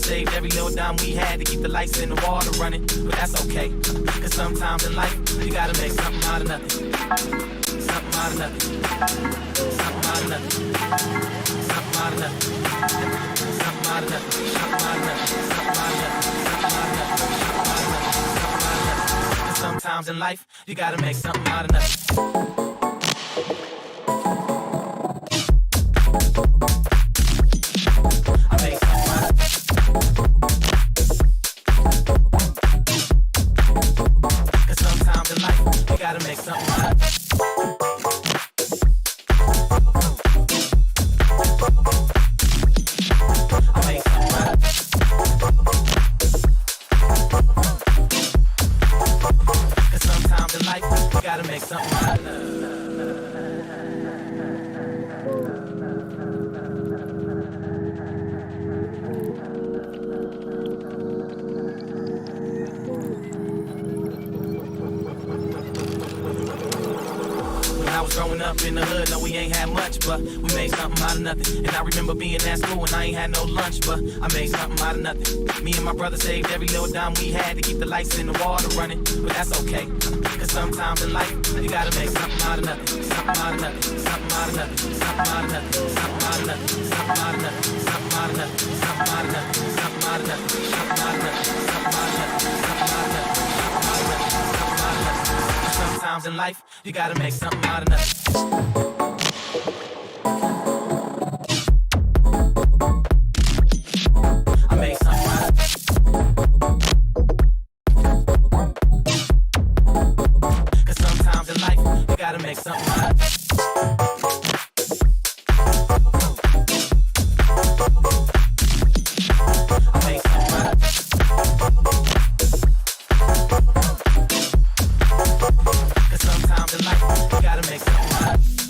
Saved every little dime we had to keep the lights and the water running, but that's okay, cause sometimes in life, you gotta make something out of nothing. Something out of nothing. Something out of nothing. Something out of nothing. Something out of nothing. Something out of nothing. Something out of nothing. Something out of nothing. Something out of nothing. Something out of nothing. Cause sometimes in life, you gotta make something out of nothing. In the hood, no, we ain't had much, but we made something out of nothing. And I remember being at school and I ain't had no lunch, but I made something out of nothing. Me and my brother saved every little dime we had to keep the lights and the water running, but that's okay, cause sometimes in life, you gotta make something out of nothing. Something out of nothing. Something out of nothing. Something out of nothing. Something out of nothing. Something out of nothing. Something out of nothing. Something out of nothing. Something out of nothing. Something out of nothing. Something out of nothing. Something out of nothing. Something out of nothing. Something out of nothing. Sometimes in life, you gotta make something out of nothing. I made something out of nothing. Cause sometimes in life, you gotta make something out of nothing. Cause sometimes in life, you gotta make something out of it.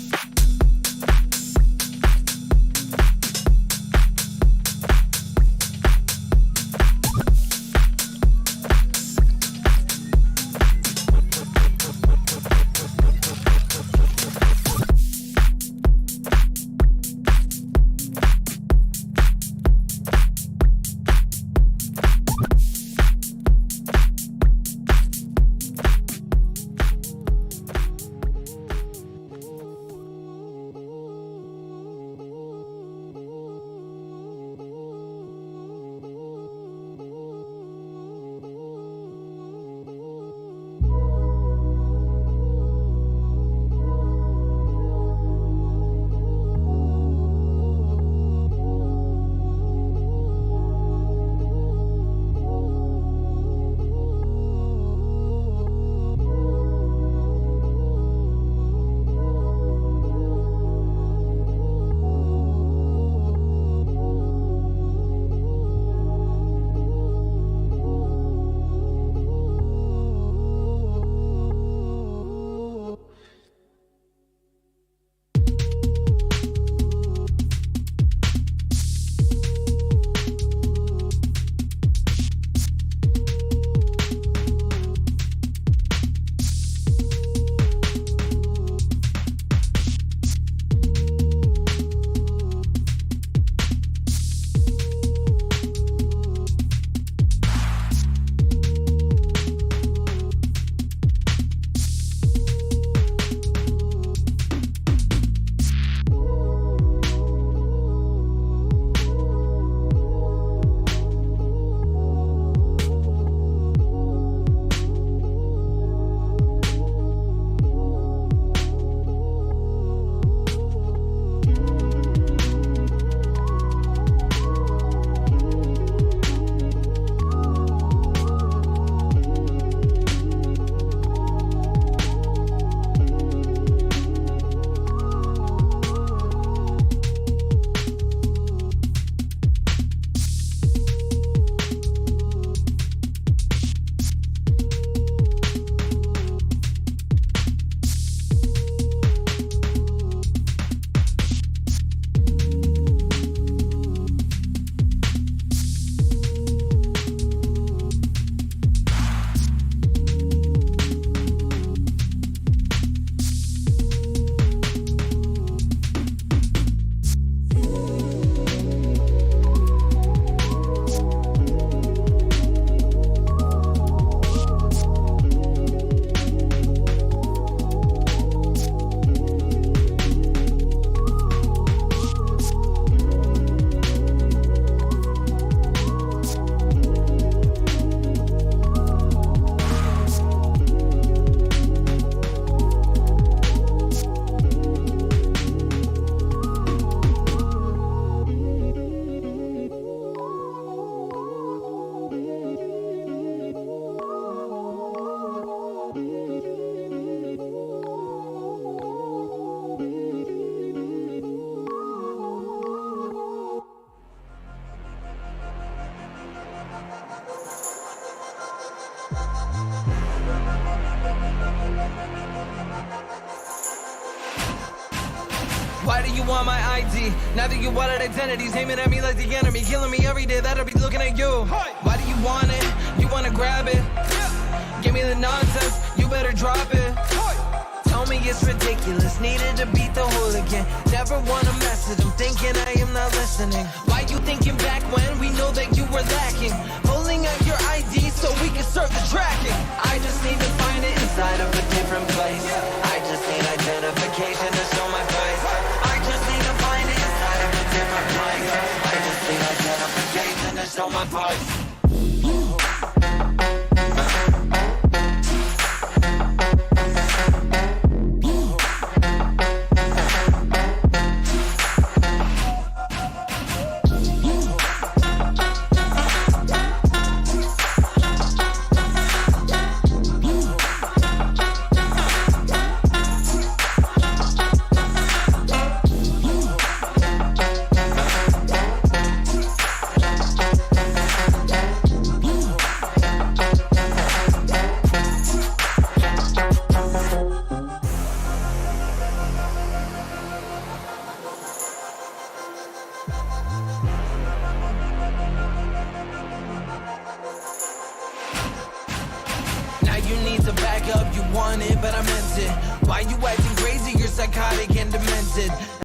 Why do you want my ID? Now that you wanted identities, aiming at me like the enemy, killing me every day that I'll be looking at you. Why do you want it? You wanna grab it? Give me the nonsense, you better drop it. Tell me it's ridiculous, needed to beat the hooligan. Never wanna mess with him, thinking I am not listening. Why you thinking back when we know that you were lacking? Pulling out your ID so we can start the tracking. I just need to find it inside of a different place. I just need identification to show my face. I just need to find it inside of a different place. I just need identification to show my face.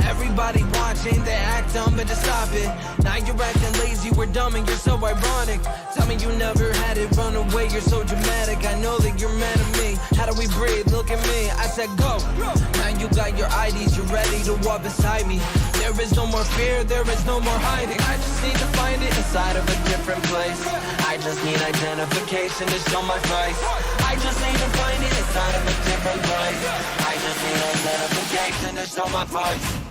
Everybody watching, they act dumb, but just stop it. Now you're acting lazy, we're dumb and you're so ironic. Tell me you never had it, run away, you're so dramatic. I know that you're mad at me, how do we breathe? Look at me, I said go. Now you got your IDs, you're ready to walk beside me. There is no more fear, there is no more hiding. I just need to find it inside of a different place. I just need identification to show my face. I just need to find it inside of a different place. I just need identification to show my face.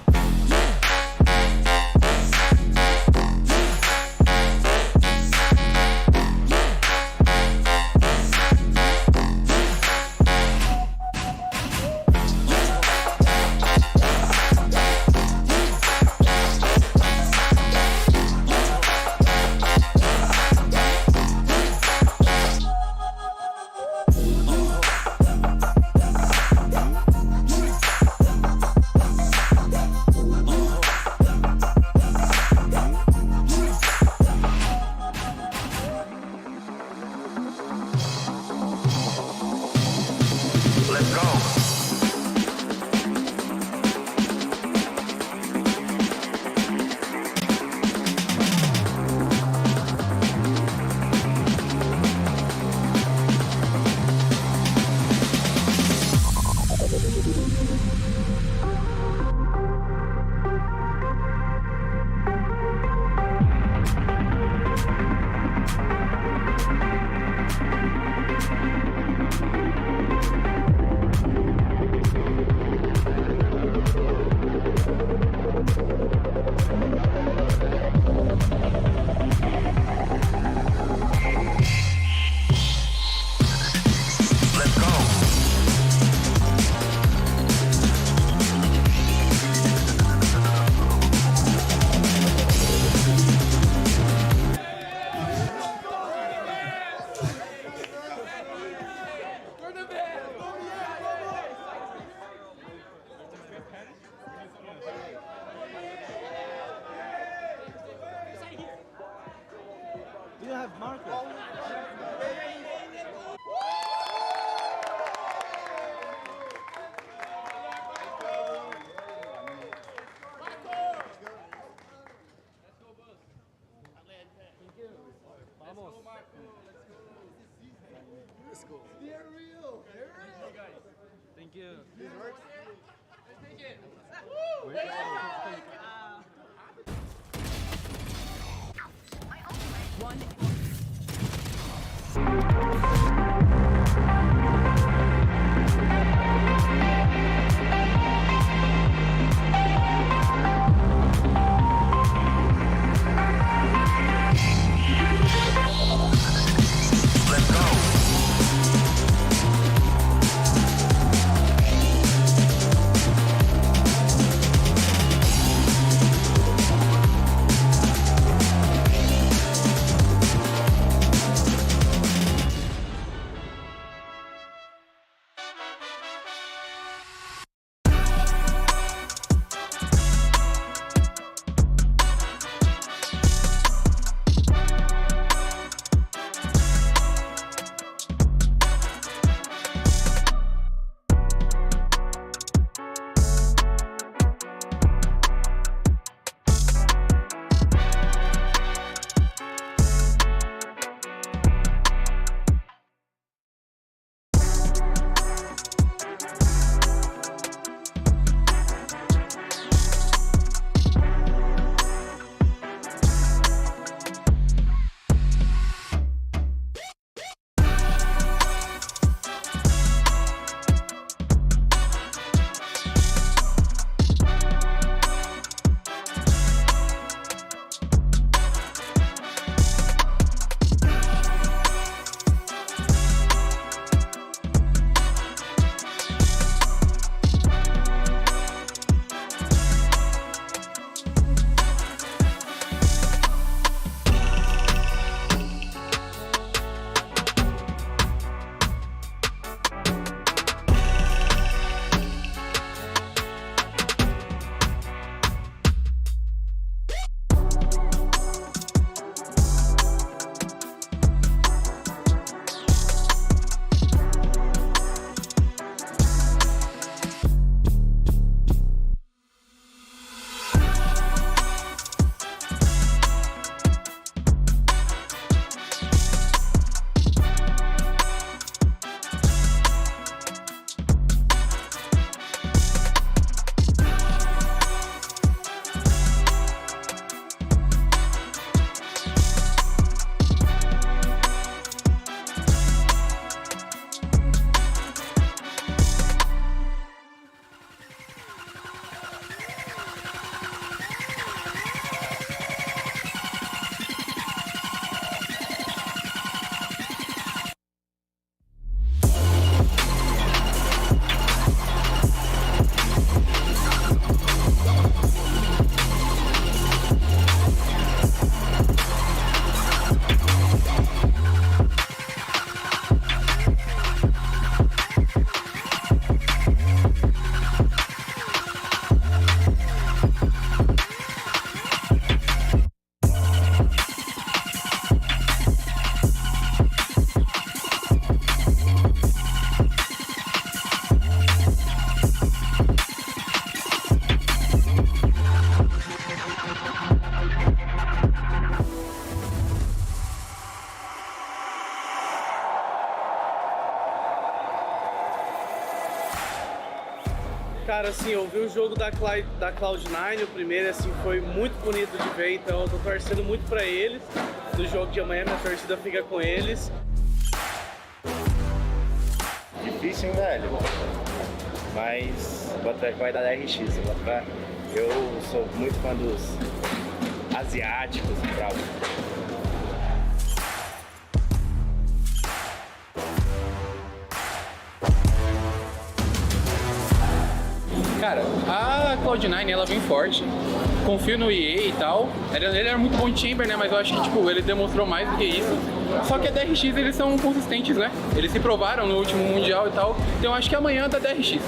You have markers. Vamos. Let's go. They're real. Thank you. This works. Take it. Woo! One. Cara, assim, eu vi o jogo da Cloud9, o primeiro, assim, foi muito bonito de ver, então eu tô torcendo muito pra eles. No jogo de amanhã, minha torcida fica com eles. Difícil, hein, velho? Mas vai dar RX. Eu sou muito fã dos asiáticos e tal. Cara, a Cloud9 ela vem forte, confio no EA e tal. Ele era muito bom de Chamber, né? Mas eu acho que tipo, ele demonstrou mais do que isso. Só que a DRX eles são consistentes, né? Eles se provaram no último Mundial e tal. Então eu acho que amanhã tá DRX.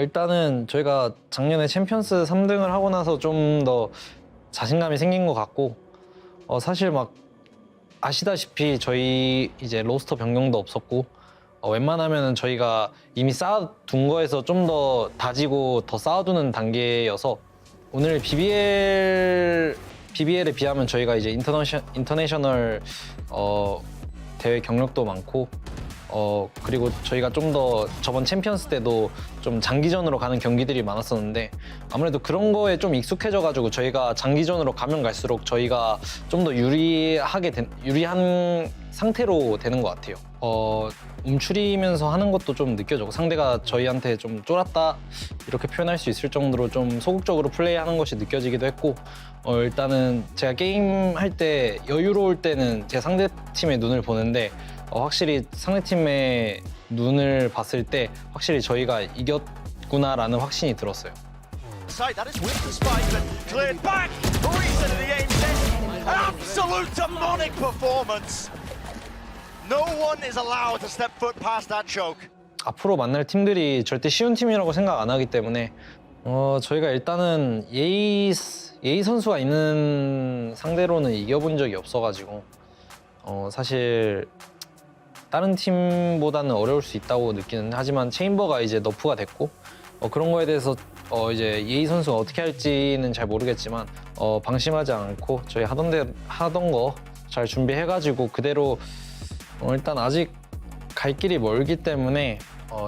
일단은 저희가 작년에 챔피언스 3등을 하고 나서 좀 더 자신감이 생긴 것 같고 사실 막 아시다시피 저희 이제 로스터 변경도 없었고 웬만하면은 저희가 이미 쌓아둔 거에서 좀 더 다지고 더 쌓아두는 단계여서 오늘 BBL에 비하면 저희가 이제 인터내셔널 대회 경력도 많고 그리고 저희가 좀 더 저번 챔피언스 때도 좀 장기전으로 가는 경기들이 많았었는데 아무래도 그런 거에 좀 익숙해져가지고 저희가 장기전으로 가면 갈수록 저희가 좀 더 유리한 상태로 되는 것 같아요. 움츠리면서 하는 것도 좀 느껴지고 상대가 저희한테 좀 쫄았다 이렇게 표현할 수 있을 정도로 좀 소극적으로 플레이하는 것이 느껴지기도 했고 일단은 제가 게임 할 때 여유로울 때는 제 상대 팀의 눈을 보는데 확실히 상대팀의 눈을 봤을 때 확실히 저희가 이겼구나라는 확신이 들었어요. That is with the spike, but cleared back. Reason of the aim test. An absolute demonic performance. No one is allowed to step foot past that choke. 앞으로 만날 팀들이 절대 쉬운 팀이라고 생각 안 하기 때문에 저희가 일단은 예의 선수가 있는 상대로는 이겨본 적이 없어가지고 사실 다른 팀보다는 어려울 수 있다고 느끼는데 하지만 체인버가 이제 너프가 됐고 그런 거에 대해서 이제 예의 선수가 어떻게 할지는 잘 모르겠지만 방심하지 않고 저희 하던 거 잘 준비해가지고 그대로 일단 아직 갈 길이 멀기 때문에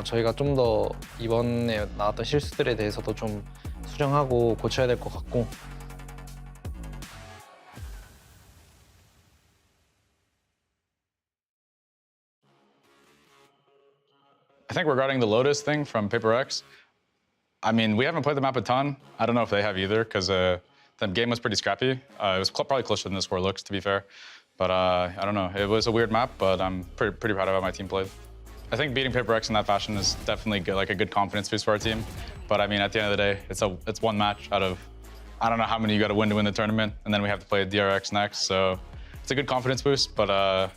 저희가 좀 더 이번에 나왔던 실수들에 대해서도 좀 수정하고 고쳐야 될 것 같고 I think regarding the Lotus thing from Paper X, I mean, we haven't played the map a ton. I don't know if they have either, because the game was pretty scrappy. It was probably closer than the score looks, to be fair. But I don't know. It was a weird map, but I'm pretty proud of how my team played. I think beating Paper X in that fashion is definitely good, like a good confidence boost for our team. But I mean, at the end of the day, it's one match out of I don't know how many you got to win the tournament, and then we have to play DRX next. So it's a good confidence boost, but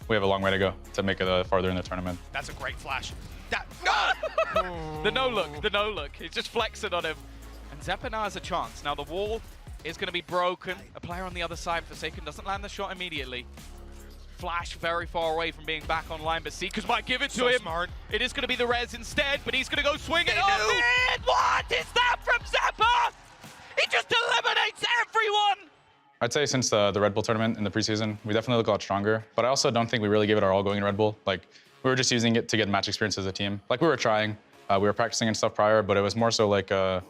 we have a long way to go to make it farther in the tournament. That's a great flash. The no look. He's just flexing on him. And Zephaniah has a chance. Now the wall is going to be broken. A player on the other side, Forsaken, doesn't land the shot immediately. Flash very far away from being back online, but Seekers might give it to him. Smart. It is going to be the res instead, but he's going to go swing it off it. What is that from Zeppa? He just eliminates everyone. I'd say since the Red Bull tournament in the preseason, we definitely look a lot stronger. But I also don't think we really gave it our all going to Red Bull. Like, we were just using it to get match experience as a team. Like, we were trying. We were practicing and stuff prior, but it was more so like a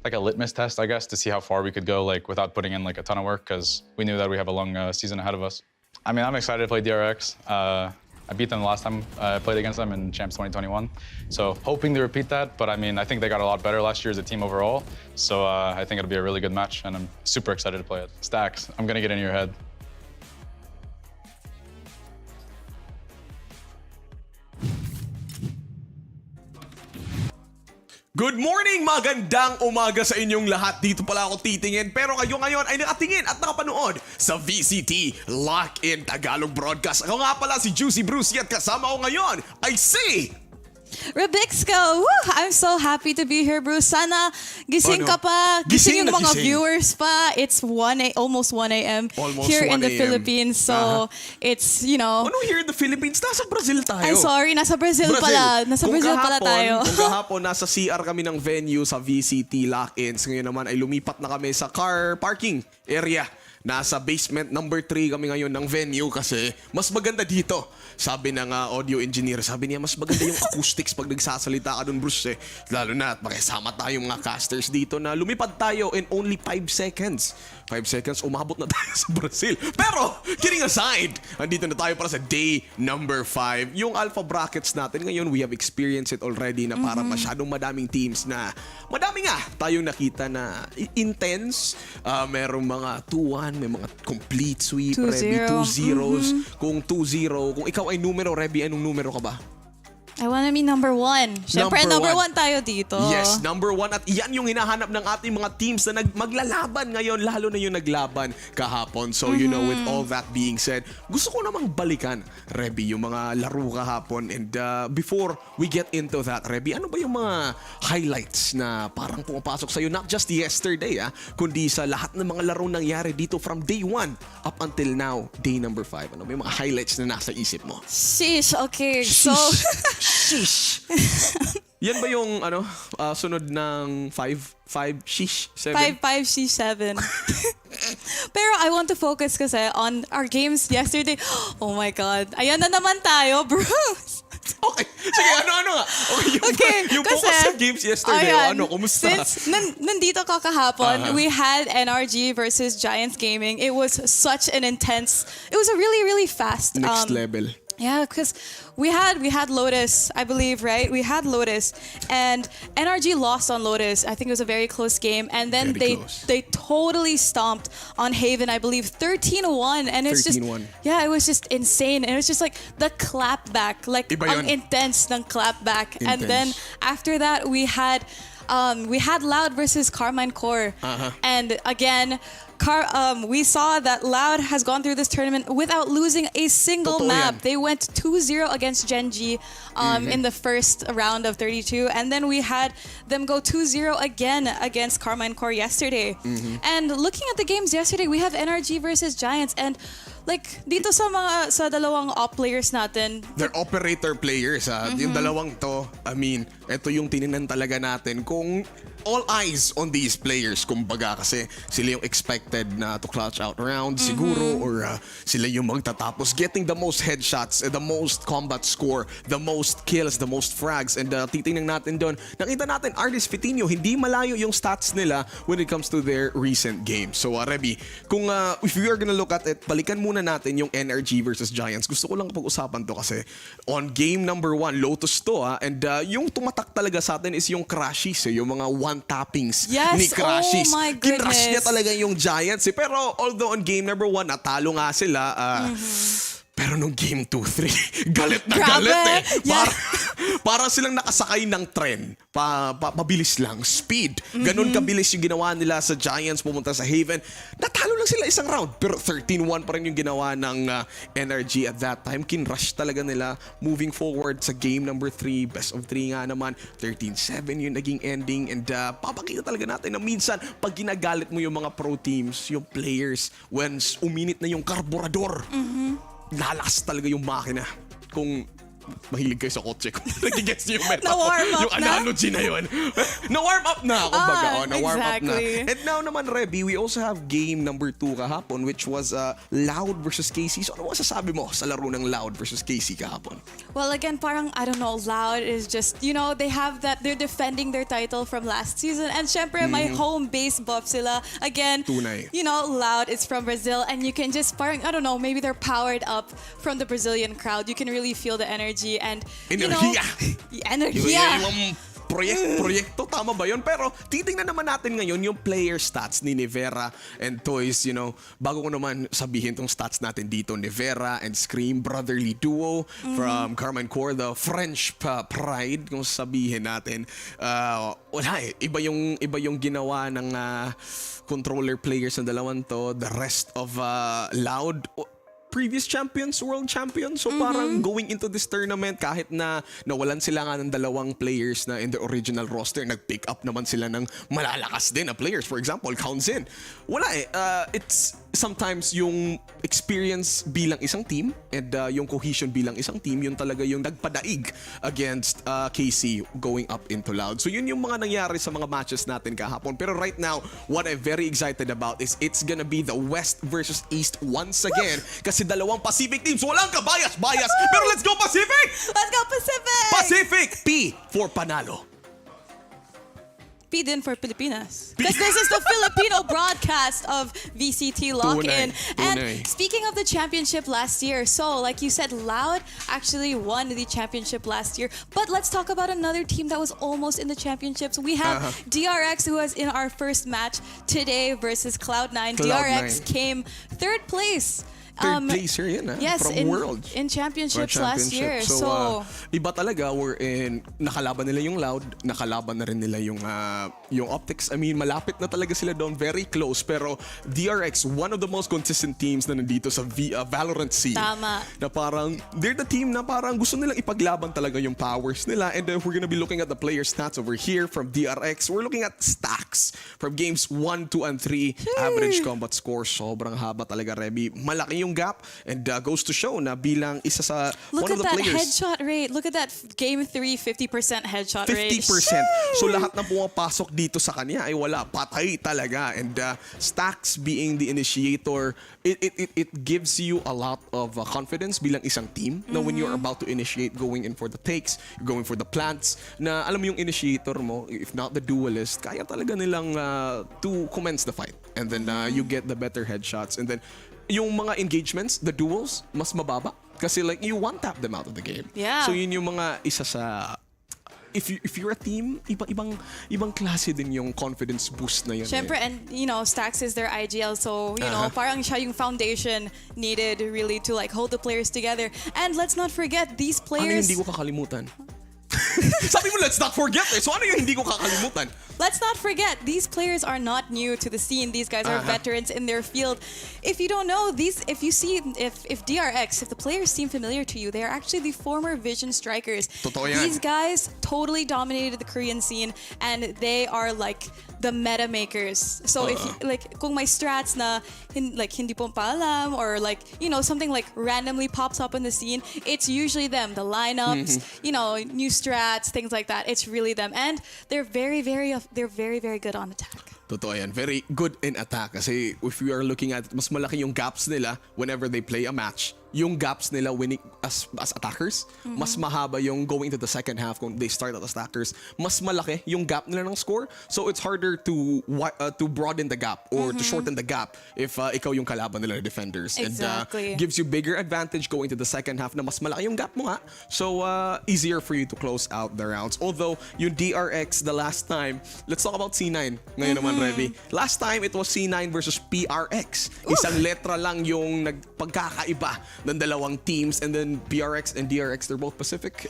litmus test, I guess, to see how far we could go, like, without putting in like a ton of work, because we knew that we have a long season ahead of us. I mean, I'm excited to play DRX. I beat them the last time I played against them in Champs 2021. So hoping to repeat that, but I mean, I think they got a lot better last year as a team overall. So I think it'll be a really good match, and I'm super excited to play it. Stacks, I'm gonna get in your head. Good morning! Magandang umaga sa inyong lahat. Dito pala ako titingin, pero kayo ngayon ay nakatingin at nakapanood sa VCT LOCK in Tagalog broadcast. Ako nga pala si Juicy Brucey at kasama ko ngayon ay si... Rebexco, woo! I'm so happy to be here, Bruce. Sana gising ka pa. Gising yung mga viewers pa. It's almost 1 a.m. here in the Philippines. So, it's, you know... Ano here in the Philippines? Nasa Brazil tayo. I'm sorry, nasa Brazil pala. Nasa Brazil pala tayo. Kung kahapon, nasa CR kami ng venue sa VCT Lock-ins. Ngayon naman ay lumipat na kami sa car parking area. Nasa basement number 3 kami ngayon ng venue kasi mas maganda dito. Sabi ng audio engineer, sabi niya mas maganda yung acoustics pag nagsasalita ka dun, Bruce. Lalo na at makisama tayong mga casters dito na lumipad tayo in only 5 seconds. 5 seconds, umabot na tayo sa Brazil. Pero, kidding aside, andito na tayo para sa day number 5. Yung alpha brackets natin ngayon, we have experienced it already na para masyadong madaming teams na madami nga tayong nakita na intense. Merong mga 2-1, may mga complete sweep, Reby 2-0s. Kung 2-0, kung ikaw ay numero, Reby, anong numero ka ba? I wanna be number 1. Siyempre, number 1 tayo dito. Yes, number 1. At yan yung hinahanap ng ating mga teams na maglalaban ngayon, lalo na yung naglaban kahapon. So, you know, with all that being said, gusto ko namang balikan, Reby, yung mga laro kahapon. And before we get into that, Reby, ano ba yung mga highlights na parang pumapasok sa'yo? Not just yesterday, kundi sa lahat ng mga laro nangyari dito from day 1 up until now, day number 5. Ano ba yung mga highlights na nasa isip mo? Sheesh, okay. So... Shish. Yan ba yung sunod ng 5, shish, 7? 5, shish, 7. Pero I want to focus kasi on our games yesterday. Oh my God. Ayan na naman tayo, Bruce. Okay. Sige, ano nga? Okay, yung kasi, focus sa games yesterday, kumusta? Since nandito ka kahapon, we had NRG versus Giants Gaming. It was such an intense, it was a really, really fast. Next level. Yeah, because we had Lotus, I believe, right? We had Lotus, and NRG lost on Lotus. I think it was a very close game, and then they totally stomped on Haven, I believe, 13-1, and it's 13-1. It was just insane, and it was just like the clapback, like ang intense ng clapback, and then after that we had Loud versus Carmine Core, and again. We saw that Loud has gone through this tournament without losing a single map. They went 2-0 against Genji in the first round of 32, and then we had them go 2-0 again against Carmine Core yesterday. And looking at the games yesterday, we have NRG versus Giants, and like dito sa dalawang op players natin. They're operator players. Yung dalawang to, I mean, ito yung tininan talaga natin kung all eyes on these players, kumbaga, kasi sila yung expected na to clutch out rounds siguro, or sila yung magtatapos getting the most headshots, the most combat score, the most kills, the most frags, and titingnan natin doon. Nakita natin, Arlis Fitinho, hindi malayo yung stats nila when it comes to their recent games. So, Reby, kung if we are gonna look at it, balikan muna natin yung NRG versus Giants. Gusto ko lang pag-usapan to kasi on game number 1, Lotus to, and yung tumatak talaga sa atin is yung Crashies, yung mga one-tappings ni Crashies. Oh my goodness. Kinrush niya talaga yung Giants. Pero although on game number 1, natalo nga sila, pero nung game 2-3, galit na galit Para silang nakasakay ng trend. Mabilis lang. Speed. Ganun kabilis yung ginawa nila sa Giants pumunta sa Haven. Natalo lang sila isang round. Pero 13-1 pa rin yung ginawa ng NRG at that time. Kinrush talaga nila moving forward sa game number 3. Best of 3 nga naman. 13-7 yung naging ending. And papakita talaga natin na minsan pag ginagalit mo yung mga pro teams, yung players, when uminit na yung karburador, lalakas talaga yung makina. Kung mahilig kayo sa kotse ko. Nagigets niyo yung metaphor. Yung analogy na yun. Na-warm up na, kumbaga. Na-warm up na. And now naman, Reby, we also have game number 2 kahapon, which was Loud versus KC. So ano masasabi mo sa laro ng Loud versus KC kahapon? Well, again, parang, I don't know, Loud is just, you know, they have that, they're defending their title from last season. And syempre, my home base buff sila. Again, tunay. You know, Loud is from Brazil, and you can just, parang, I don't know, maybe they're powered up from the Brazilian crowd. You can really feel the energy and enerhiya. Enerhiya. Yung proyekto, tama ba yun? Pero titingnan naman natin ngayon yung player stats ni Nevera and Toys, you know. Bago ko naman sabihin tong stats natin dito, Nevera and Scream, brotherly duo from Carmine Core, the French pride, kung sabihin natin. Wala iba yung ginawa ng controller players ng dalawang to. The rest of Loud, previous champions, world champions. So parang going into this tournament, kahit na nawalan sila nga ng dalawang players na in the original roster, nag-pick up naman sila ng malalakas din na players. For example, Kaunzin. Wala it's sometimes yung experience bilang isang team and yung cohesion bilang isang team, yun talaga yung nagpadaig against KC going up into Loud. So yun yung mga nangyari sa mga matches natin kahapon. Pero right now, what I'm very excited about is it's gonna be the West versus East once again. Kasi dalawang Pacific teams, walang kabayas-bayas. Pero let's go Pacific! Let's go Pacific! Pacific! P for panalo. P din for Pilipinas. Because this is the Filipino broadcast of VCT Lock In. And speaking of the championship last year, so like you said, Loud actually won the championship last year. But let's talk about another team that was almost in the championships. We have DRX, who was in our first match today versus Cloud9. DRX came third place. Third place here yun, yes, from World. In championships last year. So, iba talaga, we're in, nakalaban nila yung Loud, nakalaban na rin nila yung Optics. I mean, malapit na talaga sila doon, very close. Pero DRX, one of the most consistent teams na nandito sa Valorant scene. Tama. Na parang, they're the team na parang gusto nilang ipaglaban talaga yung powers nila. And then we're gonna be looking at the player stats over here from DRX. We're looking at stacks from games 1, 2, and 3. Average combat score, sobrang haba talaga, Reby. Malaki yung gap and goes to show na bilang isa sa one of the players. Look at that headshot rate. Look at that game 3 50% headshot rate. 50%. So lahat ng pumapasok dito sa kanya ay wala, patay talaga. And Stacks being the initiator, it gives you a lot of confidence bilang isang team na when you're about to initiate, going in for the takes, going for the plants, na alam mo yung initiator mo, if not the duelist, kaya talaga nilang to commence the fight. And then you get the better headshots. And then yung mga engagements, the duels, mas mababa. Kasi like, you one-tap them out of the game. Yeah. So yun yung mga isa sa... If you're a team, ibang klase din yung confidence boost na yun. Siyempre, and you know, Stacks is their IGL, so you know, parang siya yung foundation needed really to like hold the players together. And let's not forget, these players... Ano yung hindi ko kakalimutan? Sabi mo, let's not forget eh. So ano yung hindi ko kakalimutan? Let's not forget, these players are not new to the scene. These guys are veterans in their field. If you don't know, if DRX, if the players seem familiar to you, they are actually the former Vision Strikers. Totoo yan. These guys totally dominated the Korean scene, and they are like the meta makers. So if like kung may strats na hindi po paalam, or like, you know, something like randomly pops up in the scene, it's usually them. The lineups, you know, new strats, things like that. It's really them, and they're very good on attack. Totoo yan. Very good in attack. Kasi if we are looking at, mas malaki yung gaps nila whenever they play a match. Yung gaps nila winning as attackers, mas mahaba yung going into the second half kung they start as attackers. Mas malaki yung gap nila ng score. So it's harder to broaden the gap or to shorten the gap if ikaw yung kalaban nila na defenders. Exactly. And gives you bigger advantage going to the second half na mas malaki yung gap mo nga. So easier for you to close out the rounds. Although yung DRX the last time, let's talk about C9 ngayon naman, Revy. Last time it was C9 versus PRX. Isang letra lang yung nagpagkakaiba ng dalawang teams, and then PRX and DRX, they're both Pacific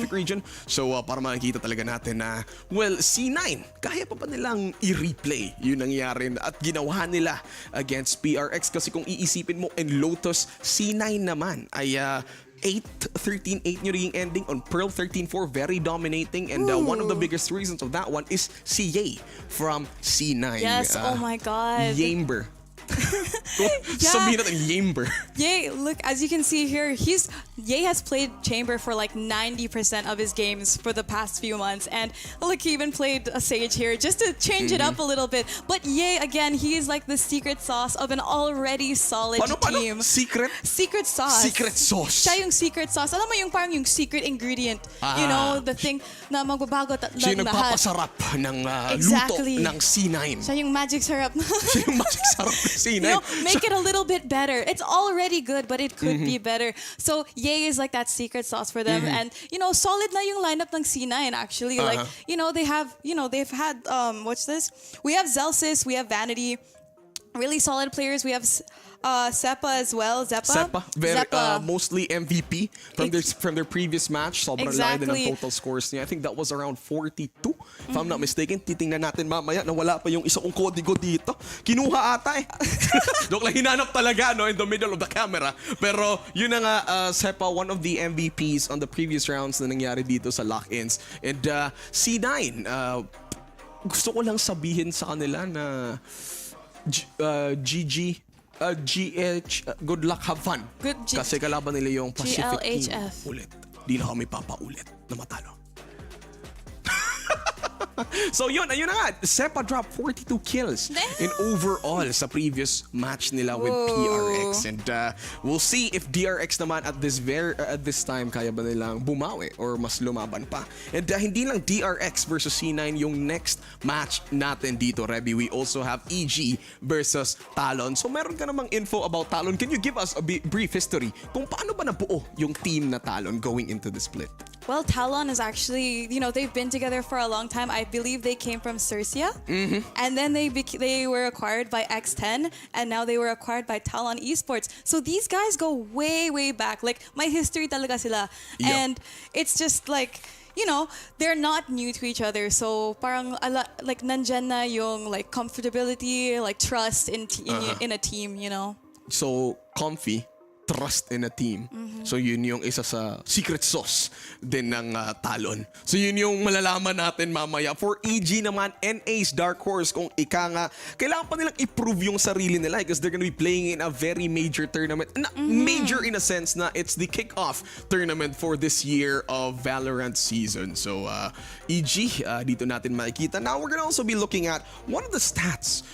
region. So para makikita talaga natin na, well, C9 kaya pa nilang i-replay yung nangyari at ginawa nila against PRX. Kasi kung iisipin mo, in Lotus, C9 naman ay 8-13-8 nyo yung ending. On Pearl, 13-4, very dominating. And one of the biggest reasons of that one is si Ye from C9. Yes, oh my God. Yamber. Sabihin natin, Yamber. Ye, look, as you can see here, Ye has played Chamber for like 90% of his games for the past few months. And look, he even played a Sage here just to change it up a little bit. But Ye, again, he is like the secret sauce of an already solid team. Secret? Secret sauce. Secret sauce. Siya yung secret sauce. Alam mo yung parang yung secret ingredient. You know, the thing na magbabago siya yung nagpapasarap ng luto ng C9. Siya yung magic syrup. Siya yung magic syrup ng C9. You know, make it a little bit better. It's already good, but it could be better. So Ye is like that secret sauce for them, and you know, solid na yung lineup ng C9 actually. Like, you know, they've had what's this? We have Zelsis, we have Vanity, really solid players. We have Sepa as well. Sepa, mostly MVP from their previous match. Sobrang laki din Exactly. ng total scores niya. I think that was around 42. If I'm not mistaken, titingnan natin mamaya na wala pa yung isa kong kodigo dito. Kinuha ata eh. Joke lang, hinanap talaga no, in the middle of the camera. Pero yun na nga, Sepa, one of the MVPs on the previous rounds na nangyari dito sa lock-ins. And C9, gusto ko lang sabihin sa kanila na GG, good luck, have fun. Kasi kalaban nila yung Pacific team ulit. Di na kami papaulit na matalo. So yun, ayun na nga. Sepa dropped 42 kills in overall sa previous match nila with PRX. And we'll see if DRX naman at this time kaya ba nilang bumawi or mas lumaban pa. And hindi lang DRX versus C9 yung next match natin dito, Reby. We also have EG versus Talon. So meron ka namang info about Talon. Can you give us a brief history kung paano ba nabuo yung team na Talon going into the split? Well, Talon is actually, they've been together for a long time. I believe they came from Cercia. And then they were acquired by X10. And now they were acquired by Talon Esports. So these guys go way, way back. Like, my history talaga sila. Yep. And it's just like, they're not new to each other. So parang like nandyan na yung like comfortability, like trust in a team, So, comfy, trust in a team. So yun yung isa sa secret sauce din ng Talon. So yun yung malalaman natin mamaya. For EG naman, NA's Dark Horse, kung ika nga, kailangan pa nilang i-prove yung sarili nila because they're gonna be playing in a very major tournament. Major in a sense na it's the kickoff tournament for this year of Valorant season. So EG, dito natin makikita. Now we're gonna also be looking at one of the stats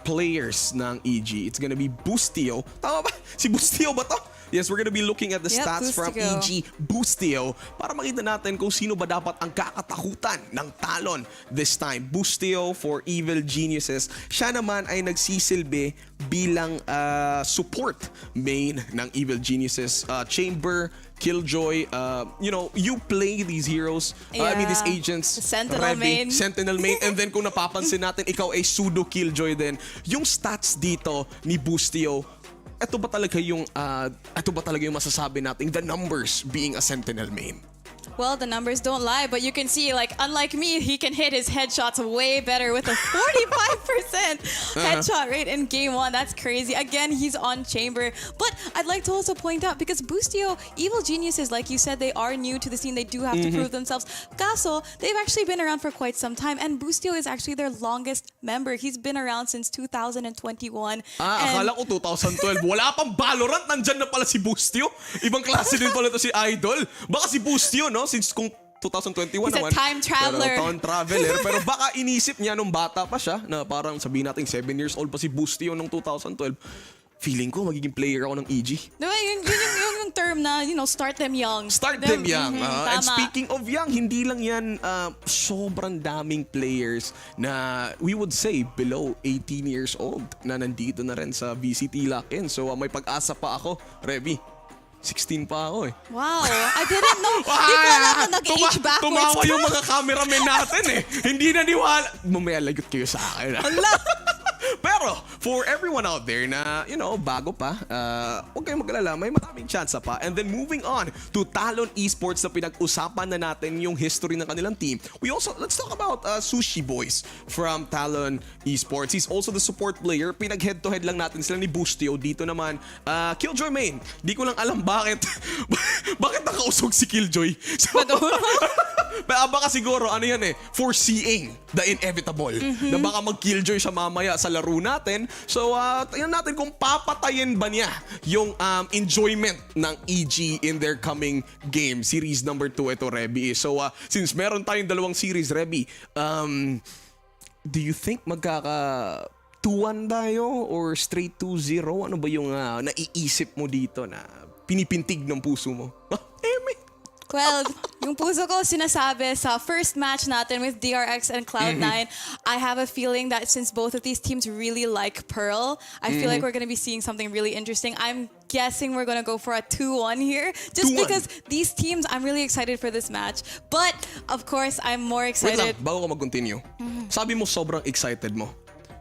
players ng EG. It's gonna be Boostio. Tama ba? Si Boostio ba to? Yes, we're gonna be looking at the stats from EG Boostio para makita natin kung sino ba dapat ang kakatakutan ng Talon this time. Boostio for Evil Geniuses. Siya naman ay nagsisilbi bilang support main ng Evil Geniuses. Chamber, Killjoy, you play these heroes, these agents. Sentinel main. Sentinel main. And then kung napapansin natin, ikaw ay pseudo Killjoy din. Yung stats dito ni Boostio, ito ba talaga yung masasabi natin, the numbers being a Sentinel main? Well, the numbers don't lie, but you can see, like, unlike me, he can hit his headshots way better with a 45% headshot rate in game 1. That's crazy. Again, he's on chamber. But I'd like to also point out, because Boostio, Evil Geniuses, like you said, they are new to the scene. They do have to prove themselves. Kaso, they've actually been around for quite some time, and Boostio is actually their longest member. He's been around since 2021. Akala ko 2012. Wala pang Valorant, nandyan na pala si Boostio. Ibang klase din pala to si Idol. Baka si Boostio, no? Since kung 2021 He's naman. a time traveler. Pero time traveler. Pero baka inisip niya nung bata pa siya na parang sabihin natin 7 years old pa si Boostio nung 2012. Feeling ko magiging player ako ng EG. Diba, yun yung term na, start them young. Start them young. And speaking of young, hindi lang yan sobrang daming players na we would say below 18 years old na nandito na rin sa VCT LOCK. So may pag-asa pa ako, Reby. 16 pa ako eh. Wow, I didn't know. Di ko alam na nag-age backwards. Tumawa yung mga cameramen natin eh. Hindi naniwala. Mamaya lagot kayo sa akin. Pero, for everyone out there na, bago pa, huwag kayong mag-alala, may maraming chance pa. And then moving on to Talon Esports na pinag-usapan na natin yung history ng kanilang team. Let's talk about Sushi Boys from Talon Esports. He's also the support player. Pinag-head-to-head lang natin sila ni Boostio. Dito naman, Killjoy main. Di ko lang alam bakit nakausog si Killjoy. So, baka siguro, foreseeing the inevitable. Na baka mag-Killjoy siya mamaya sa laro natin. So, tingnan natin kung papatayin ba niya yung enjoyment ng EG in their coming game. Series number 2 ito, Reby. So, since meron tayong dalawang series, Reby, do you think magkaka 2-1 tayo or straight 2-0? Ano ba yung naiisip mo dito na pinipintig ng puso mo? Well, yung puso ko sinasabi sa first match natin with DRX and Cloud9, I have a feeling that since both of these teams really like Pearl, I feel like we're going to be seeing something really interesting. I'm guessing we're going to go for a 2-1 here. Just because these teams, I'm really excited for this match. But, of course, I'm more excited. Wait lang, bago ko mag-continue. Sabi mo sobrang excited mo.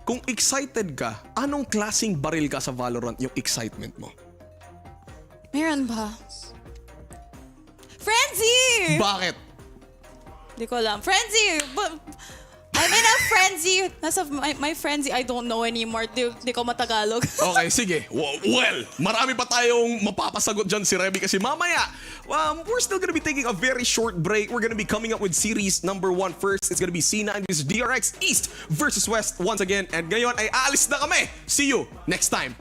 kung excited ka, anong klaseng baril ka sa Valorant yung excitement mo? Meron ba? Frenzy! Bakit? Di ko alam. Frenzy! I'm in a frenzy. Nasa my frenzy, I don't know anymore. Di ko matagalog. Okay, sige. Well, marami pa tayong mapapasagot dyan si Remy kasi mamaya, we're still gonna be taking a very short break. We're gonna be coming up with series number 1 first. It's gonna be C9 versus DRX, East versus West once again. And ngayon ay alis na kami. See you next time.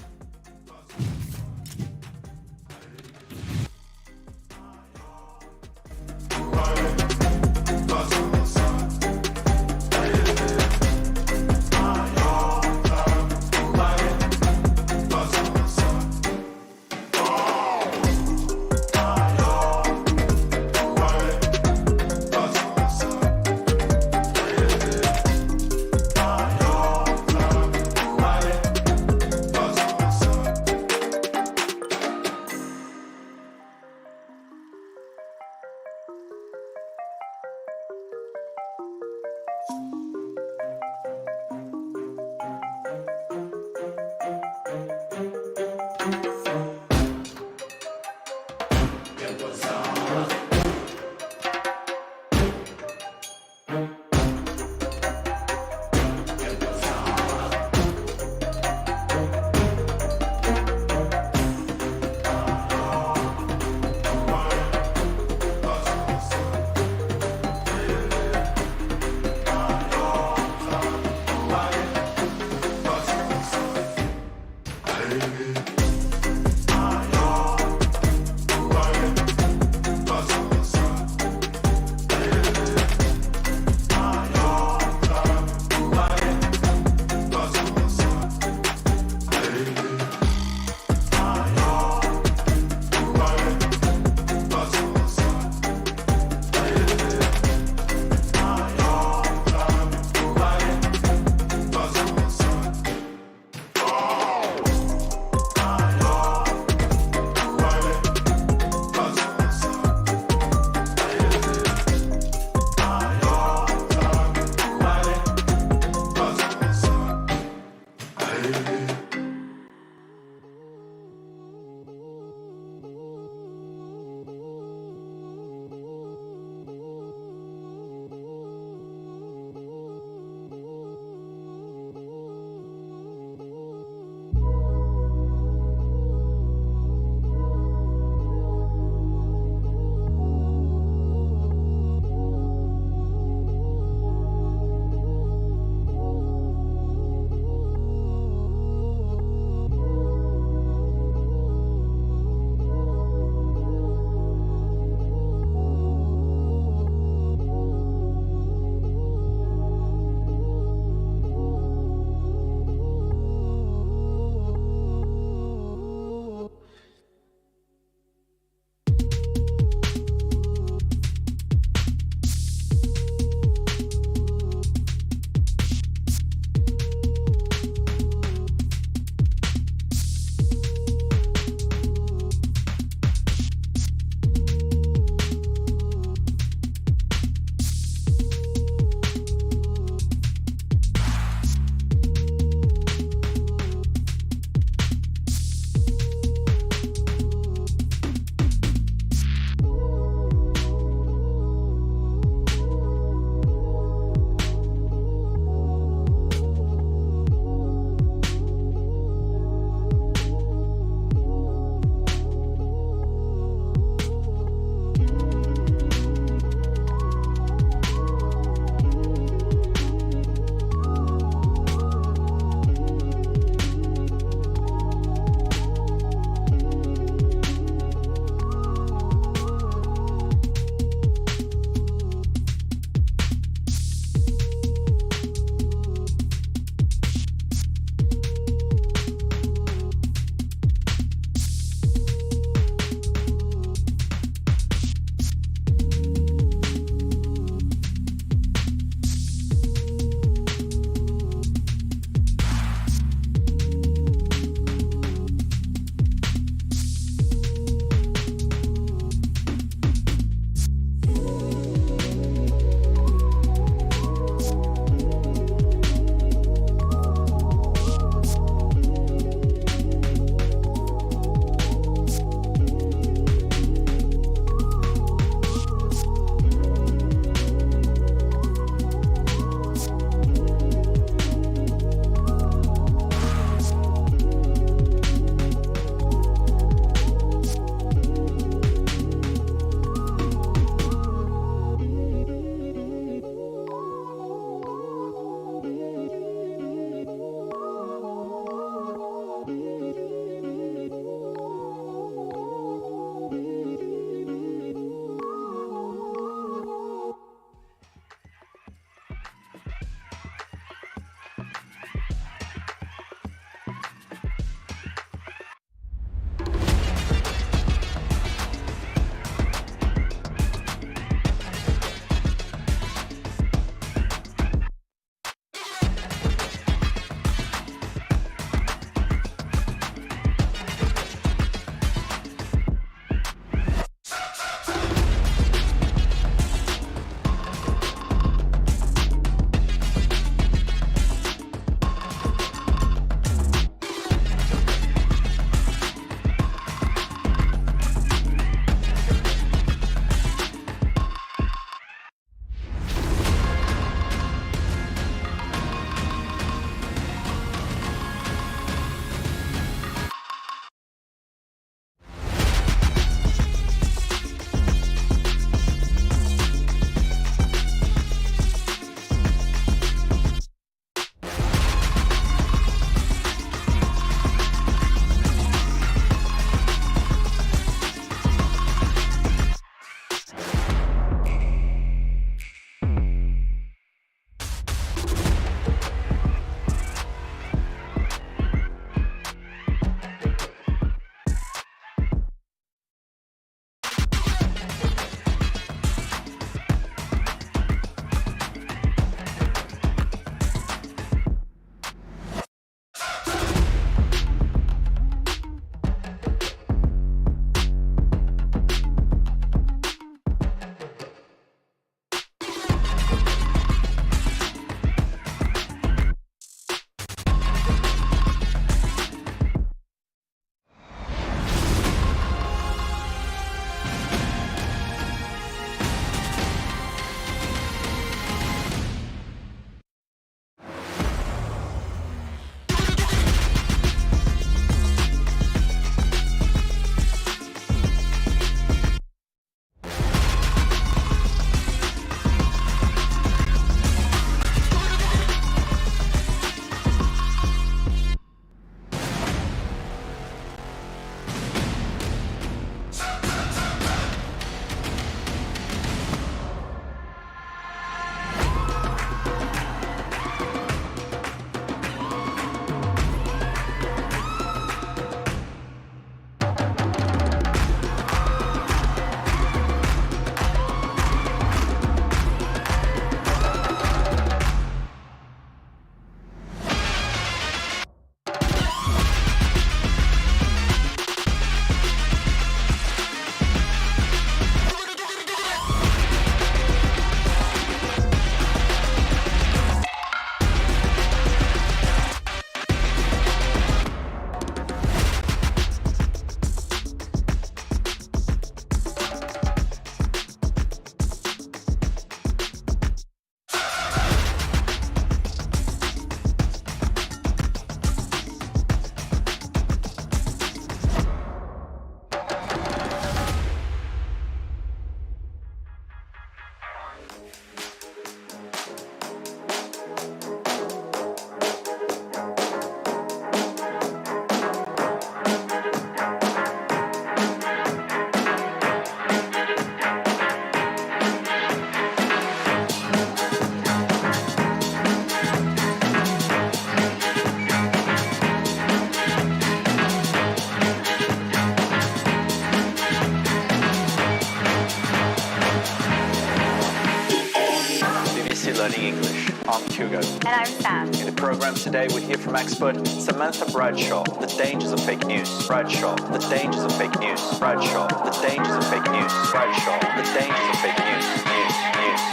BBC Learning English. I'm Hugo. And I'm Sam. In the program today, we'll hear from expert Samantha Bradshaw, the dangers of fake news. Bradshaw, the dangers of fake news. Bradshaw, the dangers of fake news. Bradshaw, the dangers of fake news.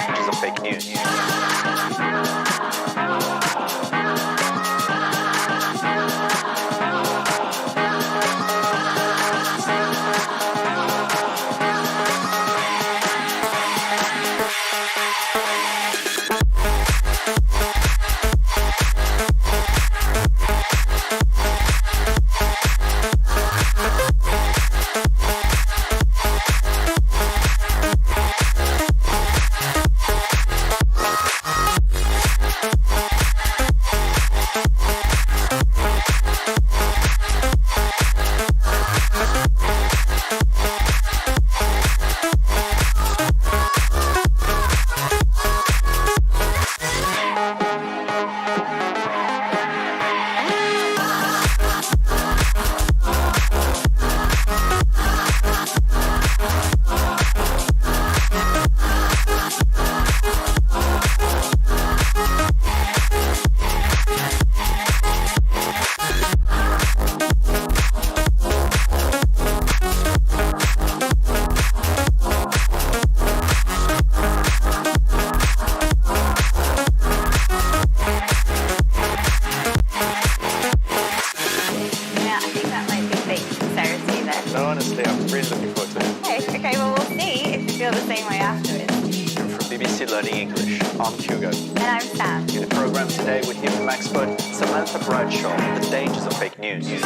Dangers of fake news. Honestly, I'm really looking forward to it. Okay, well, we'll see if you feel the same way afterwards. From BBC Learning English, I'm Hugo. And I'm Sam. In the program today, we'll hear from expert Samantha Bradshaw, the dangers of fake news.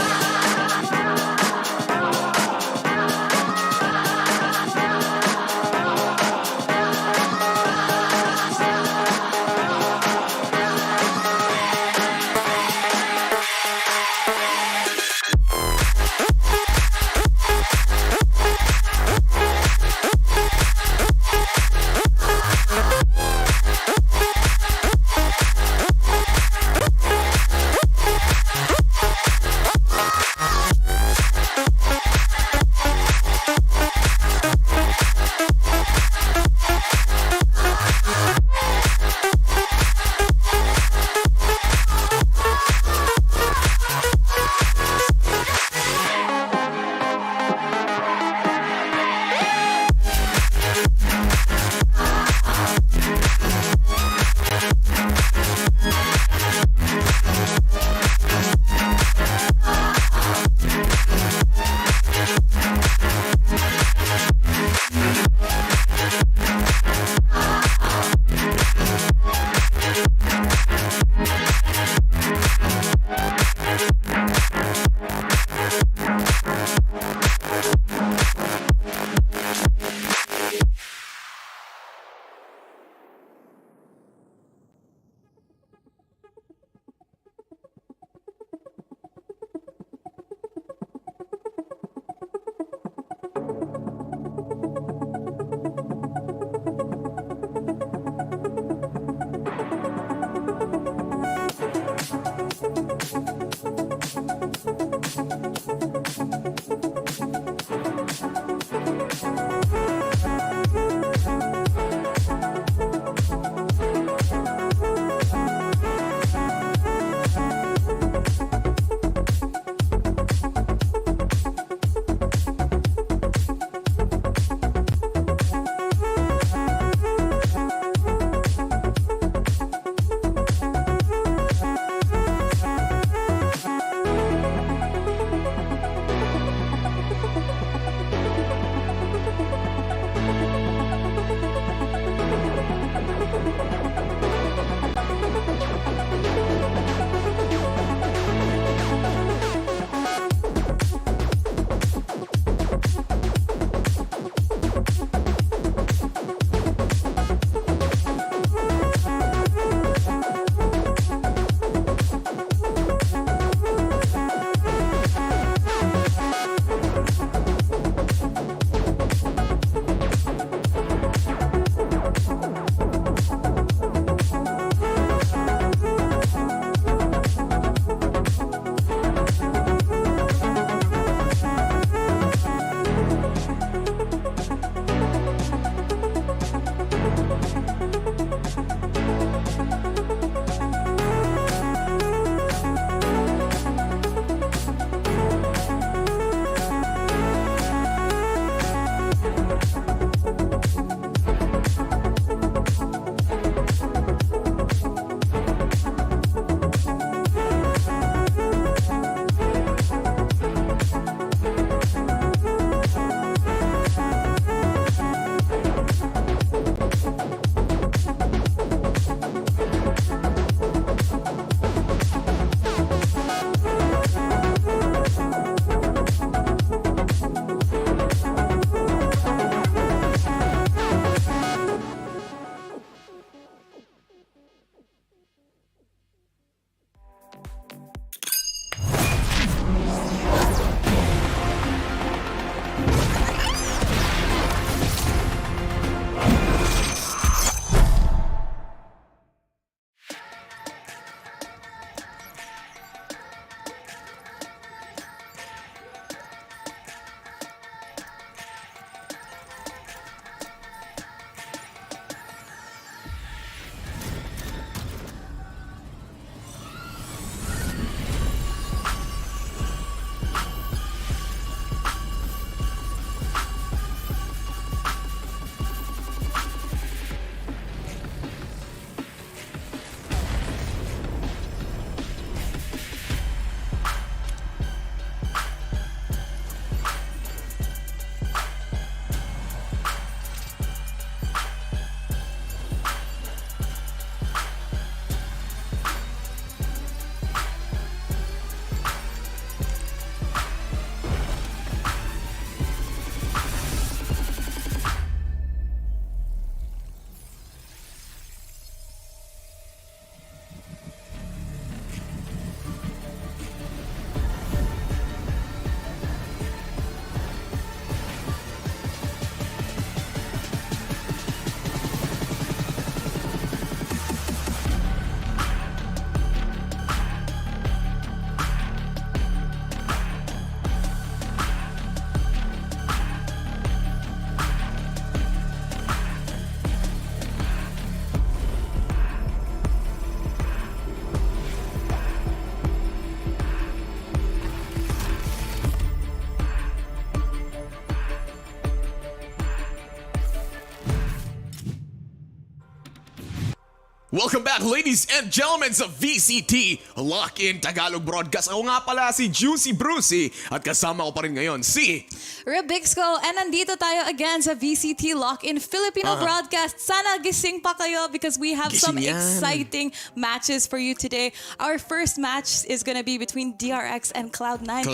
Welcome back, ladies and gentlemen, sa VCT Lock in Tagalog Broadcast. Ako nga pala si Juicy Brucey at kasama ko pa rin ngayon si Rebixco, and nandito tayo again sa VCT Lock in Filipino Broadcast. Sana gising pa kayo because we have some exciting matches for you today. Our first match is gonna be between DRX and Cloud9.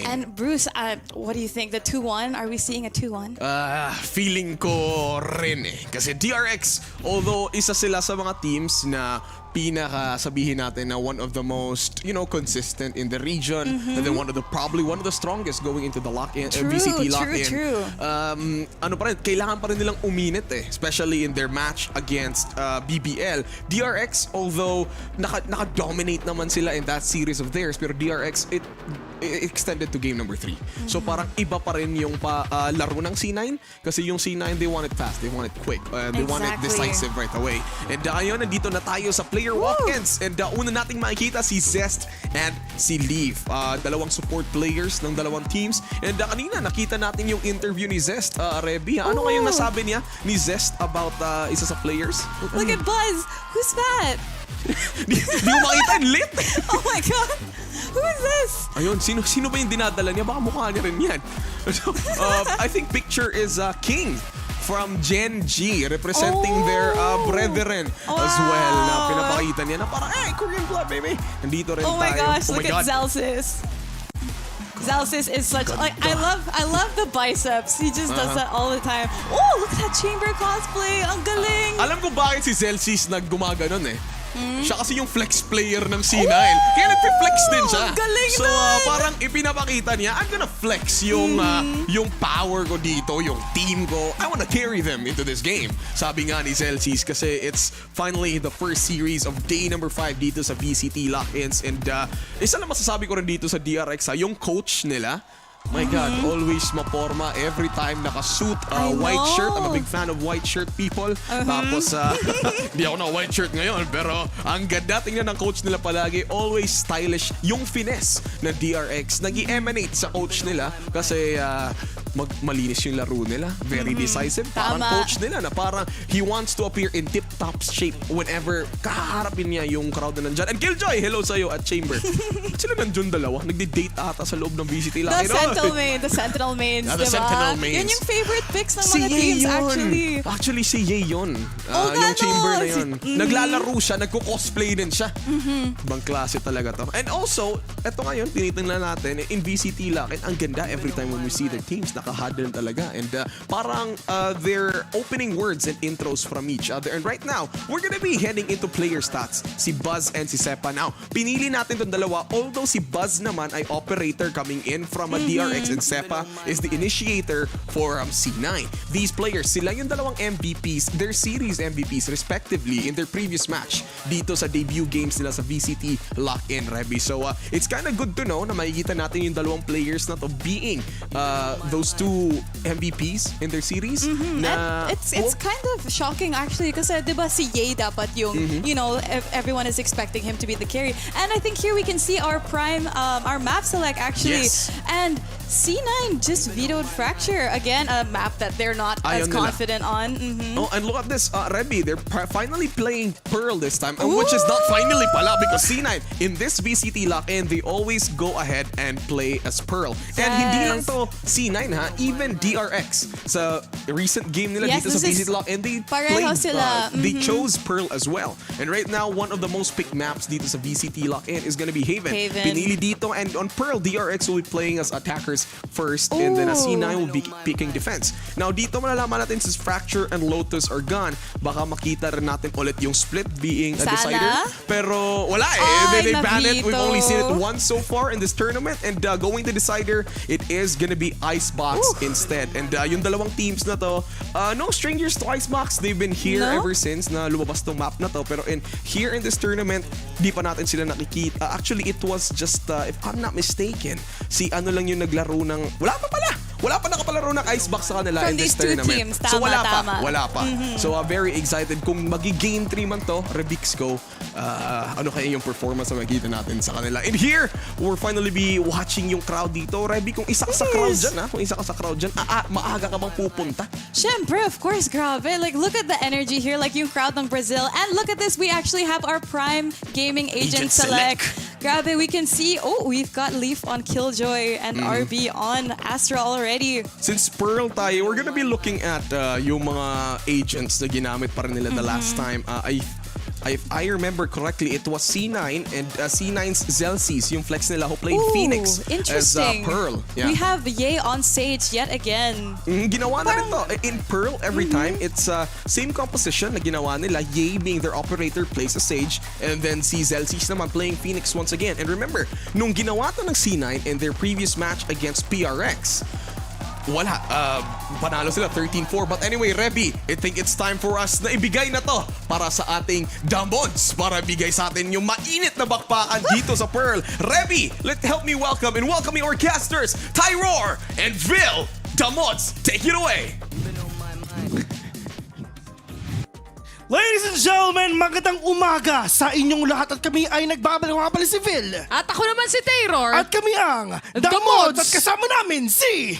And Bruce, what do you think? The 2-1? Are we seeing a 2-1? Feeling ko rin kasi DRX, although isa sila sa mga teams na pinaka sabihin natin na one of the most consistent in the region, and then probably one of the strongest going into the lock-in, VCT lock-in. Ano pa rin, kailangan pa rin nilang uminit especially in their match against BBL. DRX, although naka-dominate naman sila in that series of theirs, pero DRX it extended to game number 3. So parang iba pa rin yung laro ng C9 kasi yung C9 they want it fast, they want it quick, they want it decisive right away. And ngayon nandito na tayo sa player walk-ins, and una nating makikita si Zest and si Leaf, dalawang support players ng dalawang teams. And kanina nakita natin yung interview ni Zest. Reby, ano kayong nasabi niya ni Zest about isa sa players? Look at Buzz! Who's that? Di mo makita, lit! Oh my God! Who is this? Ayun, sino ba yung dinadala niya? Baka mukha niya rin yan. So, I think picture is King from Gen G representing their brethren as well, na pinapakita niya na parang, hey, Korean blood, baby. Nandito rin tayo. Oh my gosh, look at Zelsis. Zelsis is such I love the biceps. He just does that all the time. Oh, look at that chamber cosplay. Ang galing. Alam ko bakit si Zelsis naggumaganon Siya kasi yung flex player ng C9. Kaya nagpi-flex din siya. Galing so parang ipinapakita niya, I'm gonna flex yung power ko dito, yung team ko. I wanna carry them into this game. Sabi nga ni Zelsis kasi it's finally the first series of day number 5 dito sa VCT Lock-ins. And isa lang masasabi ko rin dito sa DRX, yung coach nila, my God, always maporma every time naka-suit, white shirt. I'm a big fan of white shirt people. Tapos, di ako na white shirt ngayon, pero ang ganda tingnan ng coach nila palagi. Always stylish. Yung finesse na DRX, nag-i-emanate sa coach nila kasi malinis yung laro nila. Very decisive. Parang coach nila na parang he wants to appear in tip-top shape whenever kaharapin niya yung crowd na nandyan. And Killjoy, hello sa'yo at Chamber. Sila nandun dalawa. Nagdi-date ata sa loob ng VCT Lock. The Sentinel mains, the diba? Sentinel mains. Yun yung favorite picks ng mga teams, actually. Actually, si Ye yun. Yung Chamber na yun. Naglalaro siya, nagko-cosplay din siya. Ibang klase talaga to. And also, eto ngayon, tinitingnan natin, in VCT Lock, and ang ganda every time when we see their teams, naka-huddle talaga. And parang their opening words and intros from each other. And right now, we're gonna be heading into player stats. Si Buzz and si Sepa. Now, pinili natin itong dalawa, although si Buzz naman ay operator coming in from a DRX, and Sepa is the initiator for C9. These players, sila yung dalawang MVPs, their series MVPs respectively in their previous match dito sa debut games nila sa VCT Lock-in, Reby. So it's kind of good to know na makikita natin yung dalawang players na to being those two MVPs in their series. It's kind of shocking actually kasi diba si Ye dapat yung everyone is expecting him to be the carry, and I think here we can see our prime our map select actually. And C9 just vetoed Fracture. Again, a map that they're not as confident on. Oh, and look at this, Reby, they're finally playing Pearl this time, which is not finally pala because C9, in this VCT Lock-in, they always go ahead and play as Pearl. Yes. And hindi lang to C9 even DRX. Sa recent game nila dito sa VCT Lock-in, they they chose Pearl as well. And right now, one of the most picked maps dito sa VCT Lock-in is gonna be Haven. Pinili dito, and on Pearl, DRX will be playing as attackers first, and then C9 will be picking defense. Now dito malalaman natin since Fracture and Lotus are gone, baka makita rin natin ulit yung split being a decider. Pero wala they ban it. We've only seen it once so far in this tournament, and going to decider, it is gonna be Icebox instead. And yung dalawang teams na to, no strangers to Icebox. They've been here ever since na lumabas tong map na to, pero here in this tournament, di pa natin sila nakikita. Actually, it was just, if I'm not mistaken, si ano lang yung naglaro ng, wala pa pala! wala pa nakapalaro ng Icebox sa kanila From in this these two tournament. teams. So wala Tama. pa. So very excited kung magi-game 3 man to, Rebixco. Ano kaya yung performance na makikita natin sa kanila. And here, we'll finally be watching yung crowd dito. Reby, kung isa ka sa crowd dyan, maaga ka bang pupunta? Syempre, of course, grabe. Like, look at the energy here, like yung crowd ng Brazil. And look at this, we actually have our Prime Gaming Agent Select. Grabe, we can see, we've got Leaf on Killjoy and RB on Astra already. Since Pearl tayo, we're gonna be looking at yung mga agents na ginamit pa rin nila the last time. If I remember correctly, it was C9 and C9's Zelsis, yung flex nila who played Phoenix as Pearl. Yeah. We have Ye on Sage yet again. Ginawa na rin to. In Pearl, every time, it's same composition na ginawa nila. Ye being their operator plays a Sage, and then si Zelsis naman playing Phoenix once again. And remember, nung ginawa to ng C9 in their previous match against PRX, wala. Panalo sila 13-4. But anyway, Reby, I think it's time for us na ibigay na to para sa ating Damods. Para bigay sa atin yung mainit na bakpakan dito sa Pearl. Reby, help me welcome our casters, Tyror and Vil. Damods, take it away. Ladies and gentlemen, magandang umaga sa inyong lahat at kami ay nagbabalik mga pala si Vil. At ako naman si Taylor. At kami ang Damods at kasama namin si...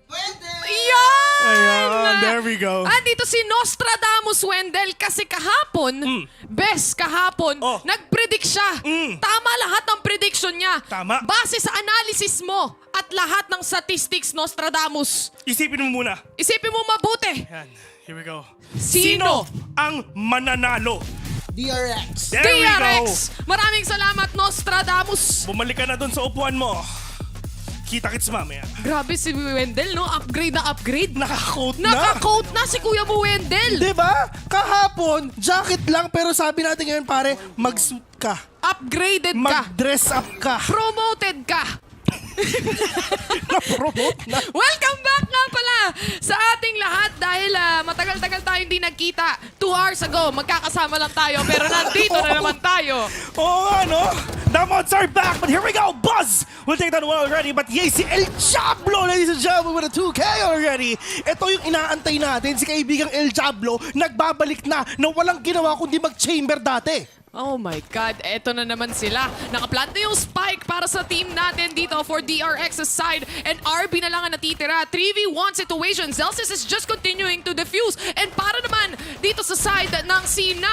Yan! Ayan, there we go. Andito si Nostradamus Wendell kasi kahapon, kahapon, nag-predict siya. Tama lahat ng prediction niya. Tama. Base sa analysis mo at lahat ng statistics, Nostradamus. Isipin mo muna. Isipin mo mabuti. Yan, here we go. Sino ang mananalo? DRX. There we go. DRX! Maraming salamat, Nostradamus. Bumalik ka na dun sa upuan mo. Kita-kits mamaya. Grabe si Wendell, no? Upgrade na upgrade. Naka-coat na. Naka-coat na si Kuya mo, Wendell. Diba? Kahapon, jacket lang, pero sabi natin ngayon, pare, mag-suit ka. Upgraded ka. Mag-dress up ka. Promoted ka. Na-promote na. Welcome back nga pala sa ating lahat dahil matagal-tagal tayo hindi nagkita. 2 hours ago, magkakasama lang tayo pero nandito na naman tayo. Oo nga, no? The mods are back, but here we go. Buzz will take that one already, but yay, si El Diablo, ladies and gentlemen, with a 2K already. Ito yung inaantay natin, si kaibigang El Diablo, nagbabalik na walang ginawa kundi mag-chamber dati. Oh my God, eto na naman sila. Nakaplant na yung spike para sa team natin dito for DRX's side. And RB na lang ang natitira. 3v1 situation. Zelsis is just continuing to defuse. And para naman dito sa side ng C9,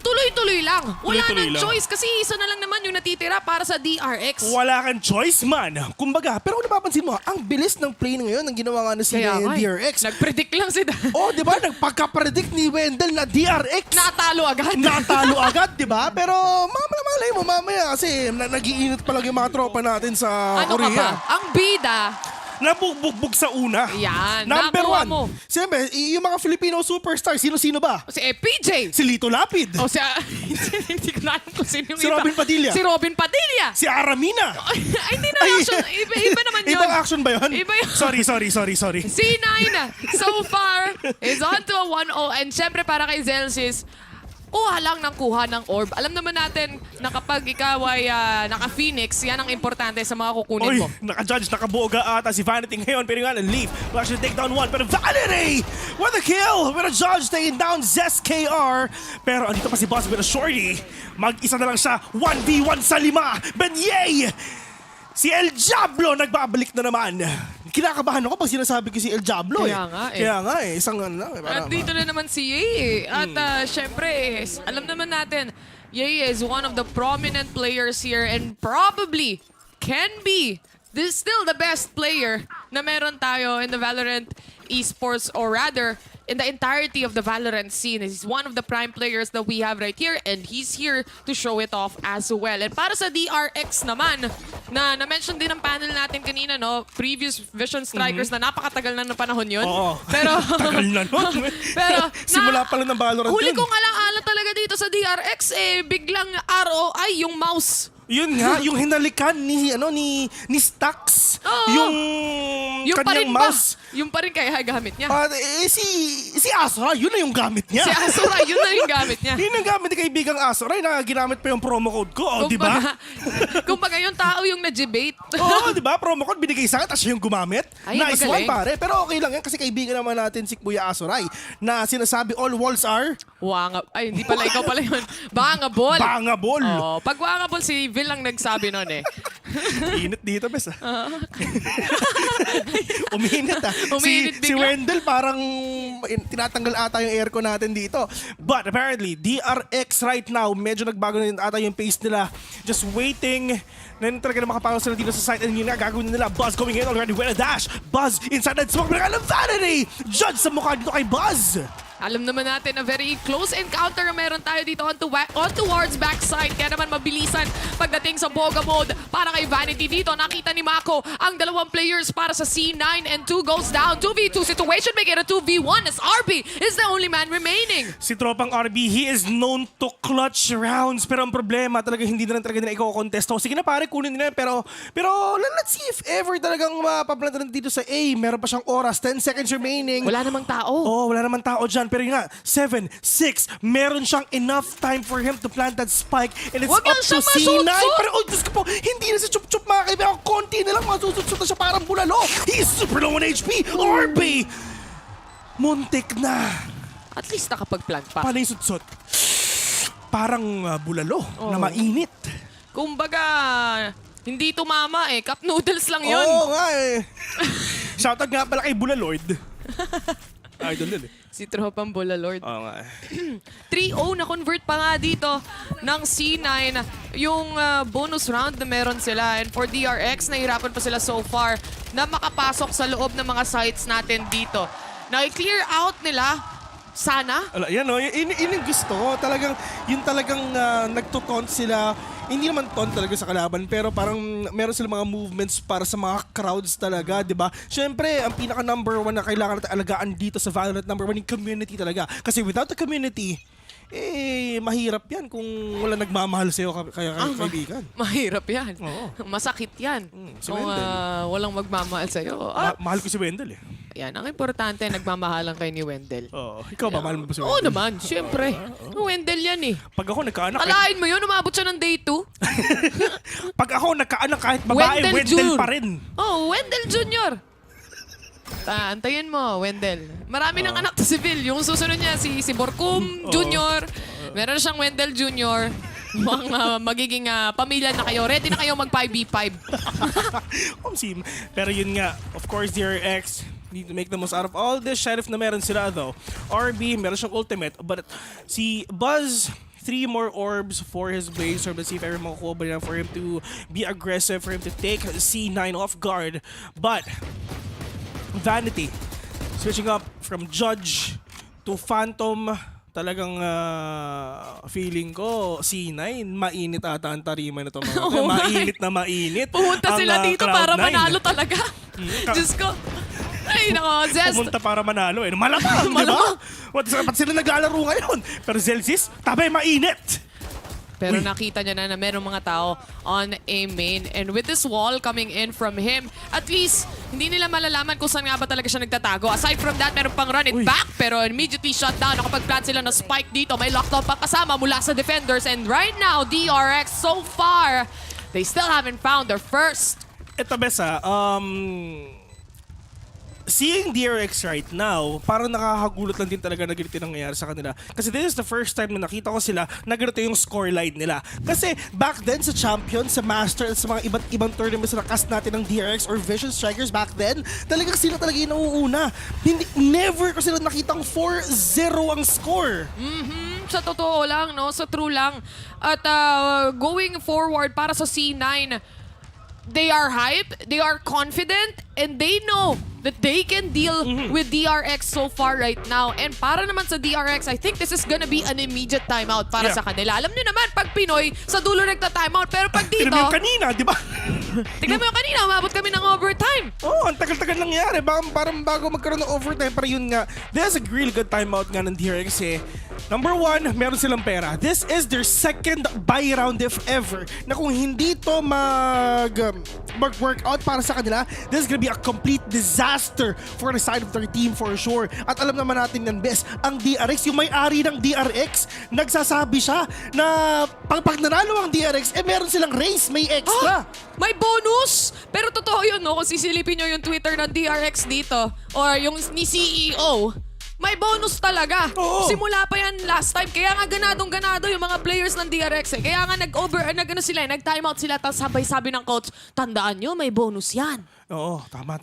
tuloy-tuloy lang. Wala nang choice kasi isa na lang naman yung natitira para sa DRX. Wala kang choice, man. Kumbaga, pero kung napapansin mo, ang bilis ng play ngayon ng ginawa nga na si DRX. Nag-predict lang si di ba? Nagpagka-predict ni Wendell na DRX. Natalo agad. Natalo agad, di ba? Pero malay mo mamaya kasi nag-iinit pa lang yung mga tropa natin sa Korea. Ano ka ba? Ang bida, nabugbog sa una. Yan. Number Nakuha 1. mo. Siyempre, yung mga Filipino superstar, sino-sino ba? Si PJ. Si Lito Lapid. O si... hindi ko na alam kung sino yung Si Robin Padilla. Si Robin Padilla. Si Aramina. Ay, hindi na action. Iba naman yun. Ibang action ba yun? Iba yun. Sorry. C9 so far is on to a 1-0. And syempre para kay Zelsis, kuha lang ng kuha ng orb. Alam naman natin na kapag ikaw ay naka-Phoenix, yan ang importante sa mga kukunin mo. Naka-judge, nakabuoga ata si Vanity ngayon. Pero nga, Leaf will actually take down one. Pero Vanity with a kill! With a judge taking down Zest KR. Pero andito pa si Boss with a shorty. Mag-isa na lang siya. 1v1 sa 5. But yay! Si El Diablo nagbabalik na naman. Kinakabahan ako pag sinasabi ko si El Diablo Kaya nga eh. Isang ano lang. At dito na naman si Ye. At syempre, alam naman natin, Ye is one of the prominent players here and probably can be still the best player na meron tayo in the Valorant Esports or rather, in the entirety of the Valorant scene. He's one of the prime players that we have right here and he's here to show it off as well. And para sa DRX naman, na-mention din ng panel natin kanina, no? Previous Vision Strikers na napakatagal na ng panahon yun. Oo. Pero, tagal na nun. pero simula pa lang ng Valorant huli yun. kong alaala talaga dito sa DRX, biglang ROI yung mouse. Yun nga, yung hinalikan ni Stax, yung pa rin kanyang ba? mouse. Yung pa rin kaya gamit niya. Si Asura, yun na yung gamit niya. Si Asura, yun na yung gamit niya. Yun ang gamit ni kaibigang Asura, na ginamit pa yung promo code ko, di ba? Kumbaga yung tao yung na-debate. Oo, di ba? Promo code binigay sa akin, tapos siya yung gumamit. Ay, Nice magaling. one, pare. Pero okay lang yan kasi kaibigan naman natin si Kuya Asuray na sinasabi all walls are... Ay, hindi pala. Ikaw pala yun. Bangabol. Bangabol. Oh, pag bangabol, si Vil lang nagsabi nun eh. Init dito, bes. Uminit ah. Uminit si bigla. Wendell parang tinatanggal ata yung aircon natin dito. But apparently, DRX right now, medyo nagbago na ata yung pace nila. Just waiting na talaga na makapasok sila dito sa site. And yun na gagawin nila. Buzz going in already with a dash. Buzz inside that smoke. Pero alam Vanity! Judge sa mukha dito kay Buzz. Alam naman natin na very close encounter na meron tayo dito on towards backside. Kaya naman mabilisan pagdating sa Boga mode para kay Vanity dito. Nakita ni Mako ang dalawang players para sa C9 and 2 goes down. 2v2 situation, make it a 2v1 as RB is the only man remaining. Si tropang RB, he is known to clutch rounds. Pero ang problema, talaga hindi na lang talaga na i-contest. Sige na pare, kunin nila. Pero let's see if ever talagang mapaplanta dito sa A. Meron pa siyang oras, 10 seconds remaining. Wala namang tao. Wala namang tao dyan. Pero yun nga, 7, 6, meron siyang enough time for him to plant that spike. And it's Wag up lang to siya C9. masutso! Pero Diyos ko po, hindi na si Chup Chup mga kaibigan. Konti na lang, masusutsut na siya parang bulalo. He's super low on HP. RB! Muntik na. At least nakapag-plant pa. Paano yung sutsut? Parang bulalo na mainit. Kumbaga, hindi tumama eh. Cup noodles lang yun. Oo nga eh. Shoutout nga pala kay Bulalord. Idol din eh. Si Tropang Bola Lord. Oo nga. 3-0 na convert pa nga dito ng C9 yung bonus round na meron sila. And for DRX, nahirapan pa sila so far na makapasok sa loob ng mga sites natin dito. Na-clear out nila, sana. Yan o, yun yung gusto ko. Yun talagang nagtutaunt sila. Hindi naman taunt talaga sa kalaban, pero parang meron sila mga movements para sa mga crowds talaga, di ba? Siyempre, ang pinaka number 1 na kailangan natin alagaan dito sa Valorant, number 1 yung community talaga. Kasi without the community, mahirap yan kung wala nagmamahal sa'yo kaibigan. Mahirap yan. Oo. Masakit yan. Si Kung Wendell. walang magmamahal sa'yo. Mahal ko si Wendell eh. Yan, ang importante, nagmamahalan kayo ni Wendell. Oo. Ikaw ba, mahal mo ba si Oo Wendell? naman, siyempre. Wendell yan eh. Pag ako nagkaanak... Alain mo yun, umabot siya ng day 2. Pag ako nagkaanak kahit babae, Wendell pa rin. Oh, Wendell Jr. Antayin mo, Wendell. Marami ng anak to si Vil. Yung susunod niya, si Borkum Jr. Meron siyang Wendell Jr. Magiging pamilya na kayo. Ready na kayo mag 5v5. Pero yun nga, of course, DRX need to make the most out of all this. Sheriff na meron sila though. RB, meron siyang ultimate. But si Buzz, 3 more orbs for his blaze. Let's see if ever makukuha ba niya for him to be aggressive, for him to take C9 off guard. But Vanity, switching up from Judge to Phantom. Talagang feeling ko, C9, mainit ata ang tarima na ito. Mainit na mainit. Pumunta sila dito para manalo talaga. Diyos ko. Ay, nako, Zest. Pumunta para manalo eh. Malamang, di ba? Ba't sila naglalaro ngayon? Pero Zelsis, tabay mainit. Pero nakita niya na merong mga tao on a main. And with this wall coming in from him, at least, hindi nila malalaman kung saan nga ba talaga siya nagtatago. Aside from that, meron pang run it back, pero immediately shut down. Nakapag-plant sila na spike dito. May lockdown pa kasama mula sa defenders. And right now, DRX, so far, they still haven't found their first. Ito, Besa, seeing DRX right now, parang nakakagulat lang din talaga na ganito nangyayari sa kanila. Kasi this is the first time na nakita ko sila na ganito yung scoreline nila. Kasi back then sa Champion, sa Master, at sa mga iba't ibang tournaments na cast natin ng DRX or Vision Strikers back then, talagang sila talaga yung nauuna. Never ko sila nakitang 4-0 ang score. Sa totoo lang, no? Sa true lang. At going forward para sa C9, they are hype, they are confident, and they know that they can deal with DRX so far right now. And para naman sa DRX, I think this is gonna be an immediate timeout para sa kanila. Alam niyo naman, pag Pinoy, sa dulo nagta-timeout. Pero pag dito... Tignan mo yung kanina, di ba? Tignan mo yung kanina, umabot kami ng overtime. Ang tagal-tagal nangyari. Parang bago magkaroon ng overtime. Pero yun nga, there's a really good timeout nga ng DRX eh. Number one, meron silang pera. This is their second buy round if ever. Na kung hindi to mag-work out para sa kanila, this is gonna be a complete disaster for the side of their team for sure. At alam naman natin yan, best, ang DRX, yung may-ari ng DRX, nagsasabi siya na pag nanalo ang DRX, meron silang race, may extra. May bonus! Pero totoo yun, no? Kung sisilipin nyo yung Twitter ng DRX dito, or yung ni CEO, may bonus talaga. Oo. Simula pa yan last time. Kaya nga ganadong-ganado yung mga players ng DRX. Kaya nga nag-timeout sila, tapos sabay-sabi ng coach, tandaan nyo, may bonus yan. Oo, tama.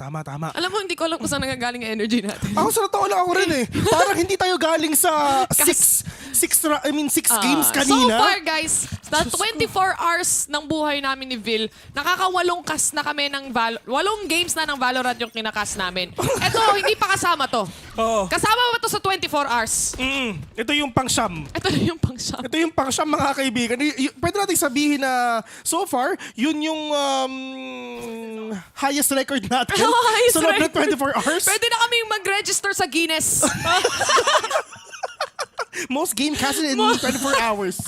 Alam mo, hindi ko alam kung saan nagagaling ang energy natin. Ako sa totoo lang ako rin eh. Parang hindi tayo galing sa 6 games kanina. So far guys, sa 24 hours ng buhay namin ni Vil, nakaka-8 cast na kami ng 8 games na ng Valorant yung kinakas namin. Ito, hindi pa kasama to. Oo. Kasama ba to sa 24 hours? Ito yung pang-siyam. Ito yung pang-siyam. Ito yung pang-siyam, mga kaibigan. Pwede natin sabihin na so far, yun yung highest record natin sa loob ng 24 hours. Pwede na kaming mag-register sa Guinness. Most game casted in 24 hours.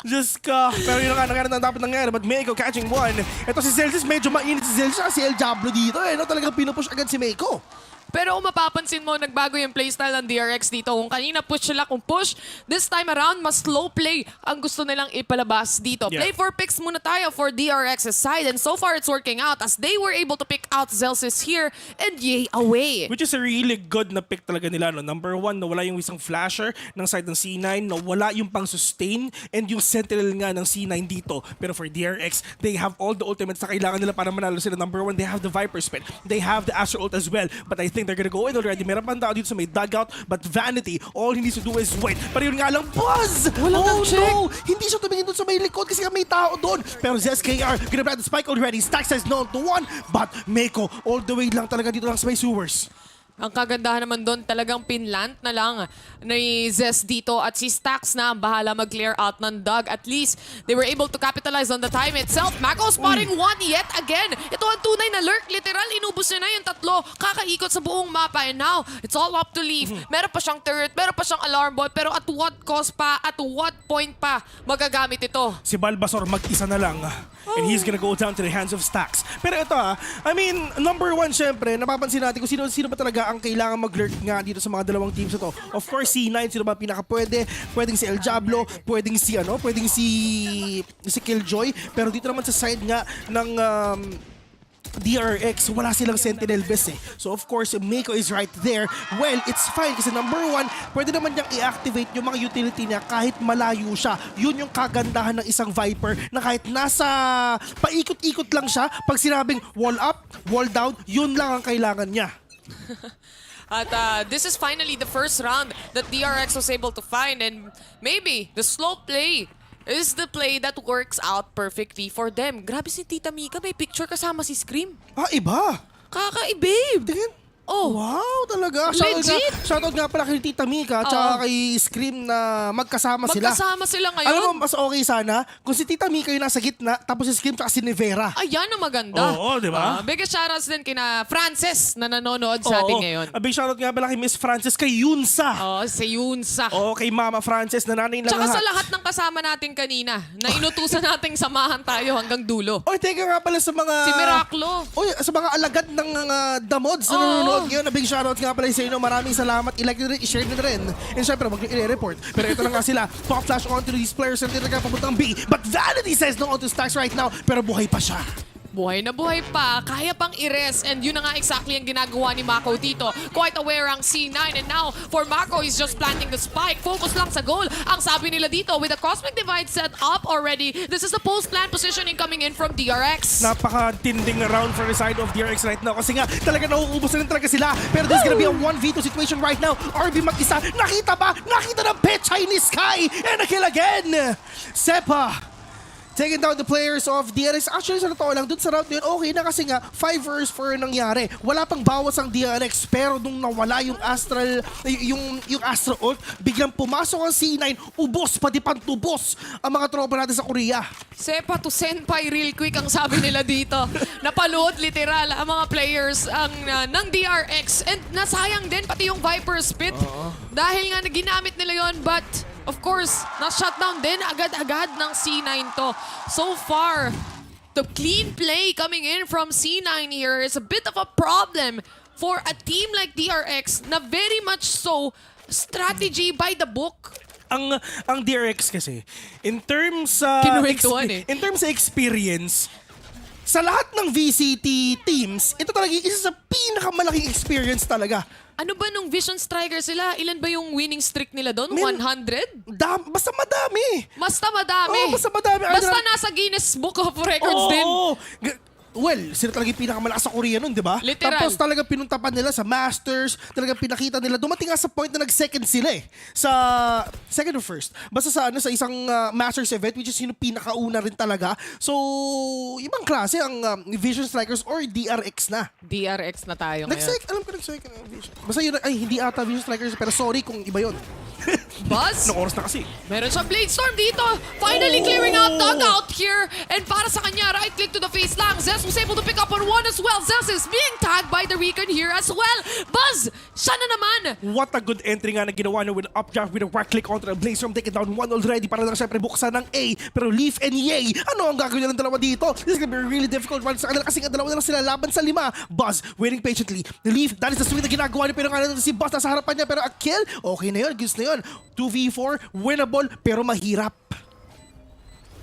Just pero yun nga dapat nangyari. But Meiko catching one. Ito si Celsius, medyo mainit si Celsius kasi El Diablo dito. Talagang pinupush agad si Meiko. Pero kung mapapansin mo, nagbago yung playstyle ng DRX dito. Kung kanina push sila, kung push, this time around, mas slow play ang gusto nilang ipalabas dito. Yeah. Play for picks muna tayo for DRX's side. And so far, it's working out as they were able to pick out Celsius here and yay away. Which is a really good na pick talaga nila. No? Number one, nawala yung isang flasher ng side ng C9. Nawala yung pang-sustain and yung sentinel nga ng C9 dito. Pero for DRX, they have all the ultimates na kailangan nila para manalo sila. Number one, they have the Viper Spin. They have the Astro Ult as well. But I think they're gonna go in already. Meron pang tao dito sa may dugout. But Vanity, all he needs to do is wait. Pero yun nga lang, Buzz! Oh no! Hindi siya tumingin doon sa may likod kasi may tao doon. Pero ZSKR, gonna grab the spike already. Stack says no to one. But Meiko, all the way lang talaga dito lang sa may sewers. Ang kagandahan naman doon, talagang pinlant na lang ni Zes dito at si Stax na ang bahala mag-clear out ng dug. At least, they were able to capitalize on the time itself. Mako spotting one yet again. Ito ang tunay na lurk. Literal, inubos niya na yung tatlo. Kakaikot sa buong mapa. And now, it's all up to Leaf. Meron pa siyang turret, meron pa siyang alarm ball. Pero at what cost pa, at what point pa magagamit ito? Si Balbasor mag-isa na lang. And he's gonna go down to the hands of Stax. Pero ito I mean, number one syempre, napapansin natin kung sino ba talaga ang kailangan mag-lurk nga dito sa mga dalawang teams ito. Of course, C9, sino ba pinaka-pwede? Pwedeng si El Diablo, pwedeng si Killjoy. Pero dito naman sa side nga ng DRX, wala silang Sentinel best eh. So of course, Meiko is right there. Well, it's fine kasi number one, pwede naman niyang i-activate yung mga utility niya kahit malayo siya. Yun yung kagandahan ng isang Viper na kahit nasa paikot-ikot lang siya, pag sinabing wall up, wall down, yun lang ang kailangan niya. At this is finally the first round that DRX was able to find, and maybe the slow play is the play that works out perfectly for them. Grabe si Tita Mika, may picture kasama si Scream. Iba! Kaka-babe! Tingin. Oh, wow, talaga. Legit? Shoutout nga pala kay Tita Mika at kay Scream na magkasama sila. Magkasama sila ngayon. Alam mo, mas okay sana kung si Tita Mika yung nasa gitna tapos si Scream at si Nevera. Ayan ang maganda. Oo, di ba? Biggest shoutouts din kina Frances na nanonood sa atin ngayon. Big shoutout nga pala kay Miss Frances, kay Yunsa. Si Yunsa. Kay Mama Frances na nanay lang Tsaka sa lahat ng kasama natin kanina na inutusan nating samahan tayo hanggang dulo. Teka nga pala sa mga... Si Miraclo. Sa mga alagad ng Damods na nanonood ngayon. Big shoutout nga pala sa inyo. Maraming salamat. I-like nyo rin, i-share nyo rin. And syempre, mag-i-report. Pero ito na nga sila. Pop flash onto these players and talaga papuntang B. But Vanity says no onto Stacks right now. Pero buhay pa siya. Buhay na buhay pa, kaya pang i-rest, and yun na nga exactly ang ginagawa ni Mako dito. Quite aware ang C9, and now for Mako, he's just planting the spike. Focus lang sa goal. Ang sabi nila dito, with the Cosmic Divide set up already, this is the post-plant positioning coming in from DRX. Napaka-tinding round for the side of DRX right now kasi nga talaga nauubos na rin talaga sila. Pero there's gonna be a 1v2 situation right now. RB mag-isa. Nakita ba? Nakita ng Pechay ni Sky! And a kill again! Sepa taking down the players of DRX. Actually, sa totoo lang, dun sa round na yun, okay na kasi nga, 5 vs 4 nangyari. Wala pang bawas ang DRX, pero nung nawala yung Astral, yung Astro Ult, biglang pumasok ang C9, ubos, pati pantubos ang mga tropa natin sa Korea. Sepa to senpai real quick ang sabi nila dito. Napalood literal ang mga players ng DRX, and nasayang din pati yung Viper Spit. Dahil nga ginamit nila yon, but of course, na-shutdown din agad-agad ng C9 to. So far, the clean play coming in from C9 here is a bit of a problem for a team like DRX na very much so strategy by the book. Ang DRX kasi, in terms in terms sa experience, sa lahat ng VCT teams, ito talaga isa sa pinakamalaking experience talaga. Ano ba nung Vision Striker sila? Ilan ba yung winning streak nila doon? 100? Basta madami. Basta madami. Oh, basta madami. Basta nasa Guinness Book of Records din. Well, sila talaga yung pinakamalakas sa Korea nun, di ba? Literal. Tapos talaga pinuntapan nila sa Masters, talaga pinakita nila. Dumating nga sa point na nag-second sila eh. Sa second or first. Basta sa isang Masters event, which is yung pinakauna rin talaga. So, ibang klase ang Vision Strikers or DRX na. DRX na tayo ngayon. Alam ko nag-second Vision. Basta yun, ay hindi ata Vision Strikers, pero sorry kung iba yun. Buzz? Anong oras na kasi? Meron siyang Blade Storm dito. Finally clearing out dugout here. And para sa kanya, right click to the face lang. Zes was able to pick up on one as well. Zes is being tagged by the Recon here as well. Buzz, siya na naman. What a good entry nga na ginawa niya with updraft with a right click onto the Blade Storm. Taking down one already para lang siyempre buksan ng A. Pero Leaf and Yay, ano ang gagawin ng dalawa dito? This is gonna be a really difficult one sa kanila kasi ang dalawa na lang sila laban sa 5. Buzz waiting patiently. The Leaf, that is the swing na ginagawa niya pero nga natin si Buzz nasa harapan niya pero a kill. Okay na yun, goods na yun. 2v4, winnable pero mahirap.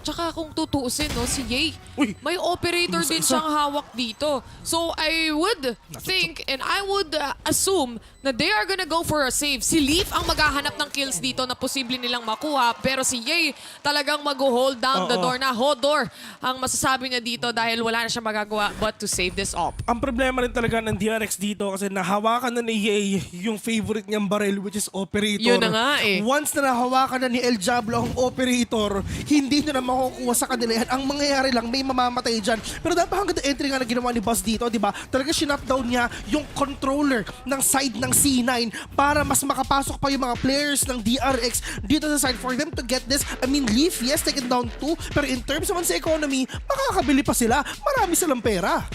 Tsaka kung tutuusin, no, si Yay, may operator din siyang hawak dito. So I would think and I would assume na they are gonna go for a save. Si Leaf ang maghahanap ng kills dito na posible nilang makuha. Pero si Yay talagang mag-hold down the door na. Hodor ang masasabi niya dito dahil wala na siya magagawa but to save this op. Ang problema rin talaga ng DRX dito kasi nahawakan na ni Yay yung favorite niyang barrel which is operator. Yun na nga eh. Once na nahawakan na ni El Diablo ang operator, hindi nyo na makukuha sa kanila yan. Ang mangyayari lang, may mamamatay dyan. Pero dapat hanggang the entry nga na ginawa ni Boss dito, di ba? Talaga sinutdown niya yung controller ng side ng C9 para mas makapasok pa yung mga players ng DRX dito sa side for them to get this. I mean, Leaf, yes, taken down 2. Pero in terms naman sa economy, makakabili pa sila. Marami silang pera.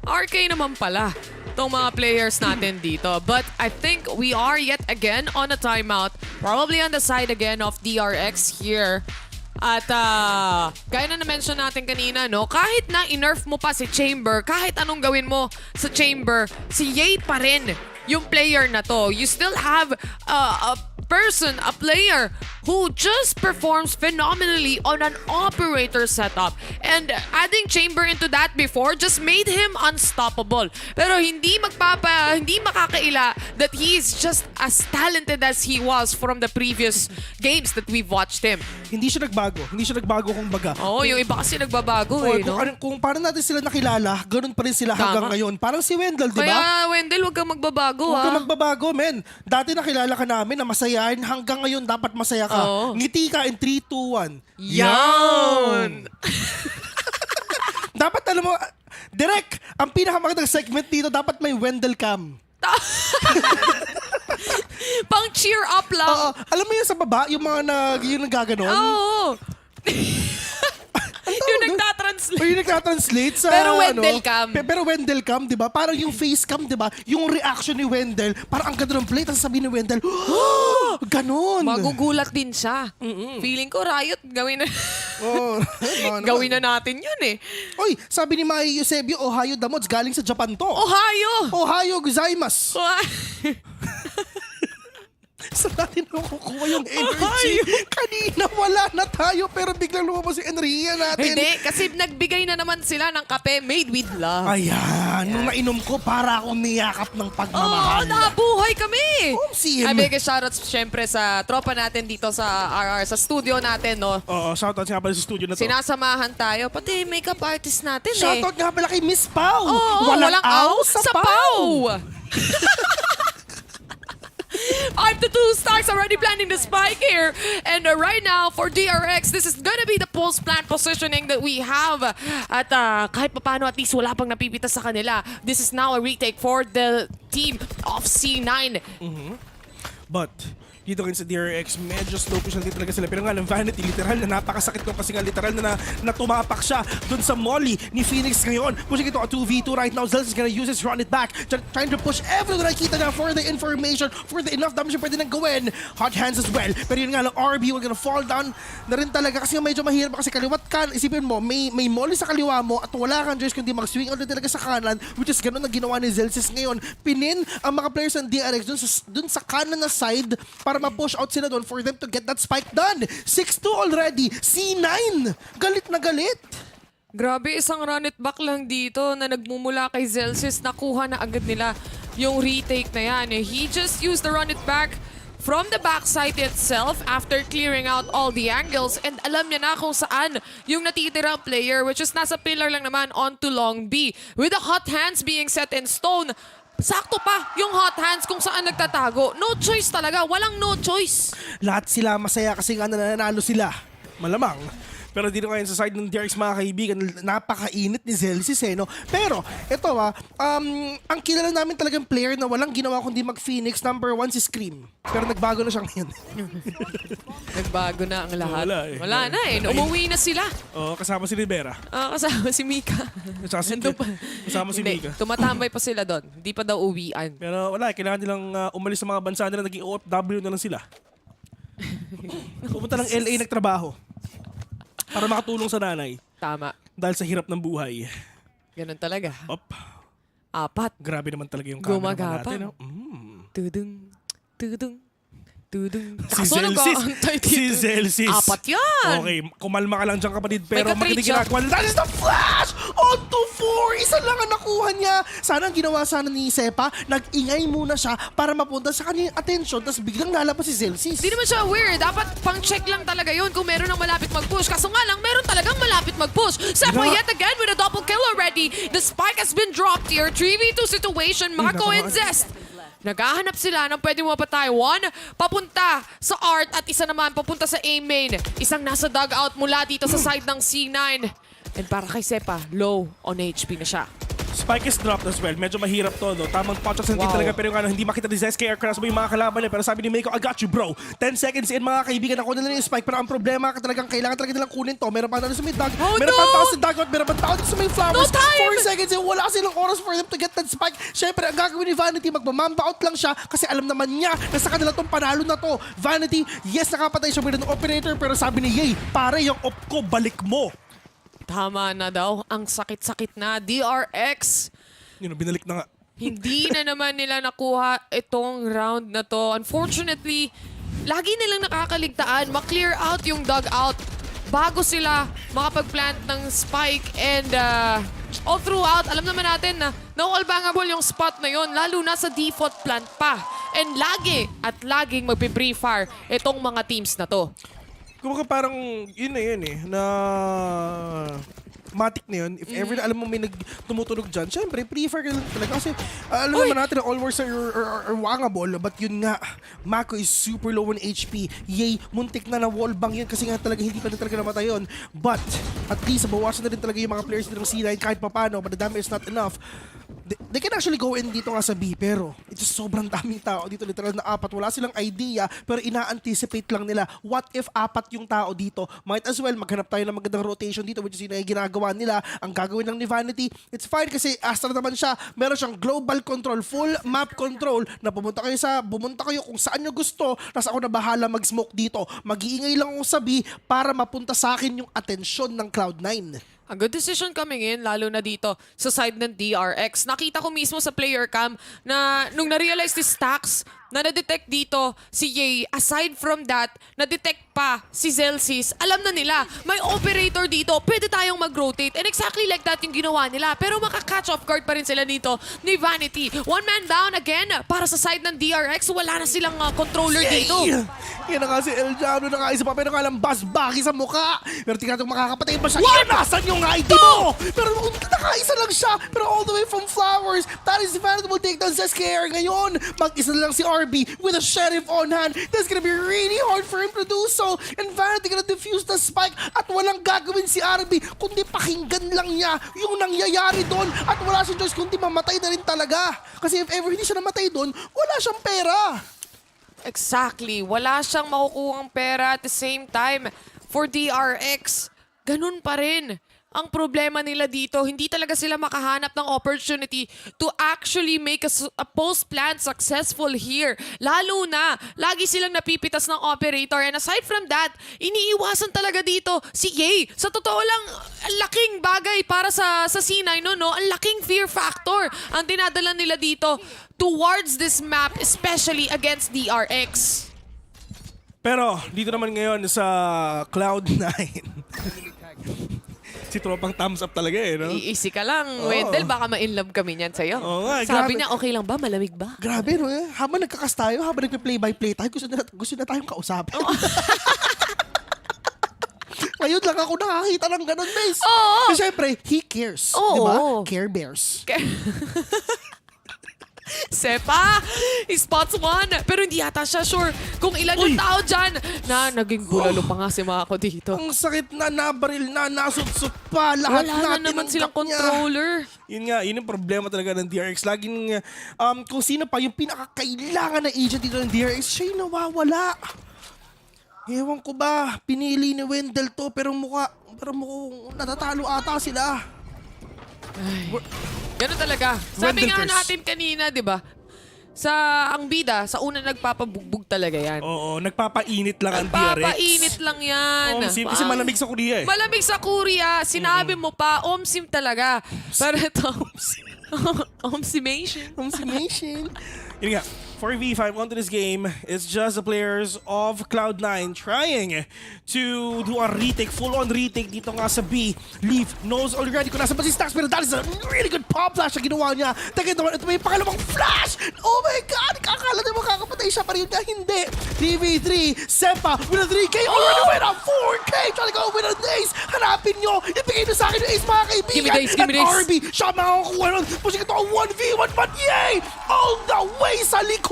RK naman pala itong mga players natin dito. But I think we are yet again on a timeout. Probably on the side again of DRX here. At gaya na na-mention natin kanina, no, kahit na inerf mo pa si Chamber, kahit anong gawin mo sa Chamber, si Yay pa rin yung player na to. You still have a person, a player who just performs phenomenally on an operator setup. And adding Chamber into that before just made him unstoppable. Pero hindi makakaila that he's just as talented as he was from the previous games that we've watched him. Hindi siya nagbago. Hindi siya nagbago kumbaga. Oo, yung iba kasi nagbabago Kung paano natin sila nakilala, ganun pa rin sila hanggang ngayon. Parang si Wendell, di ba? Kaya Wendell, huwag kang magbabago. Huwag kang magbabago, men. Dati nakilala ka namin na masayahin. Hanggang ngayon, dapat masaya ka. Ngiti ka in 3, 2, 1. Yan! Dapat, alam mo, Direk, ang pinakamagandang segment dito, dapat may Wendell cam. Pang cheer up lang. Oo. Alam mo yun sa baba, yung mga yung nagaganon? Oo. Yung nagtatranslate. Yung nagtatranslate sa Pero Wendell cam. Pero Wendell cam, di ba? Parang yung face cam, di ba? Yung reaction ni Wendell, parang ang ganda ng play, tapos sabihin ni Wendell, ganon. Magugulat din siya. Feeling ko, Riot, gawin na. Gawin na natin yun eh. Oy, sabi ni Mai Eusebio, Ohio Damods, galing sa Japan to. Ohio gozaimasu. Saan natin nakukuha yung energy? Kanina wala na tayo pero biglang lumabas yung enerhiya natin. Hindi, kasi nagbigay na naman sila ng kape made with love. Ayan, nung nainom ko para akong niyakap ng pagmamahal. Nabuhay kami! Sim. Biggest shoutouts syempre sa tropa natin dito sa RR, sa studio natin, no? Oo, shoutouts nga pala sa studio na to. Sinasamahan tayo, pati makeup artist natin Shoutout nga pala kay Miss Pau. Walang aw sa Pau! 5 to 2 Stars already planning the spike here. And right now, for DRX, this is gonna be the post-plant positioning that we have. At kahit paano, at least wala pang napipita sa kanila. This is now a retake for the team of C9. But dito rin sa DRX. Medyo slow push lang din talaga sila. Pero nga lang, Vanity, literal na napakasakit ko kasi nga literal na tumapak siya dun sa molly ni Phoenix ngayon. Pushing ito a 2v2 right now. Zelz is gonna use his run it back. Trying to push everything na nakikita niya for the information, for the enough damage na pwede nang gawin. Hot hands as well. Pero yun nga lang, RB will gonna fall down na rin talaga kasi medyo mahirap kasi kaliwat ka. Isipin mo, may molly sa kaliwa mo at wala kang choice kundi mag-swing out talaga sa kanan, which is ganun na ginawa ni Zelsis ngayon. Pinin ang mga players ng DRX dun sa kanan na side para ma-push out sila doon for them to get that spike done. 6-2 already. C9. Galit na galit. Grabe, isang run it back lang dito na nagmumula kay Zelsis. Nakuha na agad nila yung retake na yan. He just used the run it back from the backside itself after clearing out all the angles, and alam niya na kung saan yung natitirang player, which is nasa pillar lang naman onto long B. With the hot hands being set in stone, sakto pa yung hot hands kung saan nagtatago. No choice talaga. Walang no choice. Lahat sila masaya kasi nga nananalo sila. Malamang. Pero dito ngayon sa side ng DRX mga kaibigan, napakainit ni Zelsis no? Pero, ito ang kilala namin talagang player na walang ginawa kundi mag-Phoenix, number 1 si Scream. Pero nagbago na siya ngayon. Nagbago na ang lahat. Wala na eh. Umuwi na sila. Oo, kasama si Rivera. Kasama si Mika. Kasama si Mika. Tumatambay pa sila doon. Hindi pa daw uwian. Pero wala, kailangan nilang umalis sa mga bansa nila, naging OFW na lang sila. Pumunta ng LA nagtrabaho. Para makatulong sa nanay. Tama. Dahil sa hirap ng buhay. Ganun talaga. Op. 4. Grabe naman talaga yung camera natin. No? Tudung. Tudung. Tudung. Si Zelsis. 4 yan. Okay, kumalma ka lang dyan kapatid. Pero makinig ginagawa nila. That is the flash! On to 4! Isa lang ang nakuha niya. Sana ang ginawa sana ni Sepa, nag-ingay muna siya para mapunta sa kanyang attention, tapos biglang lalabas si Zelsis. Di naman siya aware. Dapat pang-check lang talaga yun kung meron ng malapit mag-push. Kaso nga lang, meron talagang malapit mag-push. Sepa yet again with a double kill already. The spike has been dropped here. 3v2 situation. Mako and Zest. Naghahanap sila ng pwede mapatay. 1 papunta sa Art at isa naman papunta sa A main. Isang nasa dugout mula dito sa side ng C9. And para kay Sepa, low on HP na siya. Spike is dropped as well. Medyo mahirap to, no? Tamang punch ang team talaga, pero hindi makita ni ZSKR cross mo yung mga kalaban niya. Pero sabi ni Mako, I got you, bro. 10 seconds in, mga kaibigan. Ako na lang yung spike. Pero ang problema, kailangan talaga nilang kunin to. Meron pa na sa may dug. Meron pa tao sa dugout. Meron pa tao sa may flowers. 4 seconds in. Wala silang oras for them to get that spike. Siyempre, ang gagawin ni Vanity, magmamamba out lang siya kasi alam naman niya na sa kanila tong panalo na to. Vanity, yes, nakapatay siya with an operator. Pero sabi ni Yay, pare, yung op ko, balik mo. Tama na daw. Ang sakit-sakit na. DRX. Binalik na nga. Hindi na naman nila nakuha itong round na to. Unfortunately, lagi nilang nakakaligtaan. Ma-clear out yung dugout bago sila makapag-plant ng spike. And all throughout, alam naman natin na all bangable yung spot na yon, lalo na sa default plant pa. And laging magpe-pre fire itong mga teams na to. Kumbaga parang yun na matik na yun. If ever na alam mo may tumutunog dyan, syempre, prefer ka lang talaga. Kasi alam naman natin na all wars are wangable. But yun nga, Mako is super low on HP. Yay, muntik na wallbang yun kasi nga talaga hindi pa na talaga namatay yun. But at least, bawasan na rin talaga yung mga players ng C9 kahit papano. But the damage is not enough. They can actually go in dito nga sa B, pero it's just sobrang daming tao dito, literal na 4. Wala silang idea, pero ina-anticipate lang nila. What if 4 yung tao dito? Might as well maghanap tayo ng magandang rotation dito, which is yung ginagawa nila. Ang gagawin lang ni Vanity, it's fine kasi Astra naman siya. Meron siyang global control, full map control, na bumunta kayo kung saan nyo gusto, tapos ako na bahala mag-smoke dito. Mag-iingay lang ako sa B para mapunta sa akin yung atensyon ng Cloud9. A good decision coming in, lalo na dito sa side ng DRX. Nakita ko mismo sa player cam na nung na-realize ni Stax na na-detect dito si Yay, aside from that, na-detect pa si Zelsis. Alam na nila, may operator dito, pwede tayong mag-rotate. And exactly like that yung ginawa nila. Pero maka-catch off guard pa rin sila dito ni Vanity. 1 man down again para sa side ng DRX. Wala na silang controller dito. Yan na nga si El Diablo, nakaisa pa, pero nga lang bagi sa mukha. Pero tingnan natin makakapatay ba siya? Yan, nasan yung ID mo? Pero nakaisa lang siya, pero all the way from Flowers. That is the Vanity will take down ZSKR ngayon. Mag-isa lang si RB with a sheriff on hand. That's gonna be really hard for him to do so. And Vanity gonna defuse the spike at walang gagawin si RB kundi pakinggan lang niya yung nangyayari doon at wala siyang choice kundi mamatay na rin talaga. Kasi if ever hindi siya namatay doon, wala siyang pera. Exactly. Wala siyang makukuhang pera at the same time. For DRX, ganun pa rin. Ang problema nila dito, hindi talaga sila makahanap ng opportunity to actually make a post plan successful here. Lalo na, lagi silang napipitas ng operator. And aside from that, iniiwasan talaga dito si Ye. Sa totoo lang, ang laking bagay para sa C9, no? Ang laking fear factor ang dinadala nila dito towards this map, especially against DRX. Pero dito naman ngayon sa Cloud9, si tropang thumbs up talaga eh, no? Easy ka lang, Wendell. Baka ma-inlove kami niyan sa'yo. Oo nga, Sabi grabe. niya, okay lang ba? Malamig ba? Grabe, no? Habang nagkakas tayo, habang nagpe-play-by-play tayo, gusto na tayong kausapin. Ngayon lang ako nakakita ng ganun, Mace. Oo. Kasi syempre, he cares. Oo. Diba? Care Bears. Sepa! Spots 1. Pero hindi yata siya sure kung ilan yung tao dyan na naging bulalo pa nga si Mako dito. Ang sakit na, nabaril na, nasutsut pa, lahat Wala natin na naman ang silang gap niya. controller. Yun nga, yun yung problema talaga ng DRX. Laging, kung sino pa yung pinakakailangan na agent dito ng DRX, siya yung nawawala. Ewan ko ba, pinili ni Wendell to, pero mukhang natatalo ata sila. Ganun talaga. Sabi Wendell nga curse. natin kanina, di ba? Ang bida, sa una nagpapabugbog talaga yan. Oo, nagpapainit lang ang DRX. Nagpapainit lang yan. Omsim, kasi malamig sa Korea eh. Malamig sa Korea. Sinabi mo pa, omsim talaga. Pero ito, omsimation. Omsimation. Yun nga, 4v5 onto this game is just the players of Cloud9 trying to do a retake, full-on retake dito nga sa B. Leaf knows already kung nasa ba si Stax, pero that is a really good pop flash na ginawa niya. Teka naman, ito may pangalawang flash! Oh my God! Kakala na makakapatay siya, pero yun nga hindi. 3v3, Sepa with a 3K already win a 4K! Trying to go with an ace! Hanapin nyo! Ibigay nyo sa akin yung ace, mga kaibigan! Give me days, give me days. At RB, siya makakuha nun. Pushing ito ang 1v1, but yay! All the way sa likod!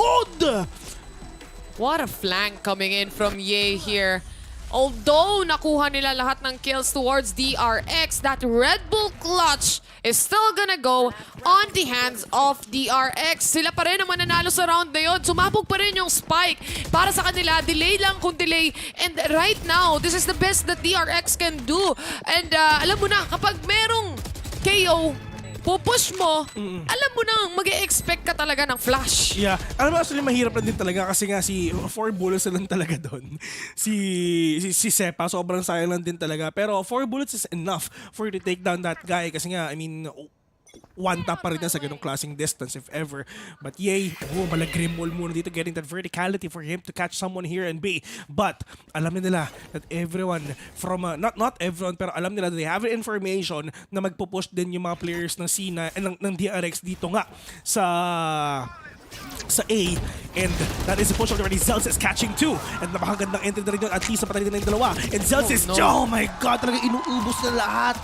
What a flank coming in from Ye here. Although nakuha nila lahat ng kills towards DRX, that Red Bull clutch is still gonna go on the hands of DRX. Sila pa rin ang mananalo sa round na yun. Sumabog pa rin yung spike. Para sa kanila, delay lang kung delay. And right now, this is the best that DRX can do. And alam mo na, kapag merong KO, pupush mo, alam mo nang mag-e-expect ka talaga ng flash. Yeah. Alam mo, actually, mahirap lang din talaga kasi nga si 4 bullets na lang talaga doon. Si Sepa, sobrang sayang lang din talaga. Pero 4 bullets is enough for you to take down that guy kasi nga, I mean, one tap pa rin na sa ganong klaseng distance if ever. But yay, malagrim wall muna dito, getting that verticality for him to catch someone here and B. But alam nila that everyone from, not everyone, pero alam nila that they have information na magpupush din yung mga players ng C9, ng DRX dito nga sa A, and that is a push already. Zelz is catching two, and napakagandang entry na rin yun, at least napatay din na yung dalawa, and Zelz is, oh my God, talaga inuubos na lahat.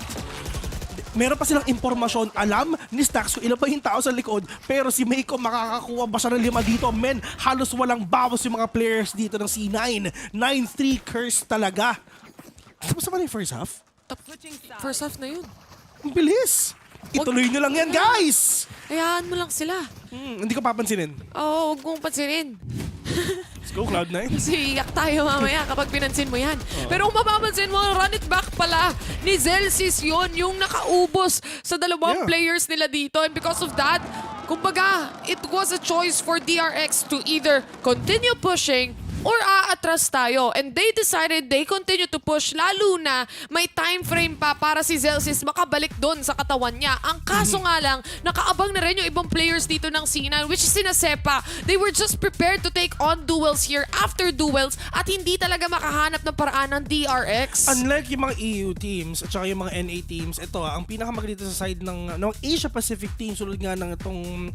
Meron pa silang impormasyon, alam ni Stax kung ilan pa yung tao sa likod, pero si Meiko makakakuha ba siya ng 5 dito? Men, halos walang bawas yung mga players dito ng C9. 9-3 curse talaga. Tapos naman yung first half? First half na yun. Ang bilis! Ituloy nyo lang yan, guys! Hayaan mo lang sila. Hindi ko papansinin. Oo, huwag mong pansinin. Let's go, Cloud9. Kasi iyak tayo mamaya kapag pinansin mo yan. Pero kung mapapansin mo, run it back pala ni Zelsis yun, yung nakaubos sa dalawang players nila dito. And because of that, kumbaga, it was a choice for DRX to either continue pushing or aatras tayo. And they decided they continue to push, lalo na may time frame pa para si Zelsis makabalik doon sa katawan niya. Ang kaso nga lang, nakaabang na rin yung ibang players dito ng C9, which is sina Sepa. They were just prepared to take on duels here after duels at hindi talaga makahanap ng paraan ng DRX. Unlike yung mga EU teams at saka yung mga NA teams, ito ang pinakamaganda sa side ng Asia Pacific team, sulod nga ng itong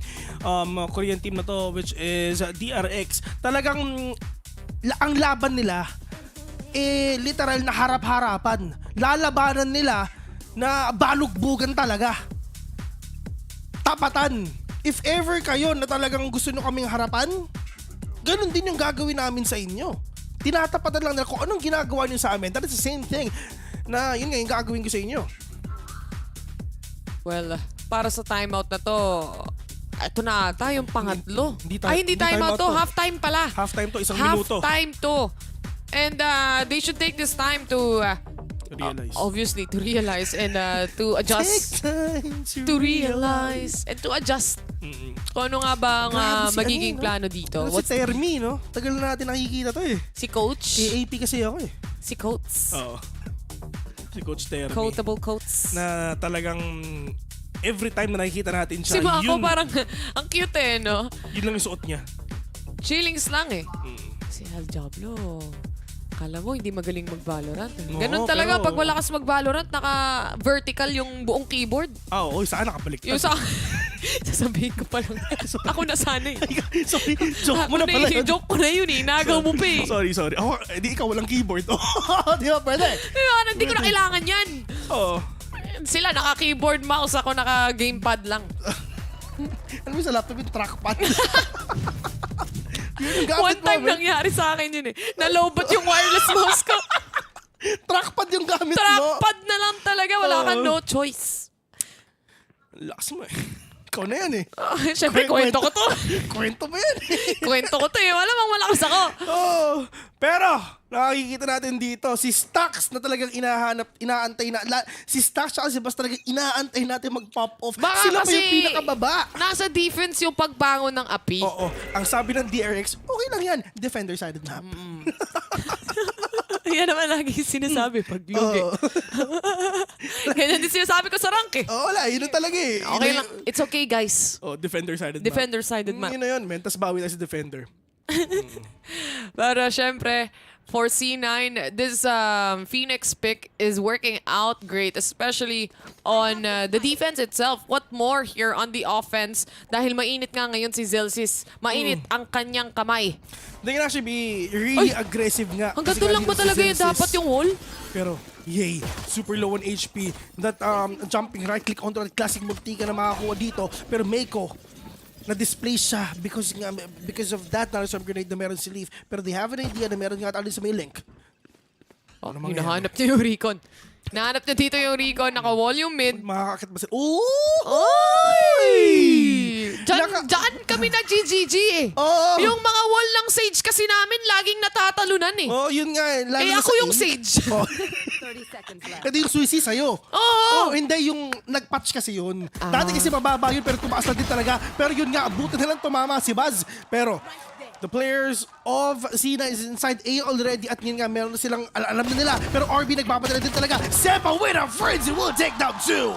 Korean team na to, which is DRX. Talagang ang laban nila, literal na harap-harapan. Lalabanan nila na balugbugan talaga. Tapatan. If ever kayo na talagang gusto nyo kaming harapan, ganun din yung gagawin namin sa inyo. Tinatapatan lang nila kung anong ginagawa nyo sa amin. That is the same thing na yun nga yung gagawin ko sa inyo. Well, para sa timeout na to, ito na ata yung pangatlo. Hindi Hindi time out to. Half-time pala. Half-time to, isang minuto. Half-time to. And they should take this time to realize. Obviously, to realize and to adjust. To realize and to adjust. Kung ano nga ba ang magiging plano dito? Pero si Termi, no? Tagal na natin nakikita to eh. Si Coach? AAP kasi ako eh. Si Coach? Oo. Si Coach Termi. Quotable quotes. Na talagang every time na nakikita natin siya, Si Mako parang ang cute eh, no? Yun lang yung suot niya. Chillings lang eh. Si El Diablo. Akala mo, hindi magaling mag-Valorant. Ganun talaga, pag malakas mag-Valorant, naka-vertical yung buong keyboard. Oo, saan nakabaliktad? Yung sa... Sasabihin ko pa lang. Ako na sana eh. Sorry, joke mo na pala yun. Joke ko na yun eh. Nagaw mo pa eh. Sorry. Ako, di ikaw walang keyboard. Di ba, pwede? Hindi ko na kailangan yan. Oo. Sila naka-keyboard mouse, ako naka-gamepad lang. Ano mo sa laptop yung trackpad? One time nangyari sa akin yun eh. Nalobot yung wireless mouse ko. Trackpad yung gamit mo. Trackpad na lang talaga. Wala kang no choice. Lakas mo eh. Ikaw na yan eh. Siyempre, kwento ko to. Kwento mo yan eh. Kwento ko to eh. Malamang malakas ako. Pero, nakikita natin dito, si Stax na talagang inaantay na. Si Stax at si Bas talagang inaantay natin mag-pop off. Sila pa yung pinakababa. Nasa defense yung pagbangon ng api. Oo. Ang sabi ng DRX, okay lang yan. Defender-sided map. Yan naman lagi sinasabi pag lugi. Ganyan din sinasabi ko sa rank eh. Wala, yun talaga eh. Okay lang. It's okay, guys. Defender-sided map. Defender-sided map. Yun na yun, men. Tas bawi na si Defender. Pero syempre, for C9, this Phoenix pick is working out great, especially on the defense itself. What more here on the offense? Dahil mainit nga ngayon si Zelsis. Mainit ang kanyang kamay. They can actually be really aggressive nga. Hanggang doon lang ba talaga yung dapat yung wall? Pero, yay, super low on HP. That jumping right click onto that classic multi ka na makakuha dito. Pero Meiko, na-display siya because of that na-reserve grenade na meron si Leaf. Pero they have an idea na meron nga tayo sa may link. Hinahanap niya yung Recon. Nahanap niya dito yung Recon. Naka-wall yung mid. Makakakit ba sila? Diyan kami na GGG eh. Yung mga wall ng Sage kasi namin laging natatalunan eh. Yun nga eh. Ako yung Sage. 30 seconds left. Kasi yung Suisi sa'yo. Hindi yung nag-patch kasi yun. Dati kasi mababa yun pero tumaas na din talaga. Pero yun nga, buti na lang tumama si Baz. Pero the players of Cena is inside A already at yun nga, meron na silang alam na nila. Pero RB nagpapadala din talaga. Sepa with a frenzy will take down 2.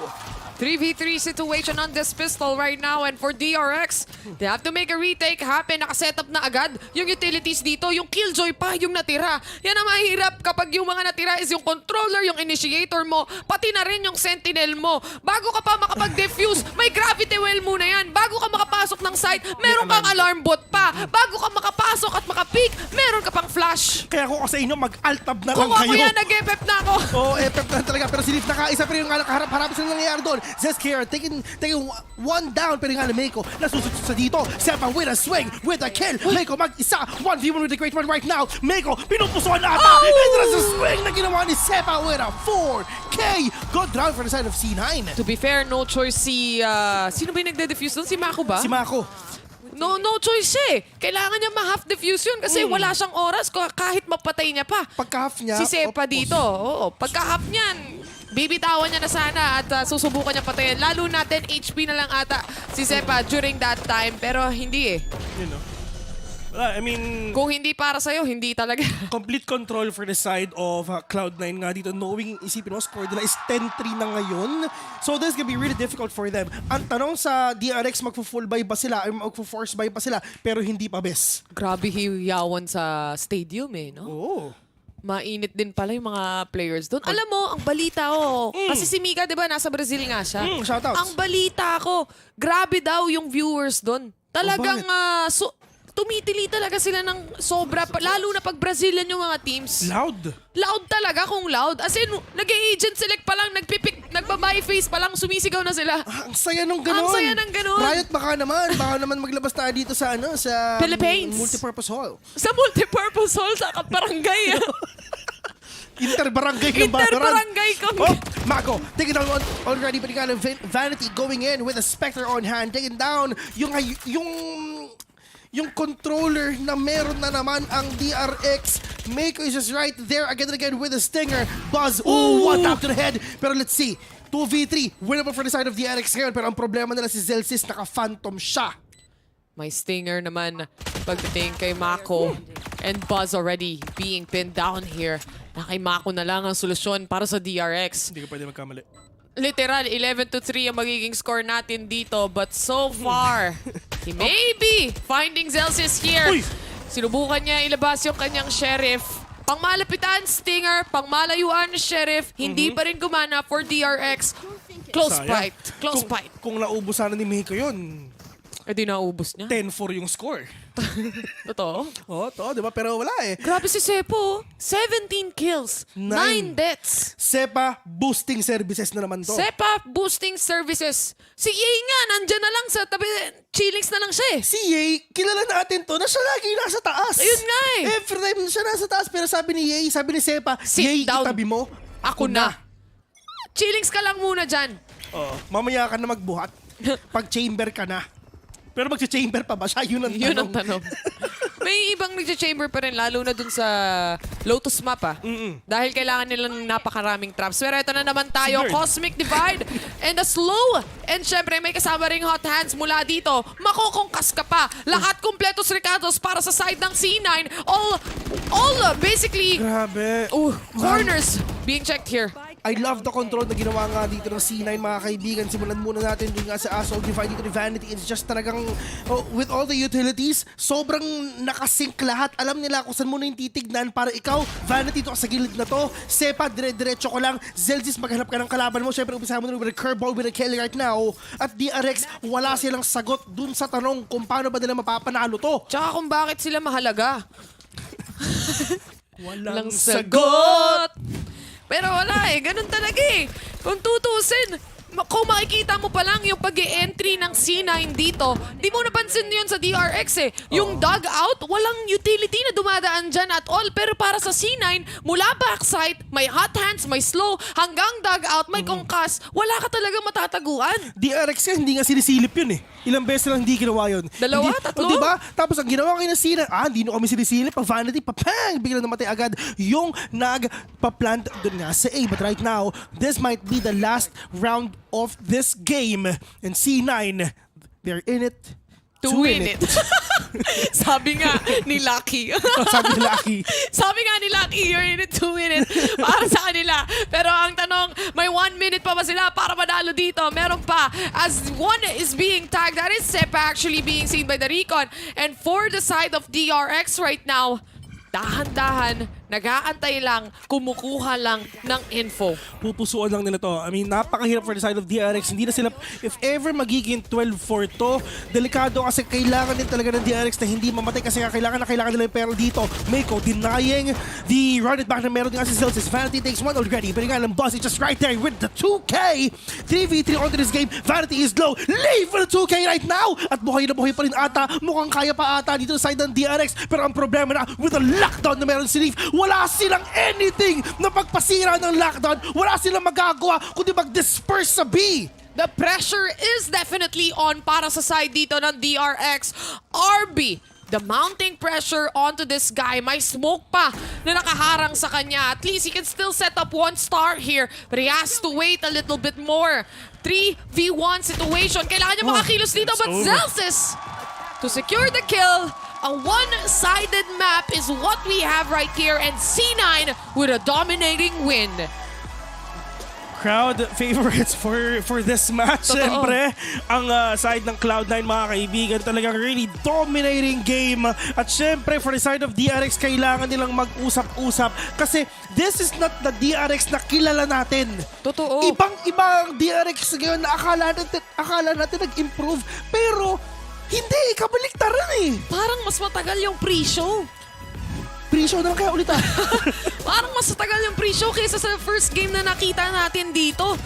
3v3 situation on this pistol right now, and for DRX, they have to make a retake happen. Nakaset up na agad yung utilities dito. Yung Killjoy pa yung natira. Yan ang mahirap kapag yung mga natira is yung controller, yung initiator mo, pati na rin yung sentinel mo. Bago ka pa makapag-defuse, may gravity well muna yan. Bago ka makapasok ng site, meron kang alarm bot pa. Bago ka makapasok at makapeak, meron ka pang flash. Kaya kung sa inyo, mag-alt-tab na lang kayo. Kung ako yan, nag-FF na ako. FF na talaga. Pero si Leaf nakaisa, pero yung kaharap-harap sila nangyayari doon. Zeskar taking one down, pero nga na Meiko nasusunod sa dito. Sepa with a swing, with a kill. Meiko mag-isa, 1v1 with the great one right now. Meiko, pinupusuan na ata. And there's a swing na ginawa ni Sepa with a 4K. Good round for the side of C9. To be fair, no choice si... sino ba yung nagde-defuse doon? Si Mako ba? Si Mako. No choice siya eh. Kailangan niya ma-half defuse yun kasi wala siyang oras kahit mapatay niya pa. Pagka-half niya, si Sepa dito. Pagka-half niyan, bibitawan niya na sana at susubukan niya patayin. Lalo natin, HP na lang ata si Sepa during that time. Pero hindi eh. You know. I mean, kung hindi para sa'yo, hindi talaga. Complete control for the side of Cloud9 nga dito. Knowing, isipin mo, score nila is 10-3 na ngayon. So this is gonna be really difficult for them. Ang tanong sa DRX, magpo-full buy ba sila? Or magpo-force buy pa sila? Pero hindi pa bes. Grabe hiyawan sa stadium eh, no? Oo. Mainit din pala yung mga players doon. Alam mo, ang balita ko, kasi si Mika, di ba, nasa Brazil nga siya. Shoutouts. Ang balita ko, grabe daw yung viewers doon. Talagang, tumitili talaga sila ng sobra, lalo na pag Brazilian yung mga teams. Loud. Loud talaga kung loud. As in, nag-agent select pa lang, nagbabae face pa lang, sumisigaw na sila. Ang saya nung ganun. Ang saya ng ganun. Riot baka naman maglabas tayo dito sa sa Philippines. Multipurpose Hall. Sa multipurpose hall, sa kaparangay. Interbarangay ng Valorant. Interbarangay kami. Mako, taking down one already, but kind of Vanity going in with a Spectre on hand, taking down yung controller na meron na naman ang DRX. Mako is just right there again and again with a stinger. Buzz, one tap to the head. Pero let's see, 2v3, winnable for the side of DRX ngayon. Pero ang problema nila si Zelsis, naka-phantom siya. May stinger naman pagdating kay Mako. And Buzz already being pinned down here. Na kay Mako na lang ang solusyon para sa DRX. Hindi ka pwede magkamali. Literal, 11-3 ang magiging score natin dito. But so far, he may be finding Zelsis here. Uy! Sinubukan niya ilabas yung kanyang Sheriff. Pangmalapitan, Stinger. Pangmalayuan, Sheriff. Hindi pa rin gumana for DRX. Close Sayang. fight. Close fight. Kung naubos sana ni Mako yun, di naubos niya. 10-4 yung score. Totoo? Oo, to, di ba? Pero wala eh. Grabe si Sepo. 17 kills. 9 deaths. Sepa, boosting services na naman to. Sepa, boosting services. Si Yay nga, nandyan na lang sa tabi. Chillings na lang siya eh. Si Yay, kilala natin to na siya lagi nasa taas. Ayun nga eh. Every time siya nasa taas. Pero sabi ni Yay, sabi ni Sepa, Sit Yay, down. itabi mo. Ako na. Chillings ka lang muna dyan. Mamaya ka na magbuhat. Pag chamber ka na. Pero magsi-chamber pa ba siya? Yun ang tanong. Yun ang tanong. May ibang nagsi-chamber pa rin, lalo na dun sa Lotus map Dahil kailangan nilang napakaraming traps. Pero ito na naman tayo, Cosmic Divide and a slow. And syempre may kasama ring hot hands mula dito. Makokongkas ka pa. Lahat kumpletos Ricardos para sa side ng C9. All basically Grabe. corners being checked here. I love the control na ginawa nga dito ng C9, mga kaibigan. Simulan muna natin dun nga sa Assault Divide dito ni Vanity. It's just talagang, with all the utilities, sobrang nakasync lahat. Alam nila kung saan muna yung titignan para ikaw, Vanity, to sa gilid na to. Sepa, dire-diretso ko lang. Zelsis, maghanap ka ng kalaban mo. Siyempre, umpisahan mo na with a curveball with a Kelly right now. At DRX, wala silang sagot dun sa tanong kung paano ba nila mapapanalo to. Tsaka kung bakit sila mahalaga. Walang sagot! Pero wala eh, ganun talaga eh. Kung tutusin, kung makikita mo pa lang yung pag-e-entry ng C9 dito, di mo napansin yun sa DRX eh. Yung dugout, walang utility na dumadaan dyan at all. Pero para sa C9, mula backside, may hot hands, may slow, hanggang dugout, may concuss, wala ka talaga matataguan. DRX hindi nga sinisilip yun eh. Ilang beses lang hindi ginawa yun. Dalawa? Hindi, Tatlo? Diba? Tapos ang ginawa kayo ng C9, hindi nyo kami sinisilip. Pag Vanity, papang! Bigla namatay agad yung nagpa-plant dun nga sa A. But right now, this might be the last round of this game. And C9, they're in it to win it. Sabi nga ni Lucky. Sabi ni Lucky. Sabi nga ni Lucky, you're in it to win it. Para sa kanila. Pero ang tanong, may 1 minute pa ba sila para manalo dito? Meron pa. As one is being tagged, that is Sepa actually being seen by the Recon. And for the side of DRX right now, dahan-dahan, nag-aantay lang, kumukuha lang ng info. Pupusuan lang nila to. I mean, napakahirap for the side of DRX. Hindi na sila, if ever magiging 12-4 to, delikado kasi kailangan din talaga ng DRX na hindi mamatay kasi kailangan nila yung peril dito. Mako denying the run it back na meron din kasi Zelsis. Vanity takes one already. Pero nga ng boss, it's just right there with the 2K. 3v3 onto this game. Vanity is low. Leave for the 2K right now! At buhay na buhay pa rin ata. Mukhang kaya pa ata dito sa side ng DRX. Pero ang problema na, with the lockdown na meron si Leaf, wala silang anything na pagpasira ng lockdown. Wala silang magagawa kundi mag-disperse sa B. The pressure is definitely on para sa side dito ng DRX. RB, the mounting pressure onto this guy. May smoke pa na nakaharang sa kanya. At least he can still set up 1 star here. But he has to wait a little bit more. 3v1 situation. Kailangan niya makakilos dito. But Zelsis, to secure the kill, a one-sided map is what we have right here, and C9 with a dominating win. Crowd favorites for this match. Siyempre, ang side ng Cloud9, mga kaibigan, talagang really dominating game. At siyempre, for the side of DRX, kailangan nilang mag-usap-usap kasi this is not the DRX na kilala natin. Totoo. Ibang DRX ngayon na akala natin nag-improve, pero hindi, kabaliktaran eh. Parang mas matagal yung pre-show. Pre-show na lang kaya ulit Parang mas matagal yung pre-show kaysa sa first game na nakita natin dito.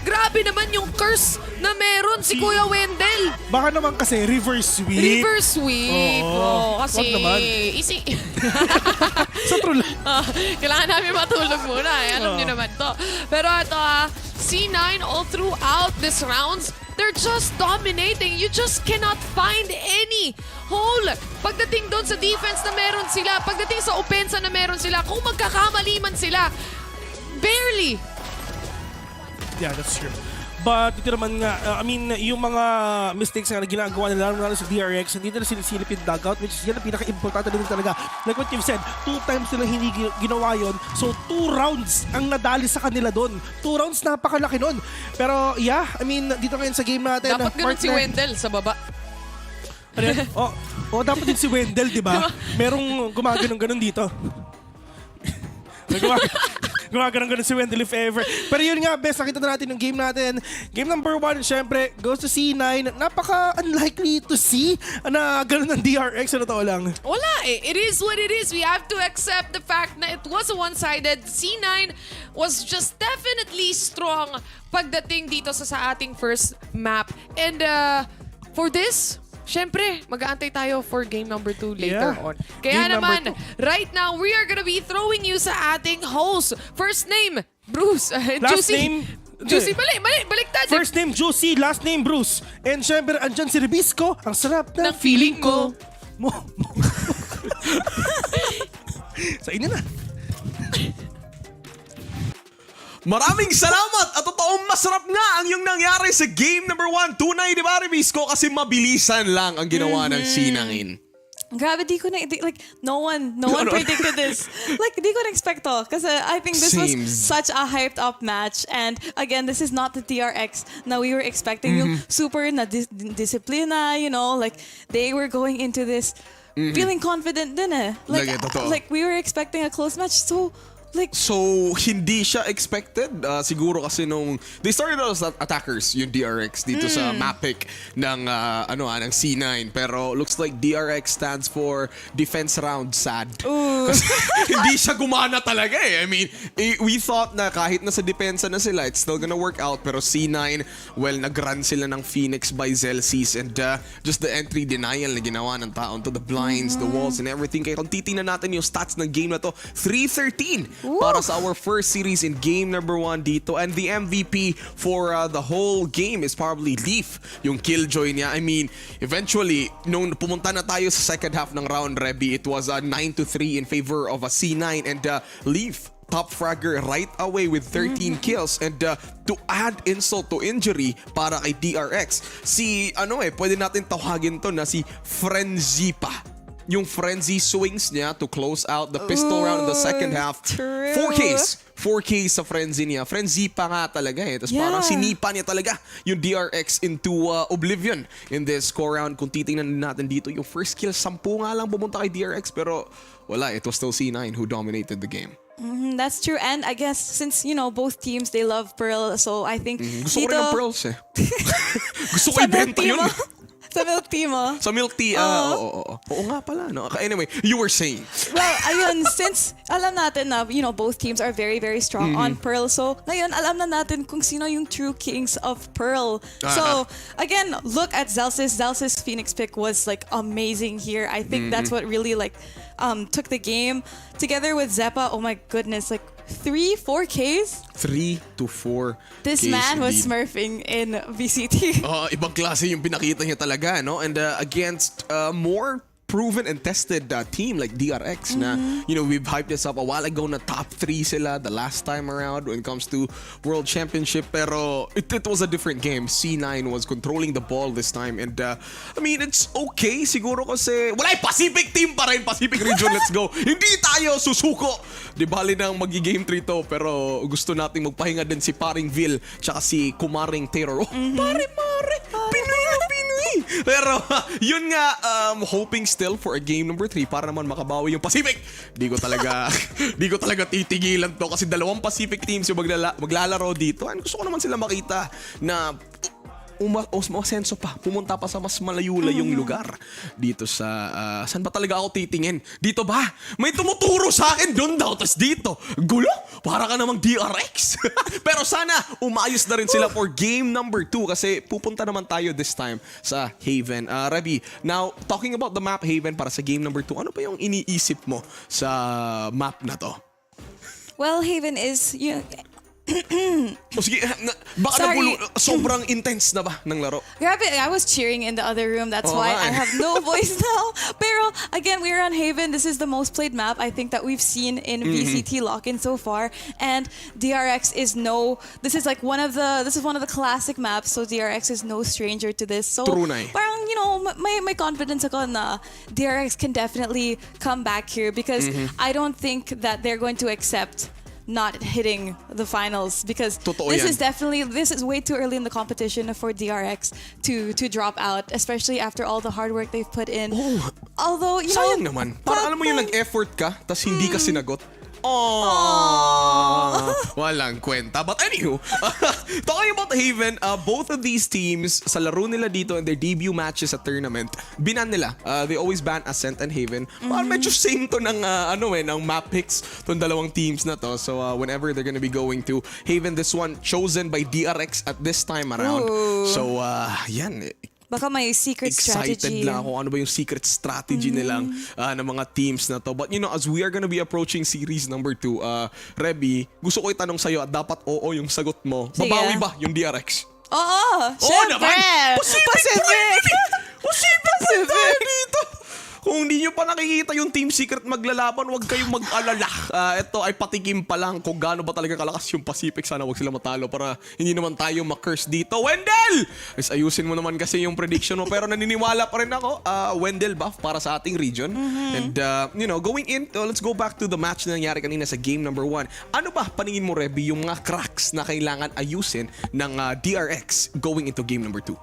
Grabe naman yung curse na meron si Kuya Wendell. Baka naman kasi reverse sweep. Reverse sweep. Oo, kasi wag naman. Sa true lang. Kailangan namin matulog muna eh. Alam niyo naman to. Pero ito C9 all throughout this rounds, they're just dominating. You just cannot find any hole. Pagdating doon sa defense na meron sila, pagdating sa opensa na meron sila, kung magkakamali man sila, barely. Yeah, that's true. But ito naman nga, yung mga mistakes nga na ginagawa nila, lalo sa DRX, hindi nila sinisilip yung dugout, which is yan ang pinaka-importante din talaga. Like what you've said, 2 times nila hindi ginawa yun. So 2 rounds ang nadali sa kanila doon. 2 rounds, napakalaki nun. Pero yeah, dito ngayon sa game natin. Dapat ganun si Wendell sa baba. Ano yan? Dapat din si Wendell, di ba? Merong gumaganon-ganon dito. Gumaganon-ganon si Wendell if ever. Pero yun nga, best, nakita na natin yung game natin. Game number 1, syempre, goes to C9. Napaka-unlikely to see na ganun ng DRX, ano to lang. Wala eh. It is what it is. We have to accept the fact na it was a one-sided. C9 was just definitely strong pagdating dito sa ating first map. And for this, syempre, mag-aantay tayo for game number 2 later on. Kaya Game naman, right now, we are gonna be throwing you sa ating host. First name, Bruce. Last Juicy. name, Juicy, baliktad. First name, Juicy. Last name, Bruce. And syempre, andyan si Rebisco. Ang sarap ng feeling ko. Sa inyo na. Maraming salamat at totoong masarap nga ang yung nangyari sa game number 1. Tunay, di ba, Rebisco? Kasi mabilisan lang ang ginawa ng C9. Grabe, di ko na, no one predicted this. Like, di ko na-expect to. Kasi I think this was such a hyped up match. And again, this is not the TRX na we were expecting. Yung super na disiplina, like, they were going into this feeling confident din eh. Like, we were expecting a close match. So, hindi siya expected. Siguro kasi nung they started out as attackers, yung DRX dito sa map pick ng ng C9. Pero looks like DRX stands for defense round sad. Kasi hindi siya gumana talaga eh. We thought na kahit nasa depensa na sila, it's still gonna work out. Pero C9, well, nag-run sila ng Phoenix by Zelsis and just the entry denial na ginawa ng taon to the blinds, the walls, and everything. Kaya kung titingnan natin yung stats ng game na to, 3-13 para sa our first series in game number 1 dito. And the MVP for the whole game is probably Leaf, yung killjoy niya. Eventually, nung pumunta na tayo sa second half ng round, Rebby, it was 9-3 in favor of a C9 and Leaf top fragger right away with 13 kills. And to add insult to injury para kay DRX, pwede natin tawagin to na si Frenzy pa. Yung frenzy swings niya to close out the pistol round in the second half. True. 4Ks sa frenzy niya. Frenzy pa nga talaga eh. Tapos parang sinipa niya talaga yung DRX into oblivion in this score round. Kung titingnan natin dito, yung first kill, 10 nga lang pumunta kay DRX. Pero wala, it was still C9 who dominated the game. That's true. And I guess since, both teams, they love Pearl. So I think gusto ko rin ng Pearls eh. Gusto ko ibenta yun. Sa milk tea mo? Sa milk tea, oo nga pala, no? Anyway, you were saying. Well, ayun, since alam natin na, both teams are very, very strong on Pearl. So, ngayon, alam na natin kung sino yung true kings of Pearl. So, again, look at Zelsis. Zelsis' Phoenix pick was, amazing here. I think that's what really, took the game. Together with Zeppa, oh my goodness, 3-4 Ks? 3 to 4 This Ks man was indeed. smurfing in VCT. Ibang klase yung pinakita niya talaga, no? And against more proven and tested team like DRX na, we've hyped this up a while ago na top 3 sila the last time around when it comes to World Championship. Pero it was a different game. C9 was controlling the ball this time. And it's okay siguro kasi wala, Pacific team pa rin. Pacific region, let's go. Hindi tayo susuko. Di bali nang magi-game 3 to. Pero gusto nating magpahinga din si Paring Vil tsaka si Kumaring Terror. Pare, Pinoy na Pinoy. Pero yun nga, hoping still for a game number 3 para naman makabawi yung Pacific. Di ko talaga titigilan to kasi 2 Pacific teams yung maglalaro dito. And gusto ko naman sila makita na umasenso pa, pumunta pa sa mas malayo-layong lugar. Dito sa, saan ba talaga ako titingin? Dito ba? May tumuturo sa akin doon daw, tas dito. Gulo, para ka namang DRX. Pero sana, umayos na rin sila for game number 2 kasi pupunta naman tayo this time sa Haven. Reby, now, talking about the map Haven para sa game number 2, ano ba yung iniisip mo sa map na to? Well, Haven is Sige, baka sobrang intense na ba ng laro? Grabe, I was cheering in the other room. That's why I have no voice now. Pero again, we're on Haven. This is the most played map I think that we've seen in VCT LOCK so far. And DRX is this is one of the classic maps. So DRX is no stranger to this. So parang may confidence ako na DRX can definitely come back here because I don't think that they're going to accept not hitting the finals because this is way too early in the competition for DRX to drop out, especially after all the hard work they've put in. Although, sayang naman. Para alam mo yung nag-effort ka, tas hindi ka sinagot. Walang kwenta. But anywho, talking about Haven, both of these teams, sa laro nila dito in their debut matches sa tournament, binan nila. They always ban Ascent and Haven. Medyo same to ng map picks tong dalawang teams na to. So whenever they're gonna be going to Haven, this one chosen by DRX at this time around. So yan. Baka may secret strategy. Excited lang ako ano ba yung secret strategy nilang ng mga teams na to. But as we are gonna be approaching series number 2, Reby, gusto ko itanong sa'yo at dapat oo yung sagot mo. Babawi ba yung DRX? Oo! Siyempre! Pacific! Pacific dito! Kung hindi nyo pa nakikita yung Team Secret maglalaban, huwag kayong mag-alala. Ito ay patikim pa lang kung gaano ba talaga kalakas yung Pacific. Sana huwag sila matalo para hindi naman tayo ma-curse dito. Wendell! Ayusin mo naman kasi yung prediction mo. Pero naniniwala pa rin ako, Wendell buff para sa ating region. And, going in, let's go back to the match na nangyari kanina sa game number 1. Ano ba, paningin mo, Reby, yung mga cracks na kailangan ayusin ng DRX going into game number 2?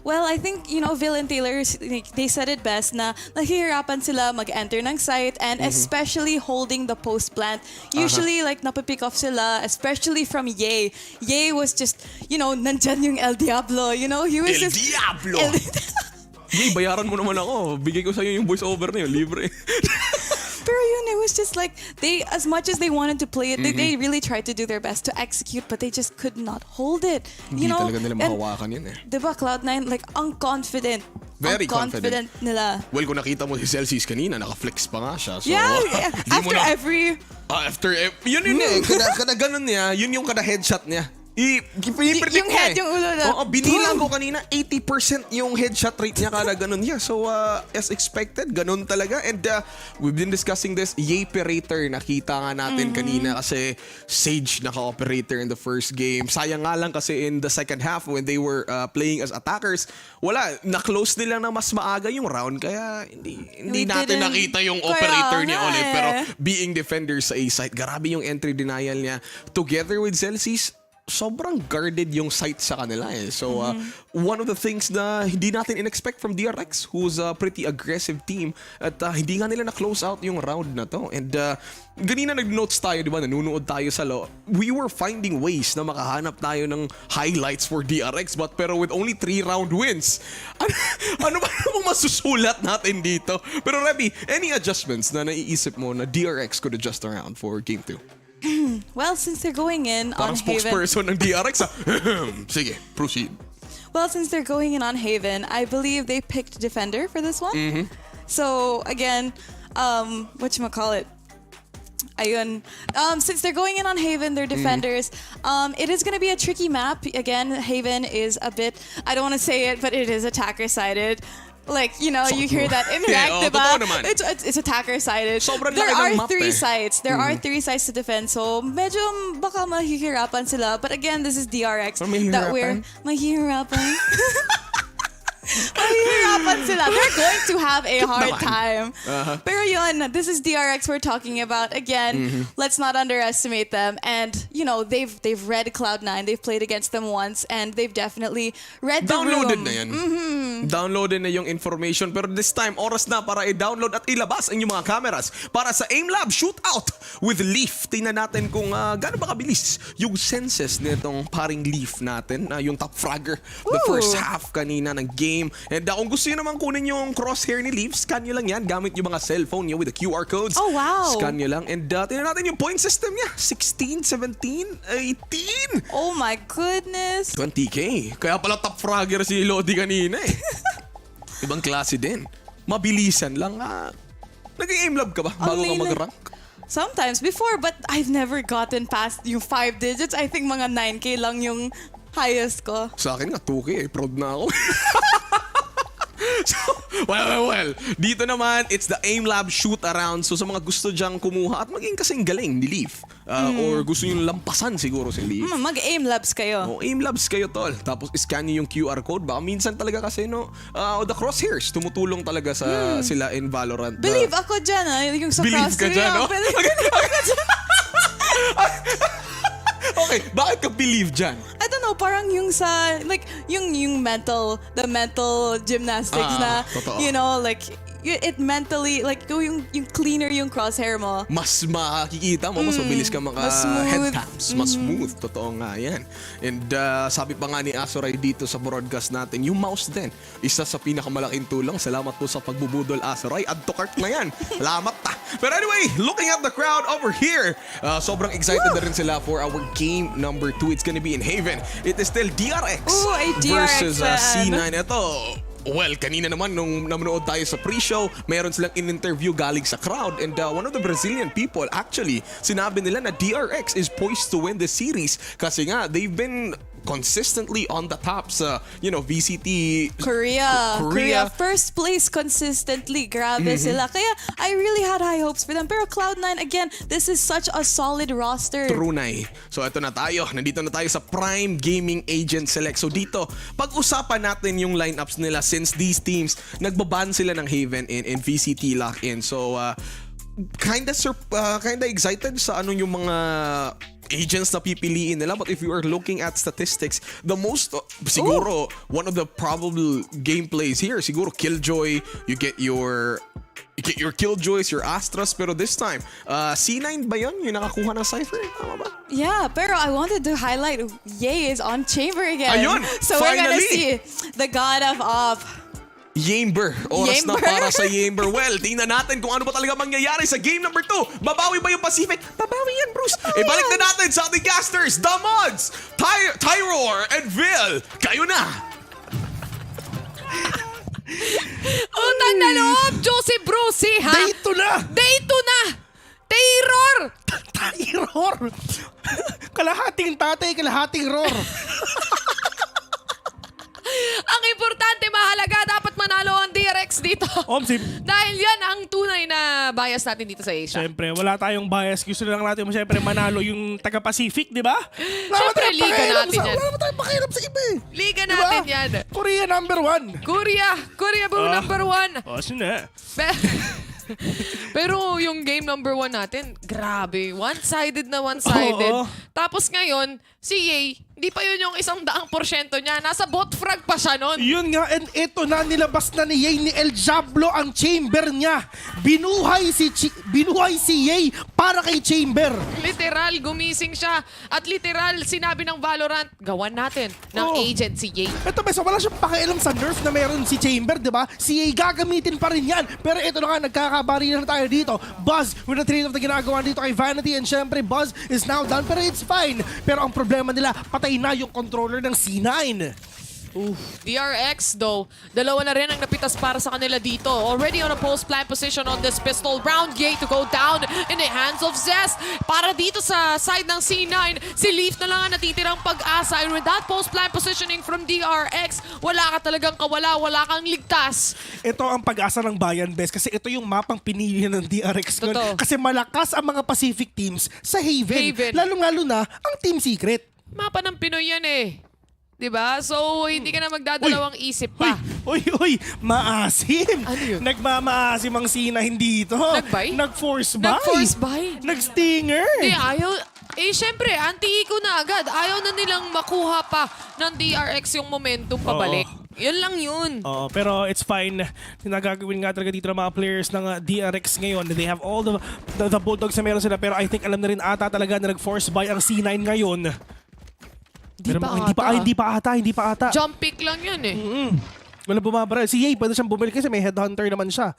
Well, I think, Vil and Taylor, they said it best na nahihirapan sila mag-enter ng site and especially holding the post plant. Usually, napapick off sila, especially from Ye. Ye was just, nandyan yung El Diablo, He was Diablo! Ye, bayaran mo naman ako. Bigay ko sa'yo yung voice over na yun, libre. Pero it was just they, as much as they wanted to play it, they really tried to do their best to execute, but they just could not hold it. Hindi talaga nila mahawakan yun eh. Diba, Cloud9, unconfident. Very confident nila. Well, kung nakita mo si Celsius kanina, naka-flex pa nga siya. So, yeah. After yun eh. Kada ganun niya, yun yung kada headshot niya. Yung head, yung ulo na. Oo, binilang ko kanina, 80% yung headshot rate niya kada ganun niya. So, as expected, ganun talaga. And we've been discussing this, Ye-perator, nakita nga natin kanina kasi Sage naka-operator in the first game. Sayang nga lang kasi in the second half when they were playing as attackers, na-close nila na mas maaga yung round. Kaya hindi natin nakita yung operator niya ulit. Pero being defenders sa A-site, grabe yung entry denial niya. Together with Celsius, sobrang guarded yung site sa kanila eh. So, one of the things na hindi natin in-expect from DRX, who's a pretty aggressive team, at hindi nga nila na-close out yung round na to. And ganina nag-notes tayo, di ba? Nanunood tayo sa we were finding ways na makahanap tayo ng highlights for DRX, pero with only 3-round wins. Ano ba namang masusulat natin dito? Pero Reby, any adjustments na naiisip mo na DRX could adjust around for Game 2? Well, since they're going in Parang on Haven... spokesperson ng DRX. Sige, proceed. Well, since they're going in on Haven, I believe they picked Defender for this one. So, again, whatchamacallit? Ayun. Since they're going in on Haven, they're defenders. It is going to be a tricky map. Again, Haven is a bit... I don't want to say it, but it is attacker-sided. You hear that interact, diba? It's attacker-sided. There are 3 sites. There are 3 sites to defend. So, medyo baka mahihirapan sila. But again, this is DRX. That we're mahihirapan. Mahihirapan sila. They're going to have a hard naman. time. Pero yun, this is DRX we're talking about. Again, let's not underestimate them. And, you know, they've read Cloud9. They've played against them once. And they've definitely read the Downloaded room. na yan. Downloaded na yung information. Pero this time, oras na para i-download at ilabas ang inyong mga cameras para sa Aim Lab Shootout with Leaf. Tingnan natin kung gaano ba kabilis yung senses nitong paring Leaf natin. Yung top fragger the first half kanina ng game. And kung gusto nyo naman kunin yung crosshair ni Leaf, scan nyo lang yan gamit yung mga cellphone nyo with the QR codes. Oh, wow. Scan nyo lang. And tingnan natin yung point system niya. 16, 17, 18. Oh my goodness. 20k. Kaya pala top fragger si Lodi kanina eh. Ibang klase din. Mabilisan lang. Nag-aim lab ka ba bago ka mag-rank? Sometimes before, but I've never gotten past yung 5 digits. I think mga 9K lang yung highest ko. Sa akin nga 2k eh. Proud na ako. So, well. Dito naman, it's the Aim Lab shoot around. So sa mga gusto dyang kumuha at maging kasing galing ni Leaf. Or gusto nyo lampasan siguro si Leaf. Mag-aim labs kayo. Aim labs kayo, tol. Tapos scan nyo yung QR code. Baka minsan talaga kasi the crosshairs tumutulong talaga sa sila in Valorant. Believe ako dyan yung sa Believe crosshair. ka dyan, no? Believe ako dyan. Okay, bakit ka believe dyan? I don't know, parang yung sa, like, yung the mental gymnastics na, totoo. you know, like, it mentally, like, yung cleaner yung crosshair mo. Mas makikita mo, mas mabilis ka head taps. Mas smooth. Totoo nga yan. And sabi pa nga ni Azuray dito sa broadcast natin, yung mouse din, isa sa pinakamalaking tulong. Salamat po sa pagbubudol, Azuray. Add to cart na yan. Salamat ta. But anyway, looking at the crowd over here, sobrang excited na rin sila for our game number 2. It's gonna be in Haven. It is still DRX versus C9. Ito, well, kanina naman nung nanonood tayo sa pre-show, meron silang in-interview galing sa crowd and one of the Brazilian people actually, sinabi nila na DRX is poised to win the series kasi nga, they've been consistently on the top sa, VCT Korea. First place consistently. Grabe sila. Kaya I really had high hopes for them. Pero Cloud9, again, this is such a solid roster. Trunay. So ito na tayo. Nandito na tayo sa Prime Gaming Agent Select. So dito, pag-usapan natin yung lineups nila since these teams, nagbaban sila ng Haven in VCT LOCK in. So, kinda excited sa yung mga agents na pipiliin nila. But if you are looking at statistics, the most, siguro, one of the probable gameplays here, siguro Killjoy, you get your Killjoys, your Astras, pero this time, C9 ba yun? Yung nakakuha ng Cypher? Tama ba? Yeah, pero I wanted to highlight Ye is on Chamber again. Ayun! So finally! we're gonna see the god of off. Yamber. Oras na para sa Yamber. Well, tingnan natin kung ano ba talaga mangyayari sa game number 2. Babawi ba yung Pacific? Babawi yan, Bruce. Ibalik na natin sa ating casters, The Mods, Tyror, and Vil. Kayo na! Utang na loob, Josie Brucey, ha? Dito na! Tyror! Tyror! Kalahating tatay, kalahating roar. Ang importante, mahalaga, dapat manalo ang DRX dito. Dahil yan ang tunay na bias natin dito sa Asia. Siyempre, wala tayong bias. Gusto lang natin siyempre manalo yung taga-Pacific, di ba? Siyempre, liga natin yan. Wala tayong pakialam sa iba eh. Liga natin yan. Korea number 1. Korea bro, number 1. Sina. Pero yung game number 1 natin, grabe. One-sided. Tapos ngayon, si Ye, hindi pa yun yung 100% niya. Nasa bot frag pa siya nun. Yun nga, and ito na, nilabas na ni Ye ni El Diablo ang chamber niya. Binuhay si Ye para kay chamber. Literal, gumising siya. At literal, sinabi ng Valorant, gawan natin ng agent si Ye. Ito, so wala siyang pakialam sa nerf na meron si chamber, di ba? Si Ye gagamitin pa rin yan. Pero ito na nga, nagkakabarilan na tayo dito. Buzz, with the trade-off na ginagawa dito kay Vanity, and syempre, Buzz is now done, pero it's fine. Pero ang problema nila, patay na yung controller ng C9. DRX though, dalawa na rin ang napitas para sa kanila dito. Already on a post-plant position on this pistol. Round gate to go down in the hands of Zest. Para dito sa side ng C9, si Leaf na lang ang natitirang pag-asa. And with that post-plant positioning from DRX, wala ka talagang kawala, wala kang ligtas. Ito ang pag-asa ng bayan, Bes, kasi ito yung mapang pinili ng DRX. Kasi malakas ang mga Pacific teams sa Haven. Lalong-lalo na ang Team Secret. Mapa ng Pinoy yan eh. Diba? So, hindi ka na magdadalawang isip pa. Uy, maasim. Ano yun? Nagmamaasim ang C9 dito. Nag-buy? Nag-force buy. Nag-force buy? Nag-stinger. Hindi, ayaw. Syempre, anti-eco na agad. Ayaw na nilang makuha pa ng DRX yung momentum pabalik. Yun lang yun. Pero it's fine. Nagagawin nga talaga dito ng mga players ng DRX ngayon. They have all the bulldogs na meron sila. Pero I think alam na rin ata talaga na nag-force buy ang C9 ngayon. Hindi pa ata. Jump pick lang yan eh. Wala bumabaril. Si Ye, pwede siyang bumili kasi may headhunter naman siya.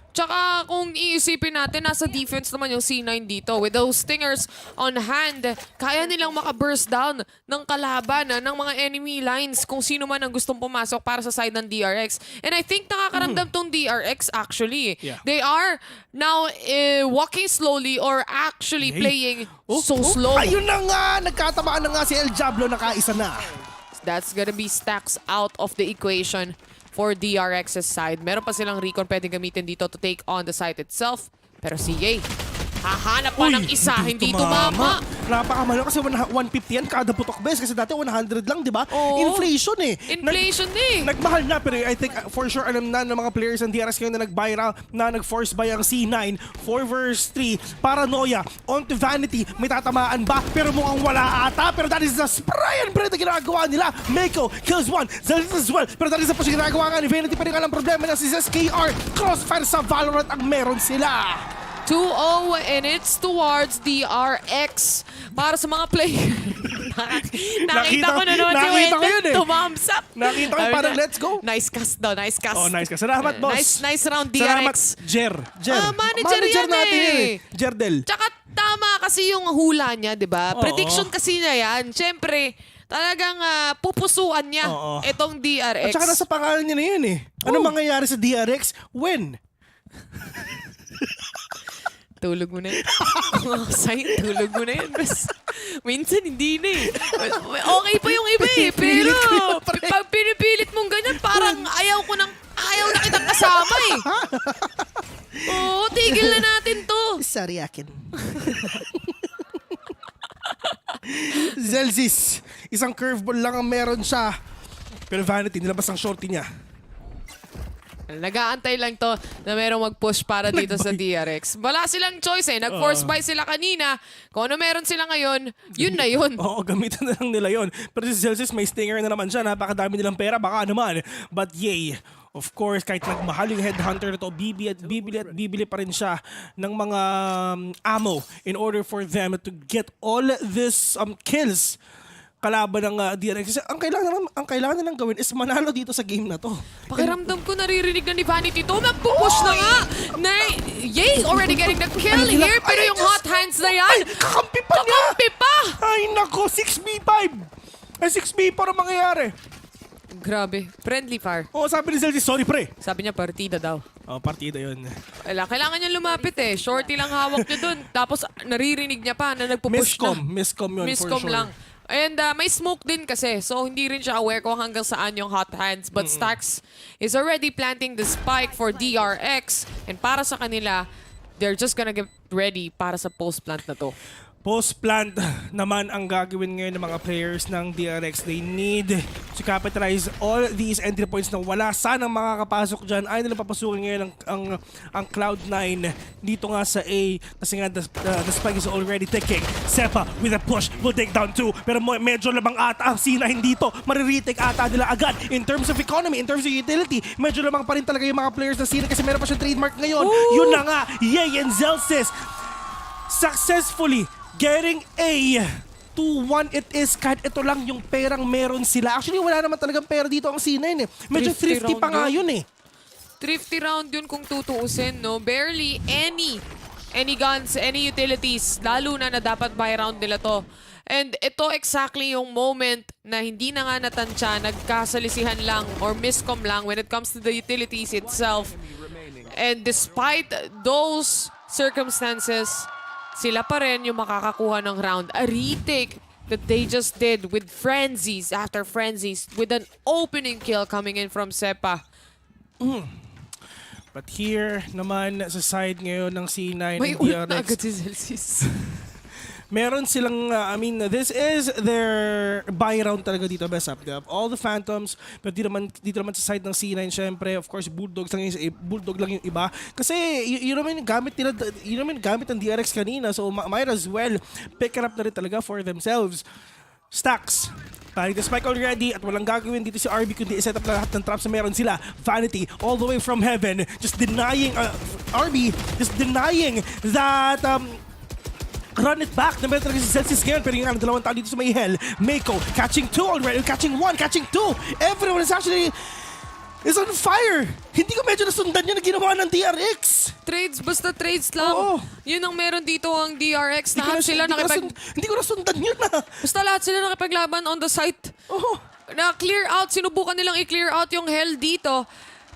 Tsaka kung iisipin natin, nasa defense naman yung C9 dito. With those stingers on hand, kaya nilang makaburst down ng kalaban ng mga enemy lines kung sino man ang gustong pumasok para sa side ng DRX. And I think nakakaramdam tong DRX actually. Yeah. They are now walking slowly or actually playing so slow. Ayun na nga! Nagkatamaan na nga si El Diablo, nakaisa na. That's gonna be stacks out of the equation for DRX's side. Meron pa silang recon pwedeng gamitin dito to take on the site itself. Pero si Ye, hahanap pa ng isa, hindi tumama. Napakamalo kasi 150 yan kada putok bes kasi dati 100 lang, di ba? Inflation eh. Inflation Nagmahal na pero I think for sure alam na ng mga players ng DRX ngayon na nag-buy na nag-force buy ang C9 4 versus 3. Paranoia onto Vanity. May tatamaan ba? Pero mukhang wala ata. Pero that is the spray and pray na ginagawa nila. Mako kills one. Zelda as well. Pero that is the push ginagawa nga ni Vanity. Pero nga lang problema na si SKR. Crossfire sa Valorant ang meron sila. 2-0 and it's towards DRX. Para sa mga player. Nakita ko na naman si Wendell tumamsap. Nakita ko parang let's go. Nice cast daw, nice cast. Nice cast. Salamat, boss. Nice round, DRX. Salamat, Jer. Manager yan natin eh. Jerdel. Tsaka tama kasi yung hula niya, di ba? Prediction kasi niya yan. Siyempre, talagang pupusuan niya itong DRX. At saka nasa pangalan niya na yun eh. Ano mangyayari sa DRX? When? Tulog mo na yun. Tulog mo na yun. Minsan hindi na eh. Okay pa yung iba eh. Pero pag pinipilit mong ganyan, parang ayaw na kitang kasama eh. Oo, tigil na natin to. Sorry akin. Zelzis, isang curveball lang ang meron siya. Pero Vanity, nilabas ang shorty niya. Nag-aantay lang to na merong mag-push para dito sa DRX. Wala silang choice eh. Nag-force buy sila kanina. Kung ano meron sila ngayon, yun na yun. Gamitan na lang nila yun. Pero si Celsius may stinger na naman siya. Napakadami nilang pera. Baka naman. But yay. Of course, kahit nagmahal yung headhunter na to, bibili pa rin siya ng mga ammo in order for them to get all this kills kalaban ng DRX. Kasi ang kailangan na lang gawin is manalo dito sa game na to. Pakiramdam ko naririnig na ni Vanity to. Nagpupush na nga. Yay! Already getting the kill here. Pero yung hot hands na yan. Kakampi pa niya! Kakampi pa! Ay nako, 6v5! Ay 6v4 ang mangyayari. Grabe. Friendly fire. Sabi ni Zelda, sorry pre. Sabi niya partida daw. Partida yun. Kailangan niya lumapit eh. Shorty lang hawak niya dun. Tapos naririnig niya pa na nagpupush na. Miscom yun Miscom for sure. lang. And may smoke din kasi. So hindi rin siya aware kung hanggang saan yung hot hands. But Stax is already planting the spike for DRX. And para sa kanila, they're just gonna get ready para sa post-plant na to. Post-plant naman ang gagawin ngayon ng mga players ng DRX. They need to capitalize all these entry points na wala sanang makakapasok dyan. Ay nila papasukin ngayon ang Cloud9 dito nga sa A. Kasi nga the spike is already ticking. Sepa with a push will take down 2. Pero medyo labang ata ang C9 dito. Mariretake ata nila agad. In terms of economy, in terms of utility, medyo labang pa rin talaga yung mga players na C9 kasi meron pa siyang trademark ngayon. Yun na nga, Yay and Zelsis successfully getting a 2-1 it is. Kahit ito lang yung perang meron sila. Actually, wala naman talagang pera dito ang C9 eh. Medyo thrifty pa nga yun eh. Thrifty round yun kung tutuusin, no? Barely any guns, any utilities. Lalo na dapat buy round nila to. And ito exactly yung moment na hindi na nga natansya, nagkasalisihan lang or miscom lang when it comes to the utilities itself. And despite those circumstances, sila pa rin yung makakakuha ng round. A retake that they just did with frenzies after frenzies with an opening kill coming in from Sepa. But here naman sa side ngayon ng C9 may and ult na DRX. agad si Celsius. meron silang, this is their buy round talaga dito, best up. They have all the Phantoms, pero dito naman sa side ng C9, syempre, of course, Bulldogs lang Bulldog lang yung iba. Kasi, yun naman yung gamit nila, yun naman yung gamit ng DRX kanina, so might as well pick it up na rin talaga for themselves. Stacks. Paring the spike already at walang gagawin dito si RB kundi i-set up na lahat ng traps na meron sila. Vanity all the way from heaven, just denying, RB just denying that, run it back. Naman talaga si Celsius ngayon. Pero yung dalawang tao dito sa may hell. Mako catching 2 already. Catching 1, catching 2. Everyone is actually is on fire. Hindi ko medyo nasundan yun na ginawa ng DRX. Trades, basta trades lang. Oo. Yun ang meron dito ang DRX. Lahat sila Hindi ko nasundan yun na. Basta lahat sila nakipaglaban on the site. Oo. Na-clear out. Sinubukan nilang i-clear out yung hell dito.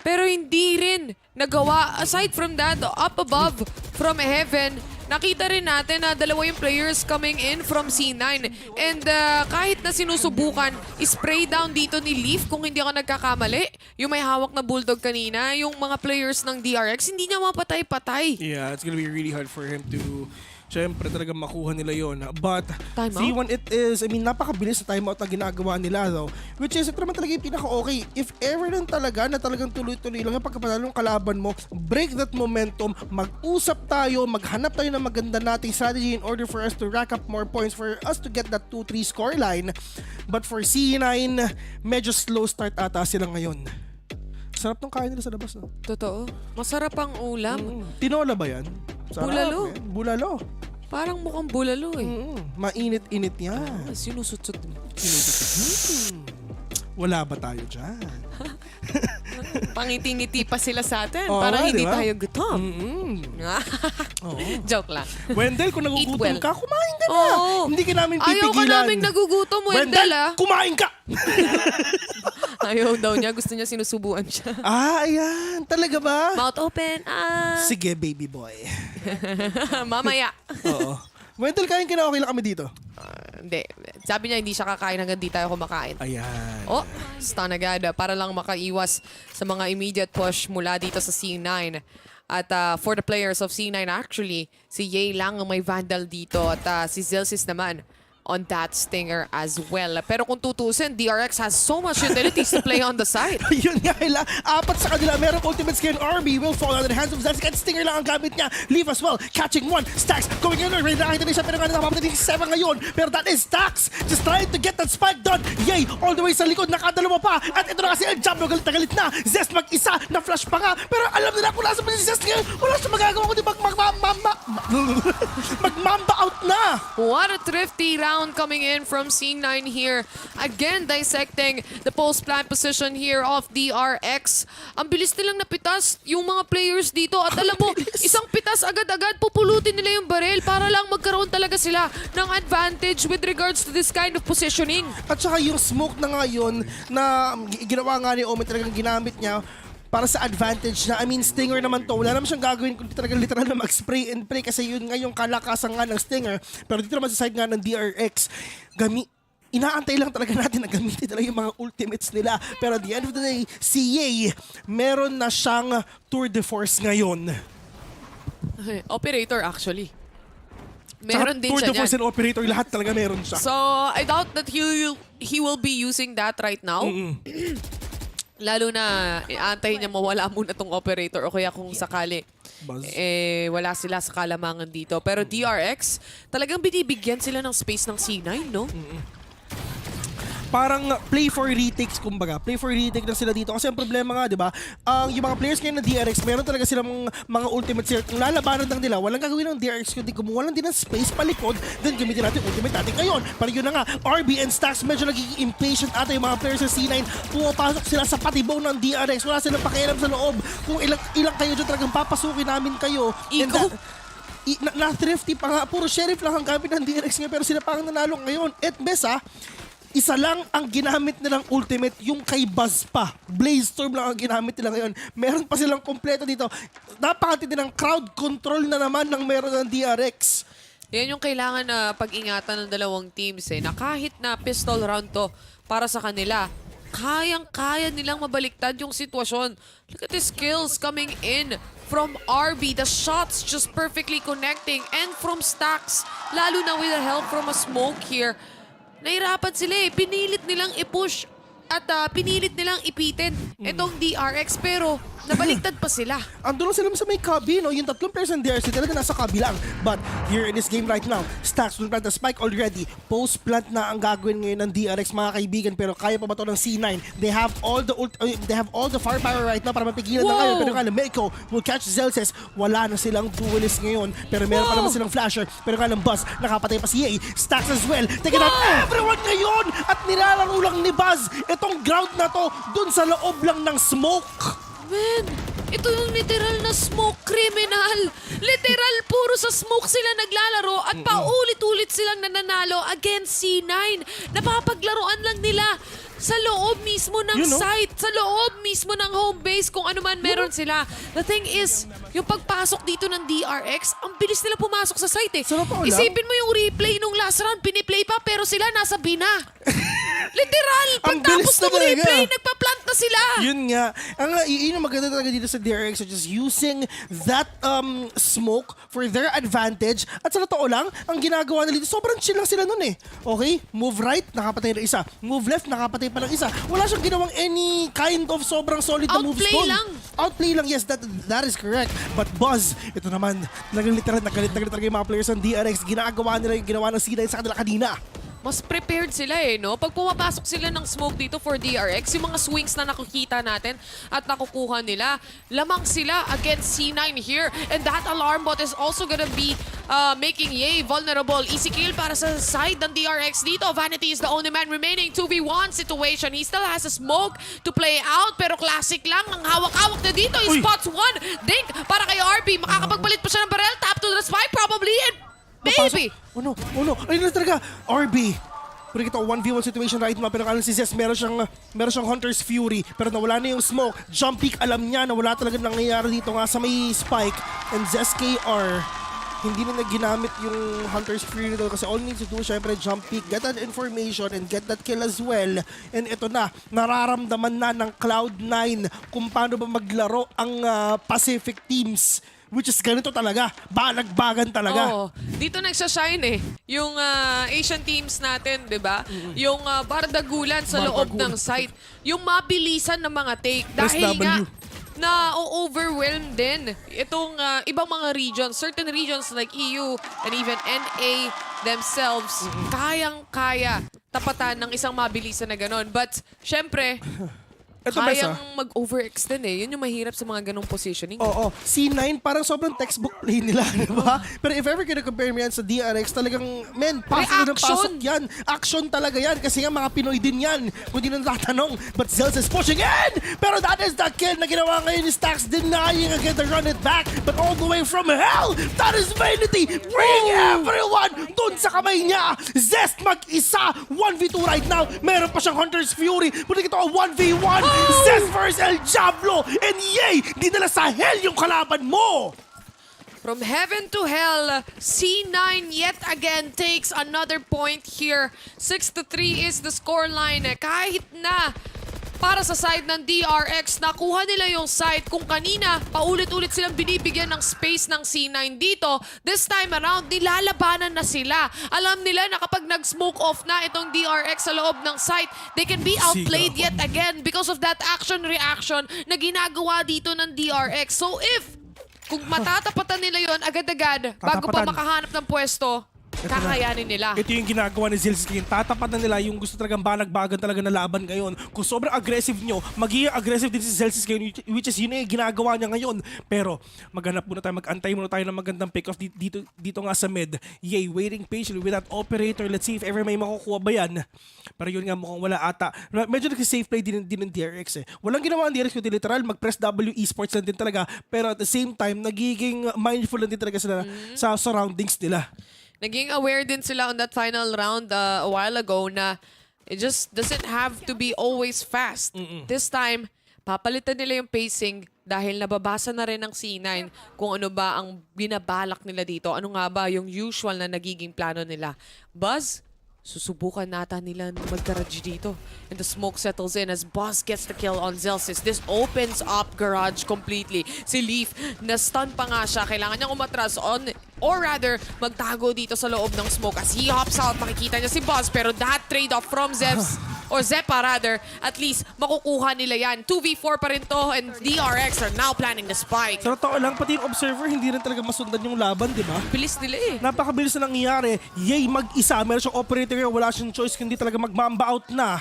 Pero hindi rin nagawa. Aside from that, up above from heaven, nakita rin natin na dalawa yung players coming in from C9. And kahit na sinusubukan, spray down dito ni Leaf kung hindi ako nagkakamali. Yung may hawak na Bulldog kanina, yung mga players ng DRX, hindi niya mapatay-patay. Yeah, it's gonna be really hard for him to syempre talagang makuha nila yon. But Timeout? C1 it is, napakabilis na timeout na ginagawa nila though. Which is, ito naman talaga yung pinaka-okay. If ever lang talaga na talagang tuloy-tuloy lang yung pagkapanalo ng kalaban mo, break that momentum, mag-usap tayo, maghanap tayo ng maganda nating strategy in order for us to rack up more points, for us to get that 2-3 scoreline. But for C9, medyo slow start ata sila ngayon. Sarap nung kain nila sa labas, no? Totoo. Masarap ang ulam. Tinola ba yan? Sarap, Bulalo. Man. Bulalo. Parang mukhang bulalo eh. Mainit-init yan. Sinusutsut. Wala ba tayo dyan? Pangiti-ngiti pa sila sa atin. Oo, parang hindi diba? tayo gutom. Joke lang. Wendell, kung nagugutom ka, kumain ka na. Oo. Hindi ka namin pipigilan. Ayaw ka namin nagugutom, Wendell, kumain ka! Ayaw daw niya. Gusto niya sinusubuan siya. Ayan. Talaga ba? Mouth open. Sige, baby boy. Mamaya. Oo. Wendell, kain ka na, okay lang kami dito. Hindi. Sabi niya hindi siya kakain hanggang di tayo kumakain. Ayan. Oh, stun agad para lang makaiwas sa mga immediate push mula dito sa C9. At for the players of C9 actually, si Ye lang ang may Vandal dito at si Zelsis naman on that Stinger as well. Pero kung tutusin, DRX has so much utilities to play on the side. Yun nga, apat sa kanila. Merong ultimate skill. RB will fall out of the hands of Zelsis. And Stinger lang ang gamit niya. Leave as well. Catching 1. Stacks going in. Ready nakita niya siya. Pero nga nakapapatid 7 ngayon. Pero that is Stacks. Just trying to get that spike done. Yay! All the way sa likod. Nakadalawa pa. At ito na kasi El Jumbo. Galit na galit na. Zest mag-isa. Na-flash pa nga. Pero alam nila kung nasa si Zest ngayon. Wala siya magagawa kundi mag-mamba out na. What a thrifty round coming in from C9 here. Again, dissecting the post-plant position here of DRX. Ang bilis nilang napitas yung mga players dito. At alam mo, isang pitas agad-agad, pupulutin nila yung barrel para lang magkaroon talaga sila ng advantage with regards to this kind of positioning. At saka yung smoke na ngayon na ginawa nga ni Omen talagang ginamit niya para sa advantage na, Stinger naman to. Wala naman siyang gagawin kundi talagang literal na mag-spray and pray kasi yun nga yung kalakasan nga ng Stinger. Pero dito naman sa side nga ng DRX, inaantay lang talaga natin na gamitin talaga yung mga ultimates nila. Pero at the end of the day, si Ye, meron na siyang tour de force ngayon. Operator actually. Meron din tour siya de force and operator, lahat talaga meron siya. So, I doubt that he will be using that right now. Lalo na aantayin niya mawala muna tong operator o kaya kung sakali wala sila sa kalamangan dito. Pero DRX, talagang binibigyan sila ng space ng C9, no? Parang play for retakes, kumbaga. Play for retake na sila dito. Kasi ang problema nga, di ba? Yung mga players ngayon ng DRX, meron talaga silang mga ultimates here. Kung lalabanan lang nila, walang gagawin ng DRX kundi kumuha lang din ng space palikod, then gamitin natin ultimate natin ngayon. Pero yun na nga, RB and Stacks medyo nagiging impatient ata yung mga players sa C9. Pumapasok sila sa patibaw ng DRX. Wala silang pakialam sa loob. Kung ilang kayo dyan talagang papasukin namin kayo. Ikaw. Na-thrifty pa nga. Puro sheriff lang ang gamit ng DRX ngayon, pero sila pa ang nanalo ngayon. At best isa lang ang ginamit nilang ultimate, yung kay Buzz pa. Blaze Storm lang ang ginamit nila ngayon. Meron pa silang kompleto dito. Napakatindi ng crowd control na naman ng meron ng DRX. Yan yung kailangan na pag-ingatan ng dalawang teams na kahit na pistol round to para sa kanila, kayang-kaya nilang mabaliktad yung sitwasyon. Look at the skills coming in from RB. The shots just perfectly connecting. And from Stacks, lalo na with the help from a smoke here. Nahirapan sila eh. Pinilit nilang i-push at pinilit nilang ipitin itong DRX pero nabaliktad pa sila. Andun lang sila sa may cubby, no? Yung tatlong players ng DRC talaga nasa cubby lang. But here in this game right now, Stacks will plant the spike already. Post-plant na ang gagawin ngayon ng DRX, mga kaibigan. Pero kaya pa ba ito ng C9? They have all the firepower right now para mapigilan na kayo. Pero nga, Meiko will catch Zelses. Wala na silang duelist ngayon. Pero meron pa naman silang flasher. Pero nga ng Buzz, nakapatay pa si Yay. Stacks as well. Taking out everyone ngayon! At nilalaro lang ni Buzz itong ground na to dun sa loob lang ng smoke. Man, ito yung literal na smoke criminal. Literal, puro sa smoke sila naglalaro at paulit-ulit silang nananalo against C9. Napapaglaruan lang nila sa loob mismo ng site, sa loob mismo ng home base kung ano man meron sila. The thing is, yung pagpasok dito ng DRX, ang bilis nila pumasok sa site eh. Isipin mo yung replay nung last round, piniplay pa pero sila nasa bina. Literal, pagtapos ng replay, nagpa-plant na sila. Yun nga. Yun ang maganda talaga dito sa DRX, so just using that smoke for their advantage. At sa totoo lang, ang ginagawa nila dito, sobrang chill lang sila nun eh. Okay, move right, nakapatay na isa. Move left, nakapatay pa ng isa. Wala siyang ginawang any kind of sobrang solid na moves doon. Outplay lang, yes, that is correct. But Buzz, ito naman, literal, nagalit talaga yung mga players ng DRX. Ginagawa nila yung ginawa ng C9 sa kanila kanina. Mas prepared sila eh, no? Pag pumapasok sila ng smoke dito for DRX, yung mga swings na nakikita natin at nakukuha nila, lamang sila against C9 here. And that alarm bot is also gonna be making Yay vulnerable. Easy kill para sa side ng DRX dito. Vanity is the only man remaining. 2v1 situation. He still has a smoke to play out, pero classic lang. Ang hawak-hawak na dito. He spots one. Dink para kay RB. Makakapagpalit pa siya ng barrel. Tap to the spike probably. And baby! Oh no. Ayun na talaga. RB. Pero ito, 1v1 situation right now. Pero si Zes, meron siyang Hunter's Fury. Pero nawala na yung smoke. Jump peek, alam niya na wala talaga nangyayari dito nga sa may spike. And Zes KR, hindi na ginamit yung Hunter's Fury nito kasi all needs to do, syempre, jump peek, get that information, and get that kill as well. And ito na, nararamdaman na ng Cloud9 kung paano ba maglaro ang Pacific teams. Which is ganito talaga. Balagbagan talaga. Oo. Dito nagsashine eh. Yung Asian teams natin, di ba? Yung bardagulan sa loob ng site. Yung mabilisan ng mga take. Dahil nga, na-overwhelm din itong ibang mga regions. Certain regions like EU and even NA themselves, kayang-kaya tapatan ng isang mabilisan na ganon. But, syempre, kayang mag-overextend eh. Yun yung mahirap sa mga ganong positioning. Oo. C9 parang sobrang textbook play nila, di ba? Pero if ever gonna compare mo yan sa DRX, talagang, pasok yan. Action talaga yan. Kasi nga mga Pinoy din yan. Kung di na natatanong. But Zels is pushing in! Pero that is the kill na ginawa ngayon ni Stacks, denying again to run it back. But all the way from hell, that is Vanity! Bring everyone dun sa kamay niya! Zest mag-isa! 1v2 right now. Meron pa siyang Hunter's Fury. Pwede ito 1v1. Zest versus El Diablo! And Yay! Dinala sa hell yung kalaban mo! From heaven to hell, C9 yet again takes another point here. 6-3 is the scoreline. Kahit na para sa side ng DRX, nakuha nila yung side. Kung kanina, paulit-ulit silang binibigyan ng space ng C9 dito, this time around, nilalabanan na sila. Alam nila na kapag nag-smoke off na itong DRX sa loob ng site, they can be outplayed yet again because of that action-reaction na ginagawa dito ng DRX. So kung matatapatan nila yon agad-agad, bago pa makahanap ng pwesto, kakayanin nila. Ito yung ginagawa ni Zelski. Tatapat na nila yung gusto talagang balagbagan talaga na laban ngayon. Kung sobrang aggressive nyo, magiging aggressive din si Zelski ngayon, which is yun yung ginagawa niya ngayon. Pero maghanap muna tayo, mag-antay muna tayo ng magandang pick-off dito nga sa mid. Yay, waiting patiently with that operator. Let's see if ever may makukuha ba yan. Pero yun nga, mukhang wala ata. Medyo nag-safe play din ng DRX eh. Walang ginawa ang DRX kundi literal, mag-press W Esports lang din talaga. Pero at the same time, nagiging mindful lang din talaga sila sa surroundings nila. Naging aware din sila on that final round a while ago na it just doesn't have to be always fast. This time, papalitan nila yung pacing dahil nababasa na rin ng C9 kung ano ba ang binabalak nila dito. Ano nga ba yung usual na nagiging plano nila. Buzz, Susubukan nata nila mag-garage dito. And the smoke settles in as Boss gets the kill on Zelsis. This opens up garage completely. Si Leaf, na-stun pa nga siya. Kailangan niyang umatras on, or rather, magtago dito sa loob ng smoke. As he hops out, makikita niya si Boss. Pero that trade-off from Zeps, or Zepa rather, at least makukuha nila yan. 2v4 pa rin to, and DRX are now planning the spike. Sa totoo lang, pati yung observer, hindi rin talaga masundan yung laban, di ba? Bilis nila eh. Napakabilis na nangyayari. Yay, mag-isa. Meron siyang operator ngayon. Wala siyang choice, hindi talaga magmamba out na.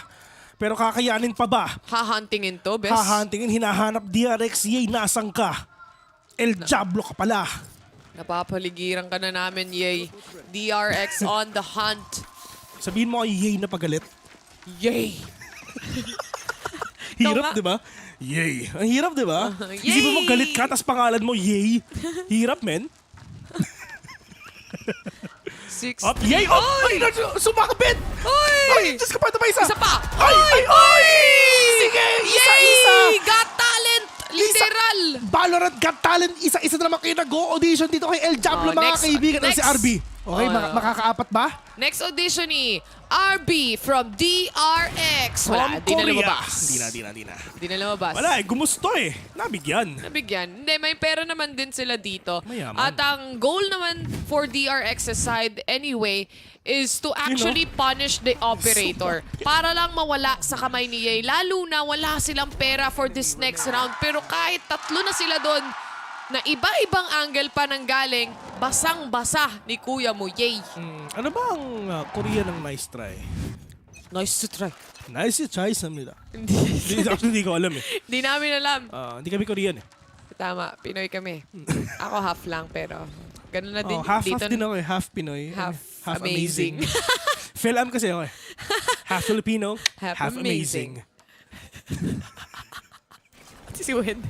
Pero kakayanin pa ba? Hahuntingin to, bes. Hahuntingin, hinahanap DRX. Yay, nasang ka? El Diablo ka pala. Napapaligiran ka na namin, Yay. DRX on the hunt. Sabihin mo kay Yay na pagalit. Yay! Hirap, di ba? Yay. Ang hirap, di ba? Yay! Isipin mo galit ka, tas pangalan mo, Yay. Hirap, men. 6. Up, Yay! Oh! Ay, sumakabit! Oy! Ay, Diyos ka pa, ito pa isa! Isa pa! Ay! Ay! Ay! Sige! Isa-isa! Yay! Got talent! Literal! Valorant Got Talent. Isa-isa na naman kayo nag-audition dito kay El Diablo, mga kaibigan. At si RB. Okay, makakaapat ba? Next audition ni RB from DRX. Wala, di na lumabas. Di na lumabas. Wala, gumusto eh. Nabigyan. Hindi, may pera naman din sila dito. Mayaman. At ang goal naman for DRX's side anyway is to actually punish the operator. Para lang mawala sa kamay ni Yay. Lalo na wala silang pera for this next round. Pero kahit tatlo na sila doon, na iba-ibang angle pa nang galing, basang-basa ni Kuya mo, Yay. Ano ba ang Korea ng nice try? Nice to try. Nice to try, Samira. Actually, hindi ko alam eh. Hindi namin alam. Hindi kami Korean eh. Tama, Pinoy kami. Ako half lang, pero ganun na din. Half dito din ako eh. Half Pinoy. Half amazing. amazing. Film kasi ako eh. Half Filipino, half amazing. Si Wendell.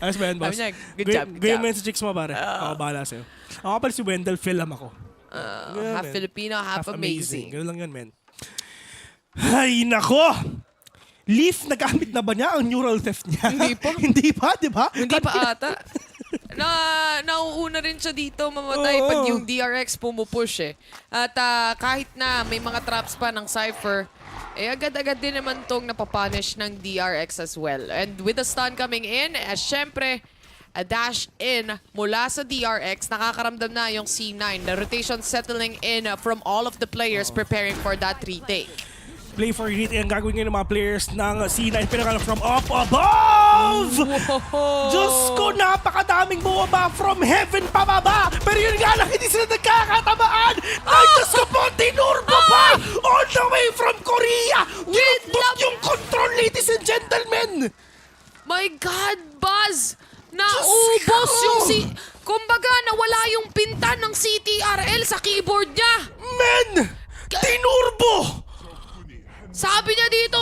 Ayos ba yan, boss? Sabi niya, good job. Gawin mo yan sa chicks mo, pare. Ako bahala sa'yo. Ako pala si Wendell, film ako. Half Filipino, half amazing. Ganun lang yan, men. Ay, nako! Leaf, nagamit na ba niya ang neural theft niya? Hindi pa. Hindi pa, di ba? Hindi pa ata. Nauuna rin siya dito mamatay pag yung DRX pumupush eh. At kahit na may mga traps pa ng Cypher, eh agad-agad din naman tong napapunish ng DRX as well. And with the stun coming in, syempre, a dash in mula sa DRX, nakakaramdam na yung C9. The rotation settling in from all of the players preparing for that retake. Play for it ang gagawin ngayon ng mga players ng C9 pinakala from up above! Diyos ko, napakadaming bumaba from heaven pababa! Pero yun nga lang, hindi sila nagkakatamaan! Ay, Diyos ko po, tinurbo pa! All the way from Korea! Ginubot yung control, ladies and gentlemen! My God, Buzz! Naubos yung kumbaga, nawala yung pinta ng CTRL sa keyboard niya! Men! Tinurbo! Sabi niya dito,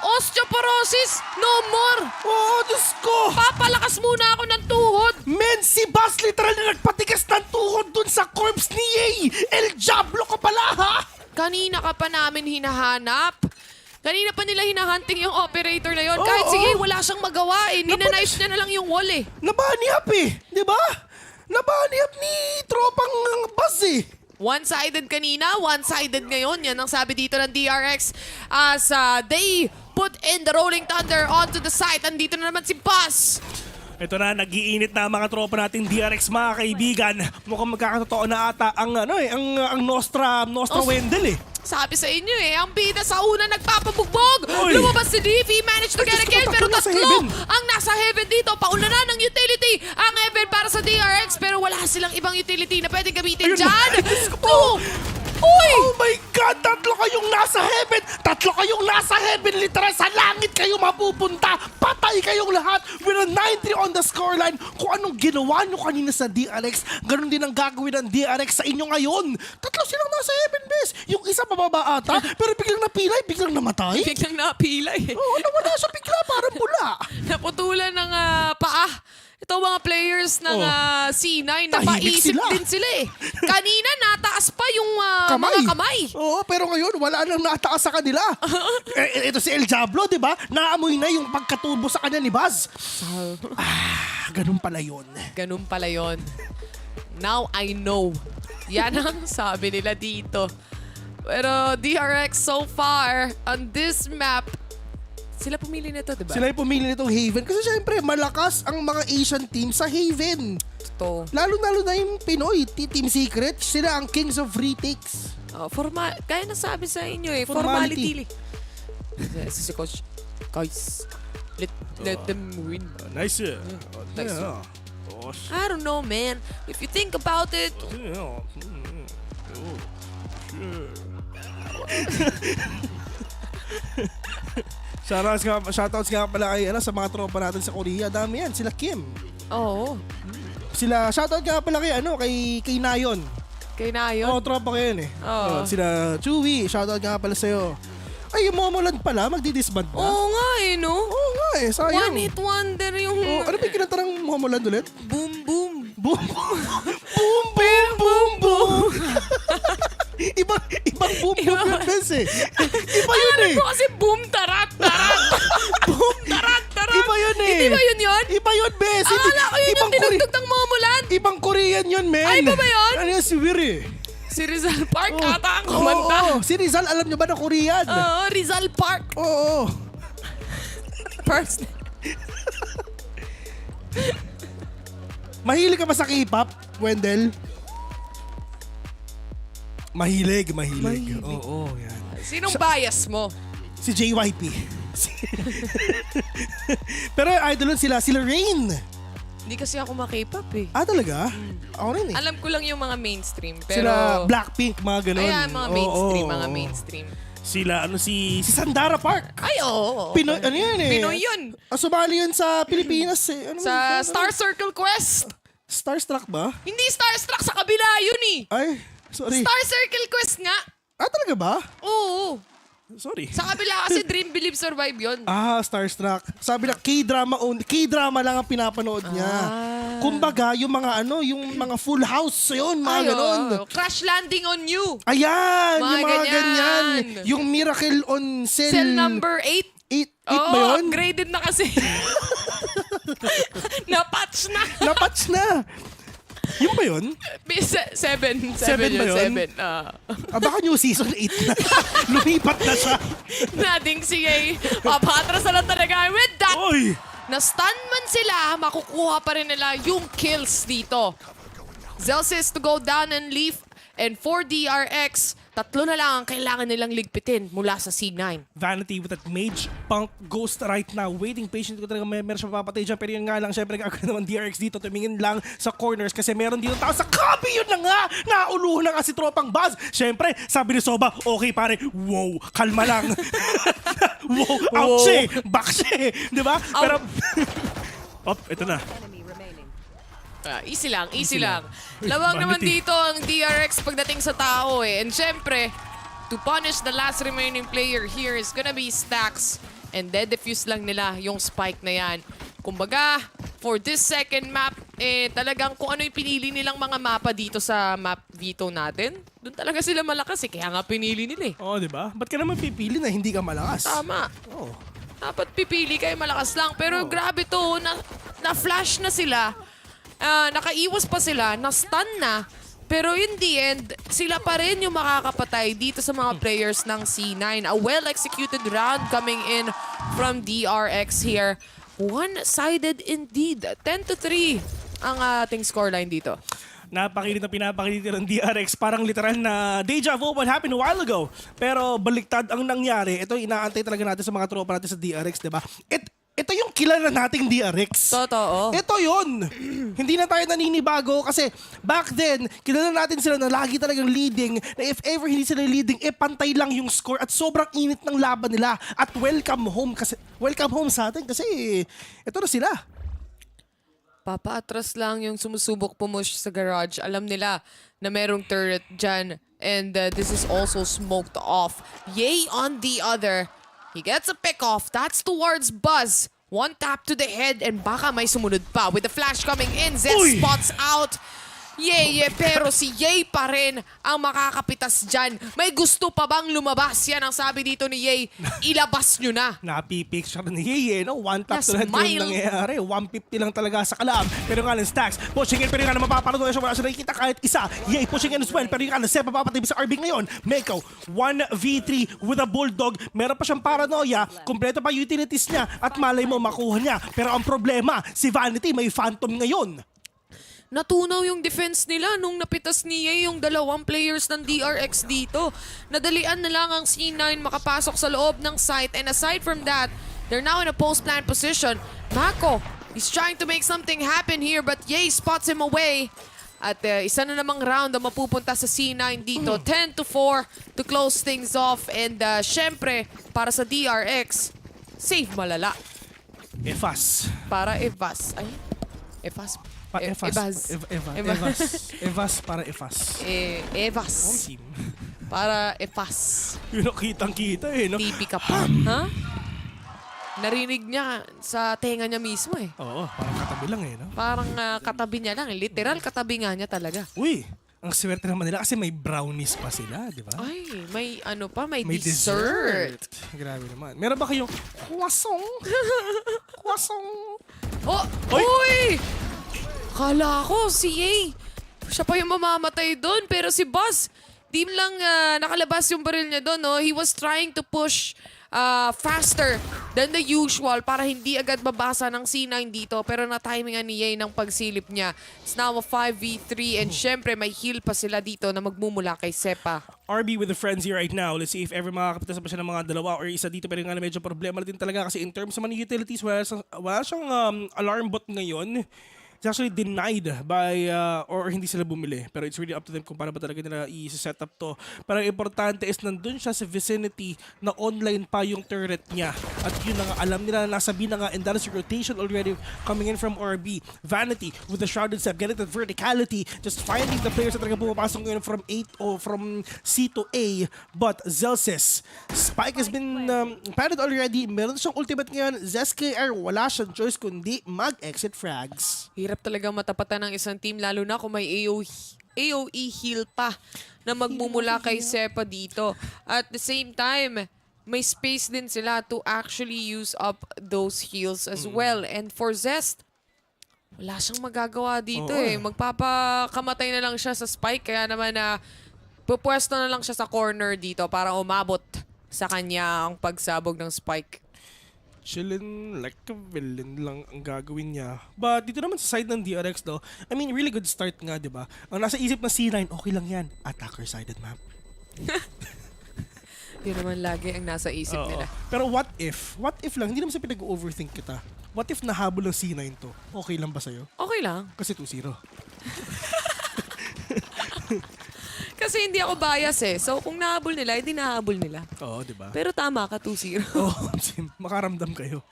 osteoporosis, no more! Oh, Diyos ko! Papalakas muna ako ng tuhod! Men, si Buzz literal na nagpatigas ng tuhod dun sa corpse ni Yay! El Diablo ka pala, ha? Kanina ka pa namin hinahanap. Kanina pa nila hinahunting yung operator na yon. Kahit sige, wala siyang magawa eh. Ninanice niya na lang yung wall eh. Nabaniap eh, di ba? Nabaniap ni tropang Buzz eh. One-sided kanina, one-sided ngayon. Yan ang sabi dito ng DRX as they put in the Rolling Thunder onto the site. Andito na naman si Buzz. Ito na, nag-iinit na mga tropa nating DRX, mga kaibigan. Mukhang magkakatotoo na ata ang ang Nostra Wendell eh. Sabi sa inyo eh, ang bida sa una nagpapabugbog. Lumabas si Leaf, he managed to get a kill, pero tatlo ang nasa heaven dito. Pauna na ng utility ang heaven para sa DRX, pero wala silang ibang utility na pwedeng gamitin dyan. Uy! Oh my God! Tatlo kayong nasa heaven! Tatlo kayong nasa heaven! Literal, sa langit kayo mapupunta! Patay kayong lahat! With a 9-3 on the scoreline! Kung anong ginawa nyo kanina sa DRX, ganun din ang gagawin ng DRX sa inyo ngayon! Tatlo silang nasa heaven, bes! Yung isa pababa ata, pero biglang napilay, biglang namatay? Biglang napilay eh. Oo, nawala siya bigla, parang pula! Naputulan ng paa. Ito mga players ng C9, napaisip din sila eh. Kanina, nataas pa yung mga kamay. Oo, pero ngayon, wala nang nataas sa kanila. Ito si El Diablo, di ba? Naamoy na yung pagkatubo sa kanya ni Buzz. Ganun pala yun. Ganun pala yun. Now I know. Yan ang sabi nila dito. Pero DRX so far on this map, sila pumili nito, diba? Sila yung pumili nitong Haven. Kasi syempre, malakas ang mga Asian team sa Haven. Totoo. Lalo na yung Pinoy, Team Secret. Sila ang kings of retakes. Kaya nasabi sa inyo eh, Formality. Si Coach, guys, let them win. Nice. Nice. Yeah. I don't know, man. If you think about it, Shoutouts nga pala kay sa mga tropa natin sa Korea. Dami yan. Sila Kim. Oo. Shoutout nga pala kay Nayon. Kay Nayon? Oo, tropa kayo yun eh. Oo. Sila Chewy. Shoutout nga pala sa'yo. Ay, yung Momoland pala, magdi-disband ba? Oo nga eh, no? Oo nga eh, sayang. One hit wonder yung... Ano ba yung kinanta ng Momoland ulit? Boom, boom. Boom, boom, boom, boom, boom. Ibang boom, boom yun, Bes eh. Iba yun eh. Alam ko kasi boom, tarat, tarat. Boom, tarat, tarat. Iba yun eh. Hindi ba yun yun? Iba yun, Bes. Akala ko yun yung tinugtog ng Momoland. Ibang Korean yun, men. Ay, iba ba yun? Ano yun, si Weir eh. Si Rizal Park ata ang kumanta. Si Rizal, alam nyo ba na Korean? Oo, Rizal Park. Oo. First. Mahilig ka ba sa K-pop, Wendell? Mahilig. Oo, yan. Sinong bias mo? Si JYP. Pero idol sila Rain. Hindi kasi ako ma-K-pop eh. Ah, talaga? Ako rin eh. Alam ko lang yung mga mainstream. Pero... Sila Blackpink, mga ganun. Ayan, mga mainstream, Sila, si Sandara Park. Ay, oo. Pinoy, ano yan eh? Pinoy yun. Sumali yun sa Pilipinas eh. Sa Star Circle Quest. Starstruck ba? Hindi Starstruck, sa kabila yun eh. Ay, sorry. Star Circle Quest nga. Ah, talaga ba? Oo. Sorry. Sa kabila kasi Dream, Believe, Survive yun. Ah, Starstruck. Sabi na K-drama only. K-drama lang ang pinapanood niya. Kumbaga, yung mga full house yun, mga ganon. Crash Landing on You. Ayan, Mga yung mga ganyan. ganyan. Yung Miracle on Cell. Cell number 8. 8 ba yun? Upgraded na kasi. Napatch na. Napatch na. Yung ba yun? 7 ba yun? 7. Baka new season 8 na. Lumipat na siya. Nading sige. Papatras na lang talaga. With that, Oy! na-stun man sila, makukuha pa rin nila yung kills dito. Zelsis to go down and leave. And for DRX, 3 na lang ang kailangan nilang ligpitin mula sa C9. Vanity with that mage punk ghost right now. Waiting patient ko talaga meron siya mapapatay dyan. Pero yun nga lang, syempre gagawin naman DRX dito. Tumingin lang sa corners kasi meron dito tao sa copy. Yun na nga! Nauluhan na nga si tropang Buzz. Syempre, sabi ni Soba, okay pare, wow, kalma lang. Wow, out siya, back siya. Diba? Pero, ito na. Easy lang. Lawag naman dito ang DRX pagdating sa tao eh. And syempre, to punish the last remaining player here is gonna be Stacks. And defuse lang nila yung spike na yan. Kumbaga, for this second map, talagang kung ano yung pinili nilang mga mapa dito sa map veto natin, doon talaga sila malakas eh. Kaya nga pinili nila eh. Oo, diba? Ba't ka naman pipili na hindi ka malakas? Tama. Oo. Dapat pipili kayo malakas lang. Pero grabe to, na-flash na sila. Nakaiwas pa sila, na-stun na, pero in the end, sila pa rin yung makakapatay dito sa mga players ng C9. A well-executed round coming in from DRX here. One-sided indeed. 10-3 ang ating scoreline dito. Napakilit na pinapakilit ng DRX. Parang literal na deja vu what happened a while ago. Pero baliktad ang nangyari. Ito inaantay talaga natin sa mga tropa natin sa DRX, diba? Ito yung kilala nating DRX. Totoo. Ito yun. Hindi na tayo naninibago kasi back then, kilala natin sila na lagi talagang leading. Na if ever hindi sila leading, pantay lang yung score at sobrang init ng laban nila. At welcome home sa atin kasi ito na sila. Papaatras lang yung sumusubok pumush sa garage. Alam nila na merong turret dyan. And this is also smoked off. Yay on the other. He gets a pick off. That's towards Buzz. One tap to the head and baka may sumunod pa. With the flash coming in, Zest spots out Yeye, pero si Yey pa rin ang makakapitas dyan. May gusto pa bang lumabas? Yan ang sabi dito ni Yey. Ilabas nyo na. Napipicture ni Yeye, no? One tap Yes, to head smile. yung nangyayari. 150 lang talaga sa kalab. Pero nga ng Stacks, pushing in, pero nga na mapaparoon siya. Wala siya nakikita kahit isa. Yey pushing in as well. Pero nga na Sepa papatay sa RB ngayon. Meko, 1v3 with a Bulldog. Meron pa siyang paranoia. Kompleto pa utilities niya. At malay mo, makuha niya. Pero ang problema, si Vanity may Phantom ngayon. Natunaw yung defense nila nung napitas niya yung dalawang players ng DRX dito. Nadalian na lang ang C9 makapasok sa loob ng site. And aside from that, they're now in a post-plant position. Mako is trying to make something happen here but Yey spots him away. At isa na namang round ang mapupunta sa C9 dito. 10-4 to close things off. And syempre, para sa DRX, save malala. Evas. Para Evas. Ay, Evas. Evas para Evas. Evas. Para Evas. Yun ang kitang-kita eh, no? Tipi ka pa. Ha? Narinig niya sa tenga niya mismo eh. Oo, parang katabi lang eh, no? Parang katabi niya lang. Literal katabi nga niya talaga. Uy, ang swerte naman nila kasi may brownies pa sila, di ba? Ay, may ano pa, may dessert. Grabe naman. Meron ba kayong croissant? Croissant. Oh! Uy! Kala ko si Yey. Siya pa yung mamamatay doon. Pero si Buzz, di lang nakalabas yung baril niya doon. No? He was trying to push faster than the usual para hindi agad babasa ng C9 dito. Pero na-timingan ni Yey ng pagsilip niya. It's now a 5v3 and syempre may heal pa sila dito na magmumula kay Sepa. RB with the frenzy right now. Let's see if ever makakapitas pa siya ng mga dalawa or isa dito. Pero nga na medyo problema din talaga kasi in terms of mga utilities, wala siyang alarm bot ngayon. It's actually denied by, or hindi sila bumili. Pero it's really up to them kung paano ba talaga nila i-set up to. Pero importante is nandun siya sa vicinity na online pa yung turret niya. At yun na nga, alam nila na nasa B na nga, and that is a rotation already coming in from RB. Vanity with the shrouded step, getting that verticality, just finding the players na talaga pumapasok ngayon from from C to A. But Zelsis, Spike has been padded already. Meron siyang ultimate ngayon. ZSKR, wala siyang choice kundi mag-exit frags. Hirap talaga matapatan ng isang team lalo na kung may AOE heal pa na magmumula kay Sepa dito. At the same time, may space din sila to actually use up those heals as well. And for Zest, wala siyang magagawa dito eh. Magpapakamatay na lang siya sa Spike. Kaya naman pupwesto na lang siya sa corner dito para umabot sa kanya ang pagsabog ng Spike. Chillin' like a villain lang ang gagawin niya. But dito naman sa side ng DRX though, I mean, really good start nga, di ba? Ang nasa isip ng C9, okay lang yan. Attacker-sided map. Yun naman lagi ang nasa isip nila. Pero what if lang, hindi naman sa pinag-overthink kita. What if nahabol ng C9 to? Okay lang ba sa'yo? Okay lang. Kasi 2-0. Kasi hindi ako bias eh. So kung nahabol nila, hindi nahabol nila. Oo, di ba? Pero tama ka, 2-0. Oo, makaramdam kayo.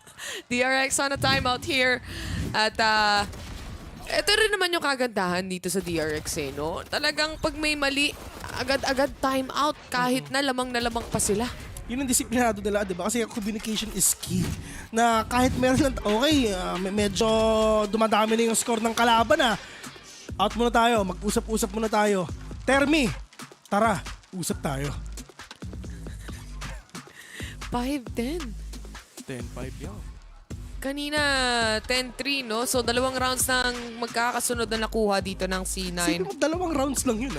DRX on a timeout here. At ito rin naman yung kagandahan dito sa DRX eh, no? Talagang pag may mali, agad-agad timeout kahit na lamang pa sila. Yun ang disiplinado nila, di ba? Kasi communication is key. Na kahit meron lang, okay, medyo dumadami na yung score ng kalaban Out muna tayo, mag-usap-usap muna tayo. Termi, tara, usap tayo. 5-10. 10-5 yan. Kanina, 10-3, no? So, 2 rounds nang magkakasunod na nakuha dito ng C9. Sige, 2 rounds lang yun,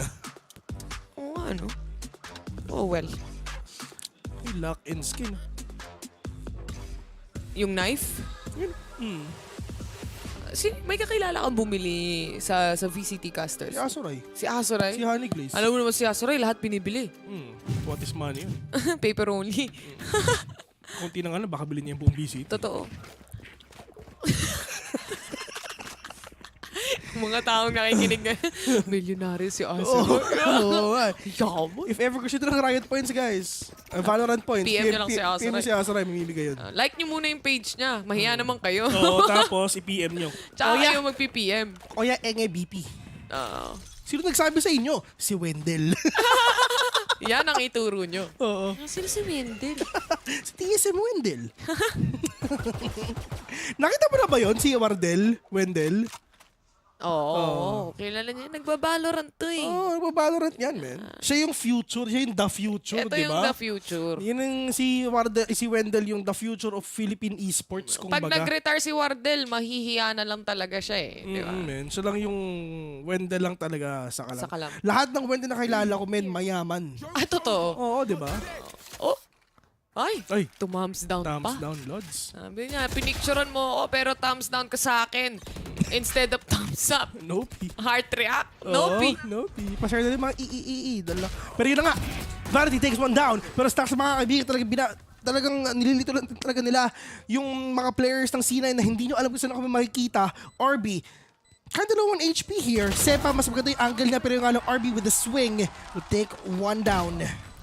Oo, ano? Oh, well. May lock and skin. Yung knife? Yun. May kakilala kang bumili sa VCT casters? Si Asoray. Si Asoray? Si Honey Glaze. Alam mo naman si Asoray, lahat binibili. What is money yun? Paper only. Kunti na nga baka bilhin niya yung buong VCT. Totoo. Mga taong nakikinig na, milyonaryo si Asoray. If ever gusto nyo ng Riot Points, guys. Valorant Points. PM nyo lang si Asoray. PM si Asoray, mamimigay yun. Like nyo muna yung page niya. Mahiya naman kayo. Oo, tapos i-PM nyo. Tsaka kayo mag-PPM. Oya, enge BP. Sino nagsabi sa inyo? Si Wendell. Yan ang ituro nyo. Oo. Sino si Wendell? Si TSM Wendell. Nakita mo na ba yun? Si Wendell? Oo, kilala niya. Nagbabalorant to eh. Oo, nagbabalorant yan, man. Siya yung future, siya yung the future, Ito di yung ba? the future. Yun yung si Wendell yung the future of Philippine esports, kung Pag baga. nag-retire si Wardell, mahihiya na lang talaga siya eh. Di ba? Man. Siya lang yung Wendell lang talaga sa kalam. Sa kalam. Lahat ng Wendell na kilala ko, men, mayaman. Totoo. Oo, di ba? Oh. Ay, thumbs down pa. Thumbs down, Lods. Sabi niya, pinicturean mo ako pero thumbs down ka sa akin. Instead of thumbs up. Nope. Heart react. Oo, Nope. nope. Pa-share na rin mga dala. Pero yun na nga, Vanity takes one down. Pero stacks sa mga kaibigan, talagang nililito lang talaga nila yung mga players ng C9 na hindi nyo alam kung saan kami makikita. RB, kind of low on HP here. Sepa, mas maganda yung angle niya, pero yung RB with the swing will take one down.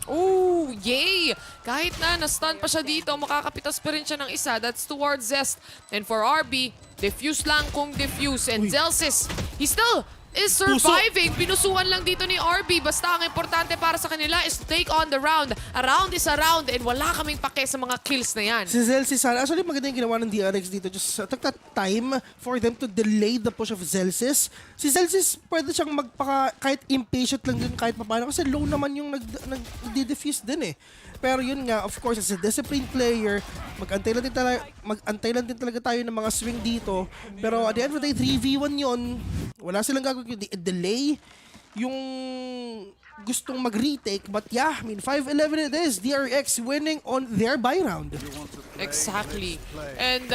Oh, yay! Kahit na na-stun pa siya dito, makakapitas pa rin siya ng isa. That's towards Zest. And for RB, defuse lang kung defuse. And Zelsis, he still is surviving. Pinusuan lang dito ni RB. Basta ang importante para sa kanila is to take on the round. A round is a round and wala kaming pake sa mga kills na yan. Si Zelsis, actually maganda yung ginawa ng DRX dito. Just took that time for them to delay the push of Zelsis. Si Zelsis, pwede siyang kahit impatient lang din kahit paano. Kasi low naman yung nag-defuse din eh. Pero yun nga, of course, as a disciplined player, mag-antay lang din talaga tayo ng mga swing dito. Pero at the end of the day, 3v1 yun. Wala silang gagawin yung delay. Yung gustong mag-retake. But yeah, I mean, 5-11 it is. DRX winning on their buy round. Exactly. And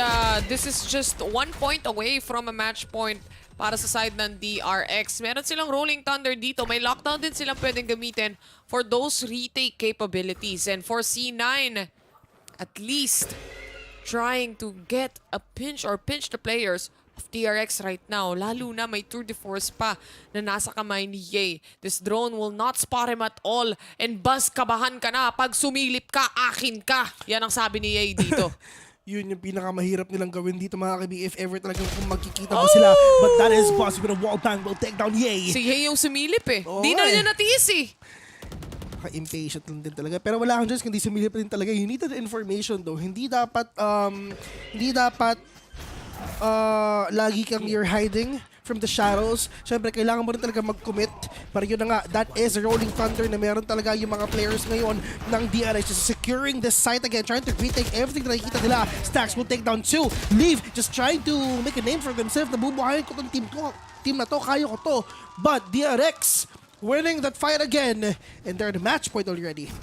this is just 1 point away from a match point para sa side ng DRX. Meron silang Rolling Thunder dito. May lockdown din silang pwedeng gamitin for those retake capabilities. And for C9, at least trying to get a pinch the players of DRX right now. Lalo na may tour de force pa na nasa kamay ni Ye. This drone will not spot him at all. And Buzz, kabahan ka na. Pag sumilip ka, akin ka. Yan ang sabi ni Ye dito. Yun yung pinakamahirap nilang gawin dito mga kaibigan if ever talagang kung magkikita ba sila. But that is possible. Wall bang will take down Ye. Si Ye yung sumilip eh. Di na niya natiis eh. Impatient lang din talaga. Pero wala kang choice kundi sumilip din talaga. You need the information though. Hindi dapat lagi kang you're hiding from the shadows. Siyempre, kailangan mo rin talaga mag-commit. Pero yun na nga, that is a Rolling Thunder na meron talaga yung mga players ngayon ng DRX just securing this site again, trying to retake everything na nakikita nila. Stacks will take down 2. Leave, just trying to make a name for themselves. Nabubuhayin ko tong team na to, kaya ko to. But DRX winning that fight again, and they're at the match point already.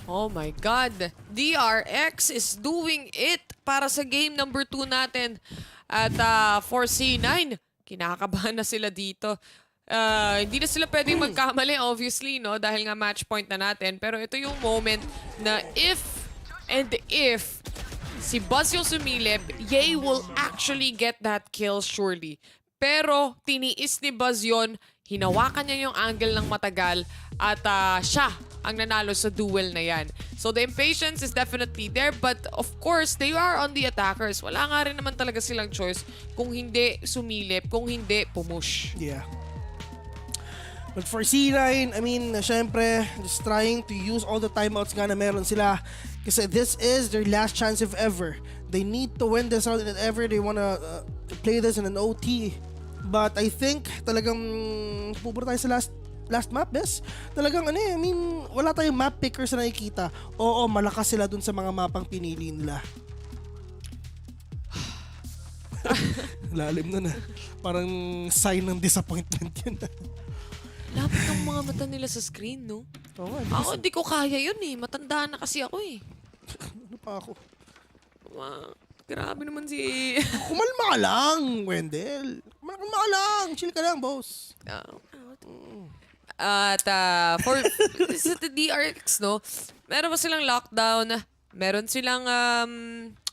Oh my God. DRX is doing it para sa game number 2 natin. At for C9, kinakabahan na sila dito. Hindi na sila pwedeng magkamali, obviously, no? Dahil nga match point na natin. Pero ito yung moment na if si Buzz yung sumilip, Ye will actually get that kill surely. Pero tiniis ni Buzz yun, hinawakan niya yung angle ng matagal at siya ang nanalo sa duel na yan. So the impatience is definitely there, but of course, they are on the attackers. Wala nga rin naman talaga silang choice kung hindi sumilip, kung hindi pumush. Yeah. But for C9, I mean, syempre, just trying to use all the timeouts nga na meron sila. Kasi this is their last chance if ever. They need to win this round if ever they wanna play this in an OT. But I think talagang pupunta tayo sa last map, bes. Talagang I mean, wala tayong map pickers na nakikita. Oo, malakas sila dun sa mga mapang pinili nila. Lalim na. Parang sign ng disappointment yun. Lapit ng mga mata nila sa screen, no? Ako, hindi ko kaya yun eh. Matanda na kasi ako eh. Ano pa ako? Grabe naman si... Kumalma ka lang, Wendell. Kumalma ka lang. Chill ka lang, boss. At for the DRX, no? Meron pa silang lockdown. Meron silang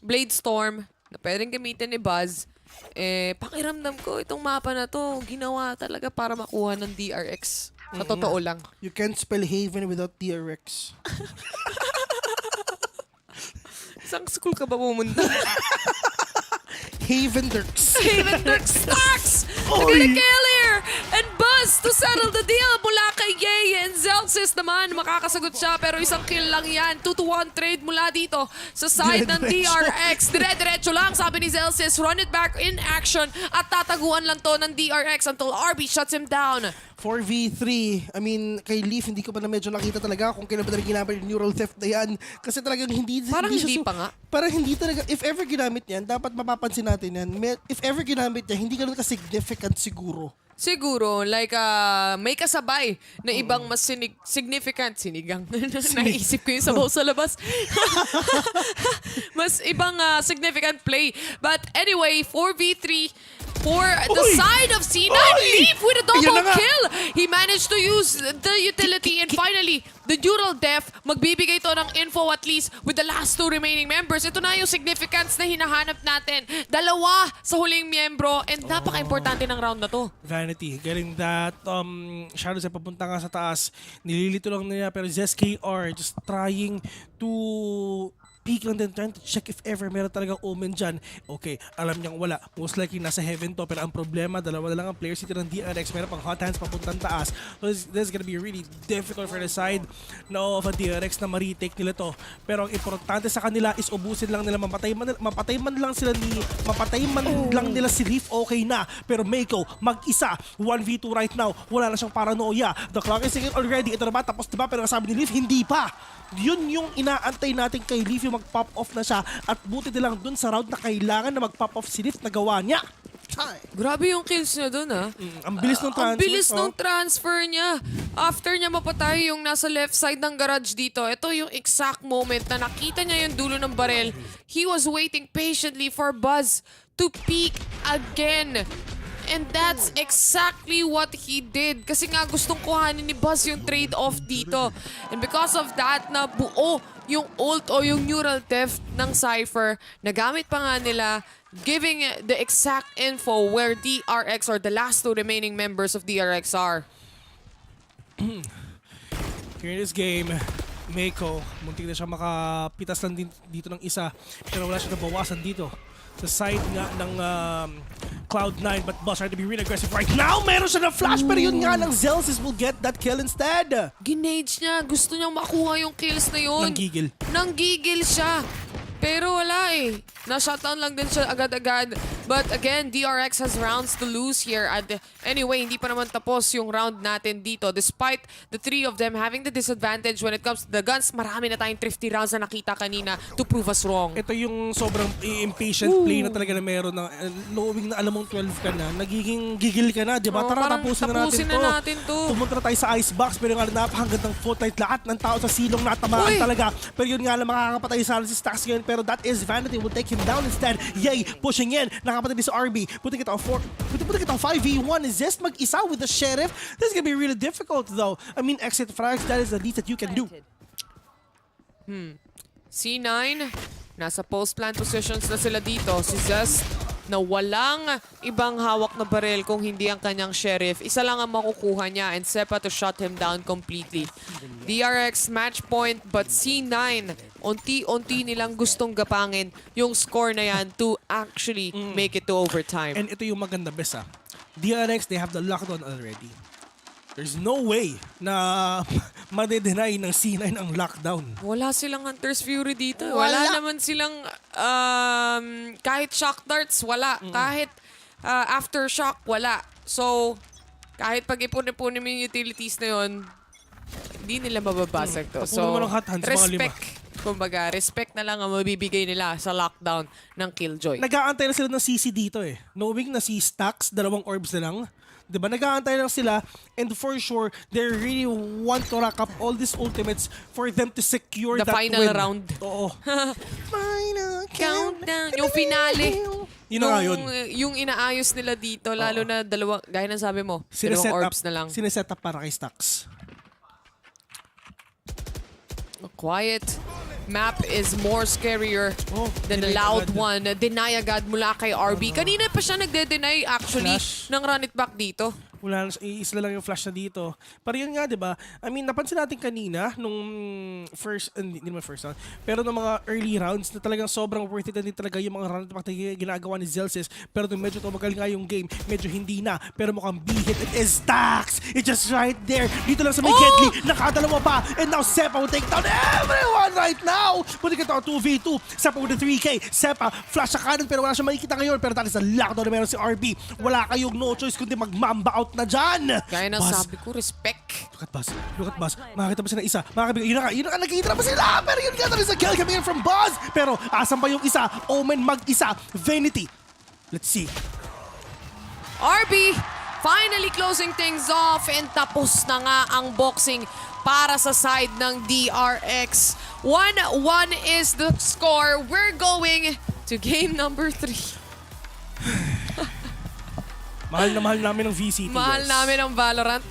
Blade Storm na pwedeng gamitin ni Buzz. Pakiramdam ko, itong mapa na to, ginawa talaga para makuha ng DRX. Sa totoo lang. You can't spell Haven without DRX. Saan school ka ba pumunta? Haven Dirks. Haven Dirks Stacks! They're gonna kill here! And Buzz to settle the deal mula kay kay Yay, and Zelsis naman makakasagot siya pero isang kill lang yan. 2-1 trade mula dito sa side ng DRX. Dire-diretso lang, sabi ni Zelsis, run it back in action at tataguan lang to ng DRX until RB shuts him down. 4v3. I mean, kay Leaf, hindi ko pa na medyo nakita talaga kung kailan ba talaga ginamit yung neural theft na yan. Kasi talagang hindi... Parang hindi siya pa nga. Parang hindi talaga... If ever ginamit yan, dapat mapapansin natin yan. If ever ginamit yan, hindi ganun ka-significant siguro. Siguro, like, may kasabay na ibang mas significant. Sinigang. Naisip ko yung sabaw sa labas. Mas ibang significant play. But anyway, 4v3 for the side of C9. Leaf with a double kill. He managed to use the utility and finally, the neural def, magbibigay to ng info at least with the last 2 remaining members. Ito na yung significance na hinahanap natin. 2 sa huling miyembro and napaka-importante ng round na to. Vanity, getting that Shadows ay papunta nga sa taas. Nililito lang nila pero ZSKR just trying to peek lang din, trying to check if ever meron talagang omen dyan. Okay, alam niyang wala. Most likely nasa heaven to. Pero ang problema, 2 na lang ang players dito ng DRX. Meron pang hot hands papuntang taas. So this is gonna be really difficult for the side of a DRX na ma-retake nila to. Pero ang importante sa kanila is ubusin lang nila. Mapatay man lang nila si Leaf, okay na. Pero Mako, mag-isa, 1v2 right now. Wala na siyang paranoia. The clock is ticking already. Ito na ba? Tapos diba? Pero sabi ni Leaf, hindi pa. Yun yung inaantay natin kay Leaf, yung mag-pop off na siya at buti nilang dun sa round na kailangan na mag-pop off si Leaf, nagawa niya. Grabe yung kills niya dun, ha? Ang bilis ng transfer. Ang bilis ng transfer niya. After niya mapatay yung nasa left side ng garage dito, ito yung exact moment na nakita niya yung dulo ng barel. He was waiting patiently for Buzz to peek again. And that's exactly what he did. Kasi nga gustong kuhanin ni Buzz yung trade-off dito. And because of that, nabuo yung ult o yung neural theft ng Cypher. Nagamit pa nga nila, giving the exact info where DRX or the last 2 remaining members of DRX are. Here in this game, Mako, muntik na siya makapitas lang dito ng isa. Pero wala siya nabawasan dito sa side nga ng Cloud9, but Buzz trying to be really aggressive right now. Meron siya ng flash, pero yun nga lang, Zelsis will get that kill instead. Ginage niya. Gusto niyang makuha yung kills na yun. Nanggigil siya. Pero wala eh. Na-shutdown lang din siya agad-agad. But again, DRX has rounds to lose here. And anyway, hindi pa naman tapos yung round natin dito. Despite the 3 of them having the disadvantage when it comes to the guns, marami na tayong thrifty rounds na nakita kanina to prove us wrong. Ito yung sobrang impatient play na talaga na meron na knowing na alam mong 12 ka na, nagiging gigil ka na, di ba? Tara, tapusin na natin to. Pumunta na tayo sa icebox, pero nga napakagandang footlight. Lahat ng tao sa silong natamaan talaga. Pero yun nga lang, makakapatay sa si Stax ngayon. Pero that is Vanity will take him down instead. Yay, pushing in. Nakapatay din sa RB. Putting it on 5v1. Is Zest mag-isa with the Sheriff? This is gonna be really difficult though. I mean, exit frags, that is the least that you can do. C9, nasa post-plant positions na sila dito. Si Zest na walang ibang hawak na baril kung hindi ang kanyang Sheriff. Isa lang ang makukuha niya and Sepa to shut him down completely. DRX match point but C9 unti-unti nilang gustong gapangin yung score na yan to actually make it to overtime. And ito yung maganda best DRX, they have the lockdown already. There's no way na madedenay ng C9 ang lockdown. Wala silang Hunter's Fury dito. Wala naman silang kahit shock darts, wala. Kahit aftershock, wala. So, kahit pag ipon-ipunin mo yung utilities na yun, hindi nila mababasag to. So, respect. Kumbaga, respect na lang ang mabibigay nila sa lockdown ng Killjoy. Nag-aantay na sila ng CC dito eh. Knowing na si Stax, 2 orbs na lang. Diba? Nag-aantay lang sila and for sure, they really want to rack up all these ultimates for them to secure the that final win. Round. Oo. Final countdown. Yung finale. Yun na yun. Yung inaayos nila dito, lalo na gaya ng sabi mo, 2 orbs na lang. Sineset up para kay Stax. Quiet map is more scarier than the loud one. Deny agad mula kay RB. Kanina pa siya nagde-deny actually ng run it back dito. Wala na, isla lang yung flash na dito. Pero yun nga, di ba? I mean, napansin natin kanina nung first, hindi naman first round, pero nung mga early rounds na talagang sobrang worth it na din talaga yung mga round na ginagawa ni Zelsis. Pero nung medyo tumagal nga yung game, medyo hindi na. Pero mukhang B-hit, it is Stax! It's just right there. Dito lang sa may Gedli, nakadalawa pa. And now Sepa will take down everyone right now! Pwede ka 2v2. Sepa with the 3K. Sepa, flash sa kanan pero wala siya makikita ngayon. Pero dahil sa lockdown na meron si RB, wala kayong no choice kundi mag-mamba out na dyan. Kaya na sabi ko, respect. Look at Buzz. Makakita pa sila isa. Yun na nga, nakikita na pa sila. Pero yun nga, there is a kill coming in from Buzz. Pero asan pa yung isa? Omen mag-isa. Vanity. Let's see. RB finally closing things off and tapos na nga ang boxing para sa side ng DRX. 1-1 is the score. We're going to game number 3. Mahal na mahal namin ng VCT. Mahal namin ang Valorant.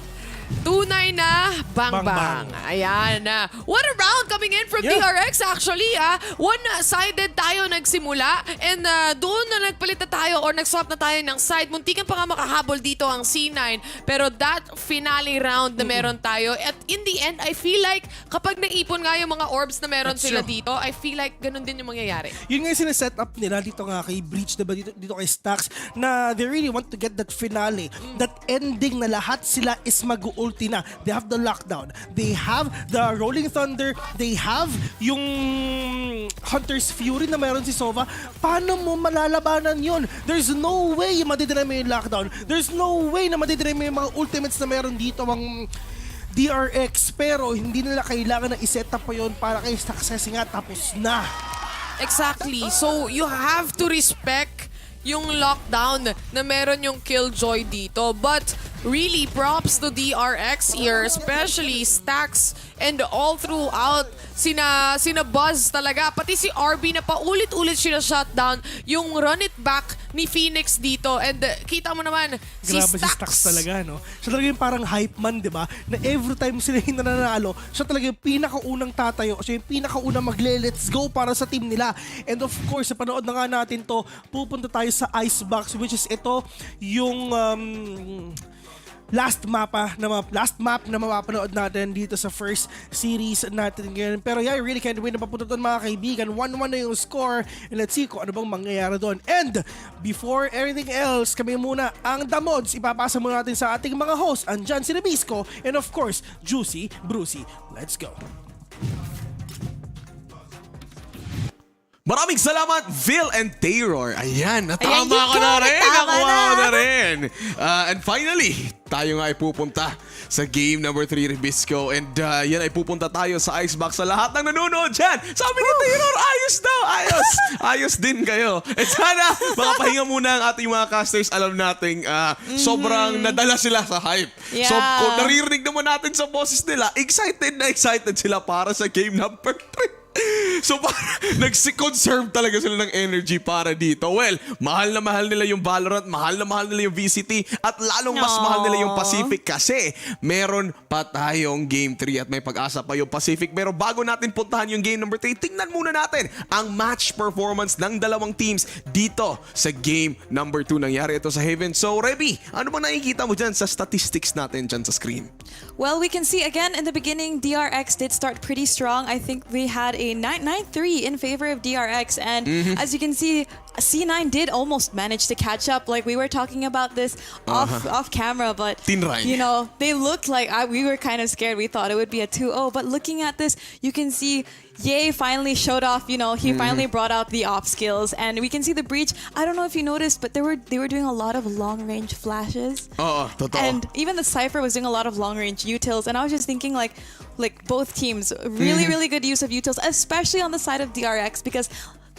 Tunay na bang-bang. Ayan na. What a round coming in from DRX actually. One-sided tayo nagsimula and doon na nagpalit na tayo or nag-swap na tayo ng side. Muntikan pa nga makahabol dito ang C9. Pero that finale round na meron tayo. At in the end, I feel like kapag naipon nga yung mga orbs na meron sila dito, I feel like ganun din yung mangyayari. Yun nga yung sineset up nila dito nga kay Breach, diba? Dito kay Stax, na they really want to get that finale. That ending na lahat sila is mag-ulti na. They have the lockdown. They have the Rolling Thunder. They have yung Hunter's Fury na meron si Sova. Paano mo malalabanan yun? There's no way madidira mo yung lockdown. There's no way na madidira mo yung mga ultimates na meron dito ang DRX. Pero hindi nila kailangan na iset up pa yun para kay success nga tapos na. Exactly. So you have to respect yung lockdown na meron yung Killjoy dito. But really, props to DRX here, especially Stax and all throughout. Sina Buzz talaga, pati si RB na paulit-ulit siya shutdown yung run it back ni Phoenix dito. And kita mo naman, si Grabe Stax. si Stax talaga, no? Siya talaga yung parang hype man, di ba? Na every time sila yung nananalo, siya talaga yung pinakaunang tatayo, siya yung pinakaunang magle-let's go para sa team nila. And of course, sa panood na nga natin to, pupunta tayo sa Icebox, which is ito, yung last map na mapapanood natin dito sa first series natin ngayon. Pero yeah, I really can't wait na papunta doon mga kaibigan. 1-1 na yung score. And let's see kung ano bang mangyayari doon. And before everything else, kami muna ang Damods. Ipapasa muna natin sa ating mga host. Andyan si Nabisco and of course, Juicy Brucey. Let's go. Maraming salamat, Phil and Terror. Ayan, natama ko na rin. Nakuha ko na rin. And finally, tayo nga ay pupunta sa game number 3, Rebisco. And yan ay pupunta tayo sa Icebox sa lahat ng nanonood dyan. Sabi ni Terror, ayos daw. Ayos din kayo. At sana, makapahinga muna ang ating mga casters. Alam nating sobrang nadala sila sa hype. Yeah. So, kung naririnig naman natin sa boses nila, excited na excited sila para sa game number 3. So, nag-conserve talaga sila ng energy para dito. Well, mahal na mahal nila yung Valorant, mahal na mahal nila yung VCT, at lalong mas mahal nila yung Pacific kasi meron pa tayong Game 3 at may pag-asa pa yung Pacific. Pero bago natin puntahan yung Game number 3, tingnan muna natin ang match performance ng dalawang teams dito sa Game number 2. Nangyari ito sa Haven. So, Reby, ano bang nakikita mo dyan sa statistics natin dyan sa screen? Well, we can see again in the beginning, DRX did start pretty strong. I think we had a 9-3 in favor of DRX. And as you can see, C9 did almost manage to catch up. Like we were talking about this off camera, but you know, they looked like we were kind of scared. We thought it would be a 2-0, but looking at this, you can see Ye finally showed off, you know, he finally brought out the off skills, and we can see the Breach. I don't know if you noticed, but they were doing a lot of long range flashes. And even the Cypher was doing a lot of long range utils, and I was just thinking like both teams really good use of utils, especially on the side of DRX, because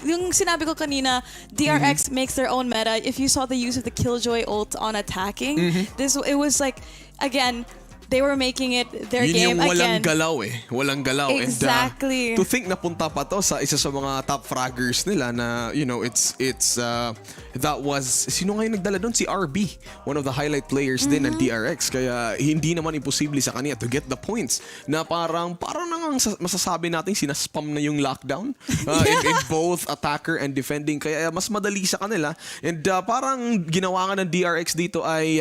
yung sinabi ko kanina, DRX makes their own meta. If you saw the use of the Killjoy ult on attacking, it was like, again, they were making it their game yung again. Walang galaw. Exactly. And to think na punta pa to sa isa sa mga top fraggers nila na, you know, that was, sino nga yung nagdala doon? Si RB. One of the highlight players din ng DRX. Kaya hindi naman imposible sa kanya to get the points na parang parang masasabi natin sinaspam na yung lockdown in both attacker and defending. Kaya mas madali sa kanila. And parang ginawa nga ng DRX dito ay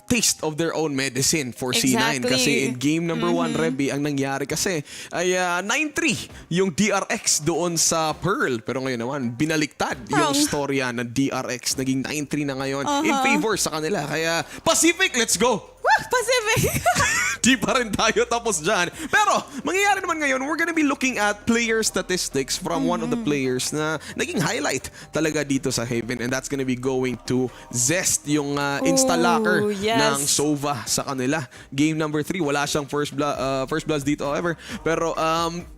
taste of their own medicine for C9. Kasi in game number 1, Reby, ang nangyari kasi ay 9-3 yung DRX doon sa Pearl. Pero ngayon naman, binaliktad yung storya ng DRX. Naging 9-3 na ngayon in favor sa kanila. Kaya Pacific, let's go! Pacific! Di pa rin tayo tapos dyan. Pero, mangyayari naman ngayon, we're gonna be looking at player statistics from one of the players na naging highlight talaga dito sa Haven. And that's gonna be going to Zest, yung installacker ng Sova sa kanila. Game number 3, wala siyang first bloods dito, however. Pero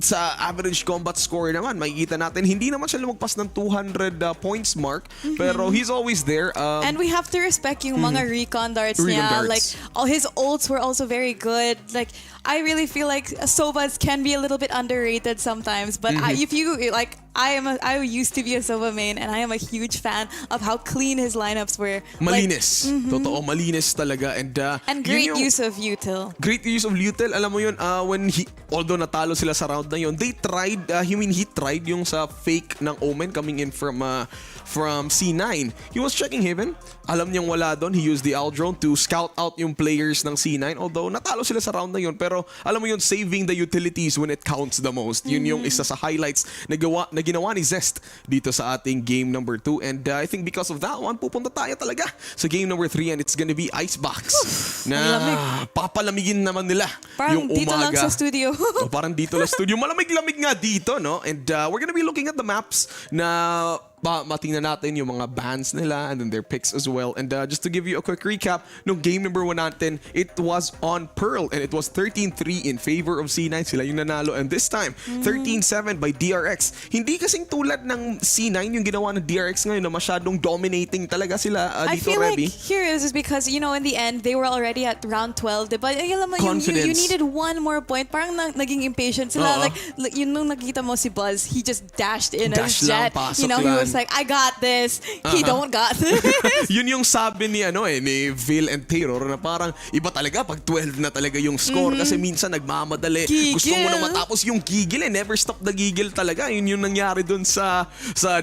sa average combat score naman, makikita natin, hindi naman siya lumagpas ng 200 points mark. Pero he's always there. And we have to respect yung mga recon darts niya. Like, all his ults were also very good. Like, I really feel like Sovas can be a little bit underrated sometimes. But if you like, I used to be a Sova main, and I am a huge fan of how clean his lineups were. Malinis. Totoo, malinis talaga. And great use of util. Great use of util. Alam mo yun, when although natalo sila sa round na yun, they tried, he tried yung sa fake ng Omen coming in from C9. He was checking Haven. Alam niyang wala doon. He used the Owl Drone to scout out yung players ng C9. Although natalo sila sa round na yun. Pero alam mo yun, saving the utilities when it counts the most. Yun yung isa sa highlights na ginawa ni Zest dito sa ating game number 2. And I think because of that one, pupunta tayo talaga sa game number 3. And it's gonna be Icebox. Na papalamigin naman nila yung umaga. Parang dito lang sa studio. Parang dito lang studio. Malamig-lamig nga dito, no? And we're gonna be looking at the maps na matingnan natin yung mga bans nila and then their picks as well. And just to give you a quick recap, nung game number 1 natin, it was on Pearl and it was 13-3 in favor of C9. Sila yung nanalo. And this time, 13-7 by DRX. Hindi kasing tulad ng C9 yung ginawa ng DRX ngayon na masyadong dominating talaga sila dito, I feel Reby. like here is because, you know, in the end, they were already at round 12. Diba? You needed one more point. Parang naging impatient sila. Like, yun nung nakita mo si Buzz, he just dashed in a jet. You know, he was like, I got this. He don't got this. Yun yung sabi ni ni Phil and Terror na parang iba talaga pag 12 na talaga yung score kasi minsan nagmamadali. Gigil. Gusto mo na matapos yung gigil never stop the gigil talaga. Yun yung nangyari dun sa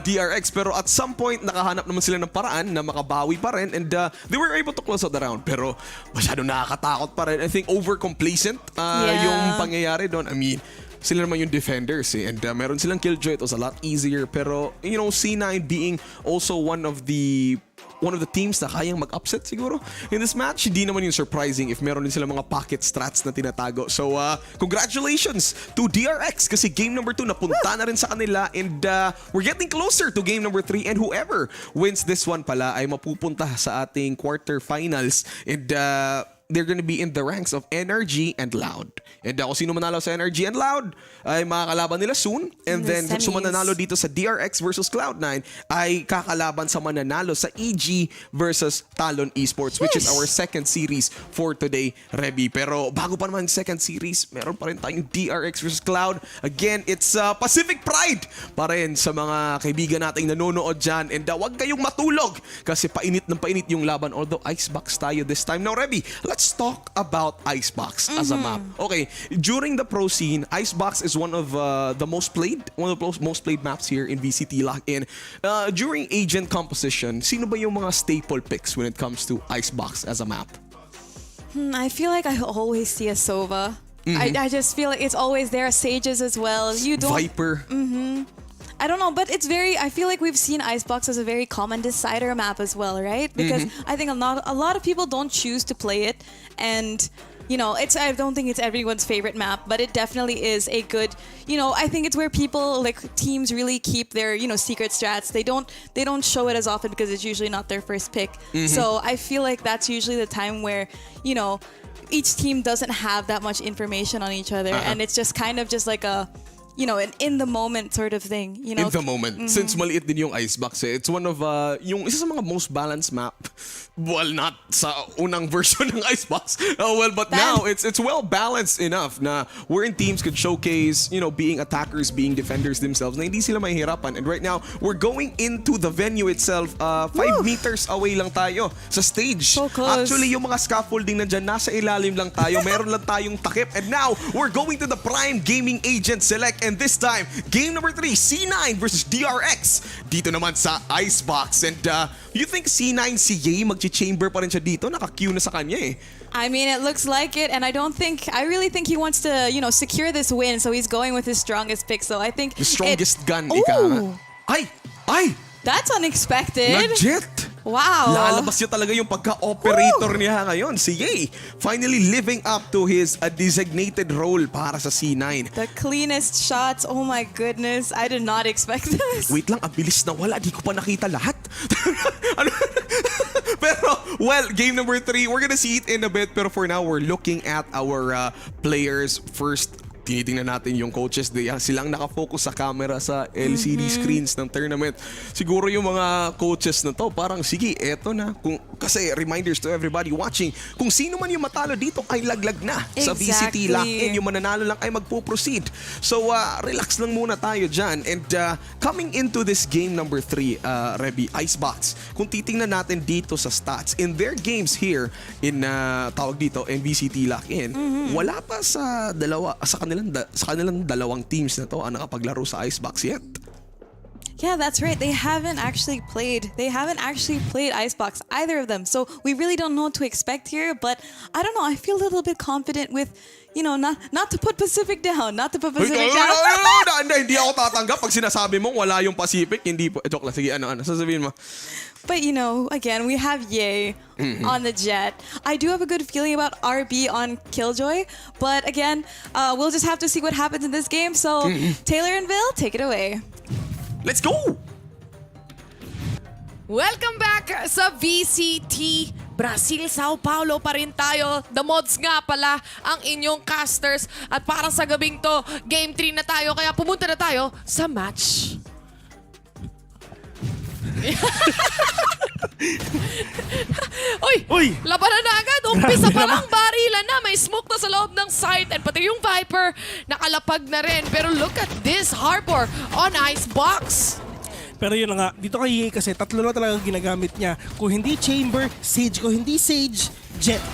DRX. Pero at some point nakahanap naman sila ng paraan na makabawi pa rin and they were able to close out the round. Pero masyado nakakatakot pa rin. I think over-complacent yung pangyayari doon. I mean, sila naman yung defenders and meron silang killjoy. It was a lot easier. Pero you know, C9 being also one of the teams na kayang mag-upset siguro in this match, hindi naman yung surprising if meron din sila mga pocket strats na tinatago. So congratulations to DRX kasi game number 2 napunta na rin sa kanila and we're getting closer to game number 3 and whoever wins this one pala ay mapupunta sa ating quarterfinals and they're gonna be in the ranks of NRG and Loud. And kung sino manalo sa NRG and Loud ay makakalaban nila soon. And then kung mananalo dito sa DRX versus Cloud9 ay kakalaban sa mananalo sa EG versus Talon Esports, which is our second series for today, Reby. Pero bago pa naman second series, meron pa rin tayong DRX versus Cloud. Again, it's Pacific Pride pa rin sa mga kaibigan nating nanonood dyan. And wag kayong matulog kasi painit ng painit yung laban. Although Icebox tayo this time. Now, Reby, let's talk about Icebox as a map. Okay, during the pro scene, Icebox is one of the most played maps here in VCT LOCK. And during agent composition, sino ba yung mga staple picks when it comes to Icebox as a map? I feel like I always see a Sova. I just feel like it's always there. Sages as well. You don't Viper. I don't know, but I feel like we've seen Icebox as a very common decider map as well, right? Because I think a lot of people don't choose to play it, and you know, I don't think it's everyone's favorite map, but it definitely is a good, you know, I think it's where people, like teams, really keep their, you know, secret strats. They don't show it as often because it's usually not their first pick. So I feel like that's usually the time where, you know, each team doesn't have that much information on each other, and it's just kind of just like a you know, an in the moment sort of thing. You know, In the moment. Since maliit din yung Icebox, it's one of yung isa sa mga most balanced map. Well, not sa unang version ng Icebox. But now it's well balanced enough na wherein teams could showcase, you know, being attackers, being defenders themselves na hindi sila mahihirapan. And right now, we're going into the venue itself. 5 meters away lang tayo sa stage. So close. Actually, yung mga scaffolding nandyan, nasa ilalim lang tayo. Meron lang tayong takip. And now, we're going to the Prime Gaming Agent Select. And this time, game number 3, C9 versus DRX. Dito naman sa Icebox. And you think C9 si Ye magchi-chamber pa rin siya dito? Naka-queue na sa kanya eh. I mean, it looks like it, and I really think he wants to, you know, secure this win, so he's going with his strongest pick. So I think The strongest gun, Ooh. ika nga. Ay! That's unexpected. Legit! Wow. Lalabas niya talaga yung pagka-operator niya ngayon. Si Ye, finally living up to his designated role para sa C9. The cleanest shots. Oh my goodness. I did not expect this. Wait lang, ang bilis na wala. Di ko pa nakita lahat. Pero, well, game number 3, we're gonna see it in a bit. Pero for now, we're looking at our players first. Tinitingnan natin yung coaches. Silang nakafocus sa camera sa LCD screens ng tournament. Siguro yung mga coaches na to, parang sige, eto na. Kasi reminders to everybody watching, kung sino man yung matalo dito ay laglag na sa VCT LOCK. Yung mananalo lang ay magpo-proceed. So, relax lang muna tayo dyan. And coming into this game number 3, Reby, Icebox, kung titingnan natin dito sa stats, in their games here in, tawag dito, in VCT LOCK wala pa sa kanilang dalawang teams na to ang nakapaglaro sa Icebox yet. Yeah, that's right. They haven't actually played Icebox, either of them. So we really don't know what to expect here. But I don't know. I feel a little bit confident with, you know, not to put Pacific down. Hindi ako tatanggap pag sinasabi mong wala yung Pacific. Hindi po. Joke lang. Sige, ano. Sasabihin mo. But, you know, again, we have Ye on the Jet. I do have a good feeling about RB on Killjoy. But again, we'll just have to see what happens in this game. So, Taylor and Bill, take it away. Let's go! Welcome back sa VCT Brazil, São Paulo pa rin tayo. The Mods nga pala ang inyong casters. At para sa gabing to, Game 3 na tayo. Kaya pumunta na tayo sa match. Uy! Labanan na agad. Umpisa pa lang, barilan na. May smoke na sa loob ng site. And pati yung Viper, nakalapag na rin. Pero look at this Harbor on Icebox. Pero yun na nga, dito kay Ye kasi tatlo na talaga ginagamit niya. Kung hindi Chamber, Sage. Kung hindi Sage, Jet.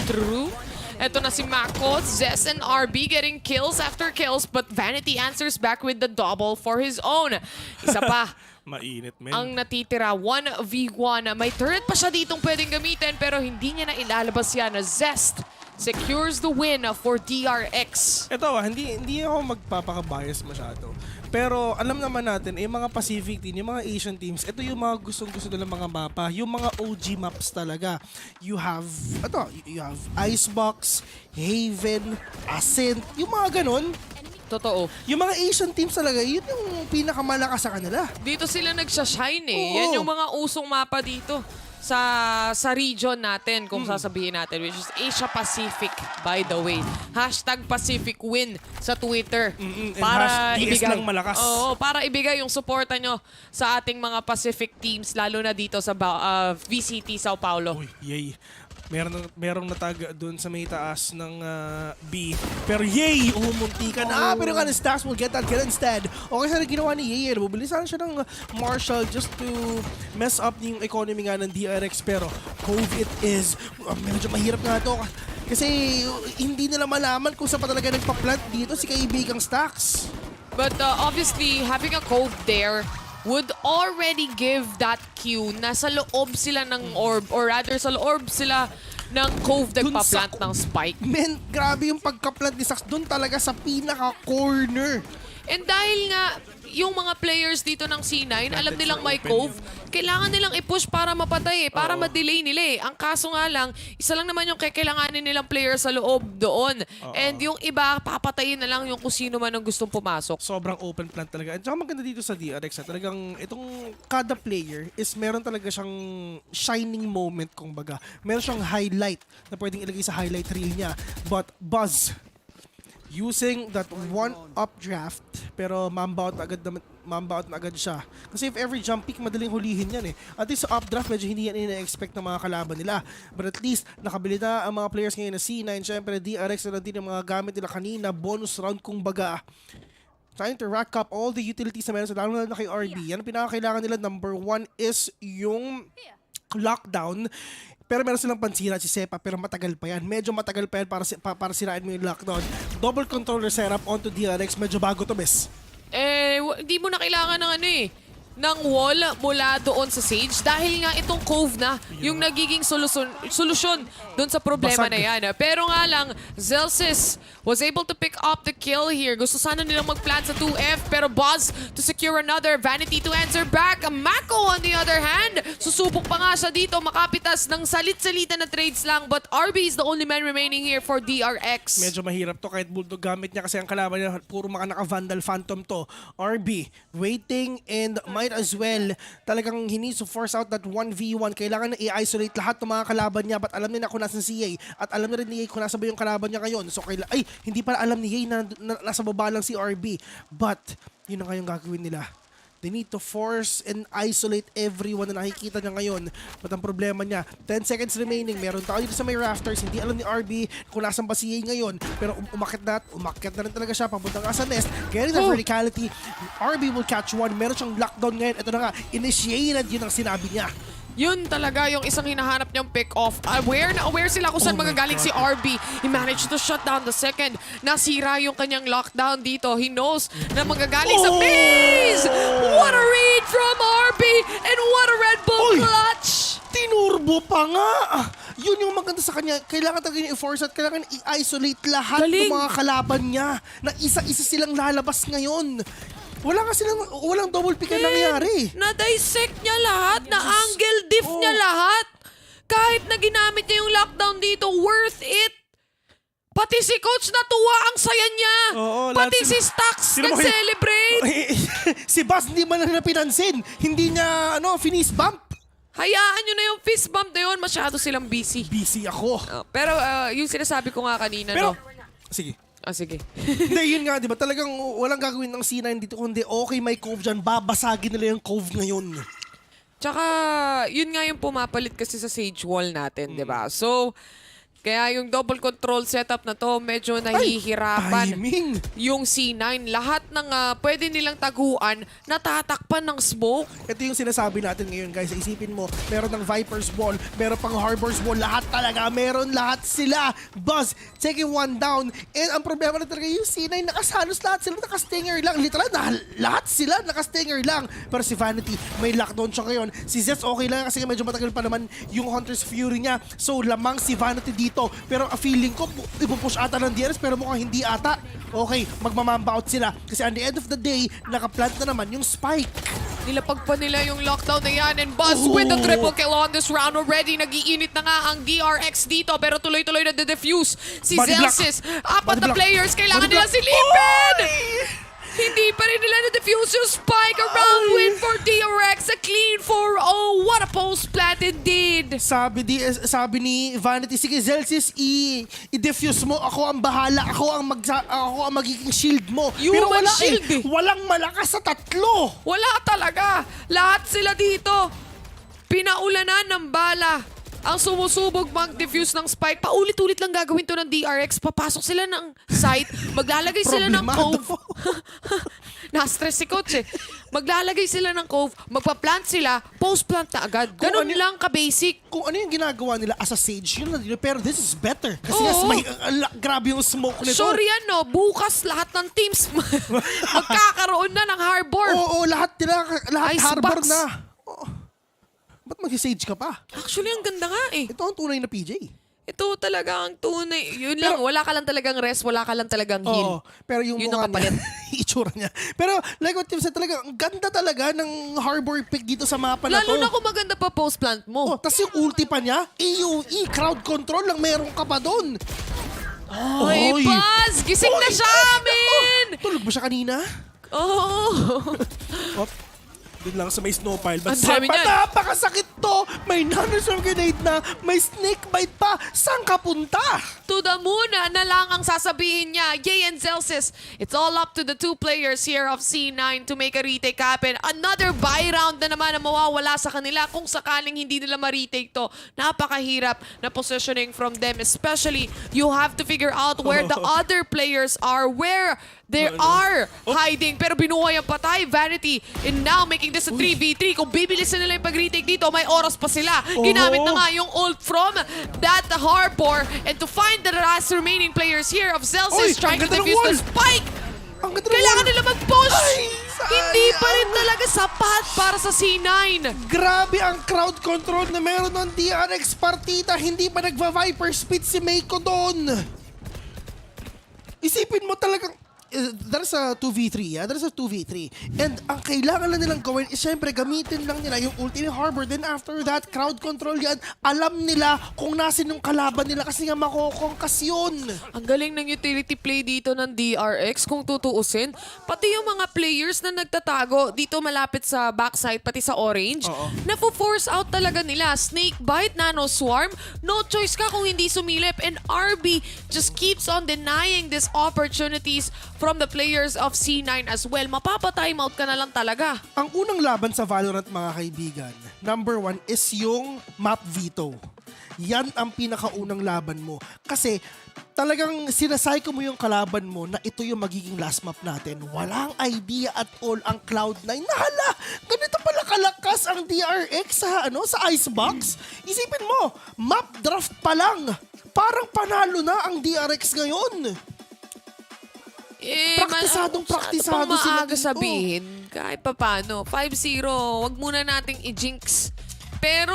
True. Ito na si Mako, Zess and RB getting kills after kills, but Vanity answers back with the double for his own. Isa pa. Mainit, man. Ang natitira, 1v1. May turret pa siya ditong pwedeng gamitin pero hindi niya na ilalabas yan. Zest secures the win for DRX. Ito, hindi ako magpapaka-bias masyado. Pero alam naman natin, yung mga Pacific team, yung mga Asian teams, ito yung mga gustong-gusto nilang mga mapa. Yung mga OG maps talaga. You have Icebox, Haven, Ascent, yung mga ganun. Totoo. Yung mga Asian teams talaga, yun yung pinakamalakas sa kanila. Dito sila nagsashine eh. Yan yung mga usong mapa dito sa region natin, kung sasabihin natin, which is Asia Pacific, by the way. #Pacific win sa Twitter. Para ibigay lang malakas. Para ibigay yung suporta nyo sa ating mga Pacific teams, lalo na dito sa VCT São Paulo. Uy, yay. Merong natag doon sa may taas ng B. Pero yay! Munti ka na. Pero nga Stacks will get that kill instead. Okay sana ginawa ni Yay. Bubilisan siya ng Marshall just to mess up yung economy nga ng DRX. Pero Cove it is. Medyo mahirap nga ito. Kasi hindi nila malaman kung saan pa talaga nagpa-plant dito si kaibigang Stacks. But obviously, having a Cove there would already give that cue na sa loob sila ng orb, or rather sa loob sila ng Cove nagpa-plant ng spike. Men, grabe yung pagka-plant ni Sax doon talaga sa pinaka-corner. And dahil nga, yung mga players dito ng C9, alam nilang may Cove, kailangan nilang i-push para mapatay para ma-delay nila eh. Ang kaso nga lang, isa lang naman yung kailanganin nilang player sa loob doon. And yung iba, papatayin na lang yung kung sino man ang gustong pumasok. Sobrang open plant talaga. At saka maganda dito sa DRX, talagang itong kada player is meron talaga siyang shining moment, kumbaga. Meron siyang highlight na pwedeng ilagay sa highlight reel niya. But Buzz, using that one updraft, pero mamba out na agad siya. Kasi if every jump pick, madaling hulihin yan eh. At least sa updraft, medyo hindi yan ina-expect ng mga kalaban nila. But at least, nakabili na ang mga players ngayon na C9. Siyempre, DRX na din ang mga gamit nila kanina. Bonus round kung baga. Trying to rack up all the utilities na meron sa lalo na kay RB. Yan ang pinakakailangan nila. Number 1 is yung lockdown. Pero meron silang pansira si Sepa, pero matagal pa yan. Medyo matagal pa yan para sirain mo yung lockdown. Double controller setup onto DRX. Medyo bago to, bes. Hindi mo na kailangan ng ng wall mula doon sa Sage dahil nga itong Cove na yung nagiging solusyon doon sa problema na yan. Pero nga lang, Zelsis was able to pick up the kill here. Gusto sana nilang mag-plant sa 2F pero Buzz to secure another. Vanity to answer back. Mako on the other hand, susubok pa nga siya dito makapitas ng salit-salita na trades lang but RB is the only man remaining here for DRX. Medyo mahirap to kahit Bulldog gamit niya kasi ang kalaban niya puro mga naka-Vandal Phantom to. RB waiting and might as well talagang he needs to force out that 1v1. Kailangan na i-isolate lahat ng mga kalaban niya but alam niya na kung nasan si Ye at alam na rin ni Ye kung nasa ba yung kalaban niya ngayon. So hindi pala alam ni Ye na nasa baba lang si RB. But yun na ngayong gagawin nila. They need to force and isolate everyone na nakikita niya ngayon. But ang problema niya, 10 seconds remaining. Meron tao dito sa may rafters. Hindi alam ni RB kung nasan ba si Ye ngayon. Pero umakyat na rin talaga siya. Papunta nga sa nest. Getting the verticality. RB will catch one. Meron siyang lockdown ngayon. Ito na nga, initiated yun ang sinabi niya. Yun talaga yung isang hinahanap niyang pick-off. Aware na aware sila kung saan magagaling si RB. He managed to shut down the second. Nasira yung kanyang lockdown dito. He knows na magagaling sa base! What a read from RB! And what a Red Bull clutch! Tinurbo pa nga! Yun yung maganda sa kanya. Kailangan talaga i-force at kailangan i-isolate lahat ng mga kalaban niya na isa-isa silang lalabas ngayon. Walang double pick na nangyari. Na-dissect niya lahat, na-angle diff niya lahat. Kahit na ginamit niya yung lockdown dito, worth it. Pati si Coach natuwa, ang saya niya. Pati si Stax nag-celebrate. Si Buzz hindi man na pinansin. Hindi niya finish bump. Hayaan nyo na yung fist bump na yun. Masyado silang busy. Busy ako. Pero yung sinasabi ko nga kanina, Sige. Sige. Hindi, yun nga, di ba? Talagang walang gagawin ng C9 dito. Kundi okay, may Cove dyan. Babasagin nila yung Cove ngayon. Tsaka, yun nga yung pumapalit kasi sa Sage Wall natin, di ba? So, kaya yung double control setup na to, medyo nahihirapan. Timing! Yung C9, lahat ng pwede nilang taguan, natatakpan ng smoke. Ito yung sinasabi natin ngayon, guys. Isipin mo, meron ng Viper's Wall, meron pang Harbor's Wall, lahat talaga, meron lahat sila. Buzz, taking one down. And ang problema na talaga, yung C9, nakasalos lahat sila, nakastinger lang. Literal, lahat sila nakastinger lang. Pero si Vanity, may lockdown siya ngayon. Si Zets okay lang kasi medyo matagal pa naman yung Hunter's Fury niya. So, lamang si Vanity dito. Pero feeling ko, ipupush ata ng DRS pero mukhang hindi ata. Okay, magmamamba out sila. Kasi at the end of the day, nakaplant na naman yung spike. Nilapag pa nila yung lockdown na yan. And Buzz with the triple kill on this round already. Nag-iinit na nga ang DRX dito. Pero tuloy-tuloy na de-defuse si Zelsis. Apat na players, kailangan nila silipin! Hindi pa rin nila na-defuse yung spike. A round win for DRX. A clean 4-0. What a post plant indeed. Sabi ni Vanity, sige Zelsis, i-defuse mo. Ako ang bahala. Ako ang magiging shield mo. Pero wala shield walang malakas sa tatlo. Wala talaga. Lahat sila dito. Pinaulanan ng bala. Ang sumusubog mag-defuse ng spike. Paulit-ulit lang gagawin to ng DRX. Papasok sila ng site. Maglalagay sila ng Cove. Na-stress si Coach eh. Maglalagay sila ng Cove. Magpa-plant sila. Post-plant na agad. Ganun lang ka-basic. Kung ano yung ginagawa nila as a Sage, yun na nila. Pero this is better. Kasi grabe yung smoke nito. Sorry yan, no? Bukas lahat ng teams magkakaroon na ng Harbor. Oo, lahat Harbor na. Ba't mag-sage ka pa? Actually, ang ganda nga eh. Ito ang tunay na PJ. Ito talaga ang tunay. Yun lang, wala ka lang talagang rest, wala ka lang talagang heal. Pero yung mukha niya, itsura niya. Pero like what Tim said, talaga, ang ganda talaga ng Harbor pick dito sa mapa na to. Lalo na kung maganda pa post plant mo. Tapos yung ulti pa niya, AOE, crowd control lang meron ka pa doon. Oy, Buzz! Gising na siya amin! Tulog ba siya kanina? Oo. Doon lang sa may snow pile. But Ang dami niyan. napakasakit to! May nanostorm grenade na, may snake bite pa. Saan ka punta? To the moon na lang ang sasabihin niya. Yay and Celsius, it's all up to the two players here of C9 to make a retake happen. Another buy round na naman na mawawala sa kanila kung sakaling hindi nila ma-retake to. Napakahirap na positioning from them. Especially, you have to figure out where the other players are, where they are hiding. Pero binuhay ang patay. Vanity, and now making this a 3v3. Kung bibilisan nila yung pag-retake dito, may oras pa sila. Ginamit na nga yung ult from that harbor. And to find the last remaining players here of Celsius trying to defuse the spike. Kailangan nila mag-push. Hindi pa rin talaga sapat para sa C9. Grabe ang crowd control na meron ng DRX partida. Hindi pa nagva-Viper Spit si Meiko doon. Isipin mo talagang there's a 2v3, yeah? There's a 2v3. And ang kailangan lang nilang gawin is syempre gamitin lang nila yung ulti ni Harbor. Then after that, crowd control yan. Alam nila kung nasin yung kalaban nila kasi nga makokongkas yun. Ang galing ng utility play dito ng DRX kung tutuusin. Pati yung mga players na nagtatago dito malapit sa backside, pati sa orange, na-force out talaga nila. Snake bite, nano swarm, no choice ka kung hindi sumilip. And RB just keeps on denying these opportunities from the players of C9 as well. Mapapa-timeout ka na lang talaga. Ang unang laban sa Valorant, mga kaibigan, number 1 is yung map veto. Yan ang pinakaunang laban mo. Kasi talagang sinasayko mo yung kalaban mo na ito yung magiging last map natin. Walang idea at all ang Cloud9. Nahala! Ganito pala kalakas ang DRX sa, sa Icebox. Isipin mo, map draft pa lang. Parang panalo na ang DRX ngayon. Praktisado pang maaga sila sabihin. Kahit pa paano. 5-0. Wag muna nating i-jinx. Pero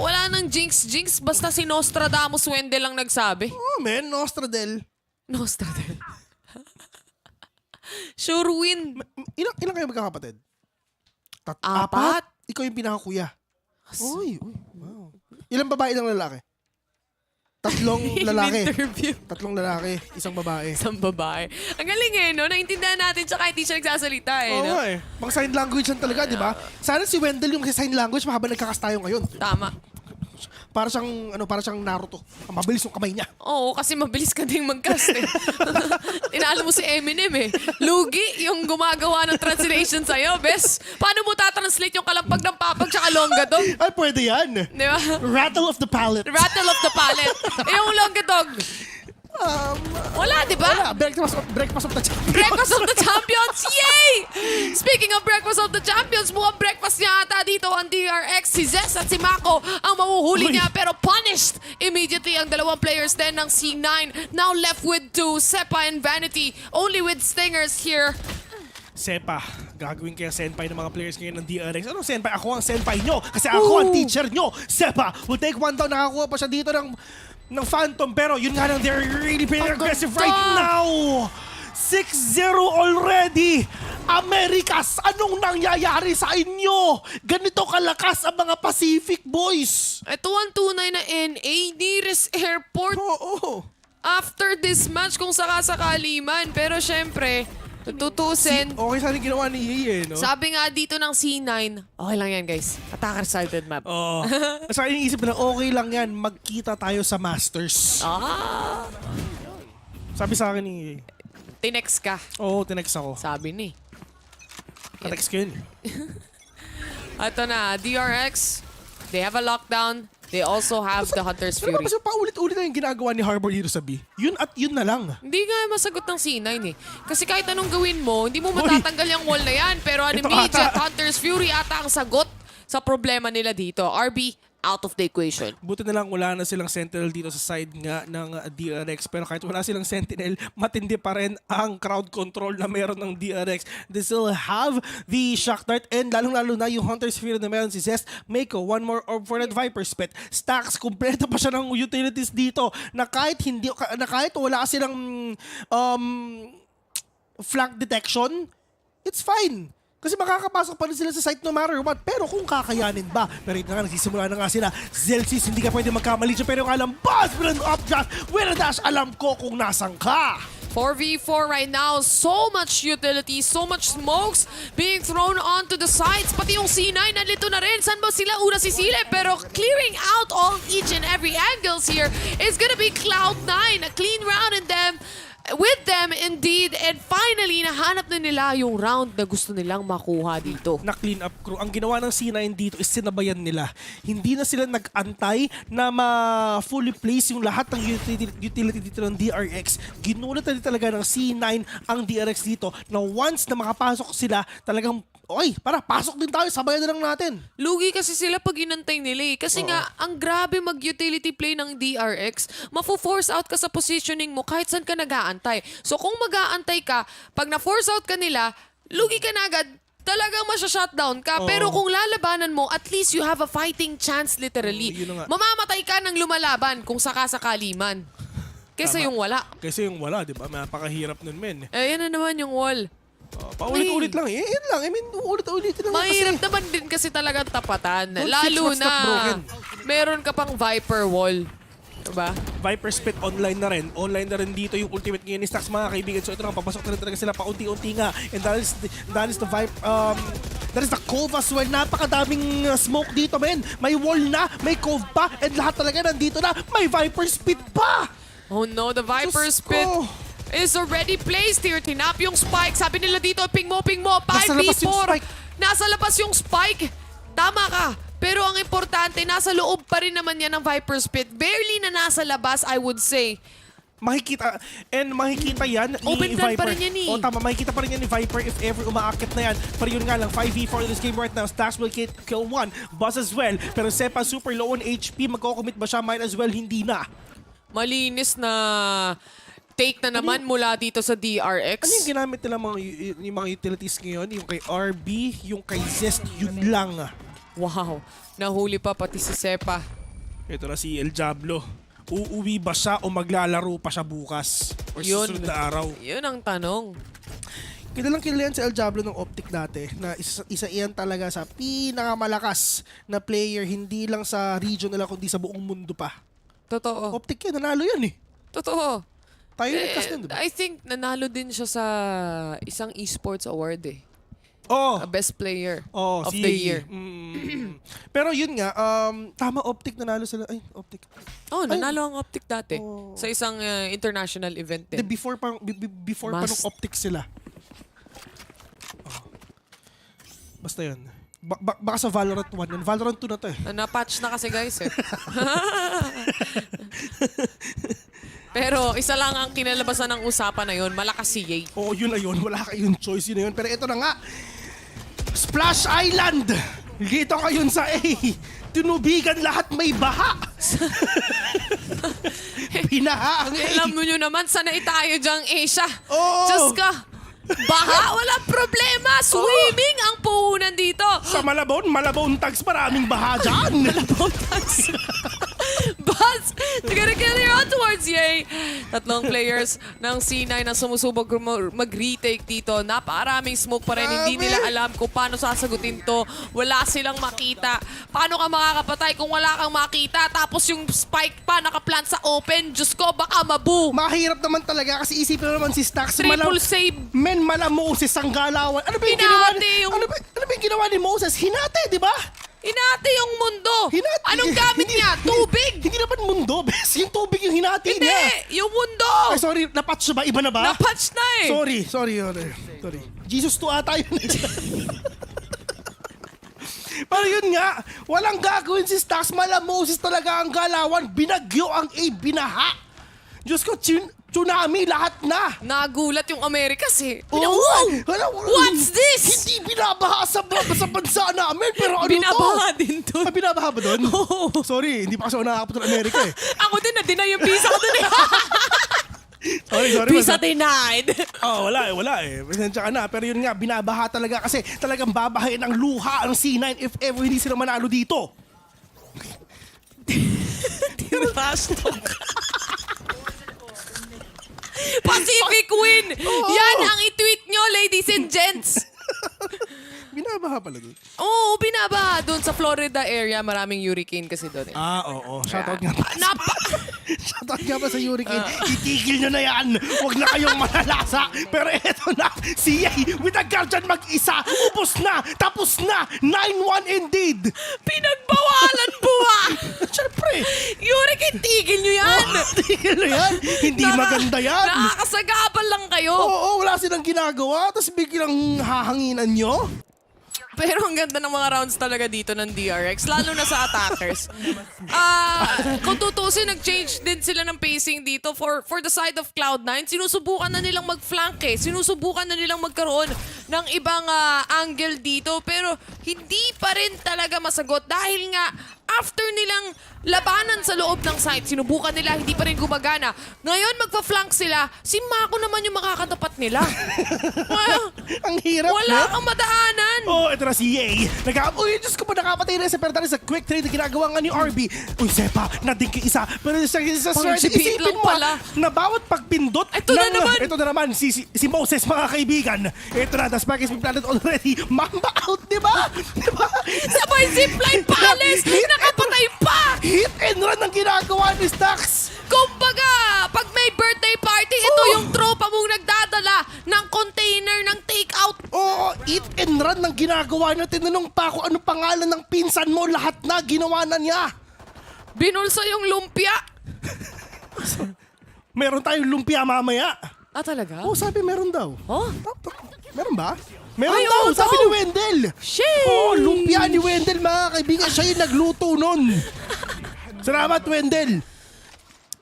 wala nang jinx. Basta si Nostradamus Wendell lang nagsabi. Oh man, Nostradel. Sure win. Ilang kayo magkakapatid? 4? Ikaw yung pinakakuya. Uy, wow. Ilang babae, ilang lalaki? 3 lalaki. Interview. 3 lalaki, 1 babae. 1 babae. Ang galing no? Naintindihan natin siya kahit di siya nagsasalita no? Oo Mga sign language yan talaga, di ba? Sana si Wendell yung sign language habang nagkakas tayo ngayon. Tama. Para siyang Naruto. Ang mabilis yung kamay niya. Oo, kasi mabilis ka ding mag-cast Tinalo mo si Eminem Lugi yung gumagawa ng translation sa'yo, bes. Paano mo tatranslate yung kalampag ng papag tsaka longadog? Ay, pwede yan. Di ba? Rattle of the palate. Yung longadog. Wala, di ba? Breakfast of the Champions. Breakfast of the Champions! Yay! Speaking of Breakfast of the Champions, mukhang breakfast niya ata dito ang DRX. Si Zess at si Mako ang mahuhuli niya pero punished immediately ang dalawang players din ng C9. Now left with 2, Sepa and Vanity. Only with Stingers here. Sepa, gagawin kaya senpai ng mga players ngayon ng DRX. Ano senpai? Ako ang senpai nyo. Kasi ako ang teacher nyo. Sepa will take 1 down. Nakakuha pa siya dito ng Phantom. Pero yun nga lang, they're really playing aggressive right now. 6-0 already. Americas, anong nangyayari sa inyo? Ganito kalakas ang mga Pacific boys. Ito ang tunay na NA, nearest airport. After this match, kung sakasakali man. Pero syempre, tutusin. Okay sana ginawa ni Yeye, no? Sabi nga dito ng C9, okay lang yan guys. Attacker-sided map. Oo. So, iniisip na okay lang yan. Magkita tayo sa Masters. Sabi sa akin ni Yeye. Tinext ka. Oo, tinext ako. Sabi ni. Katext ko yun. Ito na, DRX. They have a lockdown. They also have the Hunter's Fury. Kasi paulit-ulit na yung ginagawa ni Harbor dito sa B. Yun at yun na lang. Hindi nga masagot ng C9 Kasi kahit anong gawin mo, hindi mo matatanggal yung wall na yan. Pero an immediate Hunter's Fury ata ang sagot sa problema nila dito. RB, out of the equation. Buti na lang wala na silang Sentinel dito sa side nga ng DRX. Pero kahit wala silang Sentinel, matindi pa rin ang crowd control na meron ng DRX. They still have the Shock Dart and lalong-lalo na yung Hunter's Fury na meron si Zest. Mako, 1 more orb for that Viper Spit. Stacks, kumpleto pa siya ng utilities dito na kahit wala silang flank detection, it's fine. Kasi makakapasok pa rin sila sa site no matter what. Pero kung kakayanin ba? Pero ito nga, nagsisimula na nga sila. Zelsis, hindi ka pwede magkamali siya. Pero yung alam, boss, with an updraft, with a dash, alam ko kung nasan ka. 4v4 right now. So much utility, so much smokes being thrown onto the sides. Pati yung C9 nandito na rin. Saan ba sila una sisilip? Pero clearing out all each and every angles here is gonna be Cloud9. A clean round with them indeed. And finally, nahanap na nila yung round na gusto nilang makuha dito. Na clean up crew. Ang ginawa ng C9 dito is sinabayan nila. Hindi na sila nag-antay na ma-fully place yung lahat ng utility dito ng DRX. Ginulat na talaga ng C9 ang DRX dito na once na makapasok sila, talagang pasok din tayo, sabayan na lang natin. Lugi kasi sila pag inantay nila eh. Kasi nga, ang grabe mag-utility play ng DRX. Mafo-force out ka sa positioning mo kahit saan ka nag-aantay. So kung mag-aantay ka, pag na-force out ka nila, lugi ka na agad, talagang masya-shutdown ka. Pero kung lalabanan mo, at least you have a fighting chance literally. Mamamatay ka ng lumalaban kung sakasakali man. Kaysa yung wala. Kaysa yung wala, di ba? Napakahirap nun, men. Yan na naman yung wall. Paulit-ulit lang eh. Yan lang. I mean, ulit-ulit lang. Mahirap naman din kasi talagang tapatan. Lalo na meron ka pang Viper wall. Diba? Viper Spit online na rin. Online na rin dito yung ultimate ngayon ni Stax, mga kaibigan. So ito lang, papasok na rin talaga sila paunti-unti nga. And that is the Viper... that is the Cove as well. Napakadaming smoke dito, men. May wall na, may Cove pa, and lahat talaga nandito na. May Viper Spit pa! Oh no, the Viper Spit is already placed here. Tinap yung spike. Sabi nila dito, ping mo. 5v4. Nasa labas yung spike. Tama ka. Pero ang importante, nasa loob pa rin naman yan ng Viper Spit. Barely na nasa labas, I would say. Makikita yan ni Open Viper. pa rin yan eh. O tama, makikita pa rin yan ni Viper if ever umaakit na yan. Pero yun nga lang, 5v4 in this game right now. Stax will kill one. Buzz as well. Pero Sepa super low on HP. Magko-commit ba siya? Might as well, hindi na. Malinis na take na naman mula dito sa DRX. Ano yung ginamit nila yung mga utilities ngayon? Yung kay RB, yung kay Zest, yun lang. Wow. Nahuli pa pati si Sepa. Ito na si El Diablo. Uuwi ba siya o maglalaro pa siya bukas? O susunod na araw? Yun ang tanong. Kilalang kilala yan si El Diablo ng Optic dati na isa iyan talaga sa pinakamalakas na player hindi lang sa region nila kundi sa buong mundo pa. Totoo. Optic yan, nanalo yan eh. Totoo. Tayo nagkas din, diba? I think nanalo din siya sa isang esports award eh. Best player of the year. Pero yun nga, tama, Optic nanalo sila. Ay, Optic. Nanalo ang Optic dati sa isang international event din. Before pa nung Optic sila. Basta yun. Baka sa Valorant 1 yun. Valorant 2 na to eh. Na-patch na kasi guys eh. Pero isa lang ang kinalabasan ng usapan na yun, malakas si Ye. Oo, yun na yun. Wala kayong choice yun na yun. Pero ito na nga, Splash Island! Dito kayon sa A. Tinubigan lahat may baha. Binaha ang A. Alam mo nyo naman, sanay tayo dyang Asia. Oo. Diyos ka. Baha, walang problema. Swimming ang puhunan dito. Sa Malabon Tags, maraming baha dyan. Malabon Tags. Buzz, they're gonna kill her on towards Ye. Tatlong players ng C9 na sumusubok mag-retake dito. Napakaraming smoke pa rin. Hindi nila alam kung paano sasagutin to. Wala silang makita. Paano ka makakapatay kung wala kang makita? Tapos yung spike pa nakaplant sa open. Diyos ko, baka mabu. Mahirap naman talaga kasi isipin naman si Stax. Triple save. Men, Moses ang galawan. Ano ba yung ginawa ni Moses? Hinate, di ba? Hinati yung mundo. Hinati. Anong gamit niya? Tubig. Hindi naman mundo, bes. Yung tubig yung hinati niya. Hindi, yung mundo. Ay, sorry. Napatch ba? Iba na ba? Napatch na eh. Sorry. Jesus to ata yun. Pero yun nga, walang gagawin si Stax. Moses talaga ang galawan. Binagyo ang A, binaha. Diyos ko, tsunami, lahat na. Nagulat yung Amerikas eh. What's this? Hindi binabaha sa bansa namin, pero ano binabaha din to. Binabaha ba doon? Sorry, hindi pa kasi ako nakakapunta ng Amerika eh. Ako din, na-deny yung visa ko doon eh. Sorry. Visa denied. Wala eh. Pasensya ka na. Pero yun nga, binabaha talaga kasi talagang babahain ang luha ang C9 if ever hindi sila manalo dito. Tinastok. Pacific win! Yan ang i-tweet nyo, ladies and gents! Binabaha pala doon. Oo, binabaha doon sa Florida area. Maraming hurricane kasi doon eh. Oo. Shoutout nga pa. Shoutout nga pa sa hurricane. Itigil nyo na yan. Huwag na kayong malalasa. Pero eto na, si Yay with a guardian mag-isa. Ubus na, tapos na. 9-1 indeed. Pinagbawalan buha! Siyempre. Hurricane, tigil nyo yan! Tigil nyo yan. Hindi maganda yan. Nakakasagabal lang kayo. Oo, wala silang ginagawa. Tapos biglang hahanginan nyo. Pero ang ganda ng mga rounds talaga dito ng DRX, lalo na sa attackers. Kung tutusin, nag-change din sila ng pacing dito for the side of Cloud9. Sinusubukan na nilang mag-flank eh. Sinusubukan na nilang magkaroon ng ibang angle dito. Pero hindi pa rin talaga masagot dahil nga after nilang labanan sa loob ng site, sinubukan nila, hindi pa rin gumagana. Ngayon, magpa-flank sila. Si Mako naman yung makakatapat nila. Ang hirap wala kang madaanan. Ito na si Yay. Uy, Diyos ko po, nakapatay na sa Pertales sa quick trade na ginagawa nga ni RB. Uy, Sepa, nadingki isa. Pero sa Pang-sipit lang mo pala. na bawat pagpindot Ito na naman. Ito na naman, si Moses, mga kaibigan. Ito na, the Spark has been planted already. Mamba out, di ba? Sabay zipline palace! Nakapatay pa! Hit and run ang ginagawa ni Stax. Kumbaga, pag may birthday party, ito yung tropa mong nagdadala ng container ng takeout. Oo, hit and run ang ginagawa niya. Tinanong pa ako ano pangalan ng pinsan mo. Lahat na ginawa na niya. Binulsa yung lumpia. Meron tayong lumpia mamaya. Talaga? Sabi meron daw. Meron ba? Meron Ay, daw, oo sabi daw. ni Wendell. Lumpia ni Wendell, mga kaibigan. Siya yung nagluto nun. Salamat, Wendell.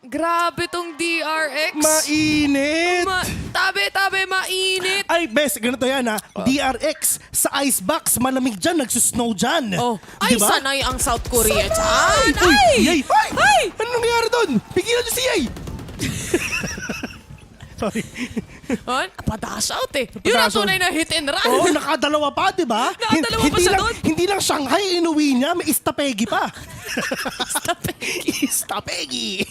Grabe tong DRX. Mainit. Tabi, mainit. Ay, best, ganito yan ha. DRX, sa icebox, malamig dyan, nagsusnow dyan. Ay, Diba? sanay ang South Korea dyan. Yay! Ay! Ano nangyari doon? Pigilan niyo si Yay! Sorry. Padash out eh. Yun ang tunay na hit and run. Oo, nakadalawa pa, di ba? Nakadalawa pa siya doon. Hindi lang Shanghai inuwi niya, may istapegi pa. Istapegi.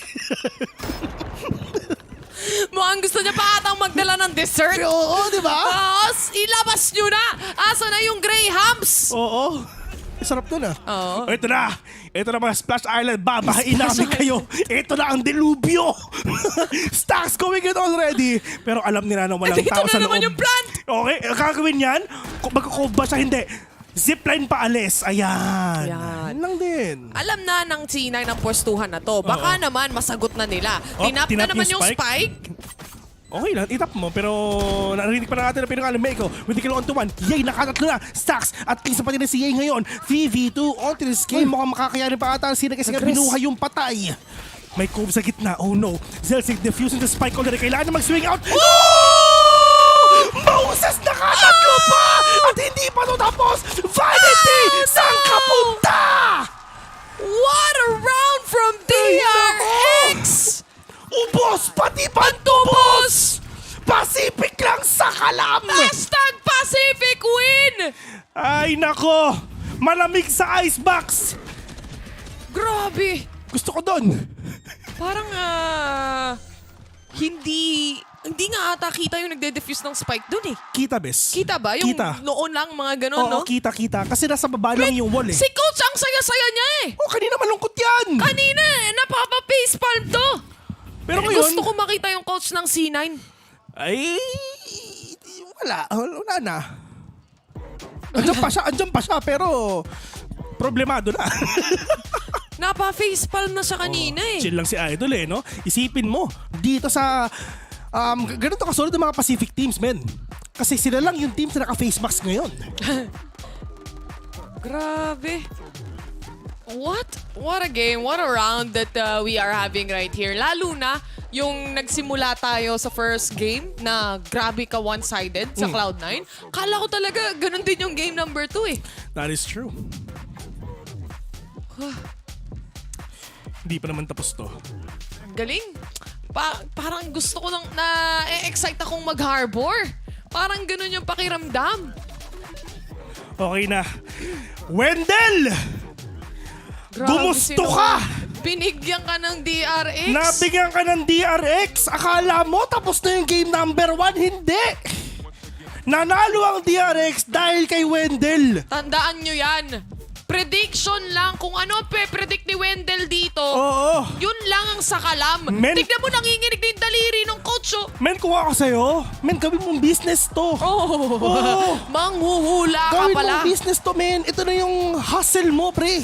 Mukhang gusto niya pa atang magdala ng dessert. Oo, di ba? Ilabas nyo na. Asa na yung Grahams? Oo. Sarap to na. Oo. Ito na. Ito na mga Splash Island. Babahain namin kayo. Ito na ang delubyo. Stacks going in already. Pero alam nila na walang tao sa loob. Ito na naman yung plant. Okay, kagawin yan. Magkakove ba siya? Hindi. Zipline pa alis. Ayan. Yan lang din. Alam na ng C9 ang pwestuhan na to. Baka naman masagot na nila. Tinap na naman yung spike. Okay lang, itap mo, pero narinig pa natin na pinakalamay ko. With the kill on to 1, Yay, nakatatlo na, Stacks, at isa pa din na si Yay ngayon. 3v2 onto this game, mukhang makakayanin pa ata. Sina kasi nga binuhay yung patay. May cove sa gitna, oh no. Zelsig defusing the spike already, kailangan na mag-swing out. Moses, nakatatlo pa! At hindi pa ito tapos! Vanity! Saan ka punta? What a round from DRX! Ubos! Pati pantubos! Pacific lang sa kalam! #Pacific win! Ay nako! Malamig sa icebox! Grabe! Gusto ko doon! Parang hindi nga ata kita yung nagde-defuse ng spike dun eh. Kita, bes. Kita ba? Yung Kita. noon lang, mga ganun, no? Oo, kita. Kasi nasa baba lang yung wall eh. Si Coach ang saya-saya niya eh! Kanina malungkot yan! Kanina eh! Napapa-facepalm to! Pero ngayon... Gusto ko makita yung coach ng C9. Ay... Wala na. Andiyan pa siya, pero... Problemado na. Napa-facepalm na siya kanina eh. Chill lang si Idol eh, no? Isipin mo, dito sa... ganito kasunod ng mga Pacific teams, men. Kasi sila lang yung teams na naka-face mask ngayon. Grabe. What a game, what a round that we are having right here. Lalo na yung nagsimula tayo sa first game na grabe ka one-sided sa Cloud9. Kala ko talaga ganun din yung game number 2 eh. That is true. Hindi pa naman tapos to. Galing. Parang gusto ko nang na-excite akong mag-harbor. Parang ganun yung pakiramdam. Okay na. Wendell! Gumusto ka! Binigyan ka ng DRX. Nabigyan ka ng DRX. Akala mo tapos na yung game number 1. Hindi. Nanalo ang DRX dahil kay Wendell. Tandaan nyo yan. Prediction lang. Kung ano pe-predict ni Wendell dito, yun lang ang sakalam. Tignan mo, nanginginig na yung daliri ng coach. Men, kung ako sa'yo, men, gawin mong business to. Manghuhula ka gawin pala. mong business to, men. Ito na yung hustle mo, pre.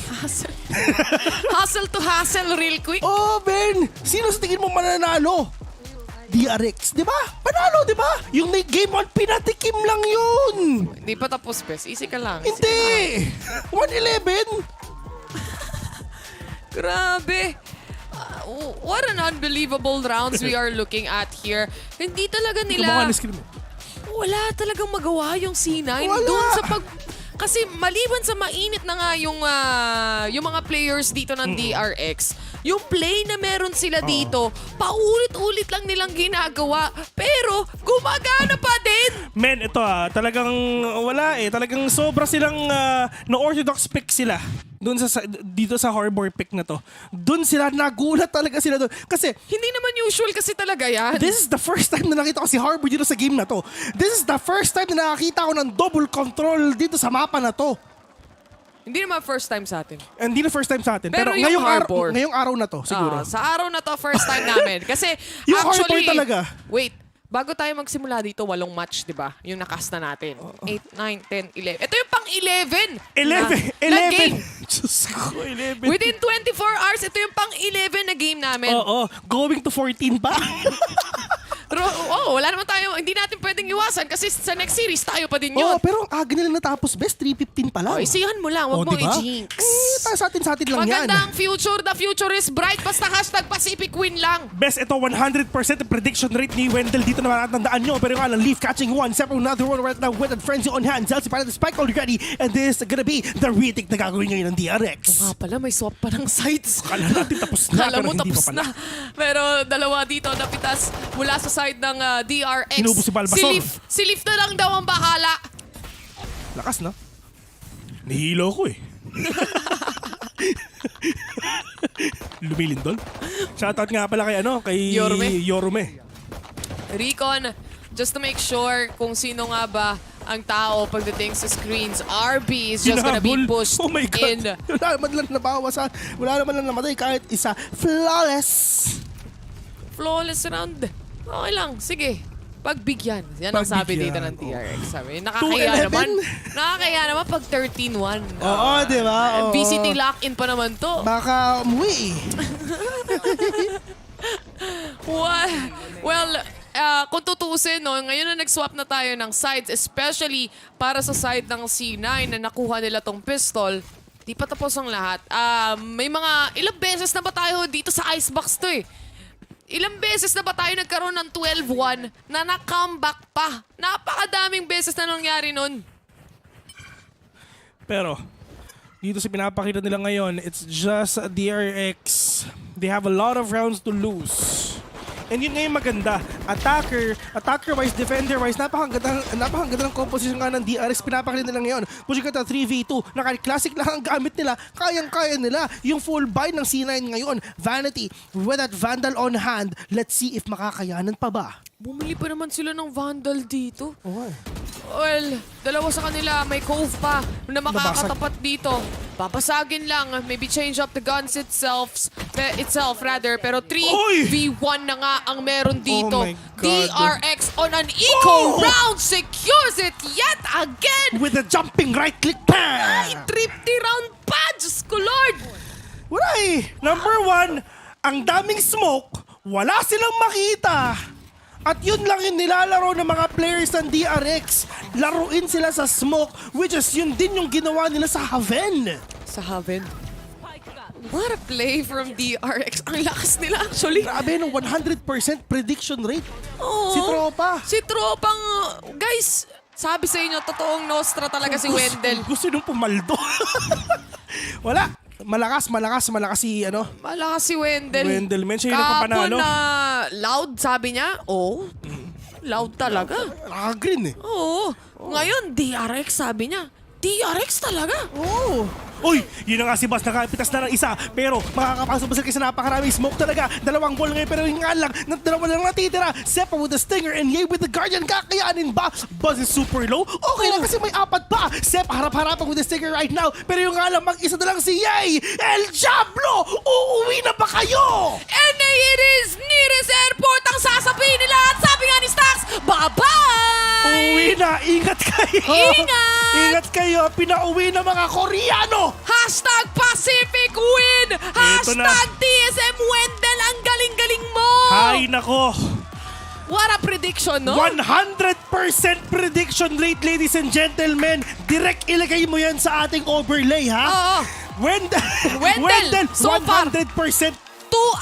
Hustle to hustle real quick. Ben. Sino sa tingin mo mananalo? DRX, di ba? Panalo, di ba? Yung game 1, pinatikim lang yun. Hindi pa tapos, Bes. Easy ka lang. Hindi. 1-11. Grabe. What an unbelievable rounds we are looking at here. Hindi talaga nila... Wala talagang magawa yung C9. Doon sa kasi maliban sa mainit na nga yung mga players dito ng DRX, yung play na meron sila dito, paulit-ulit lang nilang ginagawa, pero gumagana pa din. Men, ito talagang wala talagang sobra silang na-orthodox pick sila. Doon dito sa harbor pick na to. Doon sila, nagulat talaga sila doon. Kasi, hindi naman usual kasi talaga yan. This is the first time na nakita ko si Harbor dito sa game na to. This is the first time na nakakita ko ng double control dito sa mapa na to. Hindi naman first time sa atin. Hindi na first time sa atin. Pero ngayong araw na to, siguro. Sa araw na to, first time namin. Kasi yung actually, harbor talaga. Wait, bago tayo magsimula dito, 8 match, di ba? Yung nakas na natin. 8, 9, 10, 11. Ito yung pang 11. 11 game. Diyos ko, 11. Within 24 hours, ito yung pang 11 na game namin. Going to 14 pa. Wala naman tayo. Hindi natin pwedeng iwasan kasi sa next series tayo pa din yun. Pero ang aga nila natapos, best 3:15 pa lang. Isihan mo lang, wag mo diba? i-jinx. Sa atin lang yan. Maganda ang future, the future is bright. Basta hashtag Pacific win lang. Best, ito 100% prediction rate ni Wendell. Dito naman natandaan nyo. Pero nga lang, Leaf catching one. Several another one right now with a frenzy on hand. Zelsi para the spike already. And this is gonna be the retake na gagawin ngayon ng DRX. Nga pala, may swap pa ng sides. Kala natin tapos na, pero hindi pa pala. Pero dalawa dito napitas mula sa side ng DRX. Inubos si Balbasor. Si Leaf na lang daw ang bahala. Lakas, no? Nihilo ko eh. Lumilindol. Shoutout nga pala kay Yorme. Recon, just to make sure kung sino nga ba ang tao pagdating sa screens, RB is just gonna be pushed oh my God. in. Wala naman lang nabawasan. Wala naman lang namatay kahit isa. Flawless round. Okay lang, sige. Pagbigyan. Yan ang sabi dito ng TRX. Sabi, nakakaya naman pag 13-1. Oo, di ba? VCT lock-in pa naman to. Baka umuwi. Well, kung tutuusin, ngayon na nag-swap na tayo ng sides, especially para sa side ng C9 na nakuha nila tong pistol, di pa tapos ang lahat. May mga ilang beses na ba tayo dito sa icebox to eh. Ilang beses na ba tayo nagkaroon ng 12-1 na na-comeback pa? Napakadaming beses na nangyari nun. Pero, dito sa pinapakita nila ngayon, it's just a DRX. They have a lot of rounds to lose. And yun ngayon maganda. Attacker-wise, defender-wise, napakaganda ng composition nga ng DRX. Pinapakita nila ngayon. Pushing ka 3v2. Naka-classic lang ang gamit nila. Kayang-kaya nila yung full buy ng C9 ngayon. Vanity with that Vandal on hand. Let's see if makakayanan pa ba. Bumili pa naman sila ng Vandal dito. Well, dalawa sa kanila, may Cove pa na makakatapat dito. Papasagin lang, maybe change up the guns itself, pero 3v1 na nga ang meron dito. DRX on an eco round secures it yet again! With a jumping right click. Ay, 3 round pa! Diyos ko, Lord! Wala Number 1, ang daming smoke, wala silang makita. At yun lang yung nilalaro ng mga players ng DRX. Laruin sila sa smoke, which is yun din yung ginawa nila sa Haven. Sa Haven? What a play from DRX. Ang lakas nila actually. Grabe, 100% prediction rate. Oo. Si Tropa. Tropang, guys, sabi sa inyo, totoong Nostra talaga si Wendell. Gusto nung pumaldo. Wala. Malakas si Malakas si Wendell. Wendell, mention yun ang panalo. Kahapon na loud, sabi niya. Loud talaga. Naka-green eh. Oo. Ngayon, DRX sabi niya. DRX talaga. Oo. Uy, yun na nga si Boss, nakapitas na ng isa. Pero makakapasok ba sila kasi napakaraming smoke talaga. Dalawang ball ngayon pero yung nga lang, dalawa lang natitira. Sepa with the stinger and Ye with the guardian. Kakayanin ba? Buzz is super low. Okay na kasi may apat pa. Sepa harap-harapan with the stinger right now. Pero yung nga lang, mag-isa na lang si Ye. El Diablo! Uuwi na ba kayo? And it is nearest airport ang sasabihin nila. At sabi nga ni Stax, bye-bye! Uuwi na. Ingat kayo. Ingat! Ingat kayo. Pinauwi na mga Koreano. Hashtag Pacific Win! Hashtag TSM Wendell! Ang galing-galing mo! Ay, nako. What a prediction, no? 100% prediction rate, ladies and gentlemen. Direct ilagay mo yan sa ating overlay, ha? Oo. Wendell, so 100%. far, 2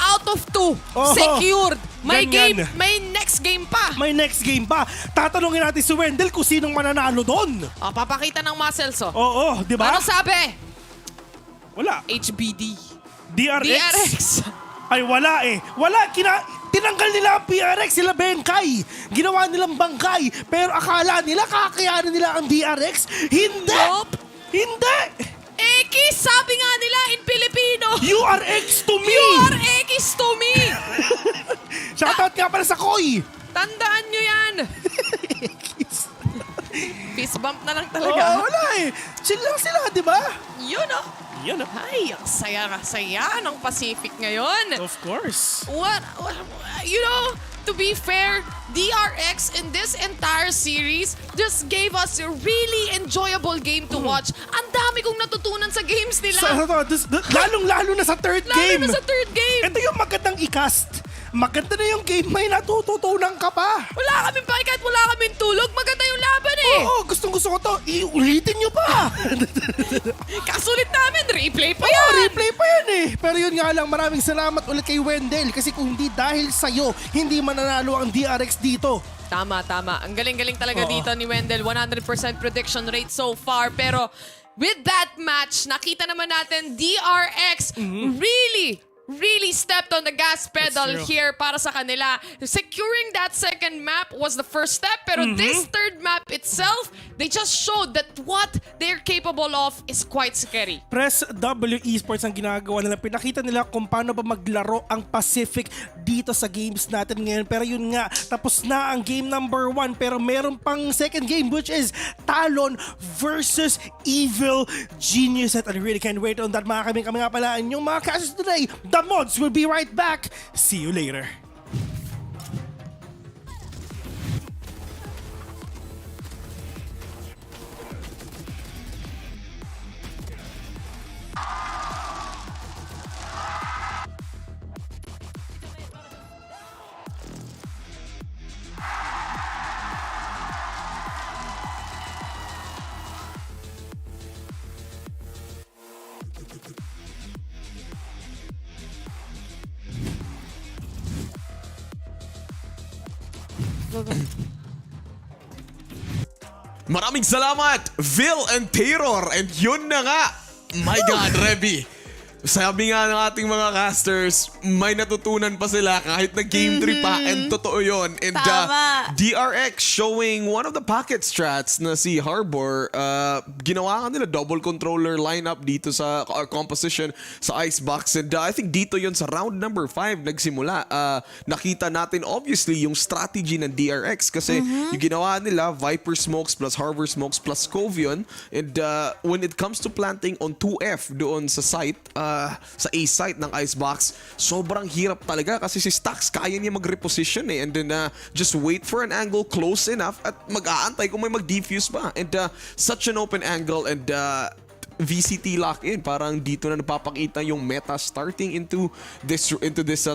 out of 2 secured. May ganyan. game, may next game pa. May next game pa. Tatanungin natin si Wendell kung sinong mananalo doon. Papakita ng muscles, oh. Oo, di ba? Ano sabi? Wala. HBD. DRX? Ay, wala eh. Wala. Tinanggal nila ang PRX, sila Benkay. Ginawa nilang bangkay. Pero akala nila kakayanin nila ang DRX. Hindi! Nope. Hindi! X, sabi nga nila in Filipino. You are X to me! You are X to me! Shoutout nga pala sa Koy! Tandaan nyo yan! Fist bump na lang talaga. Oo, wala eh. Chill lang sila, di ba? Yun, oh. Yun, oh. Ay, ang saya ng Pacific ngayon. Of course. What, you know, to be fair, DRX in this entire series just gave us a really enjoyable game to watch. Ang dami kong natutunan sa games nila. Lalong-lalo na sa third game. Lalo na sa third game. Ito yung magandang i-cast. Maganda na yung game, may natututunan ka pa. Wala kaming pake kahit wala kaming tulog. Maganda yung laban eh. Oo, gustong-gusto ko to. Iulitin nyo pa. Kasulit namin, replay pa yan. yan. Replay pa yan eh. Pero yun nga lang, maraming salamat ulit kay Wendell. Kasi kung hindi dahil sa'yo, hindi mananalo ang DRX dito. Tama. Ang galing-galing talaga dito ni Wendell. 100% prediction rate so far. Pero with that match, nakita naman natin DRX really stepped on the gas pedal here para sa kanila. Securing that second map was the first step, pero this third map itself, they just showed that what they're capable of is quite scary. Press W Esports ang ginagawa nila. Pinakita nila kung paano ba maglaro ang Pacific dito sa games natin ngayon. Pero yun nga, tapos na ang game number 1, pero meron pang second game which is Talon versus Evil Genius. At I really can't wait on that, mga kami nga pala yung mga cases today. The Mods will be right back. See you later. Maraming salamat, Vil and Terror. And yun na nga. My God, Reby. Sabi nga ng ating mga casters, may natutunan pa sila kahit na game 3 pa. And totoo yun. And DRX showing one of the pocket strats na si Harbor. Ginawa ka nila double controller lineup dito sa composition sa Icebox. And I think dito yun sa round number 5 nagsimula. Nakita natin obviously yung strategy ng DRX kasi yung ginawa nila, Viper Smokes plus Harbor Smokes plus Covion. And when it comes to planting on 2F doon sa site, sa A site ng Icebox, sobrang hirap talaga kasi si Stax kaya niya mag-reposition eh, and then just wait for an angle close enough at mag-aantay kung may mag-defuse ba. And such an open angle, and VCT lock in. Parang dito na napapakita yung meta starting into this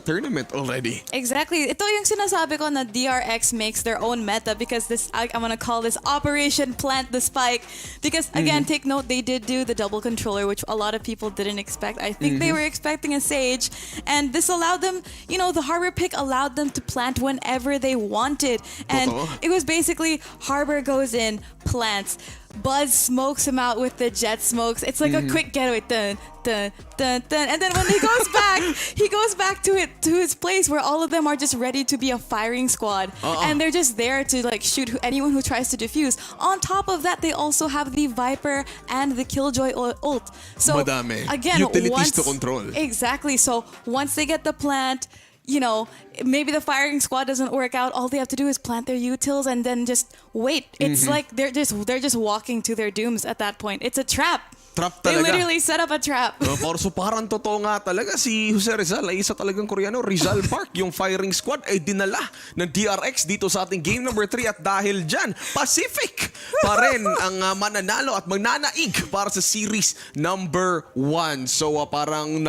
tournament already. Exactly. Ito yung sinasabi ko na DRX makes their own meta because this, I'm gonna call this Operation Plant the Spike. Because again, take note, they did do the double controller, which a lot of people didn't expect. I think they were expecting a Sage, and this allowed them, you know, the Harbor pick allowed them to plant whenever they wanted. And it was basically Harbor goes in, plants. Buzz smokes him out with the jet smokes. It's like a quick getaway. Dun, dun, dun, dun. And then when he goes back to his place where all of them are just ready to be a firing squad. And they're just there to like shoot anyone who tries to defuse. On top of that, they also have the Viper and the Killjoy ult. So Madami. again, Utilities to control. Exactly. So once they get the plant, you know, maybe the firing squad doesn't work out. All they have to do is plant their utils and then just wait. It's like they're just walking to their dooms at that point. It's a trap. Trap They talaga. literally set up a trap. So parang totoo nga talaga si Jose Rizal ay isa talagang Koreano. Rizal Park, yung firing squad ay dinala ng DRX dito sa ating game number 3 at dahil dyan, Pacific pa rin ang mananalo at magnanaig para sa series number 1. So parang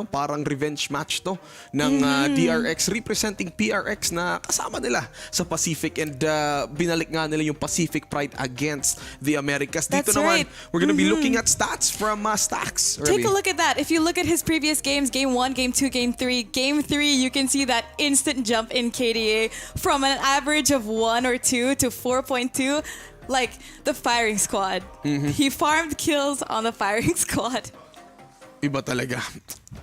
parang revenge match to ng DRX representing PRX na kasama nila sa Pacific and binalik nga nila yung Pacific pride against the Americas. Dito That's naman, right. we're gonna be looking at stats from Stacks. Take a look at that. If you look at his previous games, game 1, game 2, game 3, game 3, you can see that instant jump in KDA from an average of 1 or 2 to 4.2. Like the firing squad. He farmed kills on the firing squad. Iba talaga.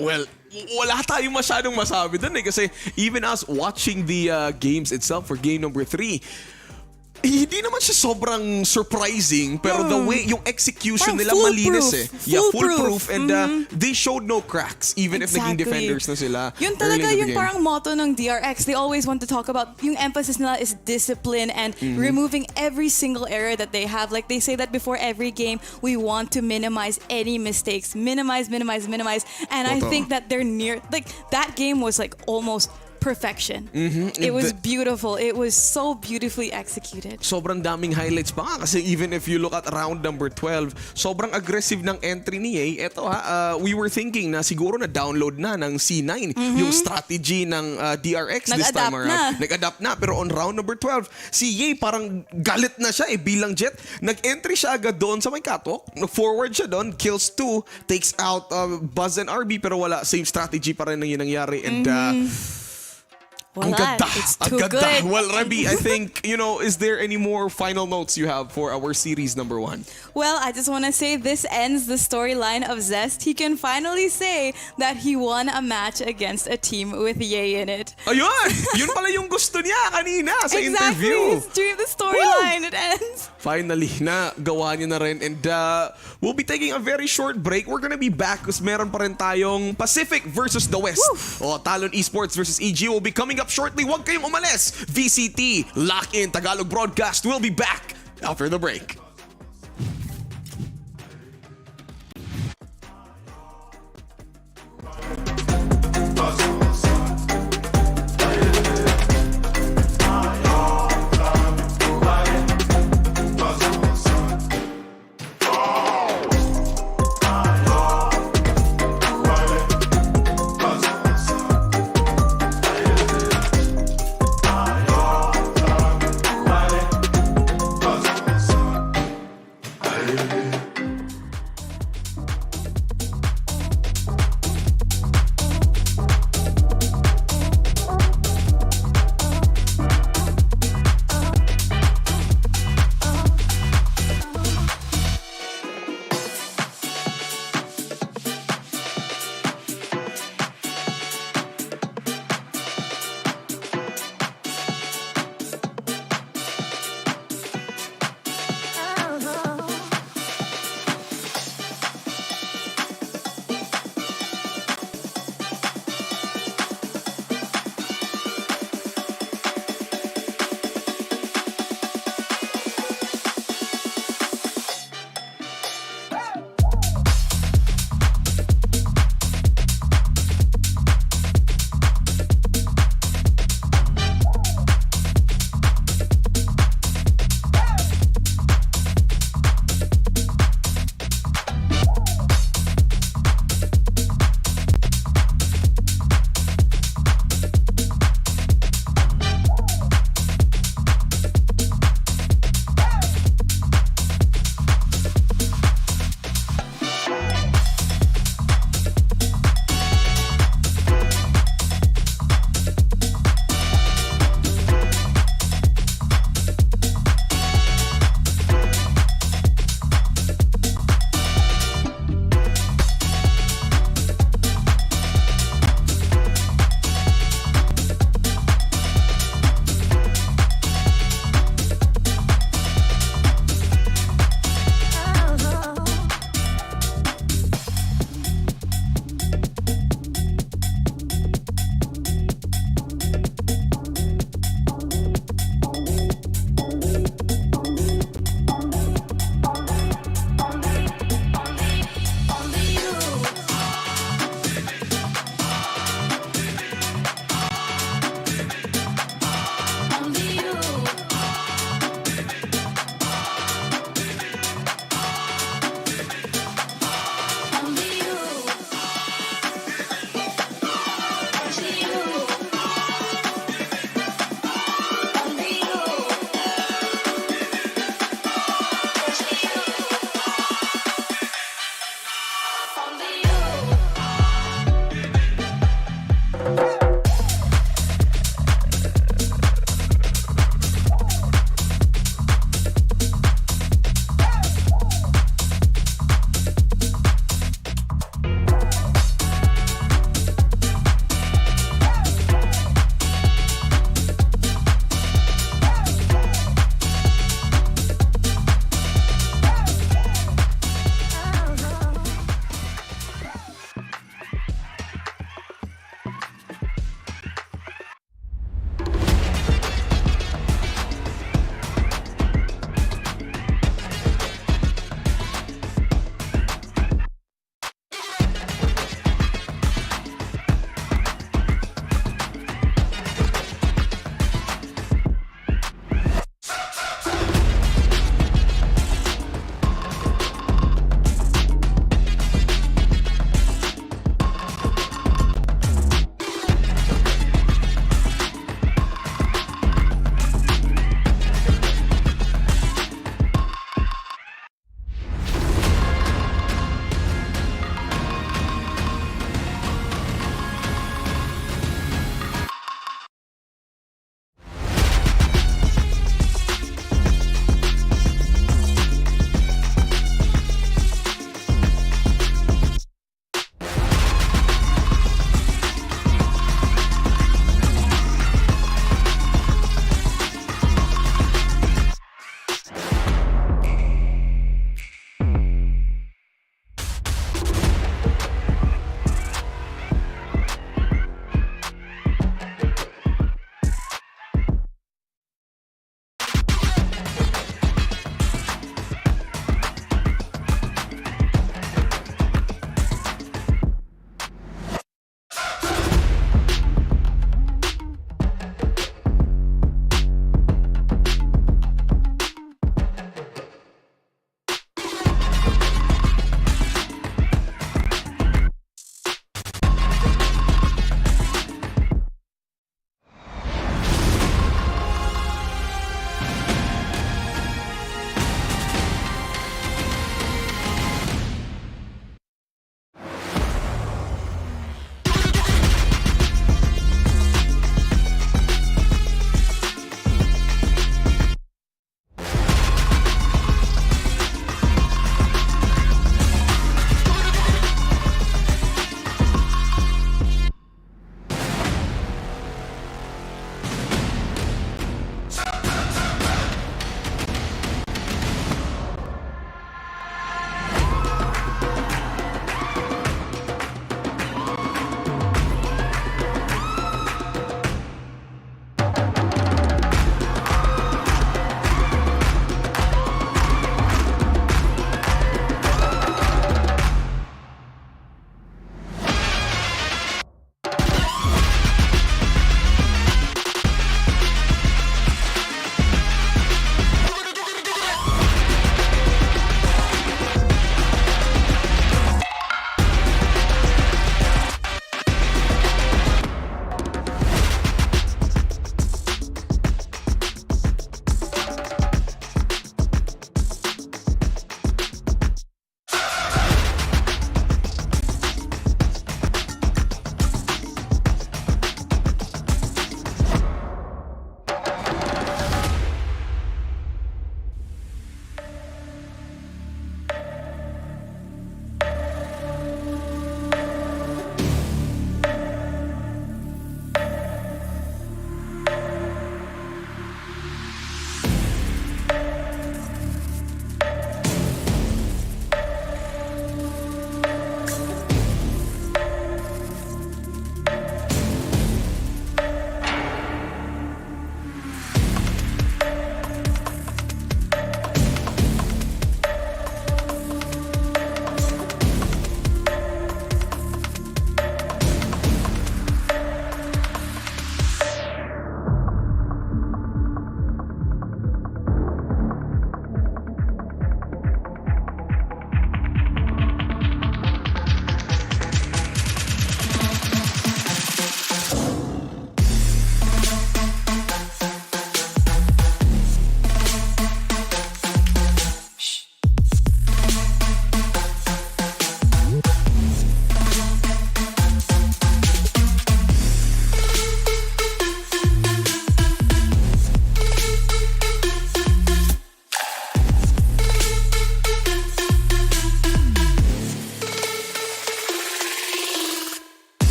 Well, wala tayong masyadong masabi dun kasi even us watching the games itself for game number 3, hindi naman siya sobrang surprising pero the way yung execution nila malinis eh. Yeah, foolproof and they showed no cracks even if naging defenders na sila. Yun talaga yung parang motto ng DRX. They always want to talk about yung emphasis nila is discipline and removing every single error that they have. Like they say that before every game, we want to minimize any mistakes. Minimize. And I think that they're near, like that game was like almost perfection. It was beautiful. It was so beautifully executed. Sobrang daming highlights pa nga kasi even if you look at round number 12, sobrang aggressive ng entry ni Ye. Eto we were thinking na siguro na download na ng C9 yung strategy ng DRX this time around. Nag-adapt na. Pero on round number 12, si Ye parang galit na siya bilang Jet. Nag-entry siya agad doon sa may catwalk. Nag-forward siya doon, kills 2, takes out Buzz and RB pero wala, same strategy pa rin ang yun nangyari. And ang ganda. It's too good. Well, Rabi, I think, is there any more final notes you have for our series number 1? Well, I just want to say this ends the storyline of Zest. He can finally say that he won a match against a team with Ye in it. Ayun! Yun pala yung gusto niya kanina sa interview. Exactly. The storyline. It ends. Finally, gawa niya na rin. And we'll be taking a very short break. We're gonna be back because meron pa rin tayong Pacific versus the West. Talon Esports versus EG will be coming up shortly. Huwag kayong umalis. VCT Lock in Tagalog broadcast. We'll be back after the break.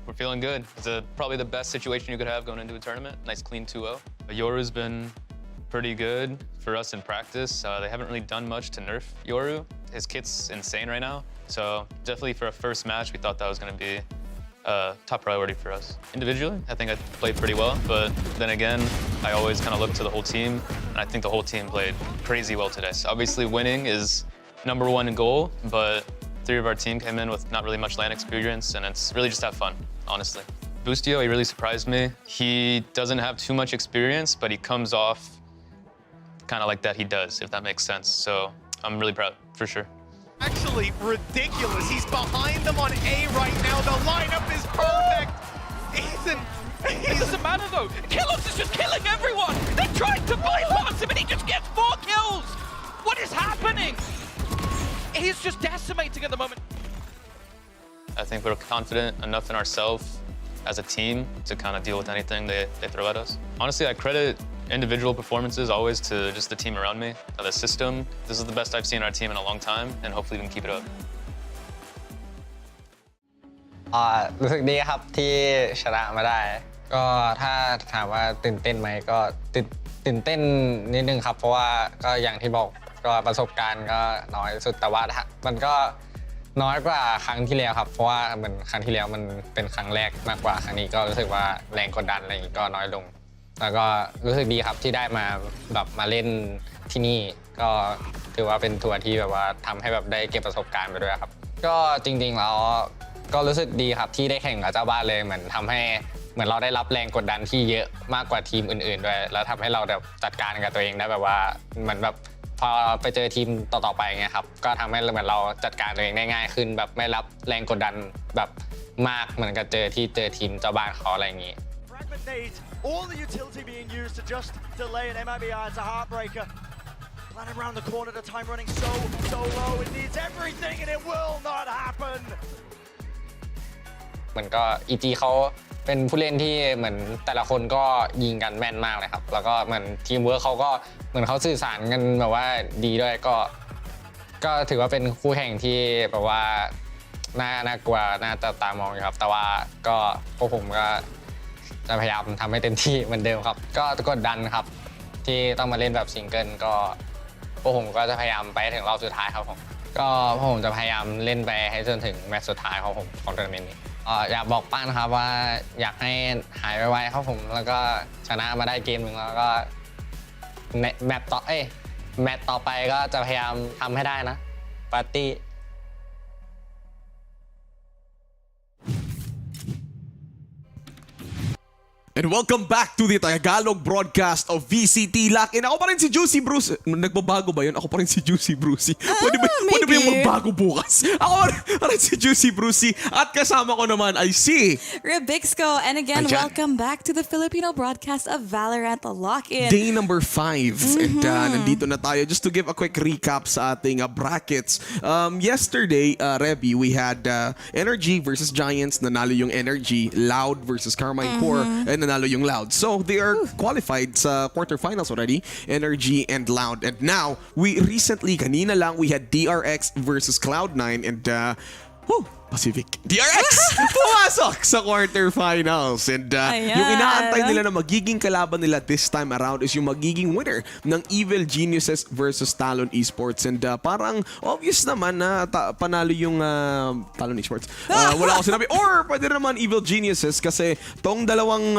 We're feeling good. It's probably the best situation you could have going into a tournament. Nice clean 2-0. Yoru's been pretty good for us in practice. They haven't really done much to nerf Yoru. His kit's insane right now. So definitely for a first match, we thought that was going to be a top priority for us. Individually, I think I played pretty well, but then again, I always kind of look to the whole team, and I think the whole team played crazy well today. So obviously winning is #1 goal, but 3 of our team came in with not really much LAN experience, and it's really just have fun, honestly. Boostio, he really surprised me. He doesn't have too much experience, but he comes off kind of like that he does, if that makes sense. So I'm really proud, for sure. Actually ridiculous. He's behind them on A right now. The lineup is perfect. Ethan, It doesn't matter though. Killox is just killing everyone. They're trying to bypass him and he just gets 4 kills. What is happening? He's just decimating at the moment. I think we're confident enough in ourselves as a team to kind of deal with anything they throw at us. Honestly, I credit individual performances always to just the team around me, the system. This is the best I've seen our team in a long time, and hopefully we can keep it up. รู้สึกดีครับที่ชนะมาได้ก็ถ้าถามว่าตื่นเต้นไหมก็ตื่นเต้นนิดนึงครับเพราะว่าก็อย่างที่บอกก็ประสบการณ์ก็น้อยสุดแต่ว่ามันก็น้อยกว่าครั้งที่แล้วครับเพราะว่าเหมือนครั้งที่แล้วมันเป็นครั้งแรกมากกว่าครั้งนี้ก็รู้สึกว่าแรงกดดันอะไรอย่างนี้ก็น้อยลงแล้วก็รู้สึกดีครับที่ได้มาแบบมาเล่นที่นี่ก็ถือว่าเป็นทัวร์ที่แบบว่าทำให้แบบได้เก็บประสบการณ์ไปด้วยครับก็จริงๆแล้วก็รู้สึกดีครับที่ได้แข่งกับเจ้าบ้านเลยเหมือนทำให้เหมือนเราได้รับแรงกดดันที่เยอะมากกว่าทีมอื่นๆด้วยแล้วทำให้เราแบบจัดการกับตัวเองได้แบบว่าเหมือนแบบพอไปเจอทีมต่อๆไปเงี้ยครับก็ทำให้เหมือนเราจัดการตัวเองได้ง่ายขึ้นแบบไม่รับแรงกดดันแบบมากเหมือนกับเจอทีมเจ้าบ้านเขาอะไรอย่างงี้ all the utility being used to just delay an EMEA. It's a heartbreaker. Planning around the corner, the time running so low. It needs everything and it will not happen. เหมือนก็ EG เขาเป็นผู้เล่นที่เหมือนแต่ละคนก็ยิงกันแม่นมากเลยครับแล้วก็เหมือนทีมเวิร์คเขาก็เหมือนเขาสื่อสารกันแบบว่าดีด้วยก็ถือว่าเป็นคู่แข่งที่แบบว่าน่ากลัวน่าจับตามองอยู่ครับแต่ว่าก็พวกผมก็จะพยายามทำให้เต็มที่เหมือนเดิมครับก็กดดันครับที่ต้องมาเล่นแบบซิงเกิลก็พวกผมก็จะพยายามไปถึงรอบสุดท้ายครับผมก็พวกผมจะพยายามเล่นไปให้จนถึงแมตช์สุดท้ายของผมของทัวร์นาเมนต์นี้อยากบอกป้านครับว่าอยากให้หายไวๆครับผมแล้วก็ชนะมาได้เกมหนึ่งแล้วก็แมตช์ต่อไปก็จะพยายามทำให้ได้นะปาร์ตี้ And welcome back to the Tagalog broadcast of VCT LOCK. And ako pa rin si Juicy Bruce. Nagbabago ba yun? Ako pa rin si Juicy Brucey. Pwede ba yung magbago bukas? Ako pa rin si Juicy Brucey. At kasama ko naman ay si Rebixco. And again, welcome back to the Filipino broadcast of Valorant The Lock-In. Day number 5. And nandito na tayo. Just to give a quick recap sa ating brackets. Yesterday, Rebby, we had Energy versus Giants. Nanalo yung Energy. Loud versus Carmine Core. And nanalo yung Loud. So they are qualified sa quarterfinals already, Energy and Loud. And now, we recently, kanina lang, we had DRX versus Cloud9 and Pacific. DRX pumasok sa quarterfinals. And yung inaantay nila na magiging kalaban nila this time around is yung magiging winner ng Evil Geniuses versus Talon Esports. And parang obvious naman na panalo yung Talon Esports. Wala akong sinabi. Or pwede naman Evil Geniuses kasi tong dalawang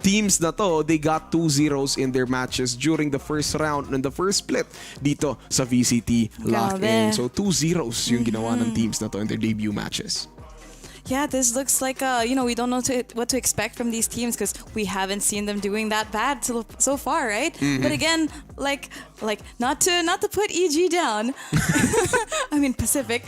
teams na to, they got 2-0s in their matches during the first round and the first split dito sa VCT Lock-In. So 2-0s yung ginawa ng teams na to in their debut matches. Yeah, this looks like we don't know what to expect from these teams because we haven't seen them doing that bad so far, right? But again, like not to put EG down. I mean Pacific,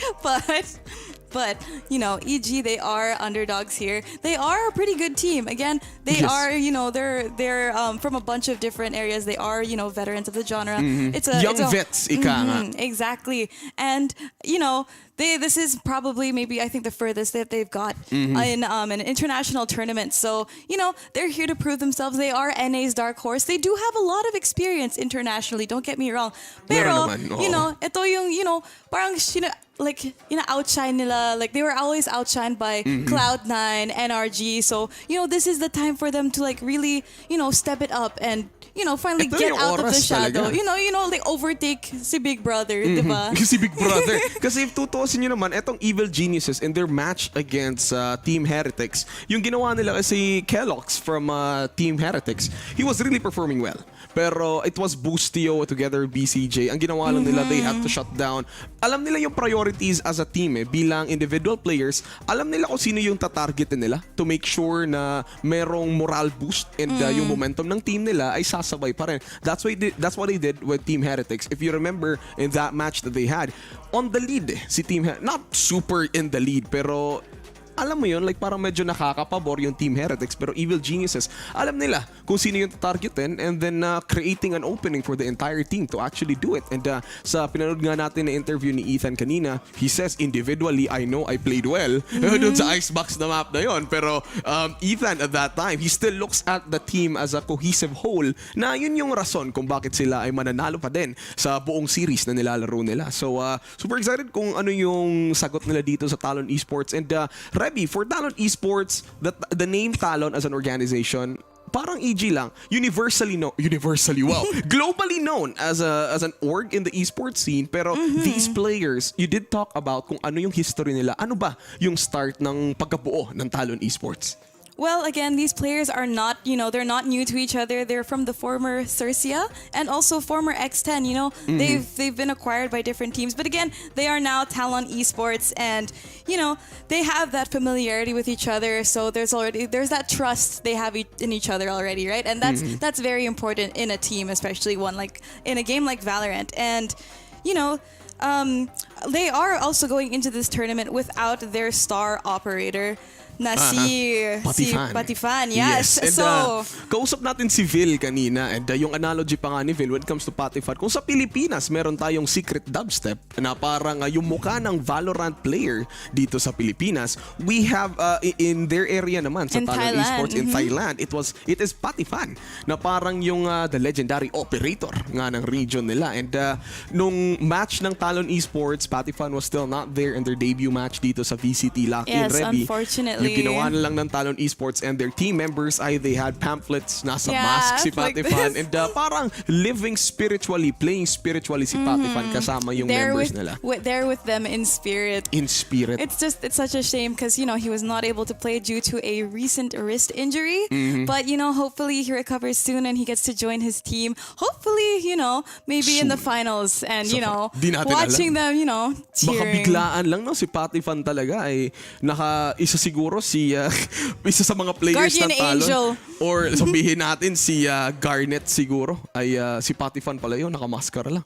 but you know, EG, they are underdogs here. They are a pretty good team. Again, they are, you know, they're from a bunch of different areas. They are, you know, veterans of the genre. It's a young vets, exactly. And you know, this is probably maybe I think the furthest that they've got in an international tournament. So you know, they're here to prove themselves. They are NA's dark horse. They do have a lot of experience internationally. Don't get me wrong. Pero you know, ito yung, you know, parang outshine nila. Like, they were always outshined by Cloud9, NRG. So, this is the time for them to like really, step it up and finally Ito get yung out of the oras shadow. talaga. Like overtake si Big Brother, di ba? Si Big Brother. Kasi if tutuusin nyo naman, etong Evil Geniuses in their match against Team Heretics, yung ginawa nila kasi Kellogg's from Team Heretics, he was really performing well. Pero it was Boostio together with BCJ. Ang ginawa lang nila, they had to shut down. Alam nila yung priorities as a team bilang individual players. Alam nila kung sino yung tatargetin nila to make sure na merong moral boost and yung momentum ng team nila ay sasabay pa rin. That's what they did with Team Heretics. If you remember in that match that they had, on the lead si Team not super in the lead, pero alam mo yun, like parang medyo nakakapabor yung Team Heretics, pero Evil Geniuses, alam nila kung sino yung targetin and then creating an opening for the entire team to actually do it. And sa pinanood nga natin na interview ni Ethan kanina, he says, individually, I know I played well doon sa Icebox na map na yun. Pero Ethan at that time, he still looks at the team as a cohesive whole na yun yung rason kung bakit sila ay mananalo pa din sa buong series na nilalaro nila. So, super excited kung ano yung sagot nila dito sa Talon Esports. And Reby, for Talon Esports, the name Talon as an organization, parang EG lang, globally known as an org in the esports scene. Pero these players, you did talk about kung ano yung history nila. Ano ba yung start ng pagkabuo ng Talon Esports? Well, again, these players are not, they're not new to each other. They're from the former Cercia and also former X10. They've been acquired by different teams. But again, they are now Talon Esports, and they have that familiarity with each other. So there's that trust they have in each other already, right? And that's very important in a team, especially one like in a game like Valorant. And they are also going into this tournament without their star operator. Na si Patifan, yes. And so, kausap natin si Vil kanina, and yung analogy pa nga ni Vil when it comes to Patifan, kung sa Pilipinas meron tayong secret dubstep na parang yung mukha ng Valorant player dito sa Pilipinas, we have in their area naman sa Talon Esports in Thailand, it is Patifan na parang yung the legendary operator nga ng region nila. And nung match ng Talon Esports, Patifan was still not there in their debut match dito sa VCT LOCK in Reby. Unfortunately. Yung ginawa na lang ng Talon Esports and their team members ay they had pamphlets, nasa mask si Patifan, and parang living spiritually, playing spiritually si Patifan kasama yung members nila. They're with them in spirit. In spirit. It's such a shame because, he was not able to play due to a recent wrist injury. But, hopefully he recovers soon and he gets to join his team. Hopefully, maybe in the finals and, watching them, cheering. Baka biglaan lang, no? Si Patifan talaga ay isa siguro isa sa mga players Guardian ng Talon. Angel. Or sabihin natin si Garnet siguro ay si Patifan pala yun, nakamaskara lang.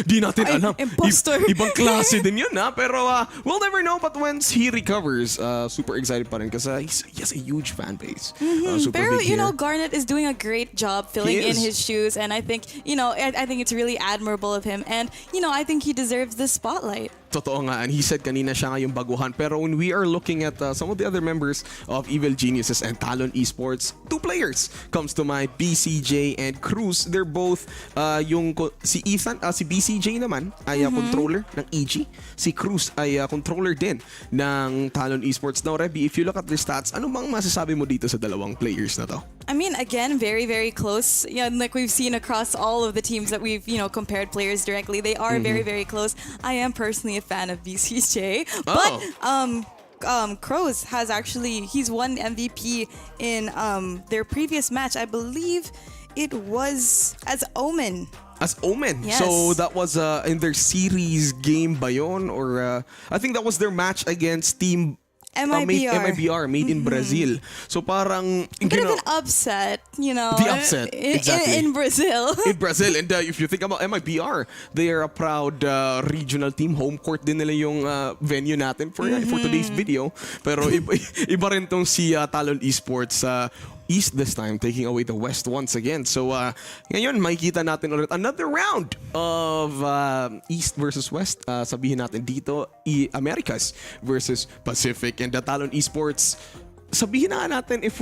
Di natin alam. Imposter. Ibang klase din yun, ha? Pero we'll never know, but once he recovers, super excited pa rin kasi he has a huge fan base. Super Pero, big here. Garnet is doing a great job filling in his shoes, and I think, I think it's really admirable of him, and, I think he deserves the spotlight. Totoo nga, and he said kanina siya nga yung baguhan. Pero when we are looking at some of the other members of Evil Geniuses and Talon Esports, two players comes to mind, BCJ and Cruz. They're both si BCJ naman ay controller ng EG. Si Cruz ay controller din ng Talon Esports. Now, Reby, if you look at their stats, ano bang masasabi mo dito sa dalawang players na to? I mean, again, very, very close. Like we've seen across all of the teams that we've, compared players directly. They are very, very close. I am personally a fan of BCJ. But Crows has he's won MVP in their previous match. I believe it was as Omen. As Omen. Yes. So that was in their series game ba yun? Or I think that was their match against Team MIBR, made in Brazil. So parang a bit of an upset, The upset, exactly. In Brazil. In Brazil. And if you think about MIBR, they are a proud regional team. Home court din nila yung venue natin for today's video. Pero iba rin tong si Talon Esports East this time, taking away the West once again. So ngayon makikita natin ulit another round of East versus West. Sabihin natin dito, Americas versus Pacific. And the Talon Esports, sabihin na natin if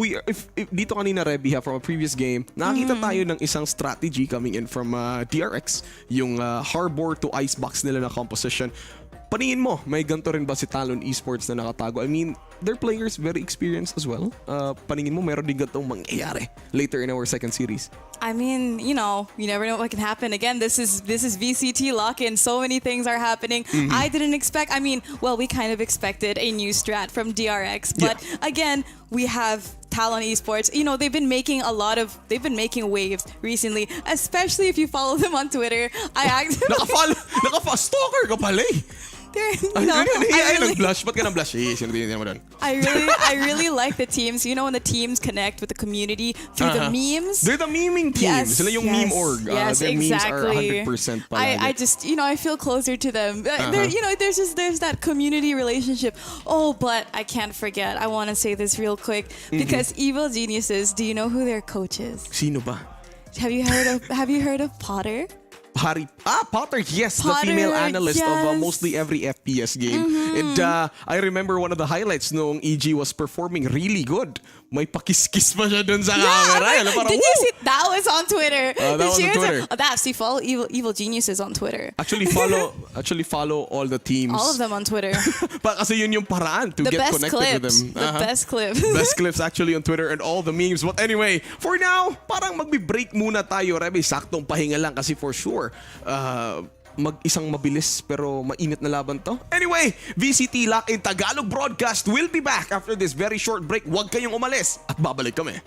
dito kanina, Reby, from a previous game, nakakita tayo ng isang strategy coming in from DRX, yung harbor to icebox nila na composition. Paningin mo, may ganito rin ba si Talon Esports na nakatago? I mean, their players very experienced as well. Paningin mo, meron din ganitong mangyayari later in our second series. I mean, you know, you never know what can happen. Again, this is VCT LOCK and so many things are happening. I didn't expect, I mean, well, we kind of expected a new strat from DRX, but again, we have Talon Esports. You know, they've been making waves recently, especially if you follow them on Twitter. I actually Stalker ka pala eh. Nag-blush. Ba't ka nang-blush? I really like the teams. You know, when the teams connect with the community through the memes. They're the meming team. Yes, Sila yung meme org. Yes, their exactly. memes are 100% palagi. I just, you know, I feel closer to them. You know, there's that community relationship. Oh, but I can't forget. I want to say this real quick because Evil Geniuses. Do you know who their coach is? Sino ba? Have you heard of Potter? Potter, yes, Potter, the female analyst of yes. mostly every FPS game. And I remember one of the highlights noong EG was performing really good. May pakiskis pa siya dun sa camera. Did you see? That was on Twitter. That was on Twitter. See, follow Evil Geniuses on Twitter. Actually follow all the teams. All of them on Twitter. Kasi yun yung paraan to get connected with them. The best clips. Best clips actually on Twitter and all the memes. But anyway, for now, parang magbe-break muna tayo, Rebe. Saktong pahinga lang kasi for sure, mag-isang mabilis pero mainit na laban to. Anyway, VCT LOCK in Tagalog broadcast will be back after this very short break. Huwag kayong umalis at babalik kami.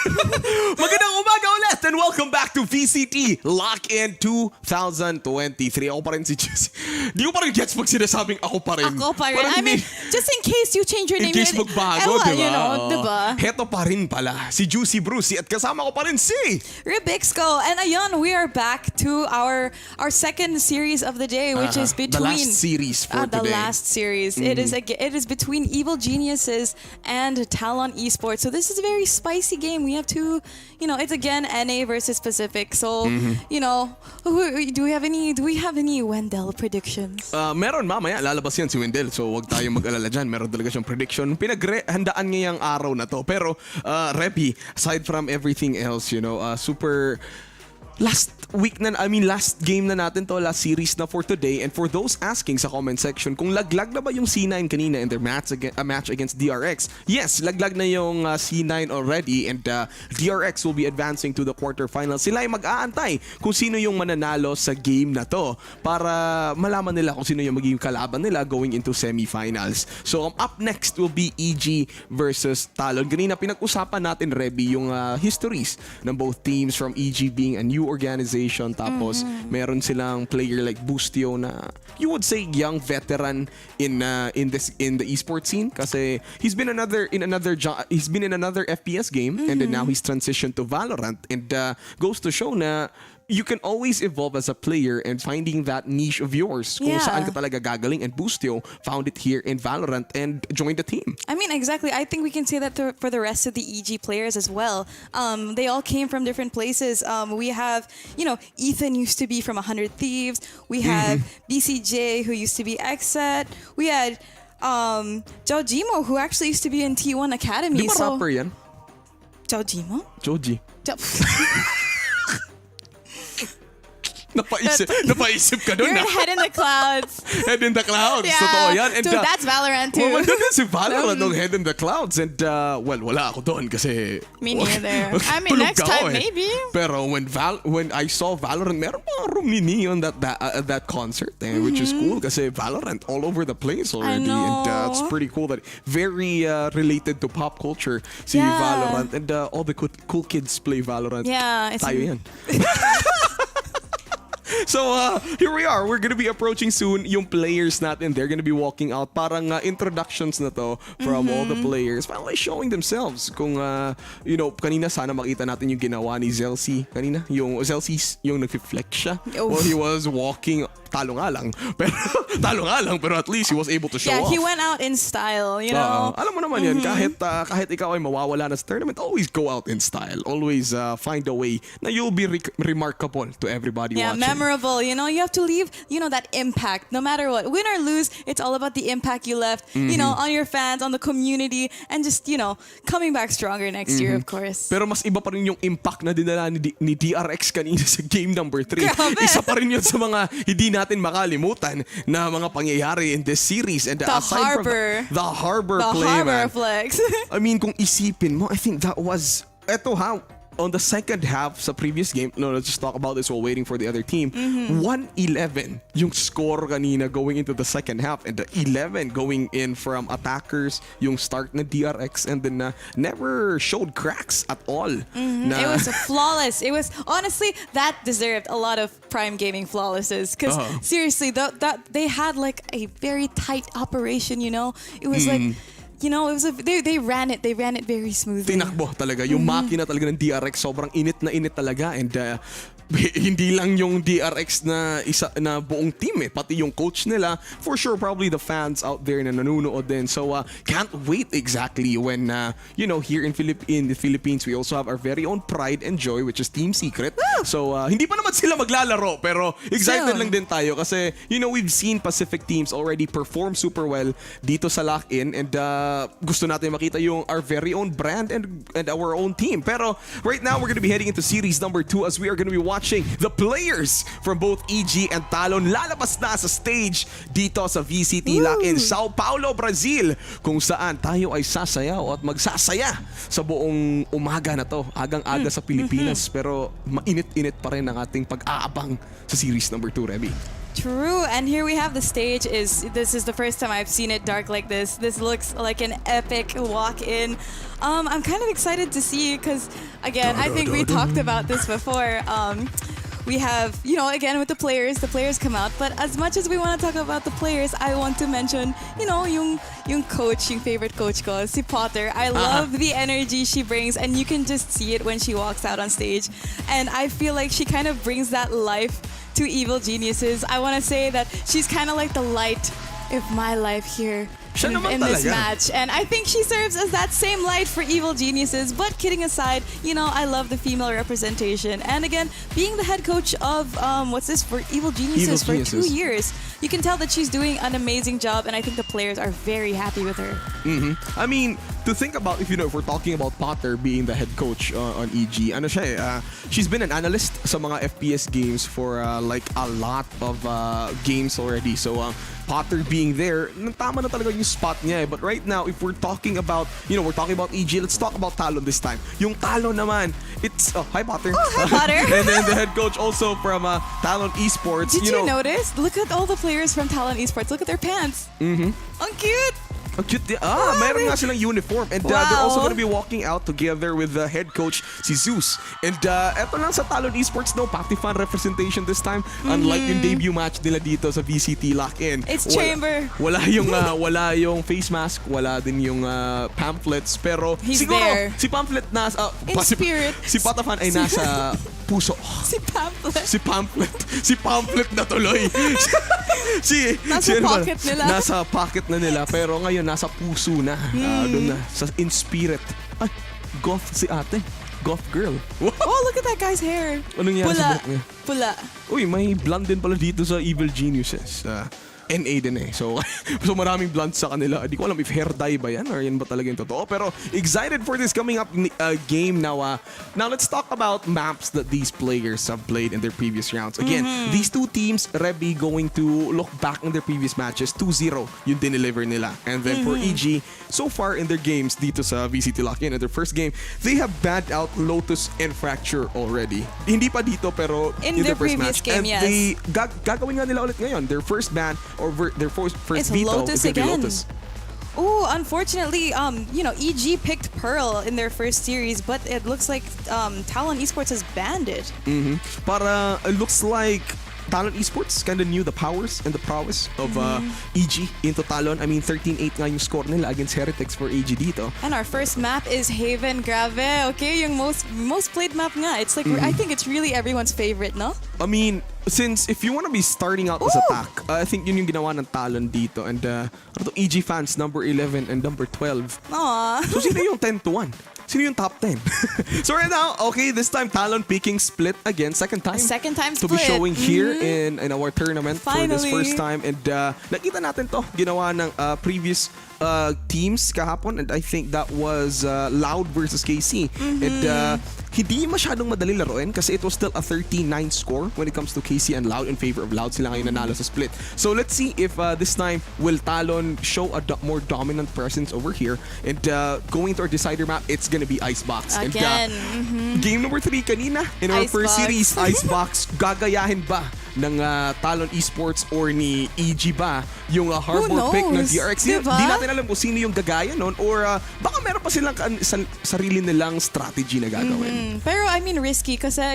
Magandang umaga ulit and welcome back to VCT LOCK in 2023. Ako pa rin si Jess. Di ko pa rin gets pag sinasabing ako pa rin. Ako pa rin. Parang I mean, just in case you change your in name. case magbago, di ba? You know, di ba? Heto pa rin pala, si Juicy Brucey at kasama ko pa rin si Rebixco. And ayun, we are back to our second series of the day, which is between... the last series for the today. last series. It is between Evil Geniuses and Talon Esports. So this is a very spicy game. We have two, it's again NA versus Pacific. So, do we have any Wendell predictions? Meron mamaya, lalabas yan si Wendell. So wag tayong mag-alala dyan. Meron talaga siyang prediction. Pinaghandaan ngayang araw na to. Pero, Repi, aside from everything else, super... Last game na natin to, last series na for today. And for those asking sa comment section, kung laglag na ba yung C9 kanina in their match against DRX? Yes, laglag na yung C9 already and DRX will be advancing to the quarterfinals. Sila ay mag-aantay kung sino yung mananalo sa game na to para malaman nila kung sino yung magiging kalaban nila going into semifinals. So up next will be EG versus Talon. Kanina pinag-usapan natin, Reby, yung histories ng both teams, from EG being a new organization, tapos meron silang player like Boostio na you would say young veteran in the esports scene kasi he's been in another FPS game and then now he's transitioned to Valorant and goes to show na you can always evolve as a player and finding that niche of yours kung saan ka talaga gagaling, and Boostio found it here in Valorant and joined the team. I mean, exactly. I think we can say that for the rest of the EG players as well. They all came from different places. We have, Ethan used to be from 100 Thieves. We have BCJ, who used to be Xset. We had Jojimo, who actually used to be in T1 Academy. Di ba rapper yan? Jojimo? Joji. Napaisip ka doon. You're head in the clouds. Head in the clouds. Yeah. Totoo yan. And, Dude, that's Valorant too. Oh my goodness, si Valorant ng head in the clouds. And, wala ako doon kasi... Me neither. I mean, next time, maybe. Pero when I saw Valorant, meron mga room ni Neo on that concert, which is cool kasi Valorant all over the place already. I know. And it's pretty cool that very related to pop culture si Valorant. And all the cool kids play Valorant. Yeah. Tayo yan. So, here we are. We're gonna be approaching soon yung players natin. They're gonna be walking out. Parang introductions na to from all the players. Finally showing themselves. Kung, kanina sana makita natin yung ginawa ni Zelsi. Kanina, yung Zelsi, yung nag-flex siya. Well, he was walking... Talo nga lang, pero at least he was able to show off. Yeah, he went out in style, you know. Alam mo naman yan, kahit ikaw ay mawawala na sa tournament, always go out in style. Always find a way na you'll be remarkable to everybody watching. Yeah, memorable. You have to leave, that impact. No matter what, win or lose, it's all about the impact you left, on your fans, on the community, and just, coming back stronger next year, of course. Pero mas iba pa rin yung impact na dinala ni DRX kanina sa game number 3. Grabe. Isa pa rin yun sa mga hindi natin makalimutan na mga pangyayari in this series. And the Harbor. The Harbor the play, Harbor man. flex. I mean, kung isipin mo, I think that was... on the second half sa previous game, let's just talk about this while waiting for the other team. 1-11 yung score kanina going into the second half, and the 11 going in from attackers, yung start na DRX, and then never showed cracks at all. It was flawless. It was, honestly, that deserved a lot of Prime Gaming flawlesses, because seriously, that they had like a very tight operation, It was like... it was they ran it very smoothly. Tinakbo talaga. Yung makina talaga ng DRX, sobrang init talaga. And hindi lang yung DRX na buong team pati yung coach nila. For sure, probably the fans out there na nanunood din. So, can't wait exactly when, here in the Philippines, we also have our very own pride and joy, which is Team Secret. Woo! So, hindi pa naman sila maglalaro, pero excited lang din tayo kasi, we've seen Pacific teams already perform super well dito sa lock-in, and gusto natin makita yung our very own brand and our own team. Pero right now, we're gonna be heading into series number 2 as we are gonna be watching the players from both EG and Talon lalabas na sa stage dito sa VCT LOCK in São Paulo, Brazil, kung saan tayo ay sasayaw at magsasaya sa buong umaga na to, agang-aga sa Pilipinas, pero mainit-init pa rin ang ating pag-aabang sa series number 2, Reby. True, and here we have the stage. This is the first time I've seen it dark like this. This looks like an epic walk-in. I'm kind of excited to see because, again, I think we talked about this before. We have, again with the players come out. But as much as we want to talk about the players, I want to mention, yung coach, yung favorite coach ko, si Potter. I love the energy she brings, and you can just see it when she walks out on stage. And I feel like she kind of brings that life to Evil Geniuses. I want to say that she's kind of like the light of my life here in this match. And I think she serves as that same light for Evil Geniuses. But kidding aside, I love the female representation. And again, being the head coach of, for Evil Geniuses for 2 years, you can tell that she's doing an amazing job, and I think the players are very happy with her. I mean, to think about, if we're talking about Potter being the head coach on EG, she's been an analyst sa mga FPS games for like a lot of games already. So Potter being there, tama na talaga yung spot niya. But right now, if we're talking about, we're talking about EG, let's talk about Talon this time. Yung Talon naman, it's, hi Potter. Oh, hi Potter. And then the head coach also from Talon Esports. Did you notice? Look at all the players from Talon Esports. Look at their pants. Ang cute. Ang cute. Mayroon nga silang uniform. And they're also going to be walking out together with the head coach, si Zeus. And eto lang sa Talon Esports, no, Pati fan representation this time. Unlike yung debut match nila dito sa VCT Lock-in. It's Chamber. Wala yung face mask, wala din yung pamphlets. Pero He's siguro, there. si Pamphlet nasa... In spirit. Si Patafan ay nasa puso. Si Pamphlet. Si Pamphlet na tuloy. Nasa pocket nila. Nasa pocket na nila. Pero ngayon, nasa puso na. Doon na. In spirit. Ay, goth si ate. Goth girl. Oh, look at that guy's hair. Anong nangyari sa buhok niya? Pula. Uy, may blonde din pala dito sa Evil Geniuses. NA din eh. So maraming blonde sa kanila. Di ko alam if hair dye ba yan or yan ba talaga yung totoo. Pero excited for this coming up game now. Now let's talk about maps that these players have played in their previous rounds. Again, these two teams, Rebby going to look back in their previous matches. 2-0 yung dineliver nila. And then for EG, so far in their games dito sa VCT Lock-in, in their first game, they have banned out Lotus and Fracture already. Hindi pa dito pero in their first match. Game, and they gagawin nga nila ulit ngayon. Their first ban or their first veto Lotus is going to be again. Lotus. Oh, unfortunately, EG picked Pearl in their first series, but it looks like Talon Esports has banned it. Para it looks like Talon Esports kind of knew the powers and the prowess of EG into Talon. I mean, 13-8 nga yung score nila against Heretics for EG dito. And our first map is Haven. Grabe, okay? Yung most played map nga. It's like, I think it's really everyone's favorite, no? I mean, since if you want to be starting out as attack, I think yun yung ginawa ng Talon dito. And EG fans, number 11 and number 12. Aww. So sino yung 10-1? Sino yung top 10? So right now, okay, this time Talon picking split again. Second time split. To be showing here in our tournament Finally. for this first time. And nakita natin to, ginawa ng previous teams kahapon. And I think that was Loud versus KC. And hindi masyadong madali laruin kasi it was still a 13-9 score when it comes to KC and Loud in favor of Loud. Sila ngayon nanalo sa split. So let's see if this time will Talon show a more dominant presence over here. And going to our decider map, it's gonna be Icebox. Again. And game number 3 kanina in our first series, Icebox, gagayahin ba ng Talon Esports or ni EG ba yung harbor pick ng DRX? Diba? Di natin alam kung sino yung gagaya nun or baka meron pa silang sarili nilang strategy na gagawin. Pero I mean risky kasi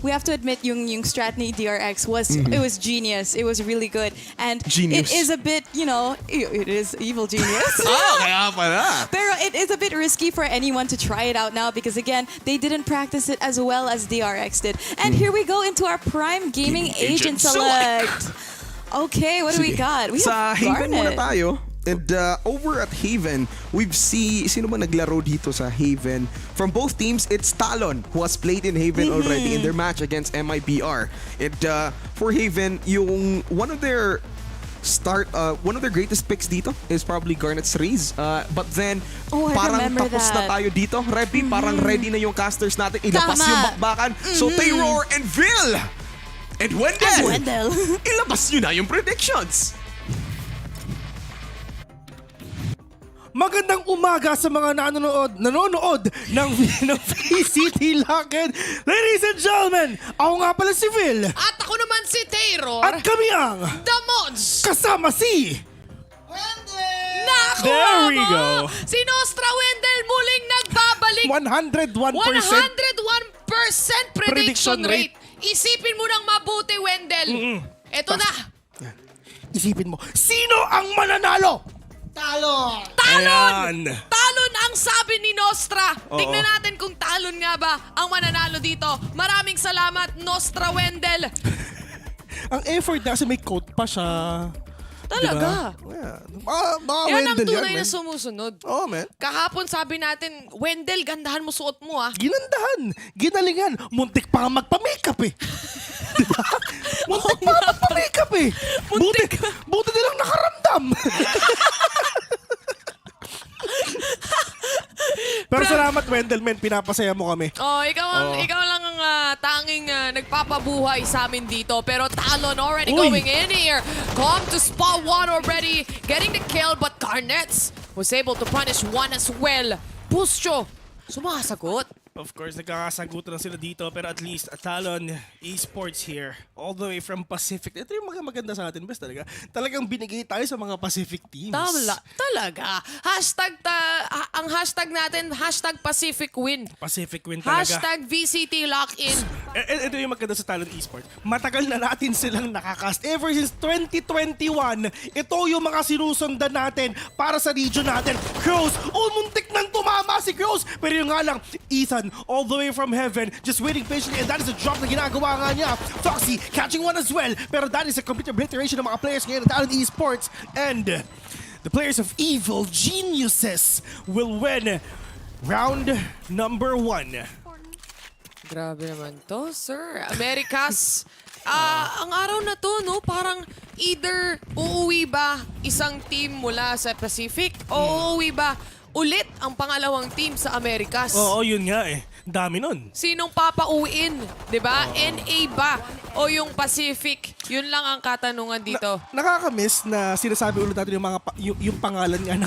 we have to admit yung strat ni DRX was it was genius. It was really good. And Genius. it is a bit, it is Evil Genius. Kaya pala. Pero it is a bit risky for anyone to try it out now because again, they didn't practice it as well as DRX did. And here we go into our Prime Gaming Agent Select. Okay, what do we got? We Sa have Haven muna Garnet. tayo. And over at Haven, we've seen, sino ba naglaro dito sa Haven? From both teams, it's Talon who has played in Haven already in their match against MIBR. And for Haven, yung one of their greatest picks dito is probably Garnet's Raze. But then, parang tapos na tayo dito. Rebby, parang ready na yung casters natin. Ilabas yung bakbakan. So, Tayror and Vil! And Wendell! Ilabas nyo na yung predictions! Magandang umaga sa mga nanonood ng VCT Lock-in. Ladies and gentlemen, ako nga pala si Phil. At ako naman si Taylor. At kami ang The Mods. kasama si... Nakuha There we mo! go. Si Nostra Wendell muling nagbabalik. 101%. 101% prediction rate. rate. Isipin mo nang mabuti, Wendell. Eto na. Isipin mo, sino ang mananalo? Talon! Ayan. Talon ang sabi ni Nostra. Oo. Tingnan natin kung Talon nga ba ang mananalo dito. Maraming salamat, Nostra Wendell. Ang effort na kasi may coat pa siya. Talaga? Diba? Yan ang Wendell tunay na man. sumusunod. Oo, man. Kahapon sabi natin, Wendell, gandahan mo suot mo ah. Ginandahan, ginalingan, muntik pa nga magpa-makeup eh. Diba? Muntik pa nga magpa-makeup eh. Buti nilang nakaramdam. Pero salamat, Wendell, men. Pinapasaya mo kami. Oh, ikaw lang ang tanging nagpapabuhay sa amin dito. Pero Talon already going in here. Come to spot 1 already. Getting the kill, but Garnets was able to punish 1 as well. Bustyo, sumasagot. Of course, nagkakasagutan na sila dito. Pero at least, Talon Esports here. All the way from Pacific. Ito yung maganda sa atin, best talaga. Talagang binigay tayo sa mga Pacific teams. Talaga. Ang hashtag natin, hashtag Pacific Win. Pacific Win talaga. Hashtag VCT Lock in. Ito yung maganda sa Talon Esports. Matagal na natin silang nakakast. Ever since 2021, ito yung mga sinusundan natin para sa region natin. Crows, muntik nang tumama si Crows. Pero yung nga lang, Ethan, all the way from heaven, just waiting patiently, and that is a drop na ginagawa nga niya. Foxy catching one as well, pero that is a complete obliteration ng mga players ngayon ng Talon Esports, and the players of Evil Geniuses will win round number 1. Grabe naman to, sir. Americas, ang araw na to, no, parang either uuwi ba isang team mula sa Pacific o uuwi ba ulit ang pangalawang team sa Americas. Oo, yun nga eh. Dami nun. Sinong papauwiin? Diba? NA ba? O yung Pacific? Yun lang ang katanungan dito. Nakakamiss na sinasabi ulit natin yung pangalan nga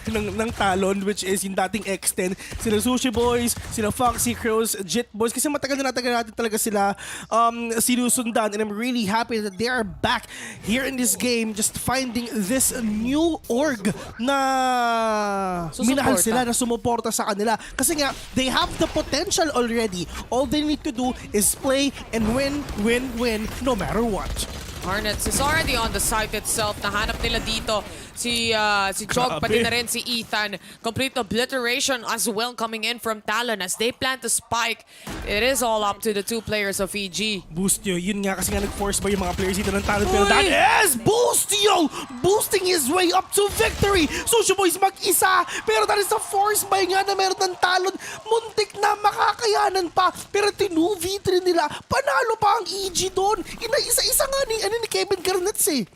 ng Talon, which is yung dating X10. Sila Sushi Boys, sila Foxy Crows, Jet Boys. Kasi matagal na natin talaga sila sinusundan. And I'm really happy that they are back here in this game, just finding this new org na minahal sila, na sumuporta sa kanila. Kasi nga, they have the potential already. All they need to do is play and win no matter what. Hornets is already on the site itself. Nahanap nila dito si Jog, pati na rin si Ethan. Complete obliteration as well coming in from Talon as they plant the spike. It is all up to the two players of EG. Boostyo, yun nga kasi nga nag-force ba yung mga players dito ng Talon. Pero that is Boostyo boosting his way up to victory. Sushi Boys mag-isa, pero that is a force by nga na meron ng Talon. Muntik na makakayanan pa, pero tinu-V3 nila. Panalo pa ang EG doon. Isa-isa nga ni Kevin Garnets eh.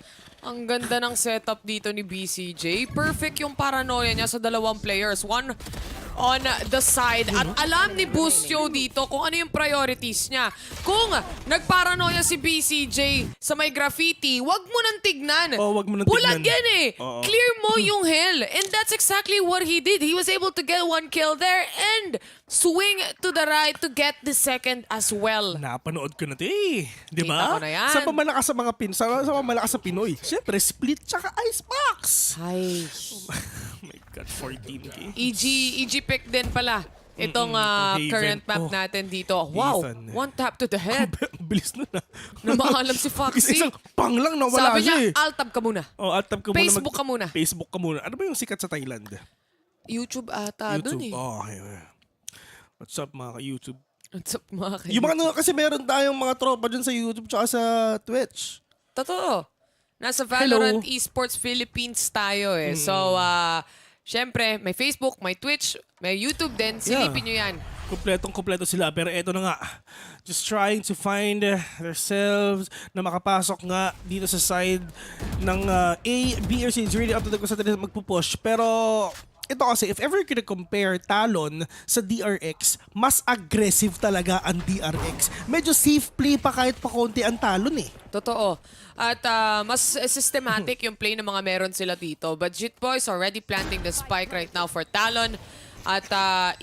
Ang ganda ng setup dito ni BCJ. Perfect yung paranoia niya sa dalawang players. One on the side. At alam ni Bustyo dito kung ano yung priorities niya. Kung nagparanoia si BCJ sa may graffiti, wag mo nang tignan. Wag mo nang Bulag tignan. yan eh. Clear mo yung hill. And that's exactly what he did. He was able to get one kill there and swing to the right to get the second as well. Napanood ko na ito eh. Di ba? Kita ko na yan. Sa pamalakas sa mga sa pamalakas sa Pinoy. Siyempre, split tsaka icebox. Ay. Oh my God, 14K. EG pick din pala. Itong current map natin dito. Wow, Ethan. one tap to the head. Bilis na na. Namaalam si Foxy. Isang pang lang na wala Sabi siya niya, eh. alt-tab ka muna. Alt-tab ka muna. Facebook ka muna. Facebook ka muna. Ano ba yung sikat sa Thailand? YouTube ata dun eh. Okay. What's up mga ka-YouTube? What's up mga ka-YouTube? Yung mga kasi meron tayong mga tropa dyan sa YouTube tsaka sa Twitch. Totoo. Nasa Valorant Esports Philippines tayo eh. So, syempre, may Facebook, may Twitch, may YouTube din. Silipin nyo yan. Kompletong-kompleto sila. Pero eto na nga. Just trying to find themselves na makapasok nga dito sa side ng A, B, or C. It's really up to the kung saan nila magpupush. Pero ito kasi, if ever you compare Talon sa DRX, mas aggressive talaga ang DRX. Medyo safe play pa kahit pa konti ang Talon eh. Totoo. At mas systematic yung play ng mga meron sila dito. But Jit Boys already planting the spike right now for Talon. At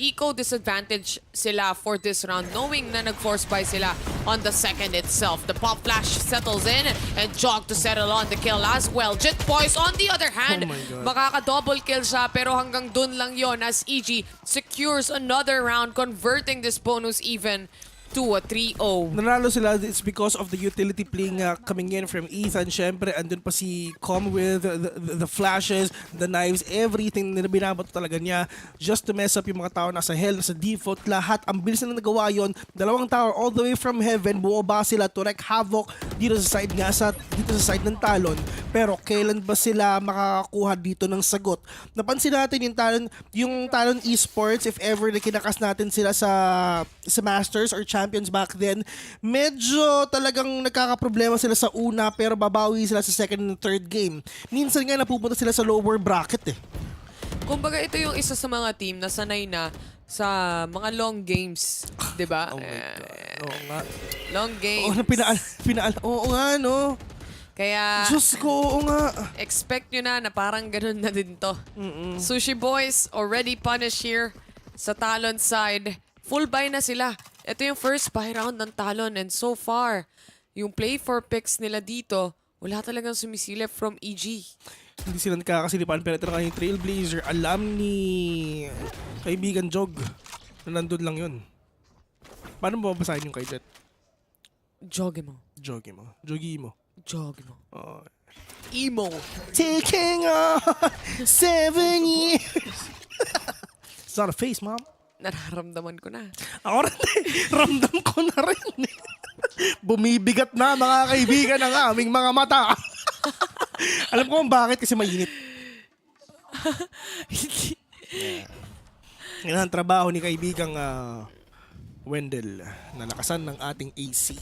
Ikaw disadvantage sila for this round, knowing na nag-force buy sila on the second itself. The pop flash settles in and Jog to settle on the kill as well. Jet Boys on the other hand, makaka-double kill siya pero hanggang dun lang yon as EG secures another round, converting this bonus even to a 3-0. Nanalo sila, it's because of the utility playing coming in from Ethan. Syempre, andun pa si Com with the flashes, the knives, everything na binabato talaga niya just to mess up yung mga tao nasa hell, nasa default, lahat. Ang bilis na nagawa yun. Dalawang tower all the way from heaven, buoba sila to wreak havoc dito sa side nga, dito sa side ng Talon. Pero kailan ba sila makakakuha dito ng sagot? Napansin natin yung Talon Esports, if ever na kinakas natin sila sa Masters or Champions back then, medyo talagang nagkakaproblema sila sa una pero babawi sila sa second and third game. Minsan nga napupunta sila sa lower bracket eh. Kumbaga ito yung isa sa mga team na sanay na sa mga long games, 'di ba? Oh my God. Oo nga. Long games. Oo nga, no? Kaya, Diyos ko, oo nga. Expect nyo na parang ganun na din to. Sushi Boys already punished here sa Talon side. Full buy na sila. Ito yung first buy round ng Talon and so far, yung play for picks nila dito, wala talagang sumisilip from EG. Hindi sila nakakasilipan pero ito na yung Trailblazer. Alam ni kaibigan Jog na nandun lang yun. Paano mo babasahin yung kay Jet? Jogi mo. Jogi mo. Jogi mo. Jogi mo. Oh. Emo. Taking on 7 years. It's not a face, Mom. Nararamdaman ko na. Ako rin, ramdam ko na rin. Bumibigat na mga kaibigan ng aming mga mata. Alam ko kung bakit, kasi mainit. Yan ang trabaho ni kaibigang Wendell na lakasan ng ating AC.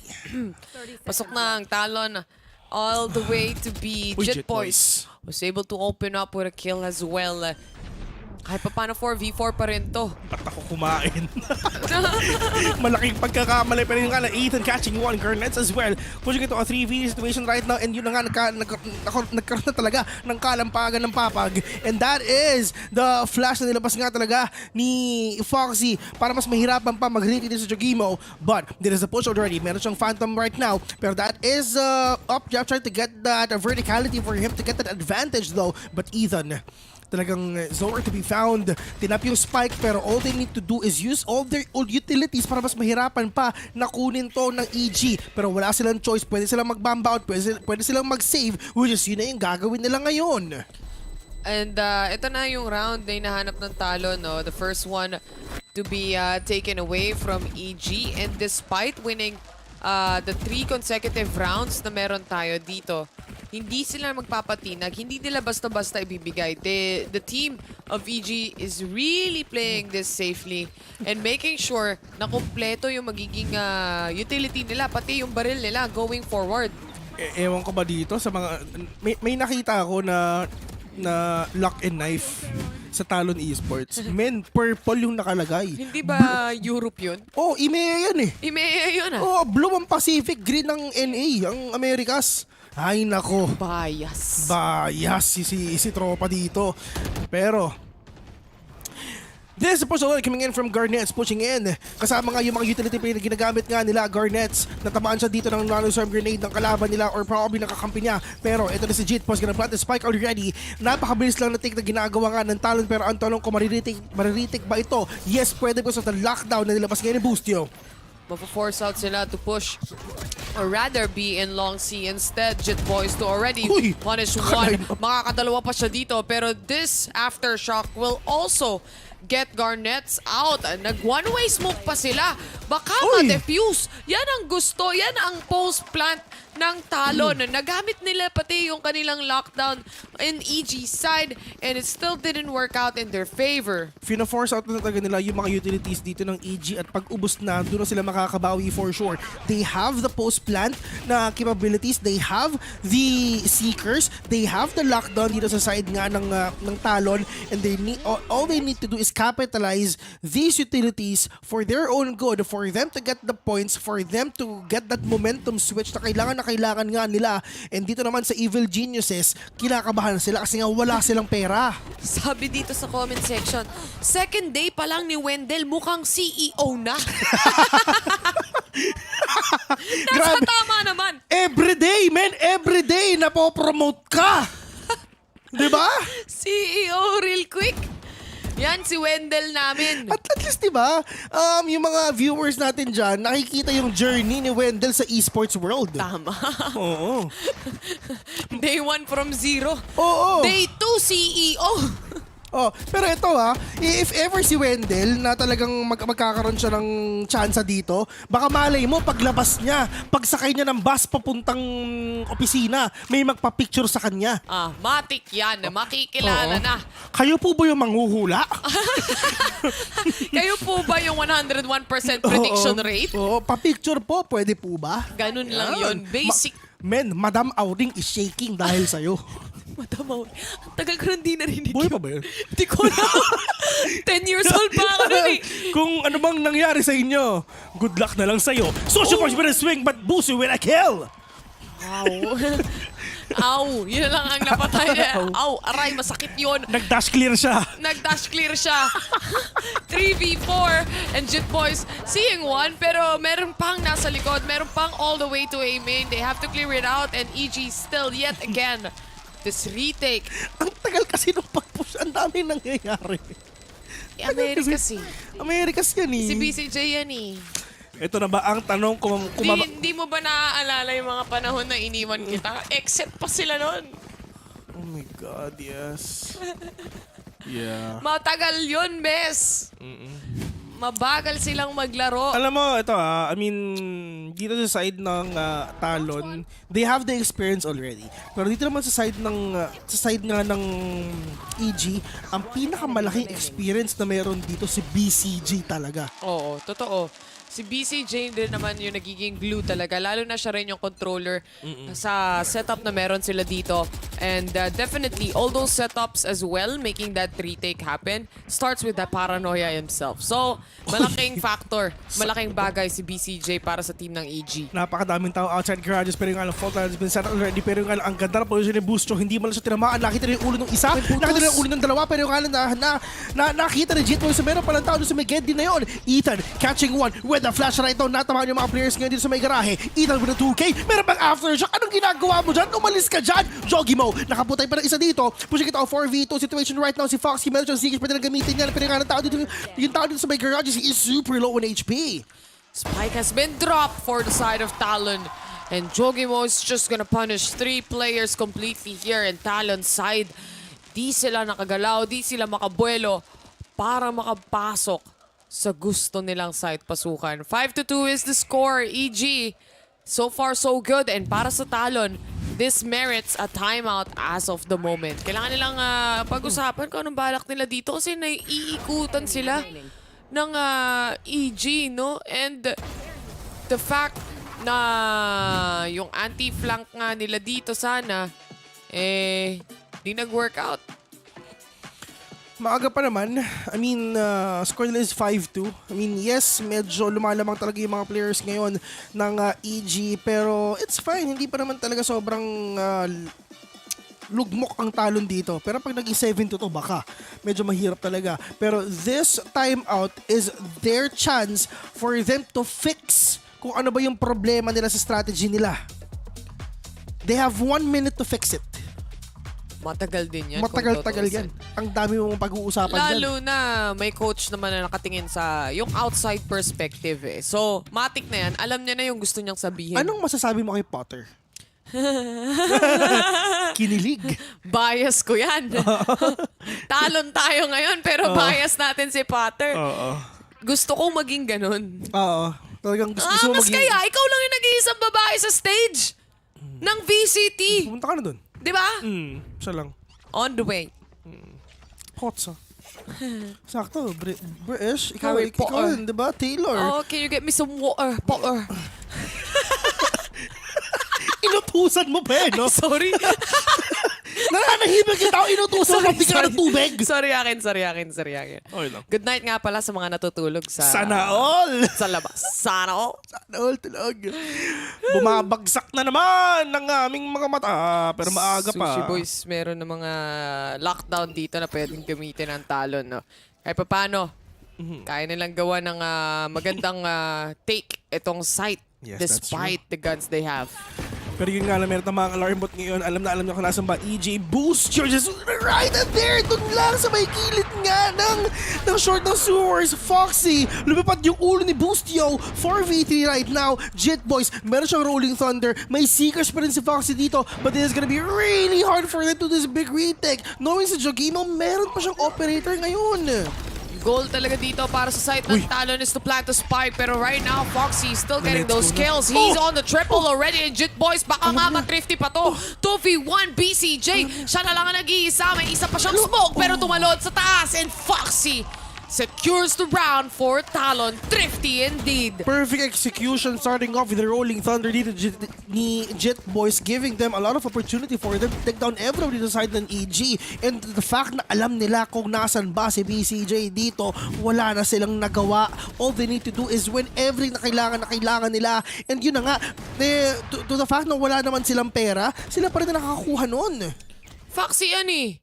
Pasok na ang Talon all the way to be Jet Boys. Was able to open up with a kill as well. Kahit pa paano 4v4 pa rin to. Ba't ako kumain? Malaking pagkakamali pa rin nga na Ethan catching one Garnets as well. Pushing into a 3v situation right now and yun na nga nagkaroon na talaga ng kalampagan ng papag. And that is the flash na nilabas nga talaga ni Foxy para mas mahirapan pa mag-retake din sa Jogimo. But there is a push already. Meron siyang Phantom right now. Pero that is up job trying to get that verticality for him to get that advantage though. But Ethan, talagang nowhere to be found. Tinap yung spike pero all they need to do is use all their old utilities para mas mahirapan pa na kunin to ng EG. Pero wala silang choice. Pwede silang mag-bomb out. Pwede silang mag-save. Which is yun na yung gagawin nila ngayon. And ito na yung round na hinahanap ng Talon. No? The first one to be taken away from EG. And despite winning the 3 consecutive rounds na meron tayo dito, hindi sila magpapatinag, hindi nila basta-basta ibibigay. The team of EG is really playing this safely and making sure na kompleto yung magiging utility nila, pati yung baril nila going forward. Ewan ko ba dito sa mga... May nakita ako na lock and knife sa Talon Esports. Men, purple yung nakalagay. Hindi ba Europe yun? Oh, EMEA yan eh. EMEA yun ah. Oh, blue ang Pacific, green ang NA, ang Americas. Ay nako. Bias. Bias si tropa dito. Pero this is the push coming in from Garnets, pushing in. Kasama nga yung mga utility player na ginagamit nga nila, Garnets. Natamaan siya dito ng nanoswarm grenade ng kalaban nila or probably nakakampi niya. Pero ito na si Jit Post, gonna plant the spike already. Napakabilis lang na take na ginagawa nga ng Talon. Pero ang tanong ko, mariritik ba ito? Yes, pwede because of the lockdown na nilabas ngayon ni Boostio. Mapo-force out sila to push or rather be in long C instead. Jet Boys to already punish one. Makakadalawa pa siya dito pero this aftershock will also get Garnets out. Nag one-way smoke pa sila. Baka ma-defuse. Yan ang gusto. Yan ang post-plant ng Talon. Nagamit nila pati yung kanilang lockdown in EG side and it still didn't work out in their favor. Fina-force out na talaga nila yung mga utilities dito ng EG at pag ubos na, doon na sila makakabawi for sure. They have the post-plant na capabilities. They have the Seekers. They have the lockdown dito sa side nga ng Talon and they need, all they need to do is capitalize these utilities for their own good, for them to get the points, for them to get that momentum switch na kailangan kailangan nga nila. And dito naman sa Evil Geniuses, kinakabahan sila kasi nga wala silang pera. Sabi dito sa comment section, second day pa lang ni Wendell, mukhang CEO na. Nasa tama naman. Everyday, man! Everyday napopromote ka! Diba? CEO real quick. Yan si Wendell namin. At least, diba, yung mga viewers natin dyan, nakikita yung journey ni Wendell sa esports world. Tama. Oo. Day 1 from 0. Oo. Day 2 CEO. Oh, pero ito if ever si Wendell na talagang magkakaroon siya ng tsansa dito, baka malay mo paglabas niya, pagsakay niya ng bus papuntang opisina, may magpa-picture sa kanya. Matik yan. Makikilala na. Kayo po ba yung manghuhula? Kayo po ba yung 101% prediction rate? Oo, pa-picture po, pwede po ba? Ganun lang yun. Basic. Madam Auring is shaking dahil sa'yo. Madam Auring. Ang tagal ko nang di narinig Buhay pa ba yun? Hindi ko na. 10 years old pa ako nun eh. Kung ano bang nangyari sa inyo, good luck na lang sa'yo. Social force with a swing but Busu with a kill! Wow. Ow, yun lang ang napatay niya. Ow, aray, masakit yun. Nag-dash clear siya. 3v4 and Jit Boys seeing one, pero meron pang nasa likod. Meron pang all the way to A main. They have to clear it out and EG still yet again. This retake. Ang tagal kasi nung pag-push. Ang dami nangyayari. Americas eh. Americas yan eh. Si BCJ yan eh. Ito na ba ang tanong kung Di mo ba naaalala yung mga panahon na iniwan kita? Except pa sila nun. Oh my God, yes. Yeah. Matagal yun, bes. Mabagal silang maglaro. Alam mo, ito I mean, dito sa side ng Talon, they have the experience already. Pero dito naman sa side nga ng EG, ang pinakamalaking experience na meron dito si BCG talaga. Oo, totoo. Si BCJ din naman yung nagiging glue talaga. Lalo na siya rin yung controller sa setup na meron sila dito. And definitely, all those setups as well, making that retake happen, starts with the paranoia himself. So, malaking factor, malaking bagay si BCJ para sa team ng EG. Napakadaming tao outside garages, pero yung fault line has been set already. Pero yung ang ganda na position ni Bustro, hindi mo lang siya tinamaan. Nakita na yung ulo ng isa, nakita na yung ulo ng dalawa, pero yung nakita ni Jit Boy sa meron palang tao doon sa may Geddy na yun. Ethan catching one with a flash right now. Natamaan yung mga players ngayon dito sa may garahe. Ethan with a 2K. Meron bang aftershock? Anong ginagawa mo dyan? Umalis ka dyan! Jogi mo! Nakaputay pa ng isa dito. Pushing it out 4v2 situation right now. Si Fox, si Melchon, Seekers pwede na gamitin niya. Pero yung tao dito, yung tao dito sa may garages, he is super low on HP. Spike has been dropped for the side of Talon. And Jogimo is just gonna punish 3 players completely here in Talon's side. Di sila nakagalaw, di sila makabuelo para makapasok sa gusto nilang side pasukan. 5-2 is the score. EG, so far so good. And para sa Talon, this merits a timeout as of the moment. Kailangan nilang pag-usapan kung anong balak nila dito kasi naiikutan sila ng EG, no? And the fact na yung anti-flank nga nila dito sana, di nag-workout. Maaga pa naman. I mean, score nila is 5-2. I mean, yes, medyo lumalamang talaga yung mga players ngayon ng EG. Pero it's fine. Hindi pa naman talaga sobrang lugmok ang Talon dito. Pero pag naging 7-2 to, baka medyo mahirap talaga. Pero this timeout is their chance for them to fix kung ano ba yung problema nila sa strategy nila. They have 1 minute to fix it. Matagal din yan. Matagal-tagal yan. Ang dami mong pag-uusapan dyan. Lalo na may coach naman na nakatingin sa yung outside perspective eh. So, matik na yan. Alam niya na yung gusto niyang sabihin. Anong masasabi mo kay Potter? Kinilig. Bias ko yan. Talon tayo ngayon pero bias natin si Potter. Gusto kong maging ganun. Oo. Talagang gusto mo mas maging... kaya, ikaw lang yung nag-iisang babae sa stage ng VCT. Pumunta ka na dun. Di ba? Siya lang. On the way. Hotsa. Sakto. British. Ikaw yun, di ba? Taylor. Oh, can you get me some water? Potter. Inutusan mo pa no? Sorry. Nananahimik yung tao inutusan mo, bigyan ng tubig. Sorry akin. Okay lang. Good night nga pala sa mga natutulog sa... Sana all! Sa labas. Sana all. Sana all, tulog. Bumabagsak na naman ng aming mga mata. Pero maaga pa. Sushi Boys, meron na mga lockdown dito na pwedeng gamitin ang talon, no? Kahit paano, kaya nilang gawa ng magandang take itong site Yes, despite the guns they have. Pero yun nga lang, meron tayong mga alarm bot ngayon. Alam na kung nasan ba. EJ Boost Charges right there. Doon lang sa may kilid nga ng short ng sewers. Foxy, lumipad yung ulo ni Boostio. 4v3 right now. Jet Boys, meron siyang Rolling Thunder. May Seekers pa rin si Foxy dito. But it is gonna be really hard for them to do this big retake. Knowing si Jogimo, meron pa siyang operator ngayon. Goal talaga dito para sa side ng Talon is to plant the spike. Pero right now, Foxy is still getting those kills. He's on the triple already. And Jit Boys, baka nga matrifty pa to. 2v1 BCJ. Siya na lang ang nag-iisa. May isa pa siyang smoke pero tumalon sa taas. And Foxy secures the round for Talon. Thrifty indeed. Perfect execution starting off with the Rolling Thunder dito ni Jet Boys, giving them a lot of opportunity for them to take down everybody to side ng EG. And the fact na alam nila kung nasan ba si BCJ dito, wala na silang nagawa. All they need to do is win every na kailangan nila. And yun na nga, to the fact na wala naman silang pera, sila pa rin na nakakakuha nun. Foxy yan eh.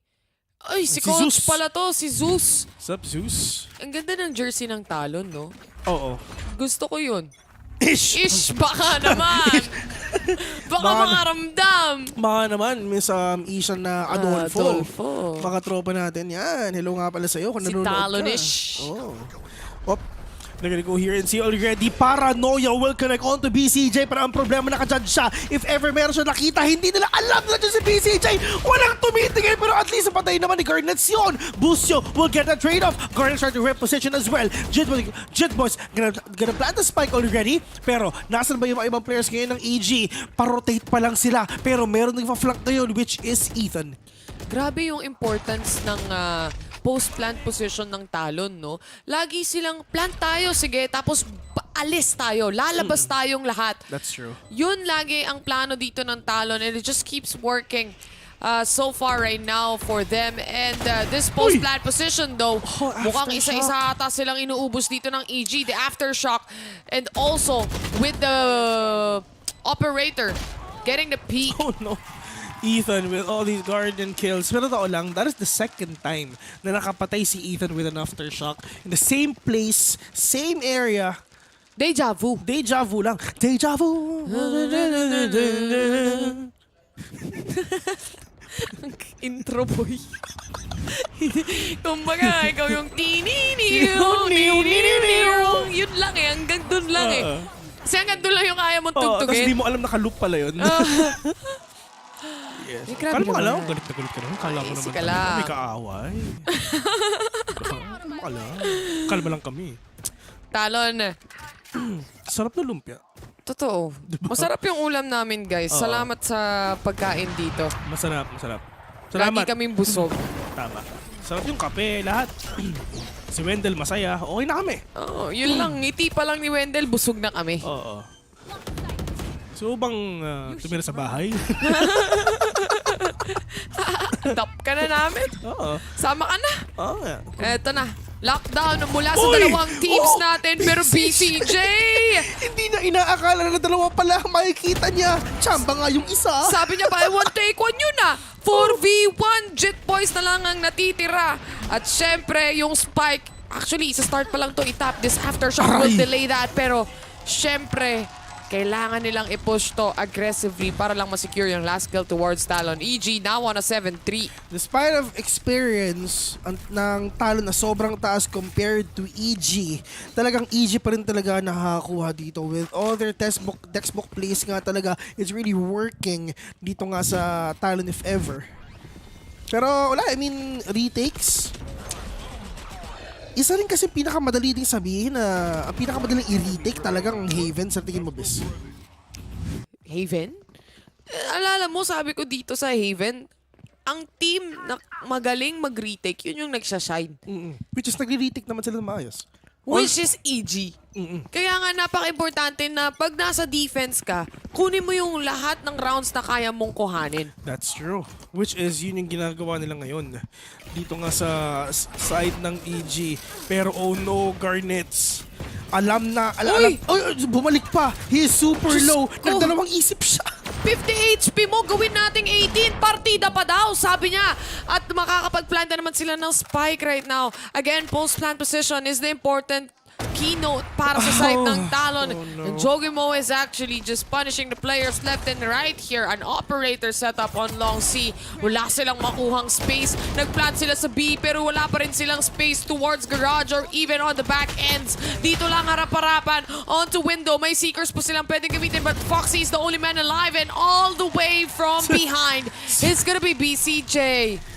Ay, si Coach pala to, si Zeus. Sup, Zeus? Ang ganda ng jersey ng Talon, no? Oo. Gusto ko yun. Ish, baka naman. Baka makaramdam. Baka naman, Miss Ishan na Adolfo. Baka tropa natin yan. Hello nga pala sa'yo kung nanonood ka. Si Talonish. Oh. They're gonna go here and see already. Paranoia will connect on to BCJ, pero ang problema nakajudge siya. If ever meron siya nakita, hindi nila alam na dyan si BCJ. Walang tumitingin, pero at least patay naman ni Garnet yun. Busio will get a trade-off. Garnet trying to reposition as well. Jet Boys gonna plant the spike already, pero nasan ba yung mga ibang players ngayon ng EG? Pa-rotate pa lang sila, pero meron nagpa-flank ngayon, which is Ethan. Grabe yung importance ng post-plant position ng Talon, no? Lagi silang plant tayo, sige, tapos alis tayo, lalabas tayong lahat. That's true. Yun lagi ang plano dito ng Talon and it just keeps working so far right now for them. And this post-plant position though, mukhang isa-isa ata silang inuubos dito ng EG, the aftershock. And also with the operator getting the peak. Oh no. Ethan with all these Guardian kills. Pero tao lang, that is the second time na nakapatay si Ethan with an aftershock. In the same place, same area. Deja vu. Deja vu lang. Deja vu. Intro boy. Kumbaga, ikaw yung yun lang eh, hanggang dun lang eh. Kasi hanggang dun lang yung kaya mong tugtugin. Tapos di mo alam nakaloop pala yun. Yes. Kala mo alam, galit na naman. Kala mo naman may kaaway. Kala mo lang kami. Talon. Sarap na lumpia. Totoo. Diba? Masarap yung ulam namin, guys. Salamat sa pagkain dito. Masarap. Lagi kaming busog. Tama. Sarap yung kape, lahat. Si Wendell masaya. Okay na kami. Oo, yun lang. Ngiti pa lang ni Wendell, busog na kami. Oo. So bang tumira sa bahay? Tap ka na namin. Oo. Sama ka na. Oo nga. Eto na. Lockdown mula sa dalawang teams natin. Pero BCJ! Hindi na inaakala na dalawa pala makikita niya. Tsamba nga yung isa. Sabi niya ba, one take one yun na. 4v1 Jet Boys na lang ang natitira. At syempre, yung spike. Actually, sa start pa lang to itap. This aftershock will delay that. Pero syempre, kailangan nilang i-push to aggressively para lang ma-secure yung last kill towards Talon. EG now on a 7-3. Despite of experience ng Talon na sobrang taas compared to EG, talagang EG pa rin talaga nakakakuha dito with all their textbook plays nga talaga. It's really working dito nga sa Talon if ever. Pero wala, I mean, retakes. Isa rin kasi pinakamadali ding sabihin na ang pinakamadaling i-retake talagang Haven sa tingin mo, Bis. Haven? Alala mo, sabi ko dito sa Haven, ang team na magaling mag-retake, yun yung nagsashine. Which is nagre-retake naman sila ng maayos. which is EG. Kaya nga napaka-importante na pag nasa defense ka, kunin mo yung lahat ng rounds na kaya mong kuhanin. That's true. Which is, yun yung ginagawa nila ngayon. Dito nga sa side ng EG. Pero oh no, Garnets. Alam, bumalik pa. He is super low. Nagdalawang isip siya. 50 HP mo, gawin nating 18. Partida pa daw, sabi niya. At makakapag-planta naman sila ng spike right now. Again, post-plant position is the important keynote para sa side ng Talon. And Jogimo is actually just punishing the players left and right here. An operator setup on long C. Wala silang makuhang space. Nagplant sila sa B pero wala pa rin silang space towards garage or even on the back ends. Dito lang harap-harapan onto window. May seekers po silang pwedeng gamitin but Foxy is the only man alive and all the way from behind. It's gonna be BCJ.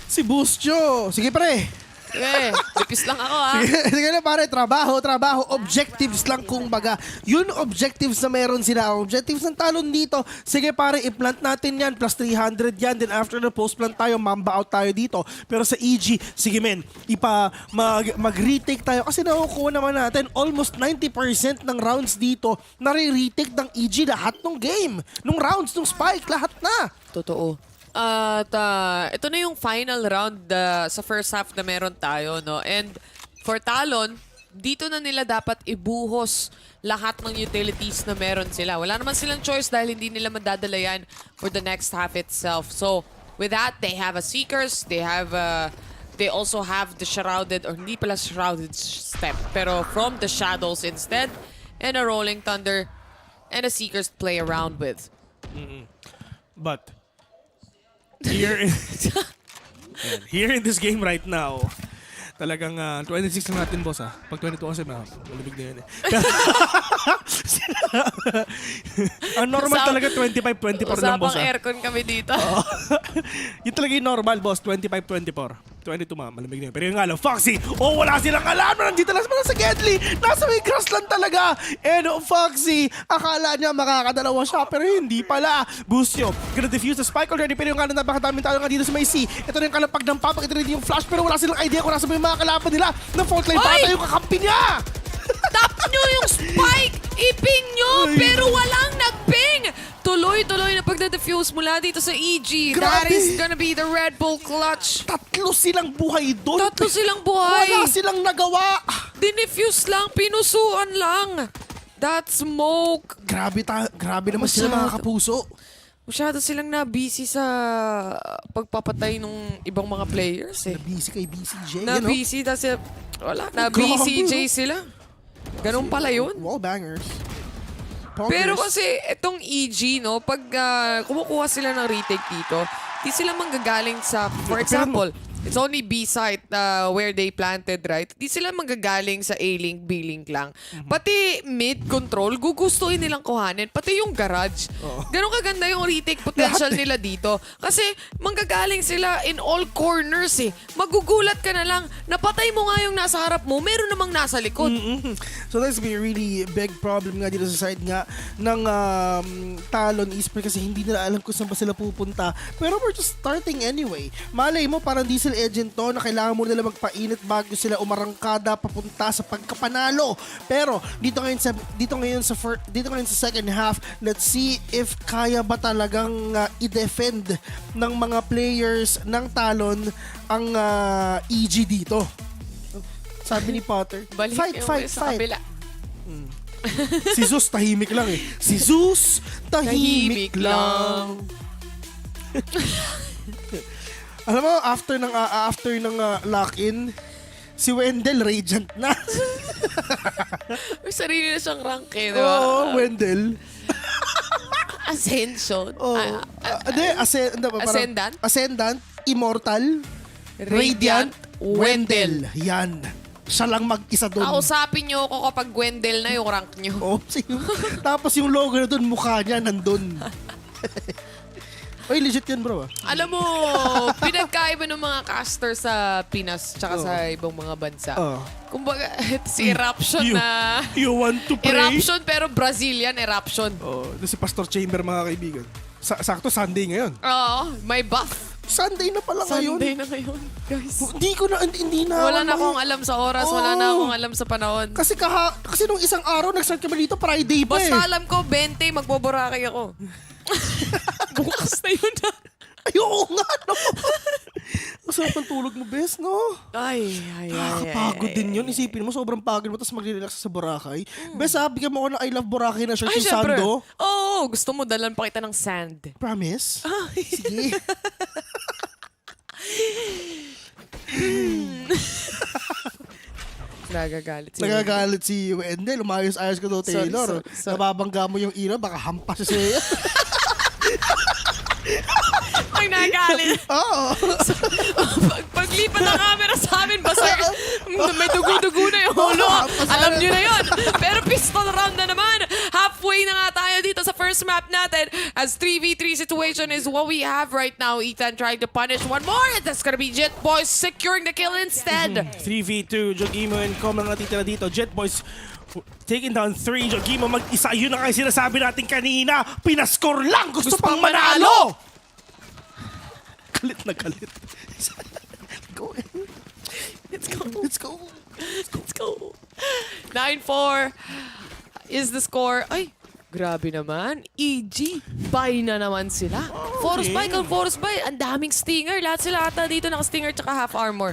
Si Buscho. Sige pre. Lipis lang ako ha. Sige na pare, trabaho. Objectives lang kung baga. Yun objectives na meron sila. Objectives ng Talon dito. Sige pare, i-plant natin yan. Plus 300 yan. Then after the post-plant tayo, mamba out tayo dito. Pero sa EG, sige men, mag-retake tayo. Kasi nakukuha naman natin almost 90% ng rounds dito. Nare-retake ng EG lahat ng game. Nung rounds, nung spike, lahat na. Totoo. At ito na yung final round sa first half na meron tayo, no? And for Talon, dito na nila dapat ibuhos lahat ng utilities na meron sila. Wala naman silang choice dahil hindi nila madadala yan for the next half itself. So, with that, they have a Seekers, they also have the Shrouded, or hindi pala Shrouded step, pero from the shadows instead, and a Rolling Thunder, and a Seekers to play around with. But here in this game right now, talagang 26 na natin, boss ha. Pag 22 kasi malamig na yun eh. Ang normal talaga 25-24 lang, boss ha. Usapang aircon kami dito. Yun talaga yung normal, boss. 25-24. 22 malamig na yun. Pero yun nga lang, Foxy, wala silang alam na nandito lang sa Gedli. Nasa may grassland talaga. And Foxy, akala niya makakadalawa siya, pero hindi pala. Busyo, gonna defuse the spike already, pero yung nga na napakadaming tao nga dito sa may C. Ito na yung kalapag ng papak, ito na yung flash, pero wala silang idea kung nasa may mga kalaban nila. Na fault line bata yung kakampi niya. Tap nyo yung spike! Iping nyo! Pero walang nagping! Tuloy-tuloy na pagda-defuse mula dito sa EG. Grabe. That is gonna be the Red Bull clutch. Tatlo silang buhay doon. Tatlo silang buhay. Wala silang nagawa. Dinefuse lang, pinusuan lang. That smoke. Grabe naman sila mga kapuso. Masyado silang na-busy sa pagpapatay ng ibang mga players eh. Na-busy kay BCJ. Na-busy kasi wala. Na-BCJ sila. Ganun pala yun. Wall bangers. Pero kasi itong EG, no, pag kumukuha sila ng retake dito, di sila manggagaling sa, for example, it's only B site where they planted, right? Di sila manggagaling sa A-link, B-link lang. Pati mid-control, gugustuhin nilang kuhanin. Pati yung garage. Ganun kaganda yung retake potential nila dito. Kasi manggagaling sila in all corners eh. Magugulat ka na lang, napatay mo nga yung nasa harap mo, meron namang nasa likod. So that's be a really big problem nga dito sa side nga ng Talon Esports kasi hindi nila alam kung saan ba sila pupunta. Pero we're just starting anyway. Malay mo parang diesel agent to na kailangan mo nila magpainit bago sila umarangkada papunta sa pagkapanalo. Pero dito ngayon sa second half, let's see if kaya ba talagang i-defend ng mga players ng Talon ang EG dito. Sabi ni Potter, fight. Si Zeus tahimik lang eh. Si Zeus tahimik lang. Alam mo, after ng lock-in, si Wendell radiant na. May sarili na siyang rank eh, diba? Oo, Wendell. Ascension. Ascendant, Immortal, Radiant, Wendell. Yan. Siya lang mag-isa doon. Kausapin nyo ako kapag Wendell na yung rank nyo. Tapos yung logo na doon, mukha niya nandun. Oy, legit yun bro. Alam mo, pinagkaiba ng mga caster sa Pinas tsaka sa ibang mga bansa. Kumbaga, si Eruption na... You want to pray? Eruption pero Brazilian Eruption. Si Pastor Chamber mga kaibigan. Sakto Sunday ngayon. Oo, may buff. Sunday na pala ngayon. Sunday na ngayon, guys. Hindi na. Wala na akong alam sa oras, wala na akong alam sa panahon. Kasi nung isang araw, nag-start kami dito, Friday pa Basta alam ko, 20, magboboracay ako. Bukas na yun na. Ayoko nga, no? Ang sarap ng tulog mo, bes, no? Ay. Nakakapagod din yun. Isipin mo, sobrang pagod mo, tapos magre-relax sa Boracay. Bes, bigyan mo ako ng I Love Boracay na shirt yung syempre. Sando. Oo, gusto mo dalan pa kita ng sand. Promise? Sige. Nagagalit si Wendell. Umayos-ayos ka daw, Taylor. Sorry. Nababangga mo yung ira, baka hampas siya. Pag nagalit. Oo. Paglipat ng camera sa amin, basta may dugo-dugo na yung ulo. Alam nyo na yun. Pero pistol round na naman. Halfway na nga tayo dito sa first map natin as 3v3 situation is what we have right now. Ethan trying to punish one more. And that's gonna be Jet Boys securing the kill instead. 3v2, Jogimo and Com lang natitira dito. Jet Boys taking down 3. Jogimo mag-isa. Yun ang sinasabi natin kanina. Pinascore lang. Gusto pang manalo. Galit na galit. Go in. Let's go. Let's go. Let's go. 9-4 is the score. Ay, grabe naman. EG, buy na naman sila. Force buy kang force buy. Ang daming stinger. Lahat sila ata dito naka-stinger tsaka half armor.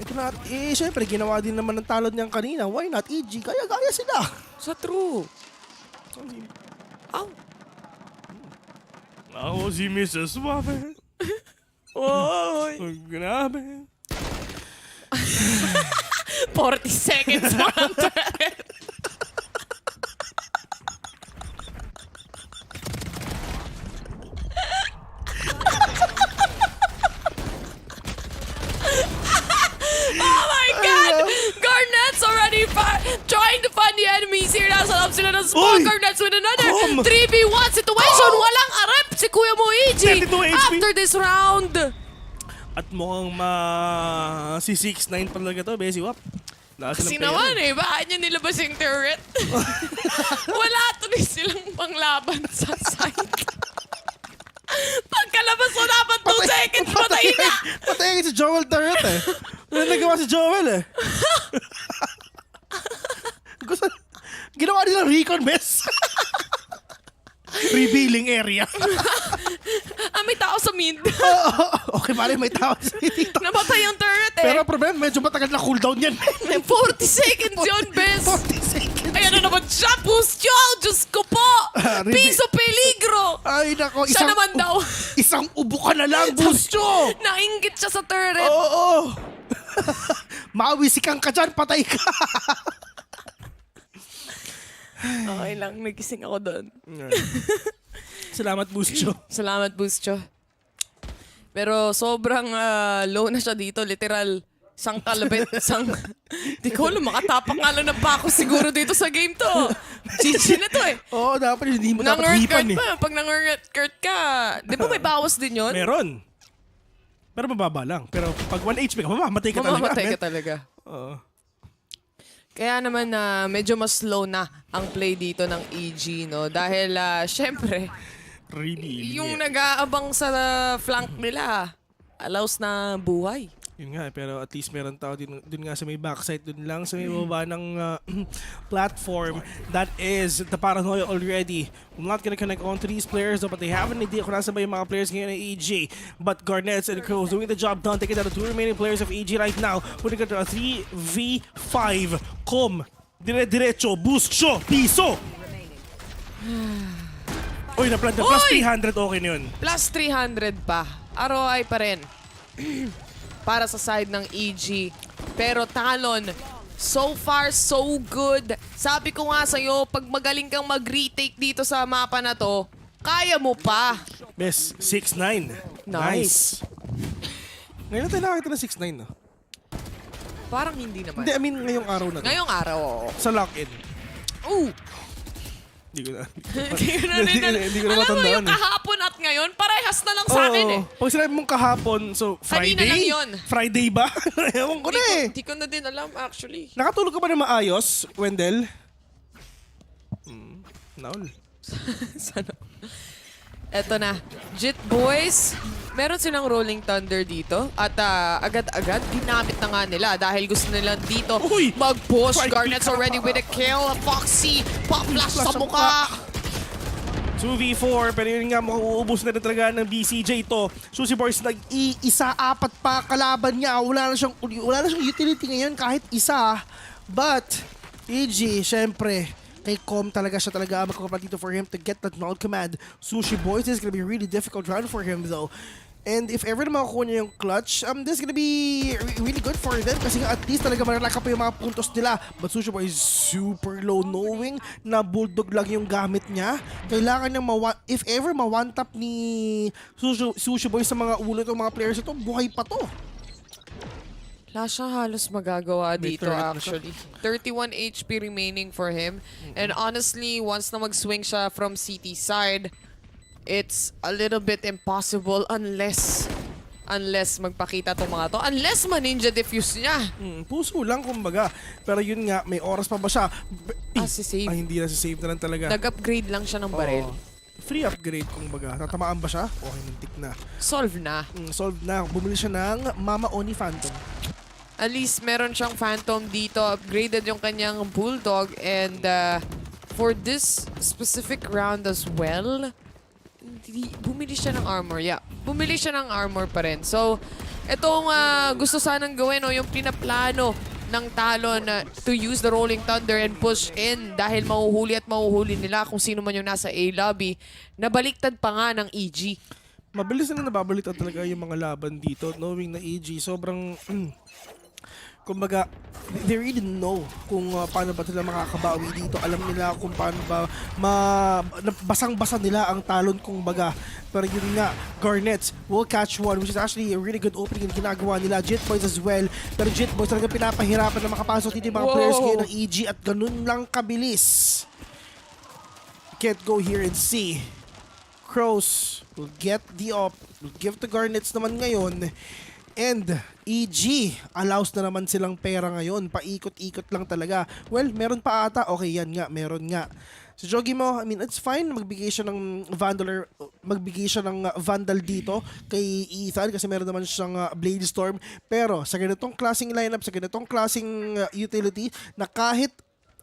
Siyempre, ginawa din naman ng talon niyang kanina. Why not EG? Kaya-gaya sila. Sa true. Ow. Ako si Mrs. Waffle. Oy. Grabe. 40 seconds mo ang turret. Oh my God! Garnet's already trying to find the enemies here. Nasa loob sila ng small. Garnet's with another 3v1 situation. Walang arep si Kuya Mo EG after this round. At mukhang si 6-9 talaga to, Besi Wap. Kasi naman bakit nyo nilabas yung turret? Wala tuloy silang panglaban sa site. Pagkalabas mo dapat 2 seconds, patay na! Patay si Joel turret eh. Ano nagawa si Joel eh? Ginawa nilang recon, Bes. Revealing area. May tao sa mid. Okay, pare, may tao sa mid. Namatay yung turret eh. Pero problem, medyo matagal na cooldown yan. 40 seconds yun, Bes. 40 seconds. Ayan na naman siya, Bustyo! Diyos ko po! Piso peligro! Ay, nako. Siya naman daw. Isang ubo ka na lang, Bustyo! Nainggit siya sa turret. Oo. Mawisikang ka dyan, patay ka. Okay lang, nagising ako doon. Salamat, Bustyo. Salamat, Bustyo. Pero sobrang low na siya dito. Literal, isang kalabit. Di ko alam, makatapak nga lang ng bako siguro dito sa game to. GG na to eh. Oo, dapat hindi mo dapat hipan eh. Pag nang-earth ka, di ba may bawas din yun? Meron. Pero mababa lang. Pero pag 1 HP ka, mamamatay ka talaga. Mamamatay ka talaga. Oo. Kaya naman medyo mas slow na ang play dito ng EG, no? Dahil, syempre, yung nag-aabang sa flank nila, allows na buhay. Yun nga, pero at least meron tao dun nga sa may backside, dun lang sa may baba ng platform. That is the paranoia already. I'm not gonna connect on to these players, but they have an idea kung nasa ba yung mga players ngayon ng EG. But Garnets and Crows doing the job done, taking down the 2 remaining players of EG right now. Putting it to a 3v5. Com, dire-diretso, boost show, piso! Uy, na-plant na. Plus 300, okay na yun. Plus 300 pa. ROI pa rin. Para sa side ng EG. Pero Talon, so far so good. Sabi ko nga sa'yo, pag magaling kang mag-retake dito sa mapa na to, kaya mo pa. Bes, 6-9. Nice. Ngayon tayo nakakita ng 6-9, no? Parang hindi naman. Hindi, I mean ngayong araw na to. Ngayong araw, oo. Sa lock-in. Ooh! Hindi ko na. Hindi ko na matandaan. Alam mo, yung kahapon at ngayon, parehas na lang sa akin eh. Pag sinabi mong kahapon, so Friday? Kanina lang yun. Friday ba? Ewan ko na eh. Hindi ko na din alam actually. Nakatulog ka ba na maayos, Wendell? Naul. Sana. Eto na. Jit Boys, meron silang Rolling Thunder dito at agad-agad ginamit na nga nila dahil gusto nila dito mag-push. Garnet's already with a kill. Foxy, pop-flash sa mukha. 2v4, pero yun nga, mauubos na rin talaga ng BCJ ito. Susie Boys, nag-iisa, apat pa kalaban niya. Wala na siyang utility ngayon kahit isa. But, EG, syempre, kay Com talaga siya talaga magkakapat dito for him to get that null command. Sushi Boys, this is gonna be a really difficult round for him though. And if ever na makakuha niya yung clutch, this is gonna be really good for them kasi at least talaga malalaka pa yung mga puntos nila. But Sushi Boy is super low knowing na bulldog lang yung gamit niya. Kailangan niya if ever ma-one-tap ni Sushi Boy sa mga ulo itong mga players ito, buhay pa to. Wala siyang halos magagawa dito actually. 31 HP remaining for him. And honestly, once na mag-swing siya from CT side, it's a little bit impossible unless magpakita itong mga to. Unless ma-ninja diffuse niya. Puso lang kumbaga. Pero yun nga, may oras pa ba siya? Si-save. Hindi na si-save na lang talaga. Nag-upgrade lang siya ng barrel. Free upgrade kumbaga. Tatamaan ba siya? Okay, muntik na. Solve na. Solve na. Bumili siya ng Mama Oni Phantom. At least meron siyang Phantom dito. Upgraded yung kanyang Bulldog. And for this specific round as well, bumili siya ng armor. Yeah, bumili siya ng armor pa rin. So, itong gusto sanang gawin, yung pinaplano ng Talon to use the Rolling Thunder and push in dahil mahuhuli nila kung sino man yung nasa A lobby, nabaliktad pa nga ng EG. Mabilis na nababaliktad talaga yung mga laban dito, knowing na EG sobrang kumbaga, they really know kung paano ba sila makakabawi dito. Alam nila kung paano ba basang-basa nila ang Talon kumbaga. Pero yun nga, Garnets will catch one, which is actually a really good opening yung ginagawa nila. Jet Boys as well. Pero Jet Boys talaga pinapahirapan na makapasok dito yung mga players ngayon ng EG at ganun lang kabilis. Can't go here and see. Crows will get the op, will give to Garnets naman ngayon. And EG allows na naman silang pera ngayon. Paikot-ikot lang talaga. Well, meron pa ata. Okay, yan nga. Meron nga. So Jogi mo, I mean, it's fine. Magbigay siya ng Vandal dito kay Ethan kasi meron naman siyang Blade Storm. Pero sa ganitong klaseng lineup, sa ganitong klaseng utility, na kahit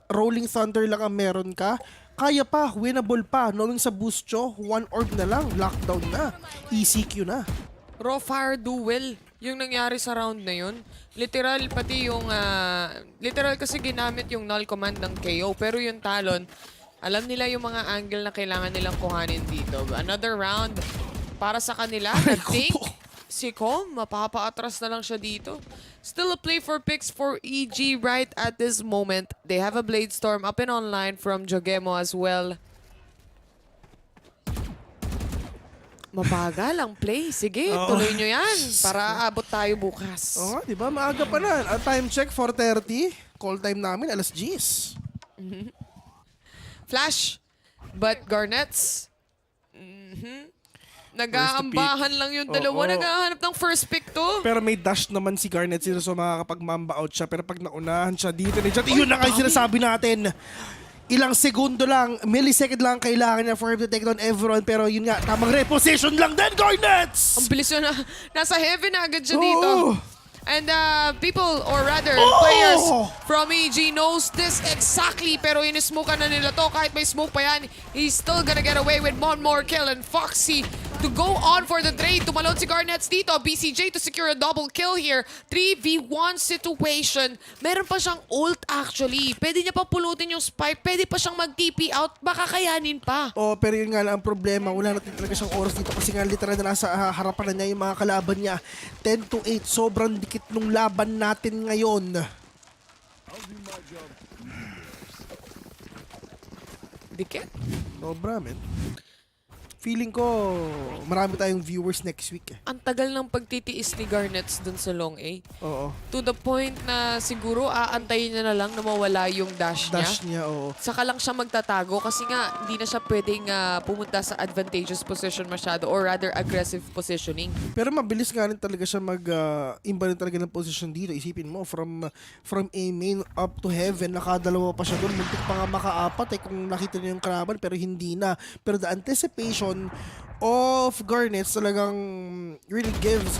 Rolling Thunder lang ang meron ka, kaya pa, winnable pa. Knowing sa Boostyo, 1 orb na lang, lockdown na, ECQ na. Raw fire duel yung nangyari sa round na yun. Literal, pati yung... literal kasi ginamit yung null command ng KO. Pero yung Talon, alam nila yung mga angle na kailangan nilang kuhanin dito. Another round para sa kanila. I think si Com, mapapaatras na lang siya dito. Still a play for picks for EG right at this moment. They have a Blade Storm up and online from Jogemo as well. Mabagal ang play. Sige, tuloy nyo yan para abot tayo bukas. Oo, di ba? Maaga pa na. Time check, 4:30. Call time namin, alas 10. Flash. But Garnets, nag-aambahan lang yung dalawa. Nag-ahanap ng first pick to. Pero may dash naman si Garnets dito, so makakapag-mamba out siya. Pero pag naunahan siya dito, yun na kayo sinasabi natin. Ilang segundo lang, millisecond lang kailangan niya for him to take down everyone. Pero yun nga, tamang reposition lang din, Garnets! Ang bilis yun na. Nasa heavy na agad siya dito. And people, or rather, players from EG knows this exactly. Pero inismoke na nila to. Kahit may smoke pa yan, he's still gonna get away with one more kill. And Foxy to go on for the trade. Tumalon si Garnets dito. BCJ to secure a double kill here. 3v1 situation. Meron pa siyang ult actually. Pwede niya pang pulutin yung spike. Pwede pa siyang mag-TP out. Baka kayanin pa. Pero yun nga lang ang problema. Wala natin talaga siyang oras dito kasi nga literal na nasa harapan na niya yung mga kalaban niya. 10-8. Sobrang dikit nung laban natin ngayon. Dikit? Sobra, man. Feeling ko, marami tayong viewers next week. Ang tagal ng pagtitiis ni Garnets dun sa long A. Oo. To the point na siguro aantayin niya na lang na mawala yung dash niya. Dash niya, oo. Saka lang siya magtatago kasi nga hindi na siya pwedeng pumunta sa advantageous position masyado or rather aggressive positioning. Pero mabilis nga rin talaga siya imba rin talaga ng position dito. Isipin mo, from A main up to heaven, nakadalawa pa siya doon. Muntik pa nga makaapat kung nakita niyo yung kalaban pero hindi na. Pero the anticipation of Garnets talagang really gives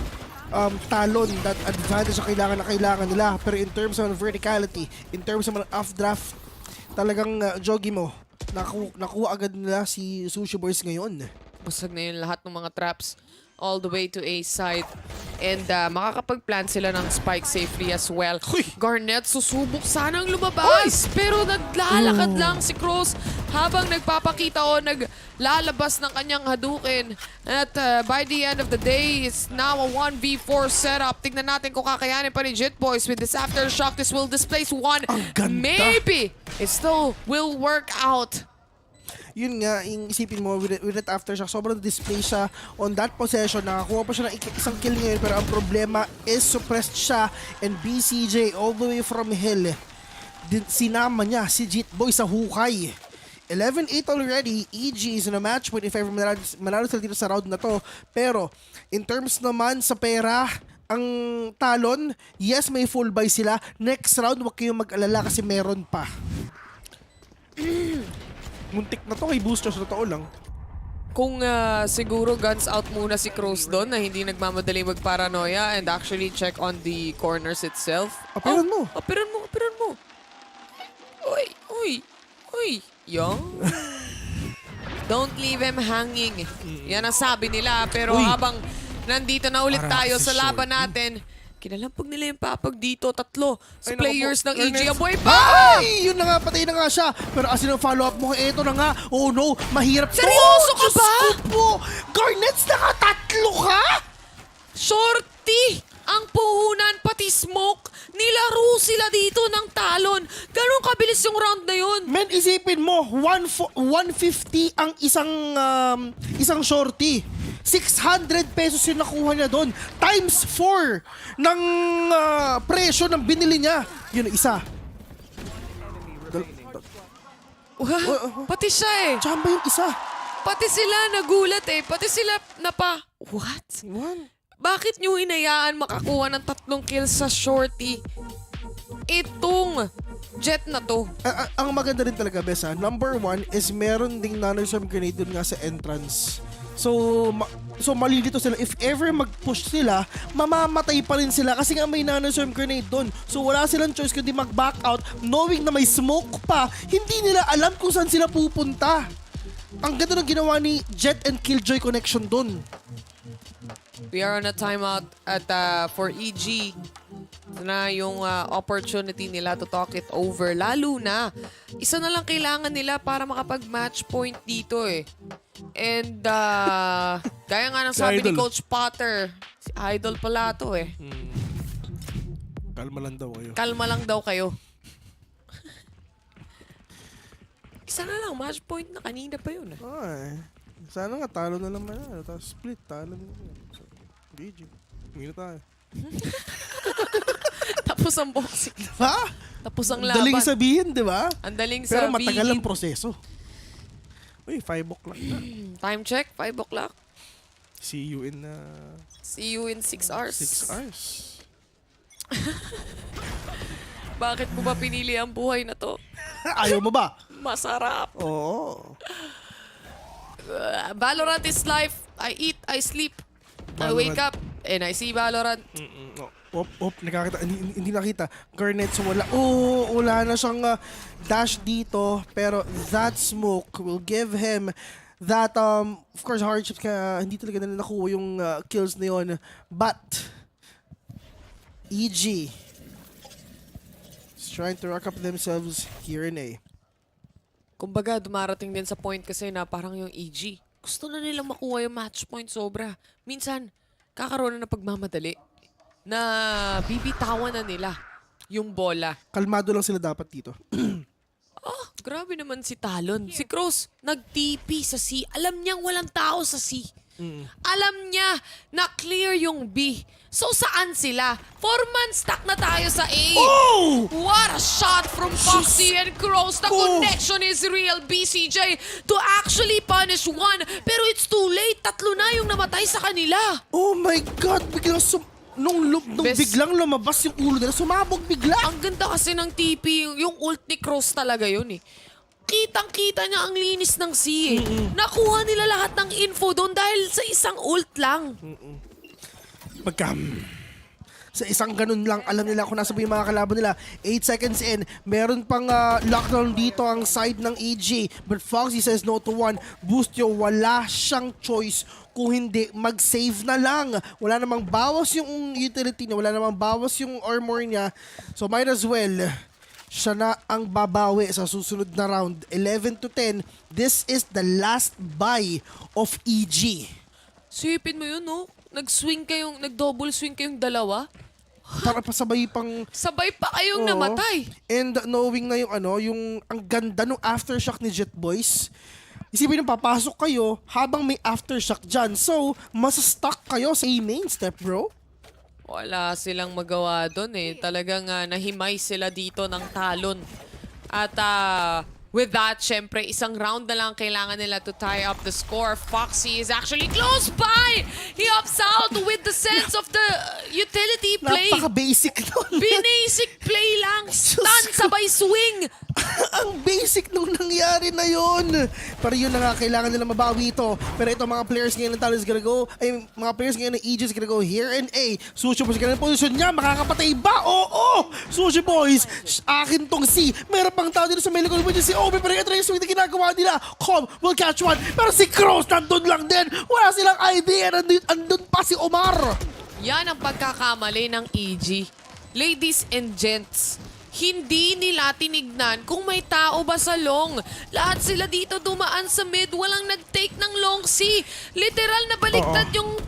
Talon that advantage na kailangan nila. Pero in terms of verticality, in terms of off-draft, talagang Jogi mo, nakuha agad nila si Sushi Boys ngayon. Basag na yun lahat ng mga traps all the way to A side. And makakapag-plant sila ng spike safely as well. Garnet susubok sanang lumabas. Pero naglalakad lang si Cross habang nagpapakita o naglalabas ng kanyang Hadouken. At by the end of the day, it's now a 1v4 setup. Tignan natin kung kakayanin pa ni Jet Boys with this aftershock. This will displace one. Maybe it still will work out. Yun nga, isipin mo, with that aftershock, sobrang display siya on that possession. Nakakuha pa siya ng isang kill ngayon, pero ang problema is suppressed siya. And BCJ, all the way from Hill, sinama niya si Jet Boy sa hukay. 11-8 already. EG is in a match point if ever manalo sila dito sa round na to. Pero, in terms naman sa pera, ang Talon, yes, may full buy sila. Next round, huwag kayong mag-alala kasi meron pa. Muntik na to kay Boosters, totoo lang. Kung siguro guns out muna si Cross doon na hindi nagmamadali magparanoia and actually check on the corners itself. Apiran mo. Apiran mo. Uy. Yung. Don't leave him hanging. Yan ang sabi nila. Pero habang nandito na ulit tayo sa laban natin, kinalampag nila yung papag dito. 3 sa players ng EG. Aboy pa! Ay! Yun na nga, patay na nga siya. Pero as in ang follow-up mo, eto na nga. Oh no, mahirap. Seryoso ka ba? Garnets, naka-3 ka? Shorty! Ang puhunan, pati smoke. Nilaro sila dito ng Talon. Ganun kabilis yung round na yun. Men, isipin mo, 150 ang isang shorty. 600 pesos yung nakuha niya doon. Times 4 ng presyo ng binili niya. Yun, isa. Pati siya eh. Chamba yung isa. Pati sila nagulat eh. Pati sila What? Bakit nyo hinayaan makakuha ng 3 kills sa shorty? Itong Jet na to. Ang maganda rin talaga, Besa, number 1 is meron ding nanoswarm grenade dun nga sa entrance. So malilito sila. If ever mag-push sila, mamamatay pa rin sila kasi nga may nanoswarm grenade dun. So wala silang choice kundi mag-back out knowing na may smoke pa. Hindi nila alam kung saan sila pupunta. Ang ganda ng ginawa ni Jet and Killjoy connection dun. We are on a timeout at for EG na yung opportunity nila to talk it over. Lalo na, isa na lang kailangan nila para makapag-match point dito eh. And gaya nga ng sabi ni Coach Potter, si Idol pala to eh. Kalma lang daw kayo. Kalma lang daw kayo. Isa na lang, match point na kanina pa yun eh. Ay, sana nga talo na lang na. Tapos split, talo na lang. GG. Hindi na tayo. Tapos ang boxing. Ha? Tapos ang laban. Daling sabihin, di ba? Ang daling Pero sabihin. matagal ang proseso. Uy, 5 o'clock na. Time check, 5 o'clock. See you in 6 hours. 6 hours. Bakit mo ba pinili ang buhay na to? Ayaw mo ba? Masarap. Oo. Valorant is life. I eat, I sleep. I wake up and I see Valorant. Nakakita. Hindi nakita. Garnets, wala. Wala na siyang dash dito. Pero that smoke will give him that, of course, hardships ka. Hindi talaga na nakuha yung kills na yun. But, EG is trying to rack up themselves here in A. Kumbaga, dumarating din sa point kasi na parang yung EG. Gusto na nilang makuha yung match point sobra. Minsan, kakaroon na pagmamadali na bibitawan na nila yung bola. Kalmado lang sila dapat dito. Grabe naman si Talon. Si Cross, nag-TP sa C. Alam niyang walang tao sa C. Alam niya na clear yung B. So saan sila? 4-man stack na tayo sa A. Oh! What a shot from Foxy and Cross. The connection is real, BCJ, to actually punish one. Pero it's too late. 3 na yung namatay sa kanila. Oh my God! Biglang nung biglang lumabas yung ulo nila, sumabog bigla. Ang ganda kasi ng TP. Yung ult ni Cross talaga yun eh. kitang-kita niya ang linis ng C eh. Nakuha nila lahat ng info doon dahil sa isang ult lang. Sa isang ganun lang, alam nila kung nasa ba yung mga kalaban nila. 8 seconds in, meron pang lockdown dito ang side ng EG. But Foxy says no to one. Boostyo, wala siyang choice kung hindi mag-save na lang. Wala namang bawas yung utility niya, wala namang bawas yung armor niya. So might as well, siya na ang babawi sa susunod na round. 11 to 10, this is the last buy of EG. Sipin mo yun, no? Nag-double swing kayong dalawa. Para pasabay pang... Sabay pa kayong namatay. And knowing na yung ang ganda ng aftershock ni Jet Boys, isipin nyo, papasok kayo habang may aftershock dyan. So, masa-stuck kayo sa main step, bro. Wala silang magawa doon eh. Talagang nahimay sila dito ng talon. At with that, syempre, isang round na lang kailangan nila to tie up the score. Foxy is actually close by! He opts out with the sense of the utility play. Napaka-basic nun. Basic play lang. Stun, sabay swing. Ang basic nung nangyari na yun. Pero yun na nga, kailangan nila mabawi ito. Pero ito mga players ngayon ng Talon is gonna go, mga players ngayon ng EG is gonna go here and A. Sushi Boys, ganun posisyon niya, makakapatay ba? Oo! Sushi Boys, akin tong C. Meron pang tao dito sa may likod mo dyan si Obi, pero ito na yung swing na ginagawa nila. Com will catch one. Pero si Cross nandun lang din. Wala silang idea. Andun pa si Omar. Yan ang pagkakamali ng EG. Ladies and gents, hindi nila tinignan kung may tao ba sa long. Lahat sila dito dumaan sa mid, walang nag-take ng long C. Literal na baliktad yung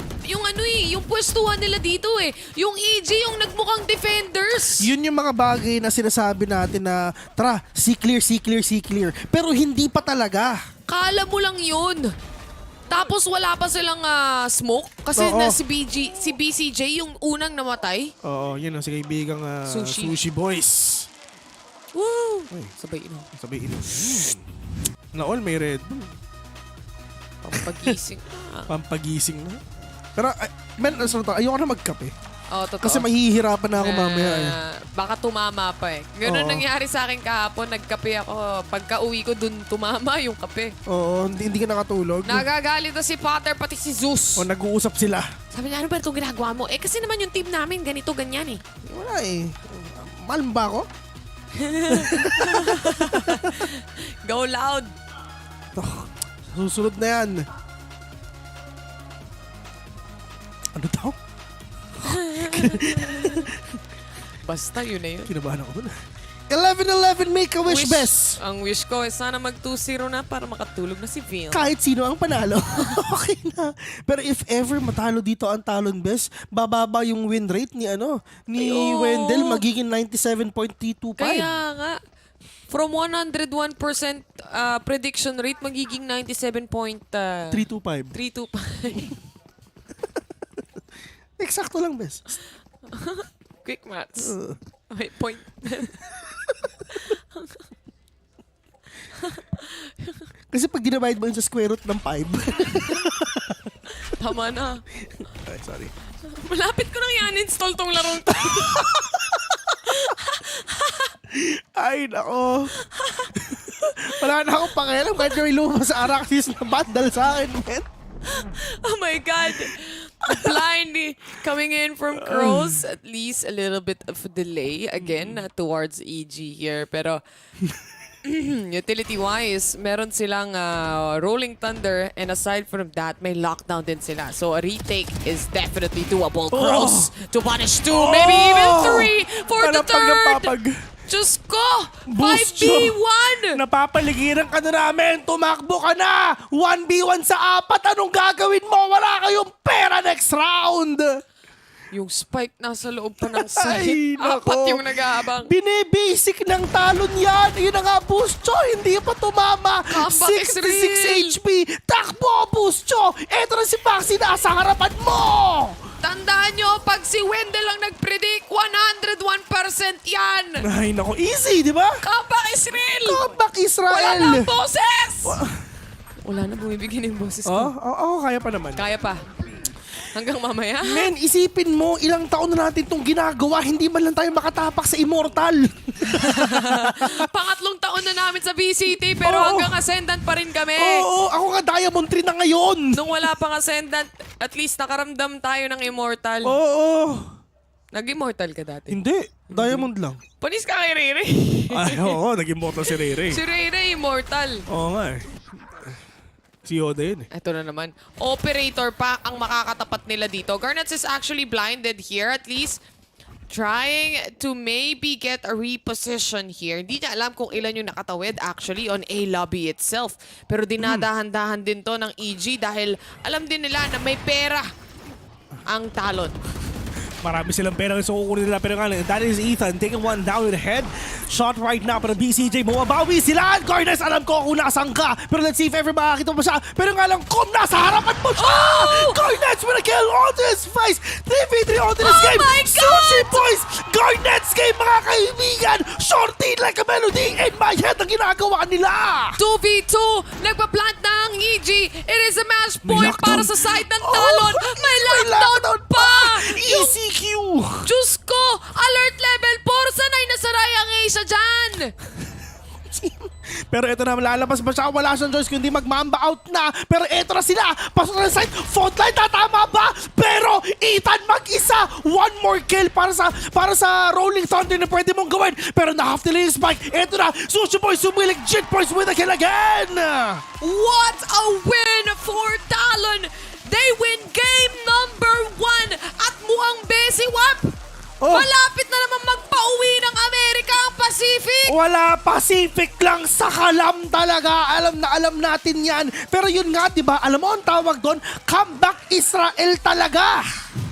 pwestuhan nila dito eh. Yung EG yung nagmukhang defenders. Yun yung mga bagay na sinasabi natin na tara, C clear. Pero hindi pa talaga. Kala mo lang yun. Tapos wala pa silang smoke kasi si BCJ yung unang namatay. Oo, yun ang si kaibigang Sushi Boys. Woo! Ay, sabay inom. Na all may red. Pampagising. na. Pero, ayoko na magkape. Oh, totoo. Kasi mahihirapan na ako mamaya eh. Baka tumama pa eh. Ganun nangyari sa akin kahapon. Nagkape ako. Pagka uwi ko dun, tumama yung kape. Oo, hindi ka nakatulog. Nagagalit na si Potter pati si Zeus. O nag-uusap sila. Sabi niya, ano ba itong ginagawa mo? Eh kasi naman yung team namin ganito, ganyan eh. Wala eh. Malm ba ako? Go loud. Susunod na yan. Ano daw? Basta yun na yun. Kinabahan ako na. 11-11, make a wish, best. Ang wish ko is sana mag 2-0 na para makatulog na si Phil. Kahit sino ang panalo. Okay na. Pero if ever matalo dito ang Talon, best, bababa yung win rate ni Wendell, magiging 97.325. Kaya nga. From 101% prediction rate, magiging 97.325. 325. Eksakto lang, best. Quick maths. Okay, point. Kasi pag dinivide mo yun sa square root ng 5. Tama na. Ay, sorry. Malapit ko nang i-uninstall tong larong to. Ay, nako. Wala na akong pakialam kahit may lumabas sa Araxis na bandal sa akin, man. Oh my God. Blind coming in from Crows. At least a little bit of a delay again towards EG here. Pero utility-wise, meron silang Rolling Thunder, and aside from that, may lockdown din sila. So a retake is definitely doable. Crows to punish 2, maybe even 3 for the third. Diyos ko! 5v1! Napapaligiran ka na namin! Tumakbo ka na! 1v1 sa 4! Anong gagawin mo? Wala kayong pera next round! Yung spike nasa loob pa ng site. Apat yung nag-aabang. Binibasic ng Talon yan! Yun na nga, Buscho! Hindi pa tumama! Comeback is 66 HP! Takbo, Buscho! Eto na si Foxy nasa harapan mo! Tandaan nyo, pag si Wendell lang nag-predict, 101% yan! Ay, nako, easy, di ba? Comeback Israel! Comeback Israel! Wala na boses! Wala na bumibigyan ng boses ko. Oo, kaya pa naman. Kaya pa. Hanggang mamaya? Men, isipin mo, ilang taon na natin itong ginagawa, hindi man lang tayo makatapak sa Immortal. Pangatlong taon na namin sa VCT, pero hanggang Ascendant pa rin kami. Oo, ako nga Diamond 3 na ngayon. Nung wala pang Ascendant, at least nakaramdam tayo ng Immortal. Oo. Nag-Immortal ka dati? Hindi, Diamond lang. Panis ka kay Rere. Ay, oo, nag-Immortal si Rere. Si Rere, Immortal. Oo nga eh. Si Yoda yun eh. Ito na naman. Operator pa ang makakatapat nila dito. Garnets is actually blinded here, at least trying to maybe get a reposition here. Hindi niya alam kung ilan yung nakatawid actually on A lobby itself. Pero dinadahan-dahan din to ng EG dahil alam din nila na may pera ang Talon. Marami silang pera so kukunin nila. Pero nga, that is Ethan taking one down with the head. Shot right now pero BCJ bumabawi sila. Garnets, alam ko kung nasan ka. Pero let's see if ever makakita mo siya. Pero nga lang, kung nasa harapan mo siya! Garnets with a kill onto his face. 3v3 onto this game. My God! Sushi boys! Garnets game mga kaibigan! Shorty like a melody in my head ang ginagawa nila! 2v2, nagpa-plant ng EG. It is a match point para sa side ng Talon. May lockdown pa! ECQ! Diyos ko! Alert level 4! Sanay na saray ang Asia dyan! Pero ito na, lalabas ba siya? Wala siyang choice kundi mag-mamba out na. Pero ito na sila. Pasok na side. Frontline, tatama ba? Pero Ethan mag-isa. One more kill para sa Rolling Thunder na pwede mong gawin. Pero na-half nila yung spike. Ito na, Sushi Boy sumilig. Jit Boys with a kill again. What a win for Talon! They win game number 1 at mukhang Besiwap! Malapit na naman magpauwi ng Amerika ang Pacific! Wala, Pacific lang sa kalam talaga. Alam na alam natin yan. Pero yun nga, di ba? Alam mo ang tawag doon? Comeback Israel talaga.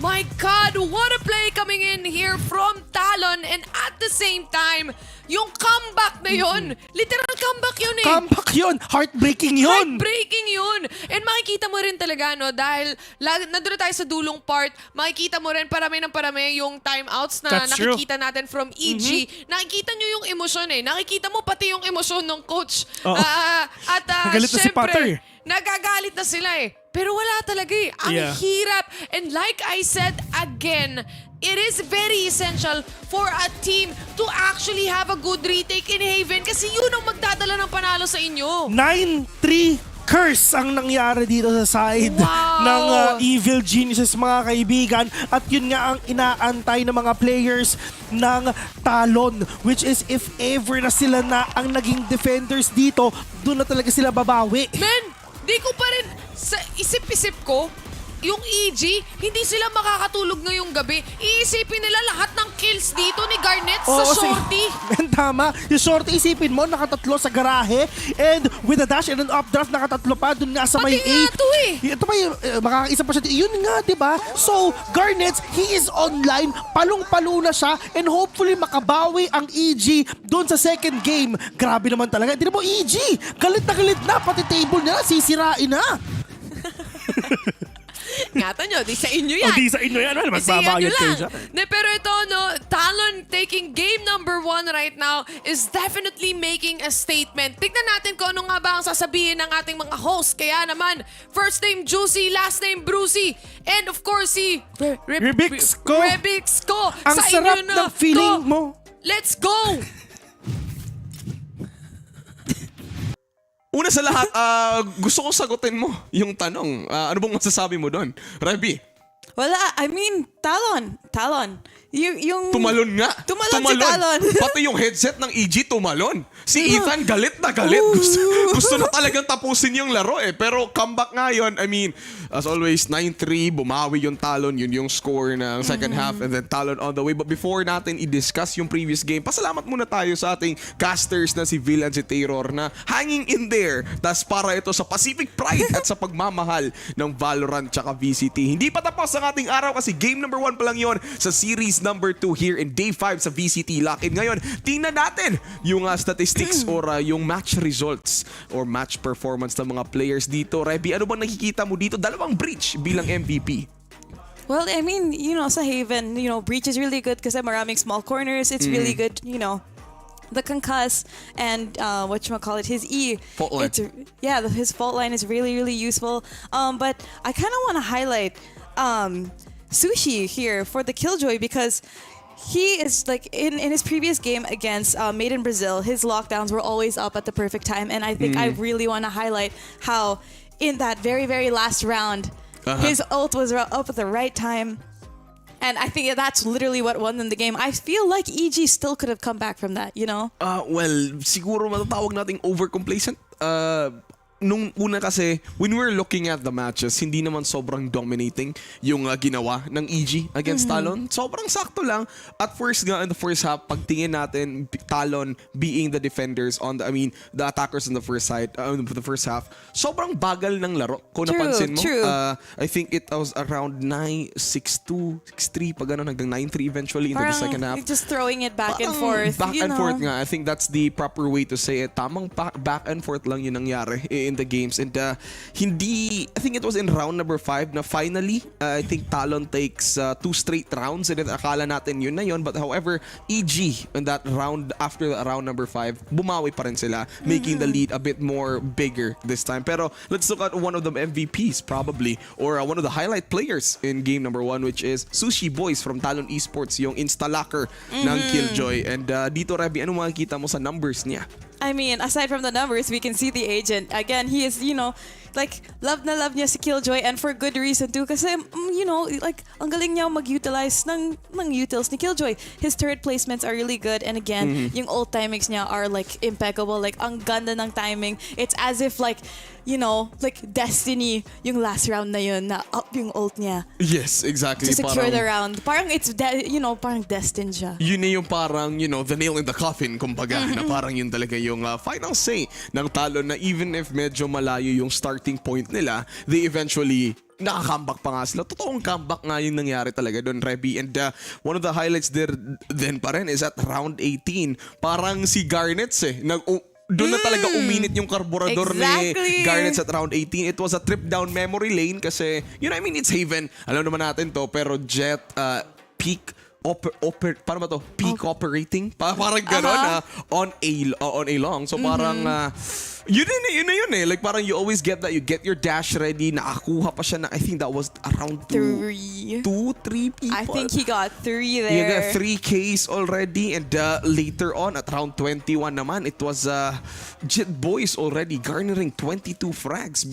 My God, what a play coming in here from Talon, and at the same time, yung comeback na yun, literal comeback yun eh. Comeback yun. Heartbreaking yun. Heartbreaking yun. And makikita mo rin talaga, no, dahil nandun tayo sa dulong part, makikita mo rin parami ng parami yung timeouts na That's nakikita true. natin from EG. Nakikita nyo yung emosyon eh. Nakikita mo pati yung emosyon ng coach. Oo. At Nagalit na si Potter. nagagalit na sila eh. Pero wala talaga eh. Ang hirap. And like I said again, it is very essential for a team to actually have a good retake in Haven kasi yun ang magdadala ng panalo sa inyo. 9-3 curse ang nangyari dito sa side ng Evil Geniuses mga kaibigan. At yun nga ang inaantay ng mga players ng Talon, which is if ever na sila na ang naging defenders dito, doon na talaga sila babawi. Men, di ko pa rin, sa isip-isip ko, yung EG, hindi sila makakatulog ngayong gabi. Iisipin nila lahat ng kills dito ni Garnet sa Shorty. Men, tama. Yung Shorty, isipin mo, nakatatlo sa garahe. And with a dash and an updraft, nakatatlo pa dun nga sa may 8. Pati nga to eh. Ito pa yung, makakaisa pa siya. Yun nga, di ba? So, Garnet, he is online. Palong-palo na siya. And hopefully, makabawi ang EG dun sa second game. Grabe naman talaga. Hindi mo, EG, galit na. Pati table nila, sisirain na. Ngatan nyo, di sa inyo yan. Di sa inyo yan. Magbabayad kayo siya. Pero ito, no, Talon taking game number 1 right now is definitely making a statement. Tignan natin kung ano nga ba ang sasabihin ng ating mga host. Kaya naman, first name Juicy, last name Brucey. And of course, si Rebixco. Ang sa sarap inyo na ng feeling to. mo. Let's go! Una sa lahat, gusto kong sagutin mo yung tanong. Ano bang masasabi mo doon? Reby? Wala, I mean, Talon. Yung Tumalon nga. Tumalon si Talon. Pati yung headset ng EG tumalon. Si Ethan galit na galit. Gusto na talagang tapusin yung laro eh. Pero comeback nga yun, I mean, as always, 9-3, bumawi yung Talon. Yun yung score ng second half and then Talon on the way. But before natin i-discuss yung previous game, pasalamat muna tayo sa ating casters na si Vil and si Terror na hanging in there. Tas para ito sa Pacific Pride at sa pagmamahal ng Valorant tsaka VCT. Hindi pa tapos ang ating araw kasi game number 1 pa lang yun sa series number 2 here in day 5 sa VCT LOCK. And ngayon, tingnan natin yung statistics or yung match results or match performance ng mga players dito. Reby, ano bang nakikita mo dito? Dalawang breach bilang MVP. Well, I mean, sa Haven, Breach is really good kasi maraming small corners. It's really good, the concuss and his E. Fault line. His fault line is really, really useful. But I kind of want to highlight Sushi here for the Killjoy because he is like in his previous game against Made in Brazil, his lockdowns were always up at the perfect time, and I think I really want to highlight how in that very, very last round, his ult was up at the right time. And I think that's literally what won them the game. I feel like EG still could have come back from that, you know? Well, siguro matatawag nating overcomplacent. Nung una kasi, when we're looking at the matches, hindi naman sobrang dominating yung ginawa ng EG against Talon. Sobrang sakto lang. At first nga, in the first half, pagtingin natin, Talon being the defenders the attackers on the first side, the first half, sobrang bagal ng laro. Kung napansin mo, I think it was around 9-6-2, 6-3, pag ganun, hanggang 9-3 eventually into the second half. Just throwing it back and forth. Back and forth nga. I think that's the proper way to say it. Tamang back and forth lang yun nangyari in the games, and I think it was in round number 5 na finally I think Talon takes 2 straight rounds, and then akala natin yun na yun, but however EG in that round, after round number 5, bumawi pa rin sila, making the lead a bit more bigger this time. Pero let's look at one of the MVPs probably, or one of the highlight players in game number 1, which is Sushi Boys from Talon Esports, yung insta-locker ng Killjoy. And dito, Reby, ano makikita mo sa numbers niya? I mean, aside from the numbers, we can see the agent. Again, he is, like, love na love niya si Killjoy, and for good reason too. Kasi, like, ang galing niya mag-utilize ng utils ni Killjoy. His turret placements are really good, and again, yung ult timings niya are, like, impeccable. Like, ang ganda ng timing. It's as if, like, like Destiny, yung last round na yun, na up yung ult niya. Yes, exactly. To secure the round. Parang it's, parang destined siya. Yun na yung parang, the nail in the coffin, kumbaga, na parang yun talaga yung final say ng Talon, na even if medyo malayo yung starting point nila, they eventually nakaka-comeback pa nga sila. Totoong comeback nga yung nangyari talaga doon, Reby. And one of the highlights there then pa rin is at round 18, parang si Garnets doon na talaga uminit yung karburador ni Garnets at round 18. It was a trip down memory lane kasi, it's Haven. Alam naman natin to, pero Jet, peak paano ba to? Peak operating? Parang gano'n on a long. So parang yun na yun eh. Like parang you always get that. You get your dash ready. Nakakuha pa siya na, I think that was around 3 people. I think he got 3 there. He got 3 Ks already. And later on at round 21 naman, it was Jet Boys already garnering 22 frags.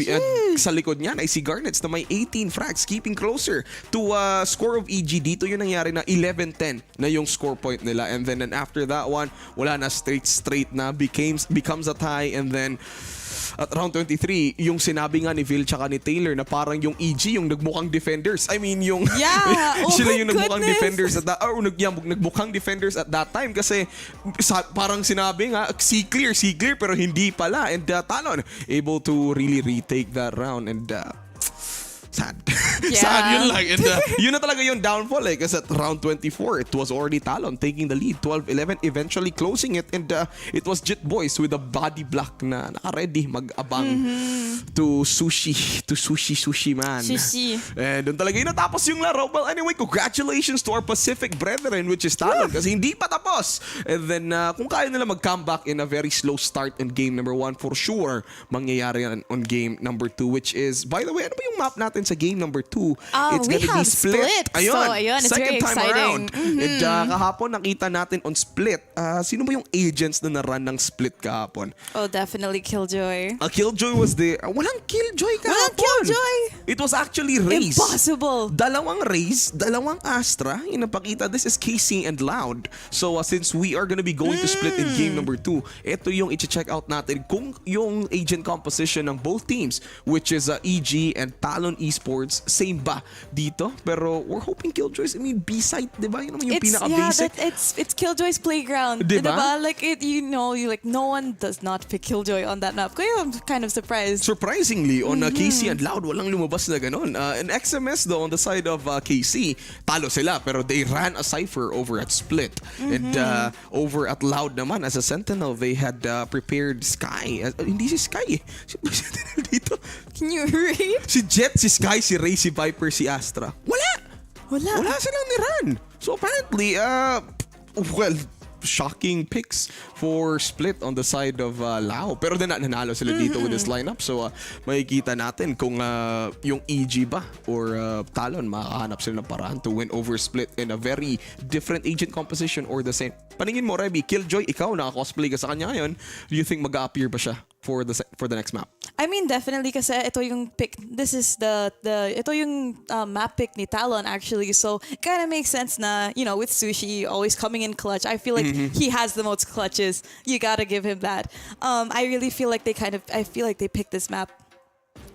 Sa likod niyan ay si Garnets na may 18 frags, keeping closer to score of EG. Dito yun nangyari na 11-10 na yung score point nila. And then after that one, wala na, straight na becomes a tie. And then at round 23, yung sinabi nga ni Vil tsaka ni Taylor na parang yung EG yung nagmukhang defenders. I mean, yung sila yung nagmukhang defenders at nagmukhang defenders at that time kasi parang sinabi nga see clear pero hindi pala. And Talon able to really retake that round, and sad. Sad yun lang. And yun na talaga yung downfall kasi at round 24, it was already Talon taking the lead, 12-11, eventually closing it, and it was Jet Boys with a body block na naka-ready mag-abang to Sushi man. And doon talaga yun natapos yung laro. Well, anyway, congratulations to our Pacific brethren, which is Talon, kasi hindi pa tapos. And then kung kaya nila mag-comeback in a very slow start in game number 1, for sure mangyayari yan on game number 2, which is, by the way, ano ba yung map natin sa game number 2? It's gonna be Split. Ayun, so, it's second very time exciting. around. And kahapon nakita natin on Split. Sino ba yung agents na naran ng Split kahapon? Oh, definitely Killjoy. Killjoy was the... walang Killjoy kahapon. Walang Killjoy. It was actually Raze. Impossible. Dalawang Raze, dalawang Astra. Yung napakita, this is KC and Loud. So since we are gonna be going to Split in game number 2, ito yung i-check out natin kung yung agent composition ng both teams, which is EG and Talon Esports, same ba dito? Pero we're hoping Killjoy's, B-site, di ba? Yun naman yung pinaka-basic. Yeah, it's Killjoy's playground. Diba? Like, no one does not pick Killjoy on that map. Kaya I'm kind of surprised. Surprisingly, on KC and Loud, walang lumabas na ganun. In XMS though, on the side of KC, talo sila, pero they ran a cipher over at Split. And over at Loud naman, as a Sentinel, they had prepared Sky. Hindi si Sky eh. Si dito. Can you read? Si Jet, si Sky, si Ray, si Viper, si Astra. Wala silang niran. So apparently, well, shocking picks for Split on the side of Lao. Pero din nanalo sila dito with this lineup. So makikita natin kung yung EG ba or Talon makakahanap sila ng paraan to win over Split in a very different agent composition or the same. Paningin mo, Reby, Killjoy, ikaw naka-cosplay ka sa kanya ngayon. Do you think mag-a-appear ba siya for the next map? I mean, definitely kasi ito yung pick. This is ito yung map pick ni Talon actually. So it kind of makes sense na, you know, with Sushi always coming in clutch. I feel like he has the most clutches. You gotta give him that. I really feel like I feel like they picked this map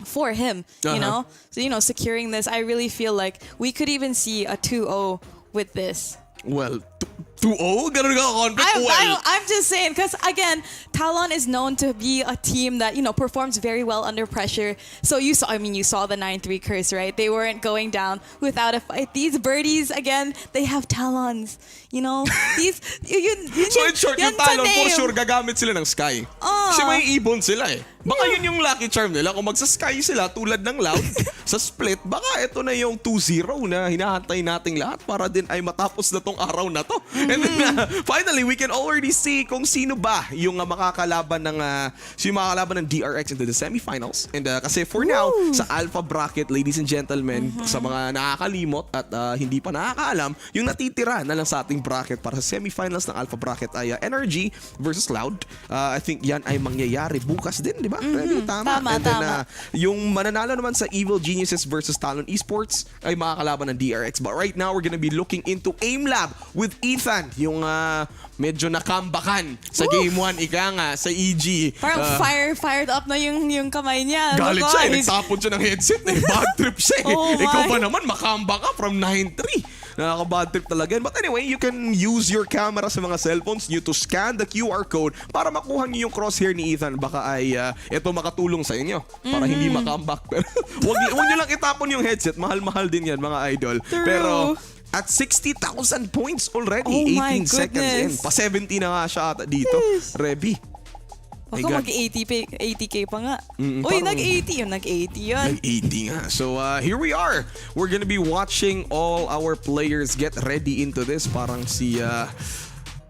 for him, you know? So, you know, securing this, I really feel like we could even see a 2-0 with this. Well, 2-0? Ganun ka confident? I'm just saying, because again, Talon is known to be a team that, you know, performs very well under pressure. So you saw the 9-3 curse, right? They weren't going down without a fight. These birdies, again, they have talons. You know, these... So in short, yung Talon, for sure, gagamit sila ng Sky. Kasi may ibon sila eh. Baka yun yung lucky charm nila. Kung magsa-Sky sila tulad ng Loud sa Split, baka ito na yung 2-0 na hinahantay nating lahat para din ay matapos na tong araw na to. And then finally, we can already see kung sino ba yung makakalaban ng DRX into the semifinals. And kasi for now, sa Alpha Bracket, ladies and gentlemen, sa mga nakakalimot at hindi pa nakakaalam, yung natitira na lang sa ating bracket para sa semifinals ng Alpha Bracket ay NRG versus Loud. I think yan ay mangyayari bukas din, di ba? Tama. And then yung mananalo naman sa Evil Geniuses versus Talon Esports ay makakalaban ng DRX. But right now, we're gonna be looking into Aim Lab with Ethan, yung medyo nakambakan sa Game 1, ika nga, sa EG. Parang fired up na yung kamay niya. Galit siya, nagtapon siya ng headset. Bad trip siya. Ikaw ba naman, makamba ka from 9-3. Nakaka-bad trip talaga. But anyway, you can use your camera sa mga cellphones nyo to scan the QR code para makuha nyo yung crosshair ni Ethan. Baka ay ito makatulong sa inyo para hindi makambak. Pero huwag nyo lang itapon yung headset. Mahal-mahal din yan, mga idol. True. Pero at 60,000 points already, 18 seconds in. Pa-70 na nga siya ata dito. Reby. Baka mag-80k pa nga. Uy, nag-80 yun. Nag-80 nga. So here we are. We're gonna be watching all our players get ready into this. Parang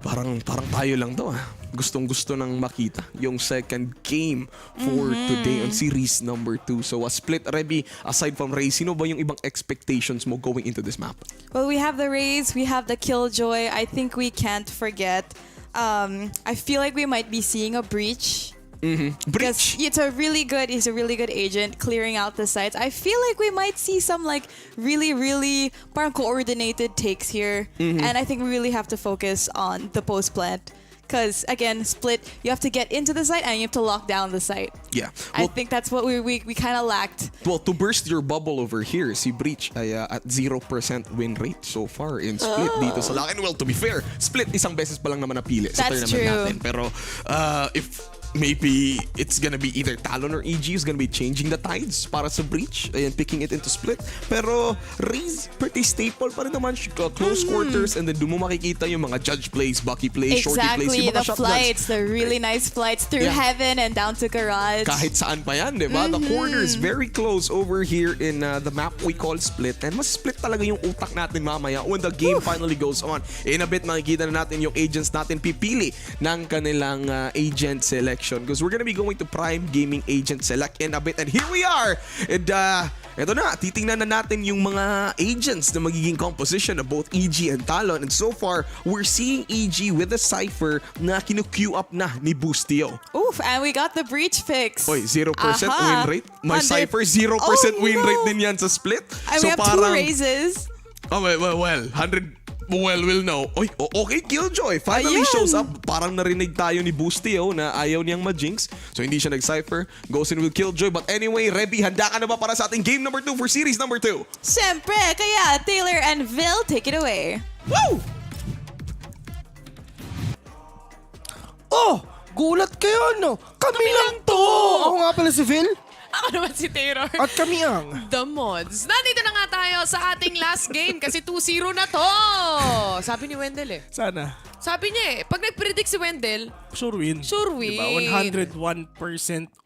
parang tayo lang to. Gustong-gusto nang makita yung second game for today on series number 2. So Split, Reby, aside from Ray, sino ba yung ibang expectations mo going into this map? Well, we have the Rays, we have the Killjoy. I think we can't forget. I feel like we might be seeing a Breach. Breach. He's a really good agent clearing out the sites. I feel like we might see some like really parang coordinated takes here. And I think we really have to focus on the post plant. Because again, Split, you have to get into the site and you have to lock down the site. Yeah. Well, I think that's what we kind of lacked. Well, to burst your bubble over here, si Breach ay at 0% win rate so far in Split dito sa LOCK. And well, to be fair, Split isang beses pa lang naman napili sa tournament natin. Pero if maybe it's gonna be either Talon or EG is gonna be changing the tides para sa Breach and picking it into Split. Pero Raze, pretty staple pa rin naman. Close quarters and then doon mo makikita yung mga judge plays, Bucky plays, shorty plays. Exactly, the flights, the really nice flights through heaven and down to garage. Kahit saan pa yan, di ba? The corners very close over here in the map we call Split. And mas split talaga yung utak natin mamaya when the game finally goes on. In a bit, makikita na natin yung agents natin pipili ng kanilang agent selection. Because we're gonna be going to Prime Gaming Agent Select in a bit. And here we are! And ito na, titingnan na natin yung mga agents na magiging composition of both EG and Talon. And so far, we're seeing EG with a Cypher na kinu-queue up na ni Boostio. Oof, and we got the Breach fix. Oy, 0% win rate. My Cypher, 0% win rate din yan sa Split. And so we have parang, 2 raises. Oh, well, 100... Well, we'll know. Oy, okay, Killjoy finally shows up. Parang narinig tayo ni Boostio na ayaw niyang ma-jinx. So hindi siya nag-cypher. Goes in with Killjoy. But anyway, Reby, handa ka na ba para sa ating game number 2 for series number 2? Siyempre, kaya Taylor and Vil, take it away. Woo! Oh, gulat kayo, no? Kami lang to! Ako nga pala si Vil. Ako naman si Taylor. At kami ang The Mods. Nandito na nga tayo sa ating last game kasi 2-0 na to. Sabi ni Wendell Sana. Sabi niya pag nag-predict si Wendell, sure win. Sure win. Diba? 101%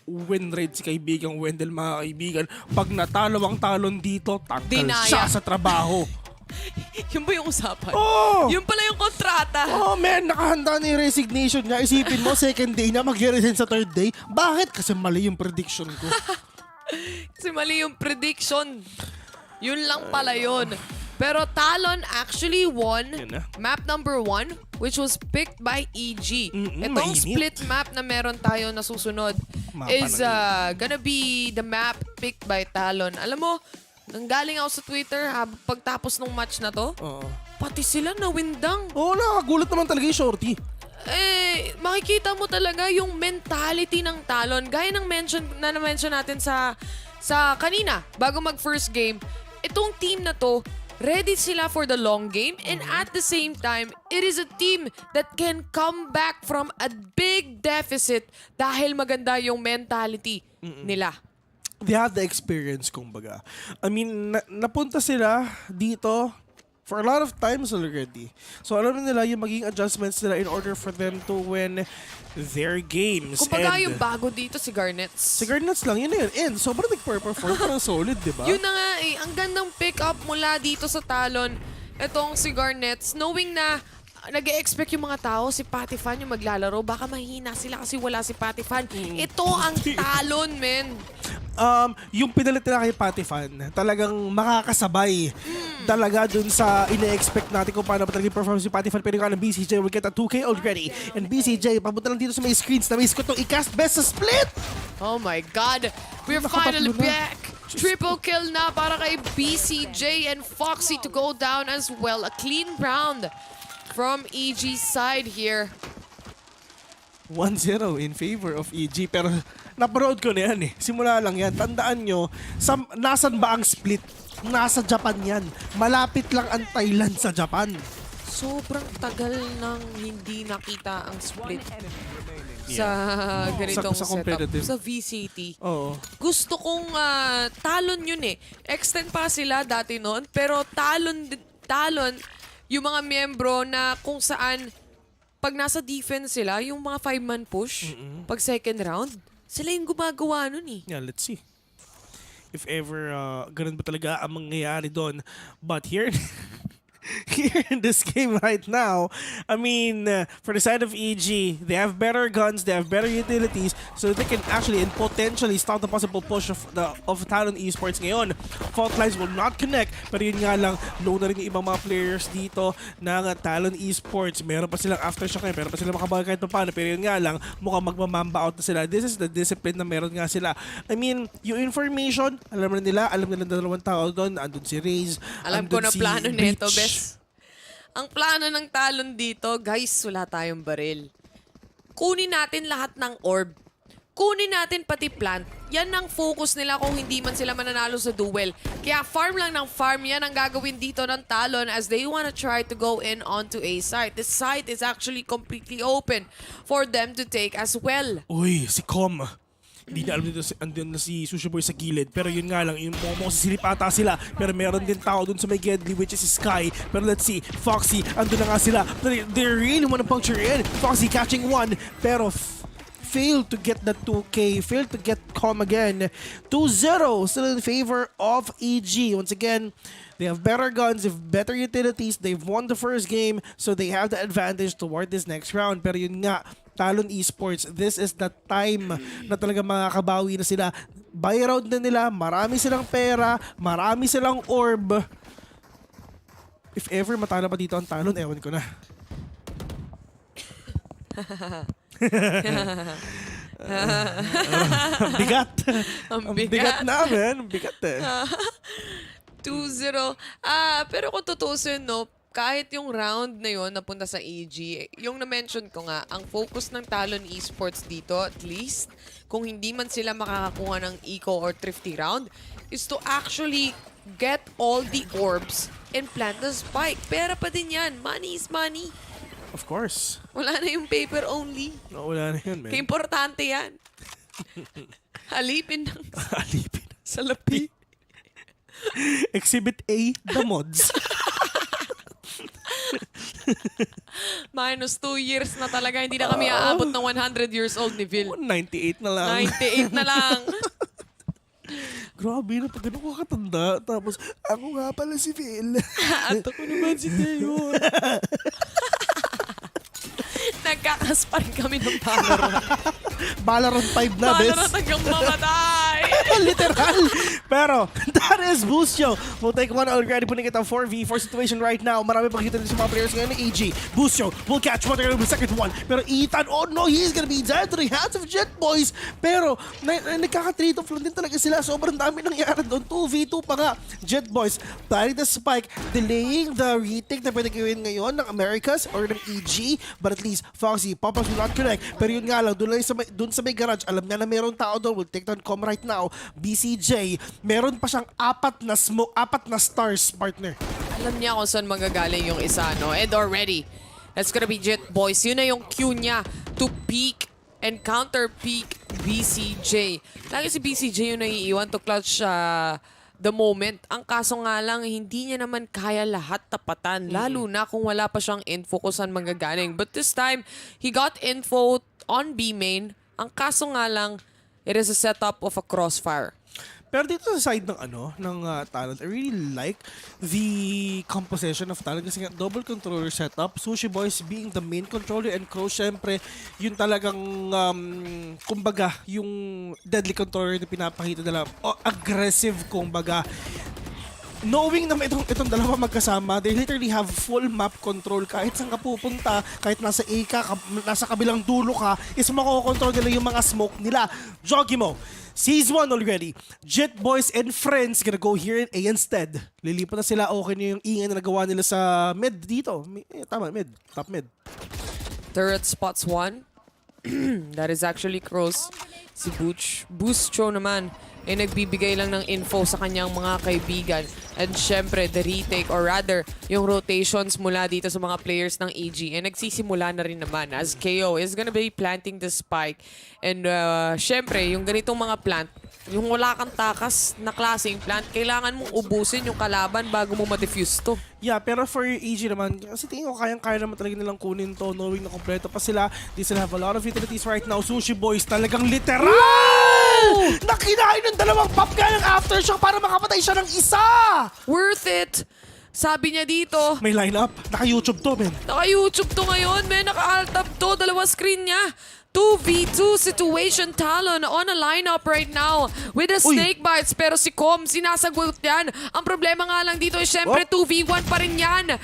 win rate si kaibigang Wendell, mga kaibigan. Pag natalo ang Talon dito, tanggal siya sa trabaho. Yun ba yung usapan? Oo! Yun pala yung kontrata. Oh man, nakahanda na yung resignation niya. Isipin mo, second day na, mag-resign sa third day. Bakit? Kasi mali yung prediction ko. Kasi mali yung prediction. Yun lang pala yun. Pero Talon actually won map number 1, which was picked by EG. Itong mainit. split map na meron tayo na susunod is gonna be the map picked by Talon. Alam mo, nanggaling ako sa Twitter pagtapos ng match na to, pati sila nawindang. Oo, nakagulat naman talaga yung shorty. Makikita mo talaga yung mentality ng Talon. Gaya ng na-mention natin sa kanina, bago mag-first game, itong team na to, ready sila for the long game, and at the same time, it is a team that can come back from a big deficit dahil maganda yung mentality nila. They have the experience, kumbaga. I mean, napunta sila dito for a lot of times already. So alam nila yung maging adjustments nila in order for them to win their games. Kumbaga yung bago dito si Garnets. Si Garnets lang, yun na yun. And sobrang nag-perform, parang solid, di ba? Yun na nga ang gandang pick-up mula dito sa Talon. Itong si Garnets, knowing na nag-e-expect yung mga tao, si Patifan yung maglalaro, baka mahina sila kasi wala si Patifan. Ito ang Talon, men. Yung pinalit nila kay Patifan, talagang makakasabay talaga dun sa ine-expect natin kung paano ba talagang perform si Patifan. Pero nga ng BCJ will get a 2K already. And BCJ, papunta lang dito sa may screens na may ko itong i-cast best sa split! Oh my God! We're finally back! Triple kill na para kay BCJ and Foxy to go down as well. A clean round from EG's side here. 1-0 in favor of EG. Pero naparod ko na yan eh. Simula lang yan. Tandaan nyo, nasan ba ang split? Nasa Japan yan. Malapit lang ang Thailand sa Japan. Sobrang tagal nang hindi nakita ang split sa ganitong setup. Sa VCT. Gusto kong Talon yun eh. Extend pa sila dati noon. Pero Talon, yung mga miyembro na kung saan pag nasa defense sila, yung mga 5-man push, pag second round, sila yung gumagawa nun eh. Yeah, let's see. If ever, ganun ba talaga ang mangyayari doon. But here in this game right now, I mean, for the side of EG, they have better guns, they have better utilities, so they can actually and potentially stop the possible push of Talon Esports ngayon. Fault lines will not connect, pero yun nga lang, low na rin yung ibang mga players dito ng Talon Esports. Meron pa silang aftershock ngayon, meron pa silang makabal kahit paano, pero yun nga lang, mukhang magmamamba out na sila. This is the discipline na meron nga sila. I mean, yung information, alam nila dalawang tao doon, andun si Raze, alam ko na plano nito, bes. Ang plano ng Talon dito, guys, wala tayong baril. Kunin natin lahat ng orb. Kunin natin pati plant. Yan ang focus nila kung hindi man sila mananalo sa duel. Kaya farm lang ng farm, yan ang gagawin dito ng Talon as they wanna try to go in onto a site. This site is actually completely open for them to take as well. Uy, si Com. Hindi na alam dito, andun na si Sushi Boy sa gilid. Pero yun nga lang, yung momong sisilip ata sila. Pero meron din tao dun sa may Gedli, which is Sky. Pero let's see, Foxy, andun na nga sila. They really wanna puncture in. Foxy catching one, pero failed to get the 2K, failed to get calm again. 2-0, still in favor of EG. Once again, they have better guns, they have better utilities, they've won the first game, so they have the advantage toward this next round. Pero yun nga, Talon Esports, this is the time na talaga makakabawi na sila. Buy round na nila, marami silang pera, marami silang orb. If ever matalo pa dito ang Talon, ewan ko na. Bigat. Ang bigat namin. Bigat eh. 2-0. Pero kung tutusin, no, kahit yung round na yun napunta sa EG, yung na-mention ko nga, ang focus ng Talon Esports dito, at least, kung hindi man sila makakakuha ng eco or thrifty round, is to actually get all the orbs and plant the spike. Pera pa din yan. Money is money. Of course. Wala na yung paper only. No, wala na yun, man. Kaya importante yan. Halipin ng Alipin. salapi. Exhibit A, the mods. Minus 2 years na talaga. Hindi na kami aabot ng 100 years old ni Vil. 98 na lang. 98 na lang. Grabe na pag ganun ko katanda. Tapos, ako nga pala si Phil. At ako naman si Teo. Nagkakas pa rin kami ng Valorant. Valorant 5 na, bes. Valorant hanggang mamatay. Literal. Pero, that is Busio. We'll take one already, putting it on 4v4 situation right now. Marami pang kita din sa mga players ngayon ng AG. Busio will catch one, they're gonna be second one. Pero Ethan, oh no, he's gonna be dead to the hands of Jet Boys. Pero, nagkaka-trade off lang din talaga sila. Sobrang dami nangyari doon. 2v2 pa nga. Jet Boys, planting the spike, delaying the retake na pwede gawin ngayon ng Americas or ng EG. But at least, Foxy, Papas will not connect. Pero yun nga lang, doon sa may garage, alam niya na meron tao doon. We'll take down Com right now. BCJ, meron pa siyang apat na stars, partner. Alam niya kung saan magagaling yung isa, no? And already, that's gonna be Jet Boys. Yun na yung cue niya to peak and counter-peak BCJ. Lagi si BCJ yung naiiwan to clutch the moment. Ang kaso nga lang, hindi niya naman kaya lahat tapatan. Lalo na kung wala pa siyang info kung saan magagaling. But this time, he got info on B main. Ang kaso nga lang, it is a setup of a crossfire. Pero dito sa side ng Talon, I really like the composition of Talon kasi nga double controller setup. Sushi Boys being the main controller and Crow, syempre, yun talagang, kumbaga, yung deadly controller na pinapakita nila. Aggressive, kumbaga. Knowing na itong dalawa magkasama, they literally have full map control. Kahit saan ka pupunta, kahit nasa A ka, nasa kabilang dulo ka, is makokontrol nila yung mga smoke nila. Jogimo sees one already. Jet Boys and friends gonna go here in A instead. Lilipat na sila. Okay na yung ingay na nagawa nila sa mid dito. Tama, mid. Top mid. Turret spots one. That is actually Cross. Si Buscho naman ay nagbibigay lang ng info sa kanyang mga kaibigan. And syempre, the retake or rather, yung rotations mula dito sa mga players ng EG ay nagsisimula na rin naman as KO is gonna be planting the spike. And syempre, yung ganitong mga plant, yung wala kang takas na klaseng plant, kailangan mong ubusin yung kalaban bago mo ma-defuse to. Yeah, pero for EG naman, kasi tingin ko kayang-kaya naman talaga nilang kunin to, knowing na kompleto pa sila. They still have a lot of utilities right now. Sushi Boys talagang literal! Wow! Nakinain ng dalawang pop guy ng aftershock para makapatay siya ng isa! Worth it! Sabi niya dito. May lineup. Naka-YouTube to, men. Naka-YouTube to ngayon, men. Naka-alt-up to. Dalawa screen niya. 2v2 situation Talon on a lineup right now with the snake bites. Pero si Com, sinasagot yan. Ang problema nga lang dito ay syempre 2v1 pa rin yan.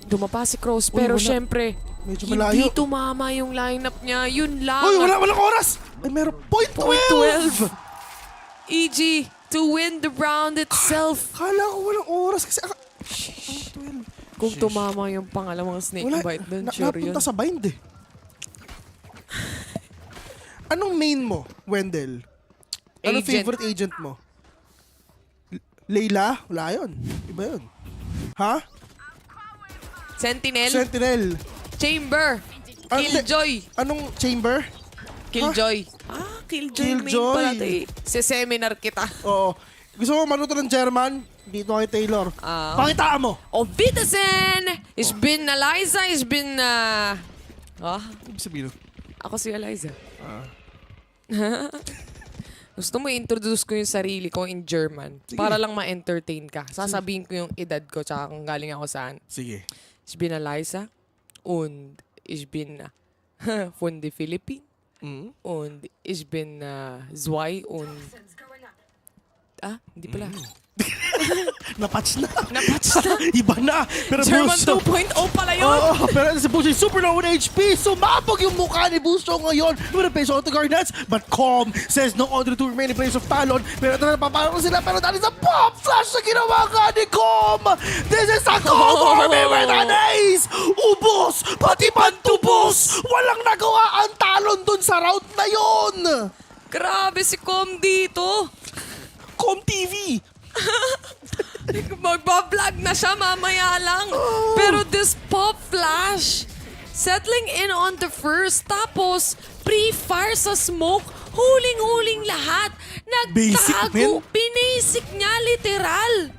Dumapa si Cross, pero syempre hindi tumama yung lineup niya. Yun lang. Uy, walang oras! Ay, meron point 12! EG to win the round itself. Kala ko walang oras kasi... Kung tumama yung pangalawang snake bite dun, sure yun. Napunta sa bind eh. Anong main mo, Wendell? Anong favorite agent mo? Layla? Wala yun. Iba yun. Ha? Sentinel. Chamber. Killjoy. Anong chamber? Killjoy. Killjoy main pala ito eh. Se-seminar kita. Oo. Gusto mo manuto ng German? Dito kay Taylor. Pakitaan mo. Auf Wiedersehen! Ich bin Eliza. Ich bin... Ibig sabihin. Ako si Eliza. Gusto mo introduce ko yung sarili ko in German para lang ma-entertain ka. Sasabihin ko yung edad ko tsaka kung galing ako saan. Sige. Ich bin Eliza und ich bin von the Philippines und ich bin zwei und... hindi pala. Napatch na. Iba na. Pero German 2.0 pala yun. Oo, pero si Busho super low on HP. Sumabog yung mukha ni Busho ngayon. With a face on the guard nets. But Com says no on to the two remaining players of Talon. Pero ito na napapalo sila. Pero dahil sa pop flash na ginawa ka ni Com. This is a Com army with an ace. Ubos. Pati pantubos. Walang nagawa ang Talon dun sa round na yun. Grabe si Com dito. Com TV. Magbablog na siya mamaya lang. Pero this pop flash, settling in on the first, tapos pre-fire sa smoke, huling-huling lahat. Nagtago, binasic niya literal.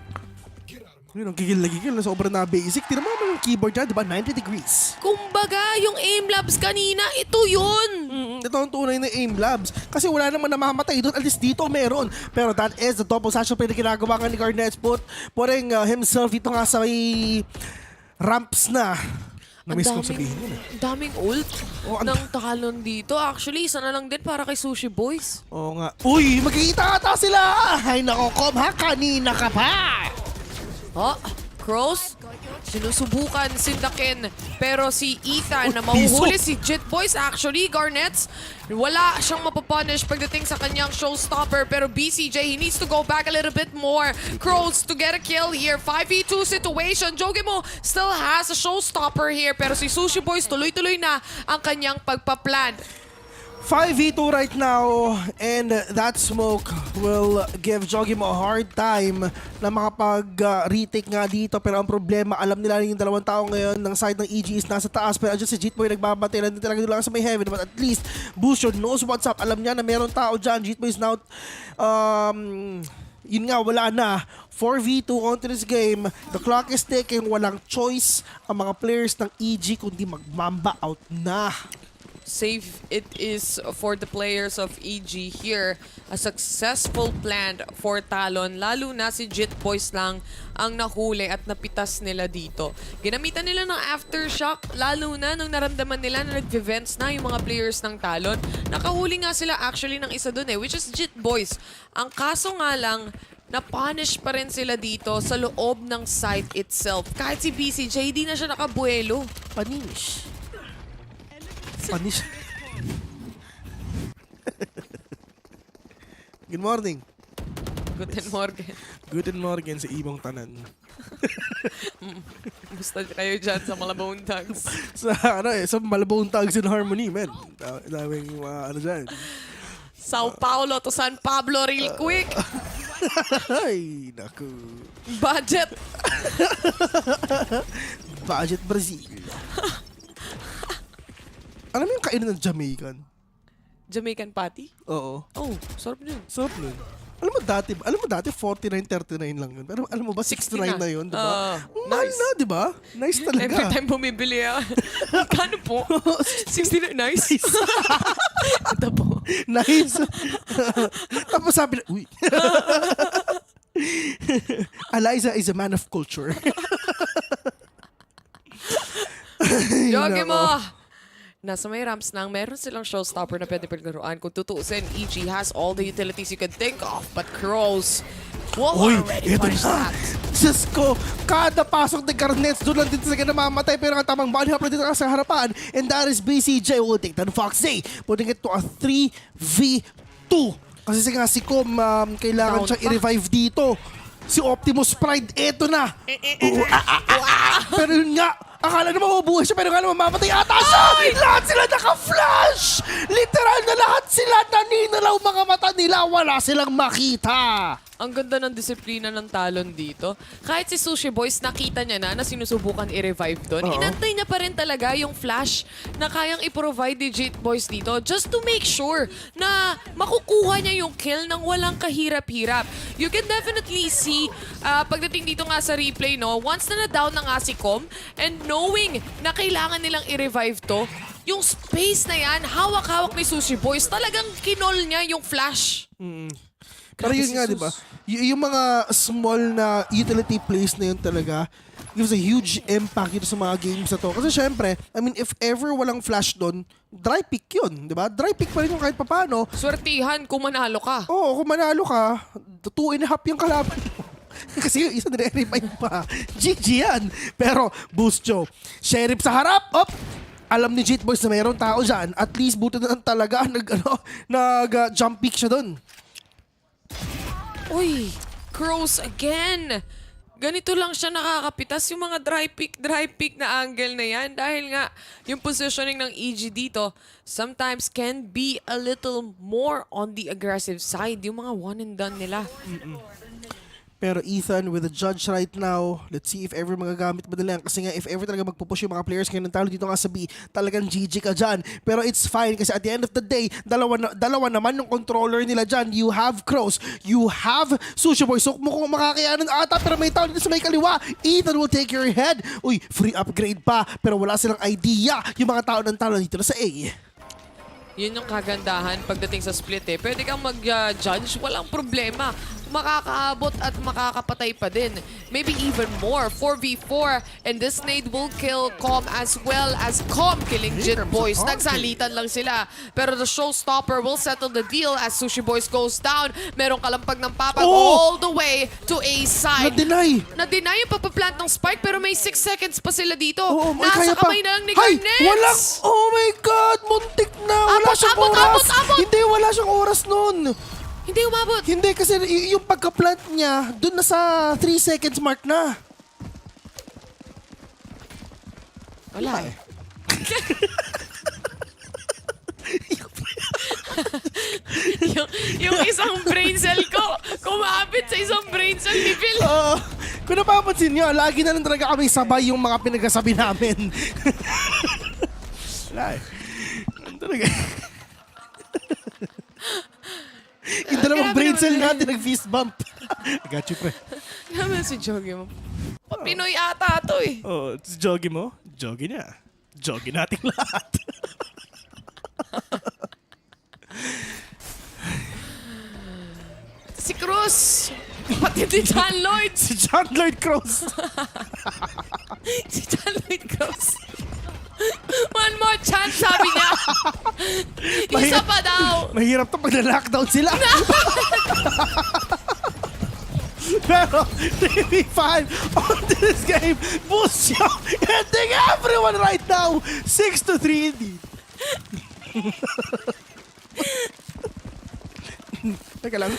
Yun, ang gigil na gigil. Sobrang na basic. Tira mo naman yung keyboard niya, di ba? 90 degrees. Kumbaga, yung aim labs kanina, ito yun. Ito ang tunay na aim labs. Kasi wala naman namamatay doon. At least dito meron. Pero that is the double satchel play na ginagawa nga ni Garnett. Putting himself dito nga sa may ramps na. Na-miss kong sabihin yun. Daming ult ng Talon dito. Actually, isa na lang din para kay Sushi Boys. Oo nga. Uy, magkikita ata sila! Ay, nako, Kom, ha? Kanina ka pa! Oh, Crows, sinusubukan sindakin. Pero si Ethan na mahuhuli si Jit Boys. Actually, Garnets, wala siyang mapapunish pagdating sa kanyang showstopper. Pero BCJ, he needs to go back a little bit more. Crows to get a kill here. 5v2 situation. Jogimo still has a showstopper here. Pero si Sushi Boys, tuloy-tuloy na ang kanyang pagpa-plan. 5v2 right now, and that smoke will give Jogimo a hard time na makapag-retake nga dito. Pero ang problema, alam nila yung dalawang tao ngayon ng side ng EG is nasa taas. Pero dyan si Jitboy nagbabate lang din talaga lang sa may heaven. But at least, Booster knows what's up. Alam niya na meron tao dyan. Jitboy is now, yun nga, wala na. 4v2 onto this game. The clock is ticking. Walang choice ang mga players ng EG kundi mag-mamba out na. Safe it is for the players of EG here. A successful plan for Talon. Lalo na si Jit Boys lang ang nahuli at napitas nila dito. Ginamitan nila ng aftershock. Lalo na nung naramdaman nila na nag-vents na yung mga players ng Talon. Nakahuli nga sila actually ng isa dun which is Jit Boys. Ang kaso nga lang, na-punish pa rin sila dito sa loob ng site itself. Kahit si BCJ, di na siya nakabuelo. Punish. Good morning. Guten Morgen. Guten Morgen sa ibang tanan. Basta kayo dyan sa Malabong Tags. sa Malabong Tags in Harmony, man. Daming dyan. São Paulo to San Pablo real quick. Ay, naku. Budget. Budget Brazil. Alam mo yung kainan ng Jamaican? Jamaican patty? Oo. Oh, sarap nun. Sarap nun. Alam mo dati 49.39 lang yun. Pero alam mo ba 69 na yun, di ba? Nice na, di ba? Nice talaga. Every time bumibili Kano po? 69? Nice. Ito po. Nice. Tapos sabi na, uy. Eliza is a man of culture. Yogi mo! Nasa may ramps lang, meron silang showstopper na pwede paglaruan. Kung tutuusin, EG has all the utilities you could think of, but Crows will already punish that. Diyos ko, kada pasok ng Garnets, doon lang dito sila namamatay. Pero ang tamang body hop na dito sa harapan. And that is BCJ will take that Foxy, putting it to a 3v2. Kasi si Kom, kailangan siyang i-revive dito. Si Optimus Pride, eto na. Pero yun nga, akala na mabubuhay siya, pero nga naman mamatay ata siya! Lahat sila naka-flash! Literal na lahat sila naninalaw mga mata nila, wala silang makita! Ang ganda ng disiplina ng Talon dito. Kahit si Sushi Boys, nakita niya na sinusubukan i-revive doon. Inantay niya pa rin talaga yung flash na kayang i-provide ni Jit Boys dito just to make sure na makukuha niya yung kill ng walang kahirap-hirap. You can definitely see, pagdating dito nga sa replay, no, once na na-down na nga si Kom, and knowing na kailangan nilang i-revive to, yung space na yan, hawak-hawak ni Sushi Boys, talagang kinol niya yung flash. Pero yun nga, di ba? Yung mga small na utility plays na yun talaga gives a huge impact dito sa mga games na to. Kasi syempre, I mean, if ever walang flash doon, dry pick yun, di ba? Dry pick pa rin yung kahit papano. Swertihan kung manalo ka. Oo, kung manalo ka, 2.5 yung kalaban mo. Kasi yung isa nire-revive pa. GG yan. Pero, Boost Joe, Sheriff sa harap, alam ni Jit Boys na mayroong tao dyan. At least, buto na talaga, nag-jump pick siya doon. Uy, Crows again. Ganito lang siya nakakapitas yung mga dry pick na angle na yan. Dahil nga, yung positioning ng EG dito, sometimes can be a little more on the aggressive side. Yung mga one and done nila. Pero Ethan, with the judge right now, let's see if ever magagamit ba nila yan. Kasi nga, if ever talaga magpupush yung mga players ngayon ng talo dito nga sa B, talagang GG ka dyan. Pero it's fine kasi at the end of the day, dalawa naman yung controller nila dyan. You have Crows, you have Sushi Boy. So mukhang makakayanan ata, pero may tao dito sa may kaliwa. Ethan will take your head. Uy, free upgrade pa. Pero wala silang idea yung mga tao ng talo dito na sa A. Yun yung kagandahan pagdating sa split eh. Pwede kang mag-judge, walang problema. Makakaabot at makakapatay pa din. Maybe even more. 4v4. And this nade will kill Com as well as Com killing Jit Boys. Nagsalitan lang sila. Pero the showstopper will settle the deal as Sushi Boys goes down. Merong kalampag ng Papa all the way to A side. Na-deny yung papaplant ng Spike pero may 6 seconds pa sila dito. Nasa kamay na lang ni Garnets. Walang, oh my God, muntik na. Wala siyang oras. Hindi, wala siyang oras nun. Hindi umabot. Hindi, kasi yung pagka-plant niya, dun na sa 3 seconds mark na. Wala eh. yung isang brain cell ko, kumapit sa isang brain cell ni Phil. Kung napapansin nyo, lagi na lang talaga kami sabay yung mga pinagkasabi namin. Wala eh. Talaga. Yung dalawang brain cell natin nag-fist bump. I got you, pre. Naman si Jogi mo. Pinoy ata to eh. Oh, si Jogi mo? Jogi niya. Jogi nating lahat. Si Cruz. Pati si John Lloyd. Si John Lloyd Cruz. Si John Lloyd Cruz. One more chance, sabi niya. Isa pa daw. Mahirap to pag na-lockdown sila. Pero 3v5 on this game. Busyo ending everyone right now. 6-3 indeed. Teka lang.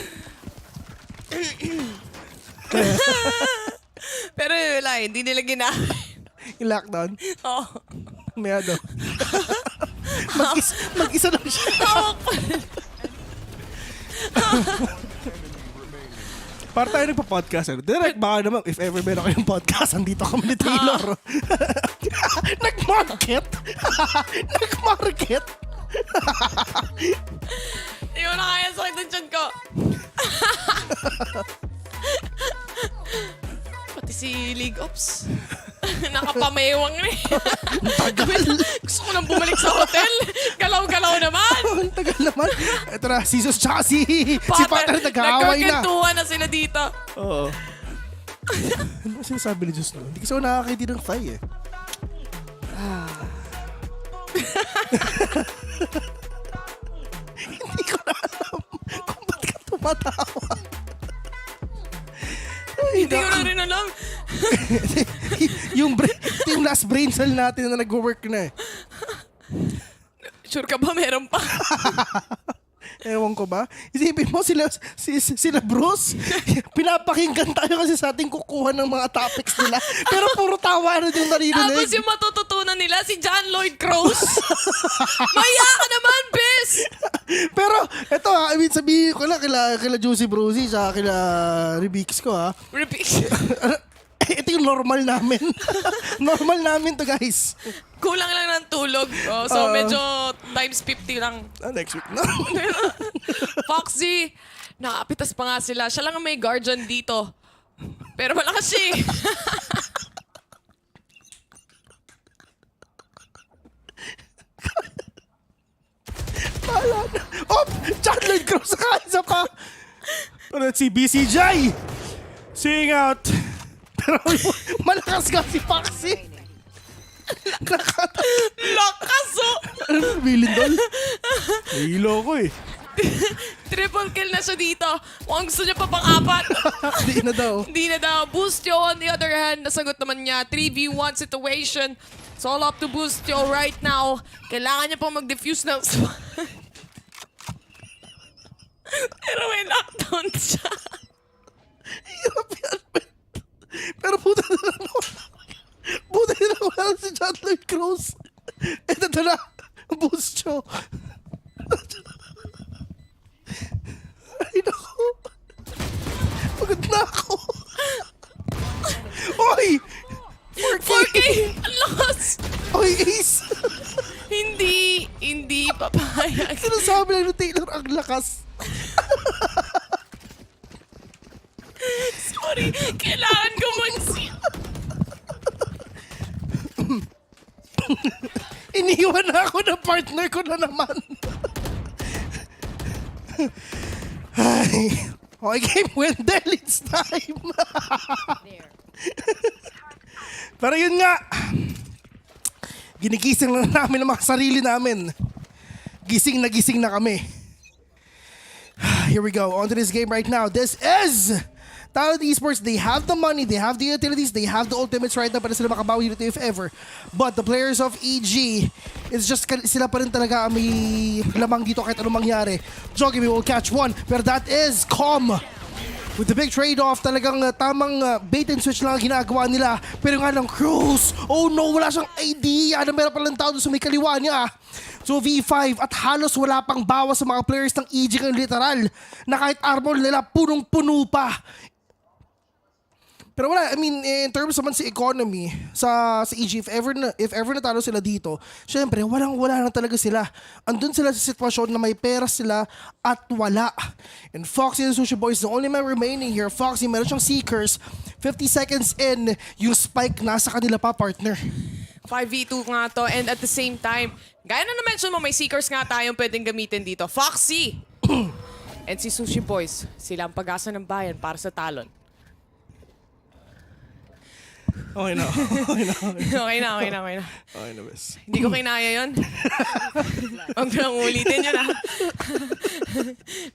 Pero wala, hindi nila ginamit. Yung lockdown? Oo. Meado. Mag-isa lang siya. Para tayo nagpa-podcast. Direct baka naman, if ever meron kayong podcast, andito kami ni Taylor. Nag-market? Nag-market? Hindi ko na kaya sakit ng tiyan ko. Pati si League Ops. Nakapamewang na eh. Gusto ko nang bumalik sa hotel. Galaw-galaw naman. Ang tagal naman. Ito na, si Sus tsaka si Partner nag-aaway na. Nagkakentuhan na sila dito. Oo. Ano ba sinasabi ni Sus no? Hindi kasi ako nakakaiti ng Thai eh. Hindi ko na alam kung ba't ka tumatawa. Hindi ko na rin alam. yung last brain cell natin na nag-work na eh. Sure ka ba meron pa? Ewan ko ba? Isipin mo sila Bruce, pinapakinggan tayo kasi sa ating kukuha ng mga topics nila. Pero puro tawa na yung naririnig. Tapos yung matututunan nila si John Lloyd Cruz. Maya ka naman, bes! Pero eto ha, I mean, sabihin ko lang kila Juicy Brucey sa kila Rebix ko ha. Rebix? Ito yung normal namin. Normal namin to, guys. Kulang lang ng tulog. So medyo times 50 lang. Next week na. Foxy, nakapitas pa nga sila. Siya lang ang may guardian dito. Pero malakas siya eh. Pala na. Oh! John Lloyd Cruz sa isa pa. Let's see, BCJ. Seeing out. Pero malakas ka si Foxy. Lakas oh! Ano bilin doon? Hilo ko eh. Triple kill na siya dito. Kung gusto niya pa pang-apat. Di na daw. Di na daw. Boostyo on the other hand, nasagot naman niya. 3v1 situation. It's all up to Boostyo right now. Kailangan niya pang mag-defuse ng pero may lockdown siya. Hirap yan. Pero puta na lang buti na wala si John Lloyd Cruz. Ito na Boostyo. Ay naku. Pagod na ako. Oy! 4K! Ang lakas! Oy, Ace! Hindi papayag. Sinasabi lang ni Taylor ang lakas. Sorry, kailangan ko Iniwan na ako ng partner ko na naman. Okay, game Wendell, it's time. Pero yun nga, ginigising lang namin ang mga sarili namin. Gising na kami. Here we go, on to this game right now. This is TALON Esports. They have the money, they have the utilities, they have the ultimates right now para sila makabawi dito if ever. But the players of EG, it's just sila pa rin talaga may lamang dito kahit anong mangyari. Jogging will catch one, pero that is calm. With the big trade-off, talagang tamang bait and switch lang ang ginagawa nila. Pero nga lang, Cruz, oh no, wala siyang idea na meron palang tao doon sa may kaliwa niya. So V5 at halos wala pang bawas sa mga players ng EG ng literal na kahit armor nila punong-puno pa. Pero wala, I mean, in terms naman sa economy, sa EG, if ever natalo sila dito, syempre, wala na talaga sila. Andun sila sa sitwasyon na may pera sila at wala. And Foxy and Sushi Boys, the only man remaining here. Foxy, meron siyang Seekers. 50 seconds in, yung spike nasa kanila pa, partner. 5v2 nga to, and at the same time, gaya na na-mention mo, may Seekers nga tayong pwedeng gamitin dito. Foxy! And si Sushi Boys, sila ang pag-asa ng bayan para sa Talon. Okay na. Okay na, bes. Hindi ko kinaya yun. Huwag na lang ulitin yun, ha?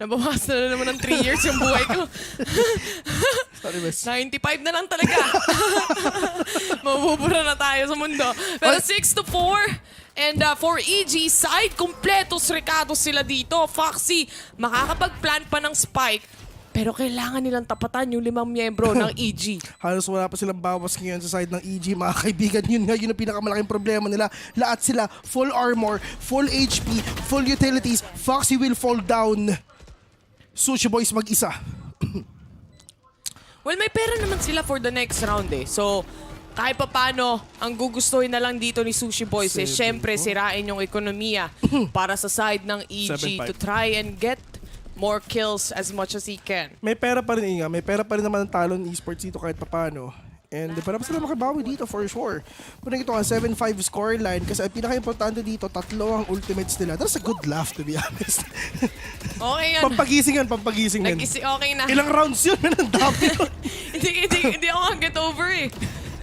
Nabawasan na naman ng 3 years yung buhay ko. Sorry, bes. 95 na lang talaga. Mabubura na tayo sa mundo. Pero 6-4. And for EG side, kompletos recados sila dito. Foxy, makakapag-plan pa ng spike. Pero kailangan nilang tapatan yung 5 miyembro ng EG. Halos wala pa silang bawas ngayon sa side ng EG, mga kaibigan. Yun ang pinakamalaking problema nila. Lahat sila, full armor, full HP, full utilities. Foxy will fall down. Sushi Boys mag-isa. Well, may pera naman sila for the next round eh. So, kahit pa paano, ang gugustuhin na lang dito ni Sushi Boys eh, syempre sirain yung ekonomiya para sa side ng EG to try and get more kills as much as he can. May pera pa rin may pera pa rin naman ang TALON Esports dito kahit papaano. And para pa sila makabawi dito for sure. Pwede ito ang 7-5 scoreline kasi ang pinaka-importante dito, 3 ang ultimates nila. That's a good laugh to be honest. Okay yan. Pampagising yan. Okay na. Ilang rounds yun? Ang dami yun. hindi ako get over eh.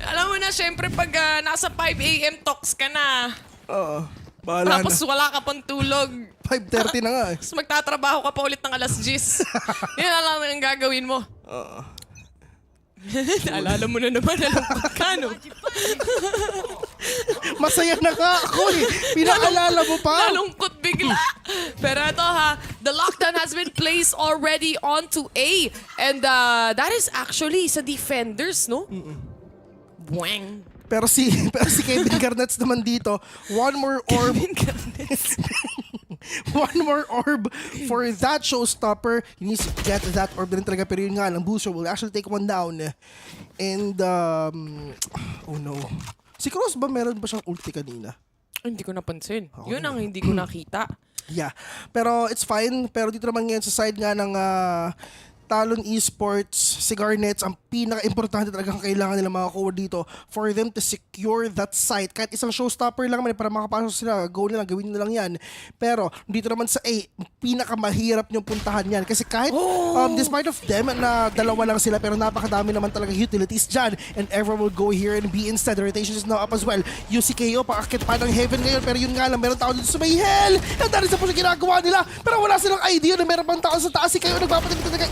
Alam mo na, syempre pag nasa 5 AM talks ka na. Oo. Bahala tapos na. wala ka pang tulog. 5:30 na nga eh. Tapos magtatrabaho ka pa ulit ng alas 10. Yun na lang ang gagawin mo. Oo. Naalala mo na naman, nalungkot ka, no? Masaya na nga ako eh. Pinaalala mo pa. Nalungkot bigla. Pero ito ha, the lockdown has been placed already onto A. And that is actually sa defenders, no? Buwang. Pero si Kevin Garnets naman dito, one more orb. One more orb for that showstopper. He needs to get that orb na rin talaga. Pero yun nga lang, Booster will actually take one down. And, oh no. Si Cross ba meron ba siyang ulti kanina? Hindi ko napansin. Yun ang hindi ko nakita. Yeah. Pero it's fine. Pero dito naman ngayon sa side nga ng TALON Esports, si Garnets, ang pinaka-importante talagang kailangan nila makakuha dito for them to secure that site. Kahit isang showstopper lang man para makapasok sila, go nila, gawin nila lang yan. Pero dito naman sa A, pinakamahirap niyong puntahan yan. Kasi kahit despite of them na dalawa lang sila, pero napakadami naman talaga utilities dyan. And everyone will go here and be instead. The rotation is now up as well. UCKO, paakit pa ng heaven ngayon. Pero yun nga lang, meron tao dito sa may hell. And that is na po siya ginagawa nila. Pero wala silang idea na meron pang tao sa taas. Si kayo nagpapatin talaga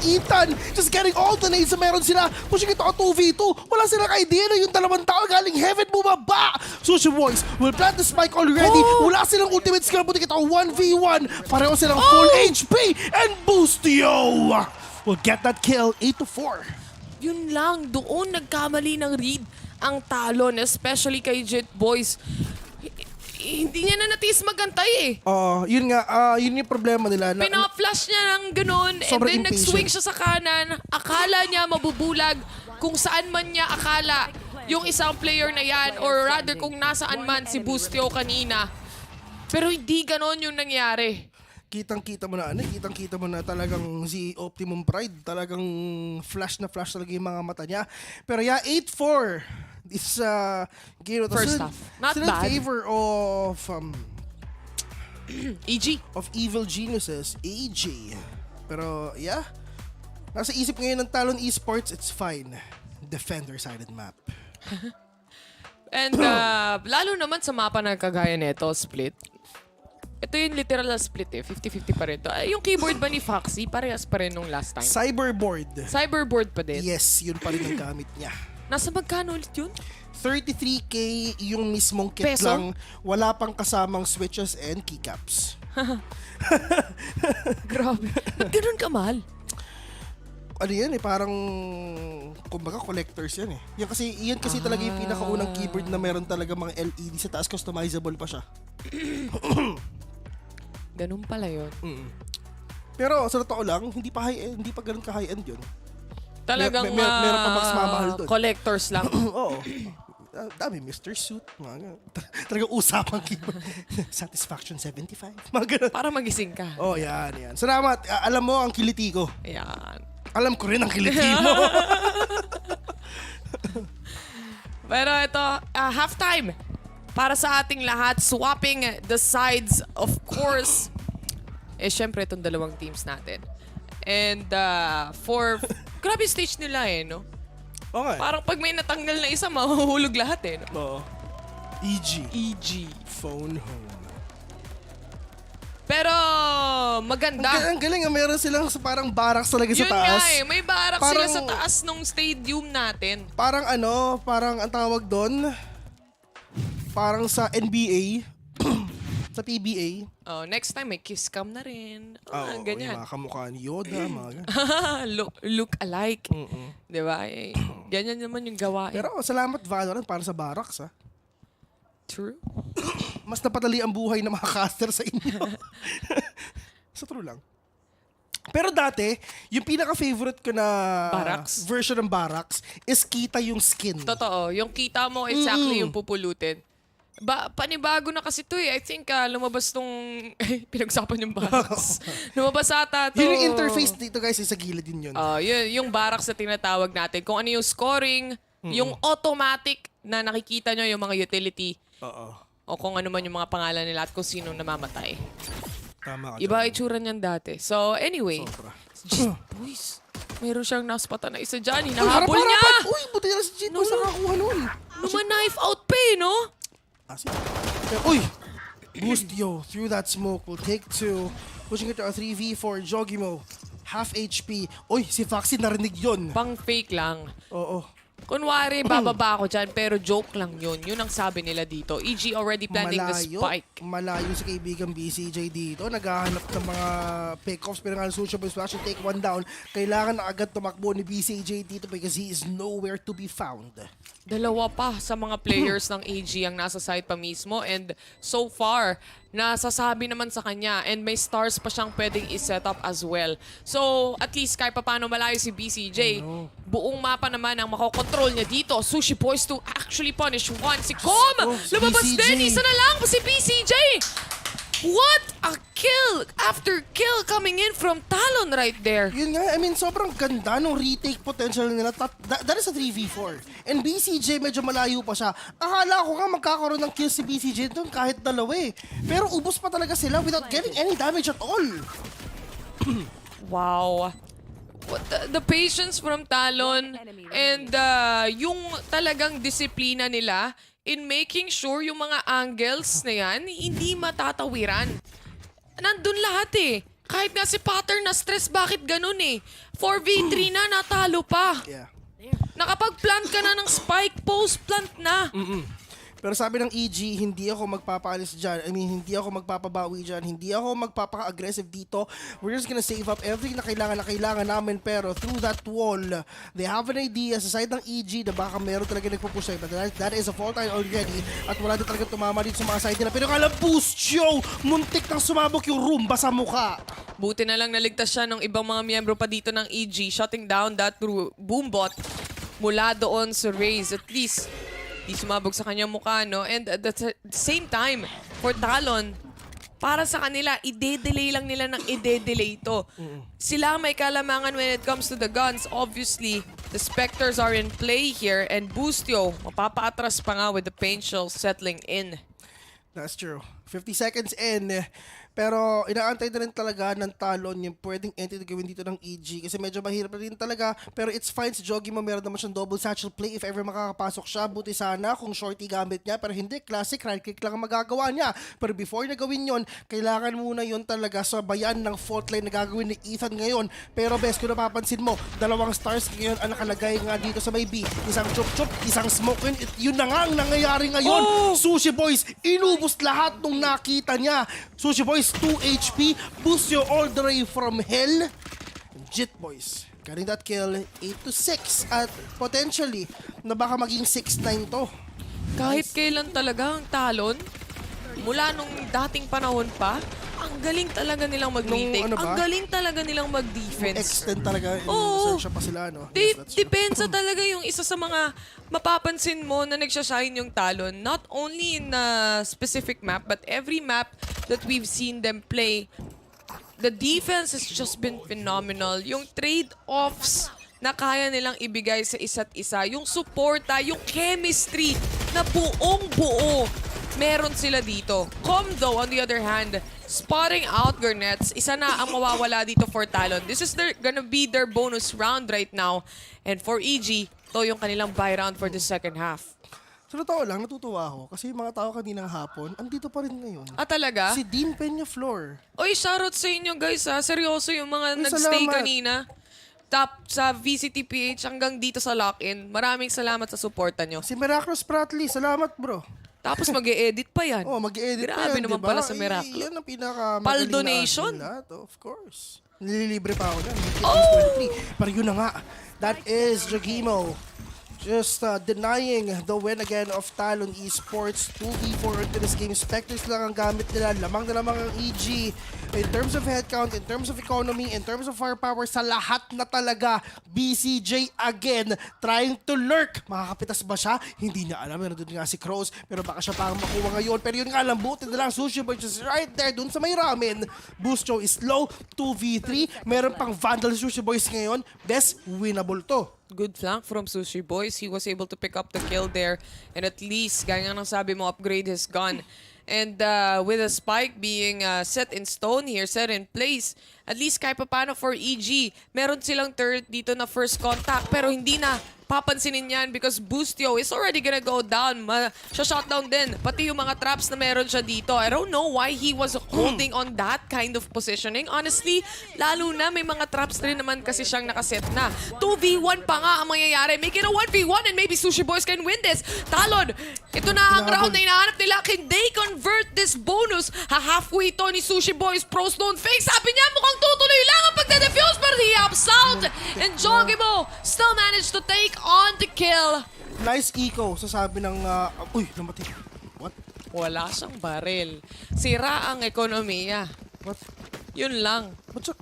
just getting all the nades na meron sila. Pushing ito ang 2v2. Wala silang idea na yung dalawang tao galing heaven bumaba. Sushi Boys will plant the spike already. Wala silang ultimate skill. Buti kita 1v1. Pareho silang full HP. And Boostio will get that kill 8-4. Yun lang. Doon nagkamali ng read ang TALON. Especially kay Jet Boys. Hindi niya na natis magantay eh. Yun nga, yun yung problema nila. Pina-flash niya ng ganun, and then nag-swing siya sa kanan. Akala niya mabubulag kung saan man niya akala yung isang player na yan, or rather kung nasaan man si Boostio kanina. Pero hindi ganon yung nangyari. Kitang-kita mo na talagang si Optimum Pride, talagang flash na flash talaga yung mga mata niya. Pero yeah, 8-4. This game first half. Not still bad. in favor of EG. Of Evil Geniuses, EG. Pero yeah, Nasa isip ngayon ng Talon Esports, it's fine. Defender-sided map. And lalo naman sa mapa na kagaya nito, split. Ito yung literal na split eh. 50-50 pa rin to. Yung keyboard ba ni Foxy? Parehas pa rin nung last time. Cyberboard. Cyberboard pa din? Yes, yun pa rin ang gamit niya. Nasa magkano ulit yun? 33K yung mismong kit Peso? lang. Wala pang kasamang switches and keycaps. Grabe. Ba't ganun kamahal? Ano yan eh, parang kumbaga collectors yan eh. Yan kasi talaga yung pinakaunang keyboard na meron talaga mga LED sa taas, customizable pa siya. Ganun pala yun. Pero sa totoo lang, hindi pa ganun ka high-end yun. Talagang meron pa mas mamahal doon. collectors lang. Oo. Dami, Mr. Suit. Talagang usapang keyboard. Satisfaction 75. Mga ganun. Para magising ka. Oh, yan. Salamat. Alam mo ang kiliti ko. Ayan. Alam ko rin ang kiliti mo. Pero ito, halftime. Para sa ating lahat, swapping the sides, of course. Syempre itong dalawang teams natin. And grabe stage nila no? Okay. Parang pag may natanggal na isa, mahuhulog lahat no? Oo. EG. Phone home. Pero maganda. Ang galing, meron silang parang barracks talaga sa Yun taas. nga may barracks Parang, sila sa taas nung stadium natin. Parang ang tawag doon, parang sa NBA, sa PBA. Oh, next time may kiss cam na rin. Yung Ganyan. mga kamukha ni Yoda, mga ganyan. look alike. Diba? Ganyan naman yung gawain. Pero salamat Valorant para sa barracks True. Mas napadali ang buhay ng mga caster sa inyo. Sa true lang. Pero dati, yung pinaka-favorite ko na version ng barracks is kita yung skin. Totoo. Yung kita mo exactly yung pupulutin. Panibago na kasi to I think lumabas tong pinag-usapan yung barracks. Lumabas ata to. Yung interface dito guys, sa gilid din yun. Yung barracks na tinatawag natin. Kung ano yung scoring, yung automatic na nakikita nyo yung mga utility. O kung ano man yung mga pangalan nila at kung sinong namamatay. Tama ka. Iba itsura niyan dati. So anyway, boys, meron siyang naspatan na isa dyan. Hinahabol niya! Uy, buti na si Jit. Basta nakakuha nun. Knife out pa no? Uy! Boostio through that smoke will take 2. Pushing it to a 3v4. Jogimo. Half HP. Uy, si Foxy narinig yun. Pang fake lang. Oo. Kunwari, bababa ako dyan, pero joke lang yun. Yun ang sabi nila dito. EG already planning the spike. Malayo si kaibigang BCJ dito. Naghahanap ng mga pick-offs, pero nga social splash and take one down. Kailangan na agad tumakbo ni BCJ dito because he is nowhere to be found. Dalawa pa sa mga players ng AG ang nasa side pa mismo. And so far, nasasabi naman sa kanya and may stars pa siyang pwedeng i-set up as well. So, at least kahit pa paano malayo si BCJ, buong mapa naman ang makokontrol niya dito. Sushi Boys to actually punish one. Si Com! Lumabas din! Isa na lang si BCJ! What a kill after kill coming in from Talon right there. Yun nga, I mean, sobrang ganda nung retake potential nila. That is a 3v4. And BCJ medyo malayo pa siya. Akala ko nga magkakaroon ng kill si BCJ doon kahit dalawa Pero ubos pa talaga sila without getting any damage at all. Wow. What the patience from Talon and yung talagang disiplina nila in making sure yung mga angles na yan hindi matatawiran. Nandun lahat Kahit nga si Pattern na stress, bakit ganun 4v3 na, natalo pa. Nakapag-plant ka na ng spike, post-plant na. Pero sabi ng EG, hindi ako magpapaalis dyan. I mean, hindi ako magpapabawi dyan. Hindi ako magpapaka-aggressive dito. We're just gonna save up everything na kailangan namin. Pero through that wall, they have an idea sa side ng EG na baka meron talaga nagpupush sa'yo. But that is a fault line already. At wala din talaga tumama dito sa mga side nila. Pero kala boost show! Muntik nang sumabok yung Roomba sa mukha. Buti na lang naligtas siya ng ibang mga miyembro pa dito ng EG, shutting down that boombot mula doon sa Raze. At least, di sumabog sa kanyang mukha, no? And at the same time, for Talon, para sa kanila, ide-delay lang nila ng ide-delay ito. Sila may kalamangan when it comes to the guns. Obviously, the Spectres are in play here. And Boostio, mapapaatras pa nga with the paint shell settling in. That's true. 50 seconds in, Pero inaantay na rin talaga ng Talon yung pwedeng entry na gawin dito ng EG kasi medyo mahirap na rin talaga. Pero it's fine, si Jogi mo meron naman siyang double satchel play if ever makakapasok siya. Buti sana kung shorty gamit niya, pero hindi, classic right click lang ang magagawa niya. Pero before na gawin yon, kailangan muna yon talaga sabayan ng fault line na gagawin ni Ethan ngayon. Pero best, kung napapansin mo, dalawang stars ngayon ang nakalagay nga dito sa may B. Isang chup-chup, isang smoke win. Yun na nga ang nangyayari ngayon. Sushi Boys, inubos lahat nung nakita niya. Sushi Boys, 2 HP. Busio all the way from hell. Jit Boys, getting that kill, 8-6. At potentially, na baka maging 6-9 to. Kahit kailan talaga ang Talon, mula nung dating panahon pa, ang galing talaga nilang mag-retake. Ano ba? Ang galing talaga nilang mag-defense. Extend talaga. Oo. Search pa sila, no? Depensa talaga yung isa sa mga mapapansin mo na nagsashine yung Talon. Not only in a specific map, but every map that we've seen them play, the defense has just been phenomenal. Yung trade-offs na kaya nilang ibigay sa isa't isa, yung suporta, yung chemistry na buong-buo, meron sila dito. Though, on the other hand, spotting out Garnets, isa na ang mawawala dito for Talon. This is gonna be their bonus round right now. And for EG, to yung kanilang buy round for the second half. Sa totoo lang, natutuwa ako. Kasi yung mga tao kaninang hapon, andito pa rin ngayon. Ah, talaga? Si Dean Peñaflor. Oy, shoutout sa inyo guys ha. Seryoso yung mga nagstay kanina. Top sa VCT PH hanggang dito sa lock-in. Maraming salamat sa suporta nyo. Si Miraculous Pratley, salamat bro. Tapos mag-e-edit pa yan. Oh, mag-e-edit pa yan, Grabe naman diba? pala sa Miraculous. Yan ang pinaka Pal donation? Of course. Nililibre pa ako dyan. Oh! Pero yun na nga. That is Jagimo. Just denying the win again of Talon Esports. 2v4 into this game. Spectres lang ang gamit nila. Lamang na lamang ang EG. In terms of headcount, in terms of economy, in terms of firepower, sa lahat na talaga, BCJ again trying to lurk. Makakapitas ba siya? Hindi niya alam. Meron doon nga si Crows. Pero baka siya parang makuha ngayon. Pero yun nga lang, buti na lang. Sushi Boy just right there dun sa may ramen. Boost is low. 2v3. Meron pang Vandal Sushi Boys ngayon. Best winnable to. Good flank from Sushi Boys. He was able to pick up the kill there. And at least, gaya nga ng sabi mo, upgrade his gun. And with a spike being set in stone here, set in place, at least kahit paano for EG, meron silang turret dito na first contact. Pero hindi na papansinin yan because Boostio is already gonna go down. Siya-shotdown din. Pati yung mga traps na meron siya dito. I don't know why he was holding on that kind of positioning. Honestly, lalo na may mga traps rin naman kasi siyang nakaset na. 2v1 pa nga ang mangyayari. Make it a 1v1 and maybe Sushi Boys can win this. Talon, ito na ang round na hinahanap nila. Can they convert this bonus? Halfway to ni Sushi Boys. Pros don't fake. Sabi niya mukhang tutuloy lang ang pagdadefuse pero he helps out. And Jogimo still managed to take on the kill. Nice eco, sasabi ng... uy, namatay. What? Wala siyang baril. Sira ang ekonomiya. What? Yun lang. Ba't siya...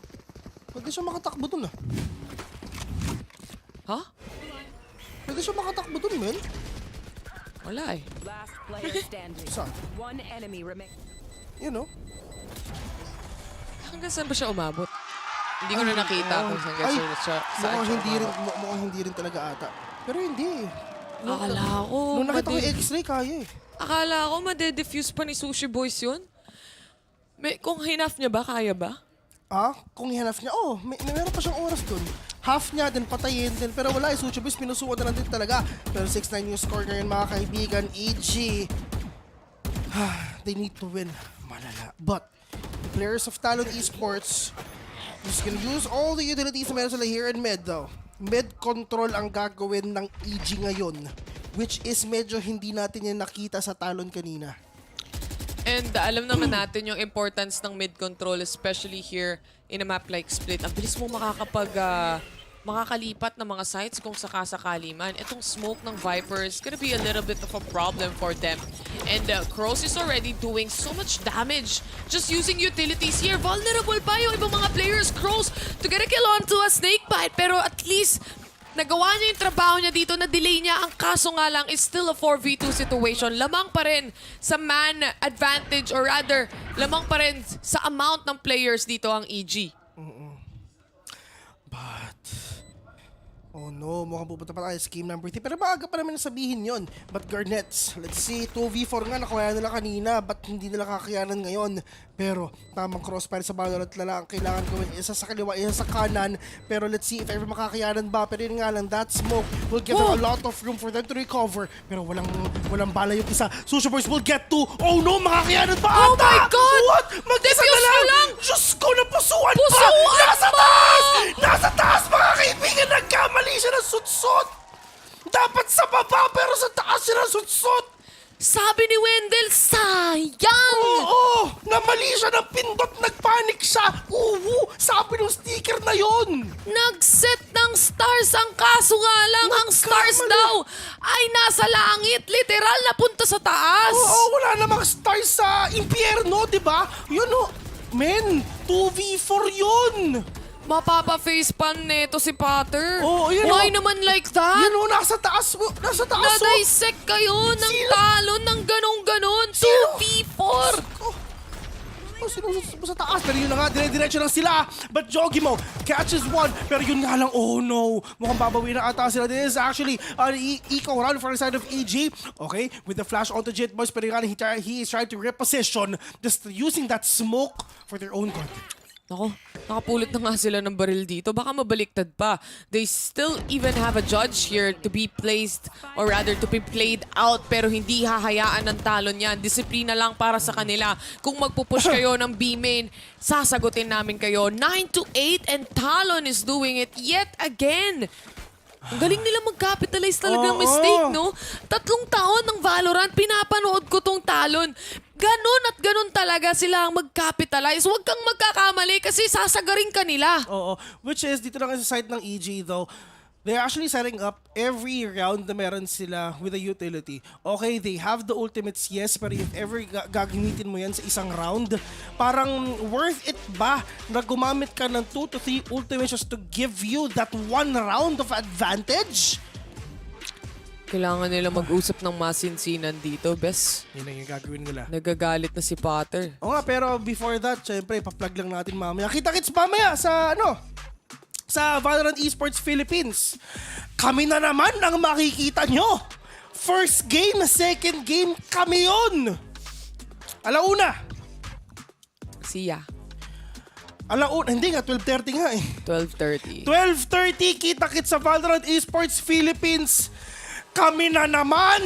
Pwede siya makatakbo dun ah. Ha? Pwede siya makatakbo dun, men. Wala eh. Last player standing. Saan? One enemy remains. You know? Hanggang saan ba siya umabot? Hindi ko na nakita kung saan mukhang hindi rin talaga ata. Pero hindi. Akala ko. Nung nakita ko yung X-ray, kaya eh. Akala ko madedefuse pa ni Sushi Boys yun. Kung hinaf niya ba, kaya ba? Kung hinaf niya, meron pa siyang oras dun. Half niya, din patayin din. Pero wala, Sushi Boys, pinusuan na lang din talaga. Pero 6-9 yung score ngayon, mga kaibigan. EG. They need to win. Malala. But, the players of Talon Esports just gonna use all the utilities na meron sila here in mid though. Mid control ang gagawin ng EG ngayon. Which is medyo hindi natin yan nakita sa Talon kanina. And alam naman natin yung importance ng mid control, especially here in a map like Split. Ang bilis mo makakalipat ng mga sites kung sakasakali man. Itong smoke ng Viper is gonna be a little bit of a problem for them. And Cross is already doing so much damage just using utilities here. Vulnerable pa yung ibang mga players. Cross to get a kill onto a snake bite. Pero at least nagawa niya yung trabaho niya dito, na-delay niya. Ang kaso nga lang is still a 4v2 situation. Lamang pa rin sa man advantage or rather, lamang pa rin sa amount ng players dito ang EG. But, Oh no, mukhang pupunta pa tayo sa game number 3. Pero maaga pa naman sabihin yon. But Garnets, let's see, 2v4 nga nakuha nila kanina. Ba't hindi nila kakayanan ngayon? Pero tamang crossfire sa Valorant na lang. Kailangan gawin isa sa kaliwa, isa sa kanan. Pero let's see if ever makakayanan ba. Pero yun nga lang, that smoke will give them a lot of room for them to recover. Pero walang bala yung isa. Sushi Boys will get to. Oh no, makakayanan ba ata? Oh my God! What? Mag-isa na lang! Diyos ko, napusuan pa! Pusuan Nasa pa! taas! Nasa taas, mga kaibigan! Nagkamali siya ng sutsot! Dapat sa baba, pero sa taas siya ng sutsot! Sabi ni Wendell, sayang! Oo! Namali siya ng pindot, nagpanik siya! Sabi ng sticker na yon! Nag-set ng stars ang kaso nga lang, ang stars daw ay nasa langit, literal na punta sa taas. Oo, wala namang stars sa impyerno, di ba? Yun o, men, 2v4 yun! Mapapa-facepalm neto si Potter. Oh, yun Why naman like that? Yun o, nasa taas. Na-dissect kayo ng talon ng ganun-ganon. 2v4. Sinusunod mo sa taas. Pero yun na nga, dire-diretso lang sila. But Jogimo catches one. Pero yun nga lang, oh no. Mukhang babawi na ata sila. This is actually Ikaw round for the side of EG. Okay, with the flash onto Jet Boys. Pero yun nga, he is trying to reposition. Just using that smoke for their own good. Ako, nakapulot na nga sila ng baril dito. Baka mabaliktad pa. They still even have a judge here to be placed or rather to be played out pero hindi hahayaan ng talon yan. Disiplina lang para sa kanila. Kung magpupush kayo ng B-main, sasagutin namin kayo. 9-8 and Talon is doing it yet again. Ang galing nila mag-capitalize talaga ng mistake, no? 3 taon ng Valorant, pinapanood ko tong Talon. Ganon at ganon talaga sila ang mag-capitalize. Huwag kang magkakamali kasi sasagarin ka nila. Oo. Which is, dito lang sa site ng EG though, they're actually setting up every round na meron sila with a utility. Okay, they have the ultimates, yes, pero if ever gagamitin mo yan sa isang round, parang worth it ba na gumamit ka ng 2 to 3 ultimates just to give you that one round of advantage? Kailangan nila mag-usap ng masinsinan dito, bes. Yun ang gagawin nila. Nagagalit na si Potter. Oo nga, pero before that, syempre, pa-plug lang natin mamaya. Kita-kits mamaya sa, sa Valorant Esports Philippines. Kami na naman ang makikita nyo. First game, second game, kami yun. Alauna. Siya. Alauna, hindi nga, 12:30 nga eh. 12:30. 12:30, kita-kits sa Valorant Esports Philippines. Kami na naman!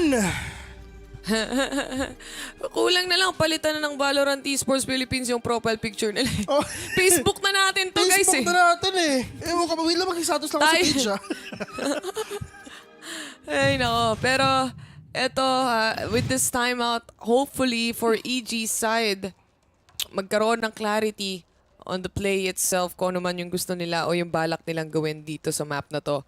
Kulang na lang, palitan na ng Valorant Esports Philippines yung profile picture nila. Oh. Facebook na natin to, guys. Facebook na natin eh. Ewan ka, wait lang mag-status lang sa page ah. Ay, nako. Pero, eto, with this timeout, hopefully for EG's side, magkaroon ng clarity on the play itself kung ano man yung gusto nila o yung balak nilang gawin dito sa map na to.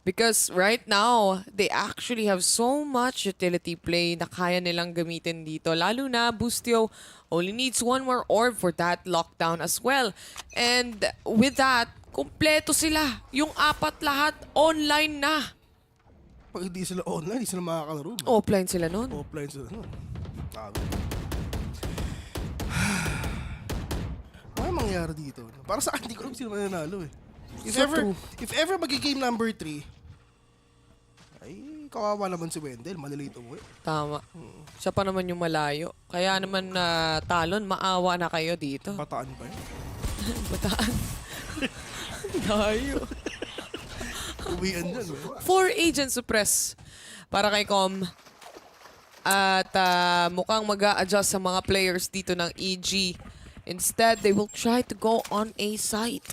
Because right now, they actually have so much utility play na kaya nilang gamitin dito. Lalo na, Boostio only needs 1 more orb for that lockdown as well. And with that, kumpleto sila. Yung 4 lahat, online na. Pag hindi sila online, hindi sila makakalaro. Offline sila nun. Offline sila nun. Ano mangyari dito? Para sa akin, hindi ko alam sila mananalo eh. If ever magi-game number 3, ay kawawa naman si Wendell, malilito mo eh. Tama. Siya pa naman yung malayo. Kaya naman Talon, maawa na kayo dito. Bataan pa yun. Bataan. Layo. Uwian dyan. 4 agent suppress para kay Com. At mukhang mag-a-adjust sa mga players dito ng EG. Instead, they will try to go on A site.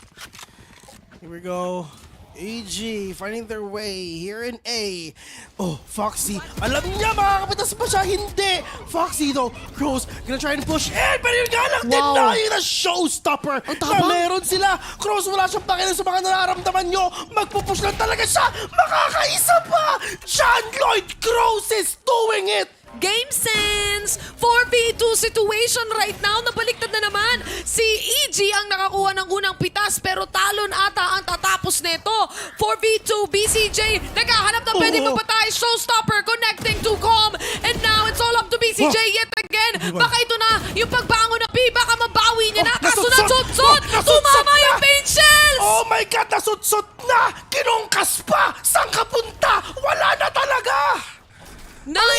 Here we go. AG finding their way here in A. Oh, Foxy. Alam niya, makakapitas pa siya. Hindi. Foxy though. Crows gonna try and push in. Pero yun nga lang, denying the showstopper. Na meron sila. Crows, wala siyang pakialam sa mga nararamdaman nyo. Magpupush lang talaga siya. Makakaisa pa. John Lloyd Crows is doing it. Game sense! 4v2 situation right now. Nabaliktad na naman. Si EG ang nakakuha ng unang pitas pero Talon ata ang tatapos nito. 4v2 BCJ naghahanap ng pwede mapatay. Showstopper connecting to Com. And now it's all up to BCJ yet again. Baka ito na yung pagbangon ng B. Baka mabawi niya na. Kaso nasut-sut! Tumama yung paint shells! Oh my God! Nasut-sut na! Kinungkas pa!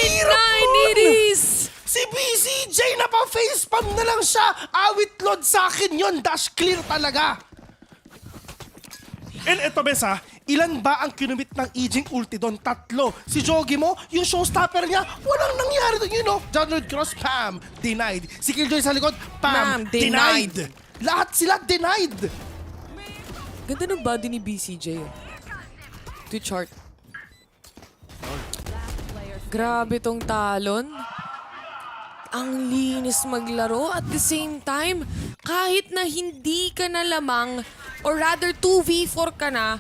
it is! Si BCJ na pa facepalm na lang siya. Awit Lord sa akin yon, dash clear talaga. And eto Besa, ilan ba ang kinumit ng Ijing ulti doon? 3. Si Jogi mo, yung showstopper niya, walang nangyari doon, you know. Judgment Cross, Pam, denied. Si Killjoy sa likod, Pam, denied. Lahat sila denied. Ganda ng body ni BCJ. To chart. Grabe tong Talon. Ang linis maglaro at the same time, kahit na hindi ka na lamang, or rather 2v4 ka na,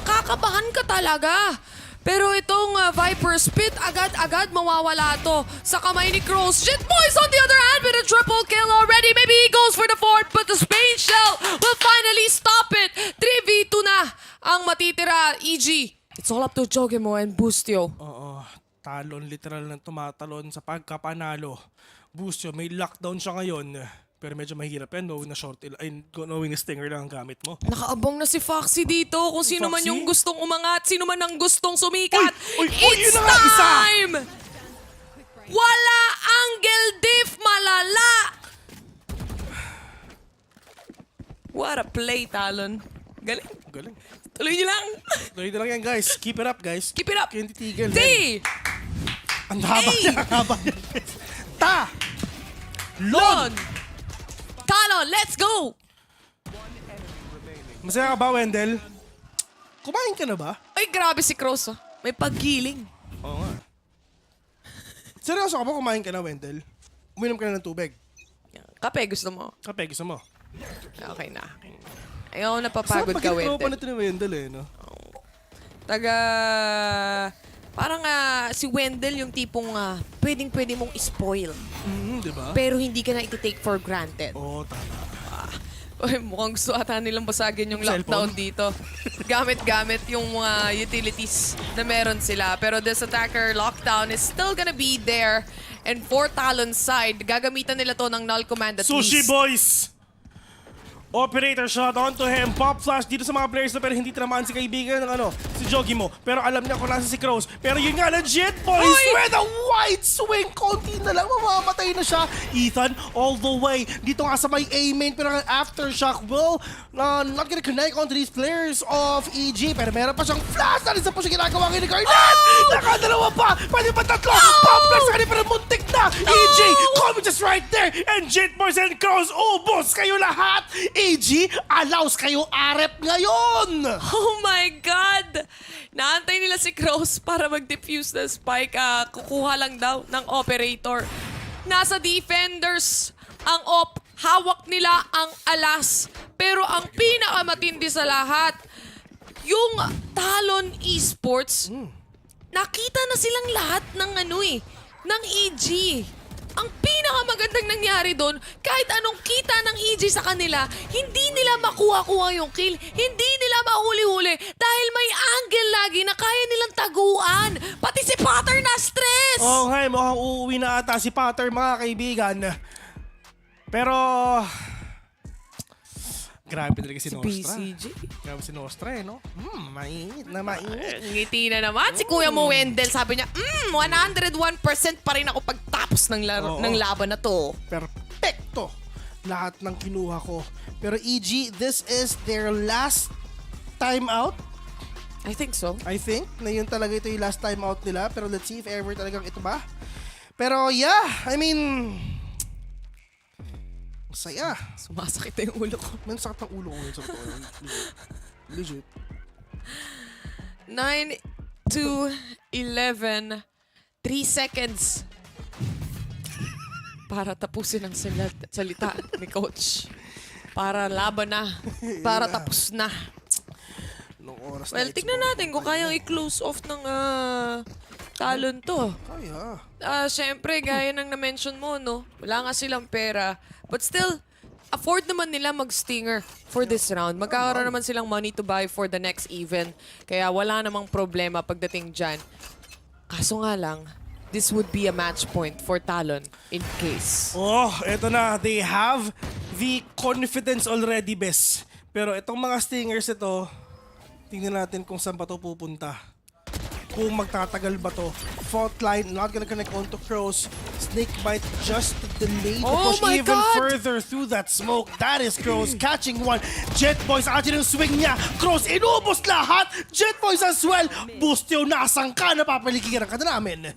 kakabahan ka talaga. Pero itong Viper Spit, agad-agad mawawala to sa kamay ni Crows. Shit Boys on the other hand with a triple kill already. Maybe he goes for the fourth, but the Spain Shell will finally stop it. 3v2 na ang matitira, EG. It's all up to Jogemo and Bustio. Oo, Talon literal na tumatalon sa pagkapanalo. Bustio, may lockdown siya ngayon. Pero medyo mahirap yan, knowing na stinger lang ang gamit mo. Nakaabang na si Foxy dito. Kung sino man yung gustong umangat, sino man ang gustong sumikat. It's time! Wala angle diff, malala! What a play, Talon. Galing. Galing. Tuloy niyo lang. Tuloy nyo lang yan, guys. Keep it up, guys. Keep it up. Kaya hindi tigil. D! Ang haba niya, ang haba niya. Ta! Lon! Talon, let's go! Masaya ka ba, Wendell? Kumain ka na ba? Ay, grabe si Cross. Oh. May paggiling. Oo nga. Seryoso ka ba kumain ka na, Wendell? Uminom ka na ng tubig? Kape, gusto mo? Kape, gusto mo? Okay na. Ayaw napapagod ka, Wendell. Saan pagkita ni Wendell eh, no? Parang si Wendell yung tipong pwedeng-pwede mong spoil. Diba? Pero hindi ka na iti-take for granted. Oo, tama. Mukhang gusto ata nilang basagin yung lockdown dito. Gamit-gamit yung mga utilities na meron sila. Pero this attacker lockdown is still gonna be there. And for Talon's side, gagamitan nila to ng null command at Sushi least. Boys! Operator shot onto him. Pop flash dito sa mga players na pero hindi tinamaan si kaibigan ng si Jogi mo. Pero alam niya kung nasa si Crows. Pero yun nga, legit boys! With a wide swing! Konti na lang, mamamatay na siya. Ethan, all the way. Dito nga sa may A-main. Pero ang aftershock will not gonna connect onto these players of EG. Pero meron pa siyang flash. Dahil sa po siya ginagawa ngayon ni Garnet! Nakadalawa pa! Pwede pa 3! Pop flash sa kanila pero muntik na! EG, call me just right there! And Jit Boys and Crows, ubos kayo lahat! EG, allows kayo arep ngayon! Oh my God! Naantay nila si Crows para mag-defuse na spike. Kukuha lang daw ng operator. Nasa defenders ang op. Hawak nila ang alas. Pero ang pinakamatindi sa lahat, yung Talon Esports, nakita na silang lahat ng ng EG. Ang pinakamagandang nangyari doon, kahit anong kita ng EG sa kanila, hindi nila makuha-kuha yung kill, hindi nila mahuli-huli dahil may angle lagi na kaya nilang taguan. Pati si Potter na stress! Oh, hey, mukhang uuwi na ata si Potter, mga kaibigan. Pero grabe talaga si Nostra. BCG. Grabe si Nostra no? Mainit na mainit. Ngiti na naman si Kuya mo Wendell. Sabi niya, 101% pa rin ako pagtapos ng laban na to. Perfecto lahat ng kinuha ko. Pero EG, this is their last time out. I think so. I think na yun talaga ito yung last time out nila. Pero let's see if ever talagang ito ba. Pero yeah, I mean, saya. Sumasakit na yung ulo ko. Man, sakit ng ulo ko. Legit. 9 to 11. 3 seconds. Para tapusin ang salita ni Coach. Para laban na. Para tapos na. Well, tignan natin kung kayang i-close off ng Talon to. Kaya. Siyempre, gaya ng na-mention mo, no? Wala nga silang pera. But still, afford naman nila mag-stinger for this round. Magkakaroon naman silang money to buy for the next event. Kaya wala namang problema pagdating dyan. Kaso nga lang, this would be a match point for Talon in case. Oh, eto na. They have the confidence already, bes. Pero itong mga stingers ito, tingnan natin kung saan pa ito pupunta. kung magtatagal ba to. Fault line, not gonna connect onto Crows. Snake bite just delayed the Oh push my even God! further through that smoke. That is Crows catching one. Jet Boys, atin yung swing niya. Crows, inubos lahat. Jet Boys as well. Bustyo, nasang ka, napapaligiran ka na namin.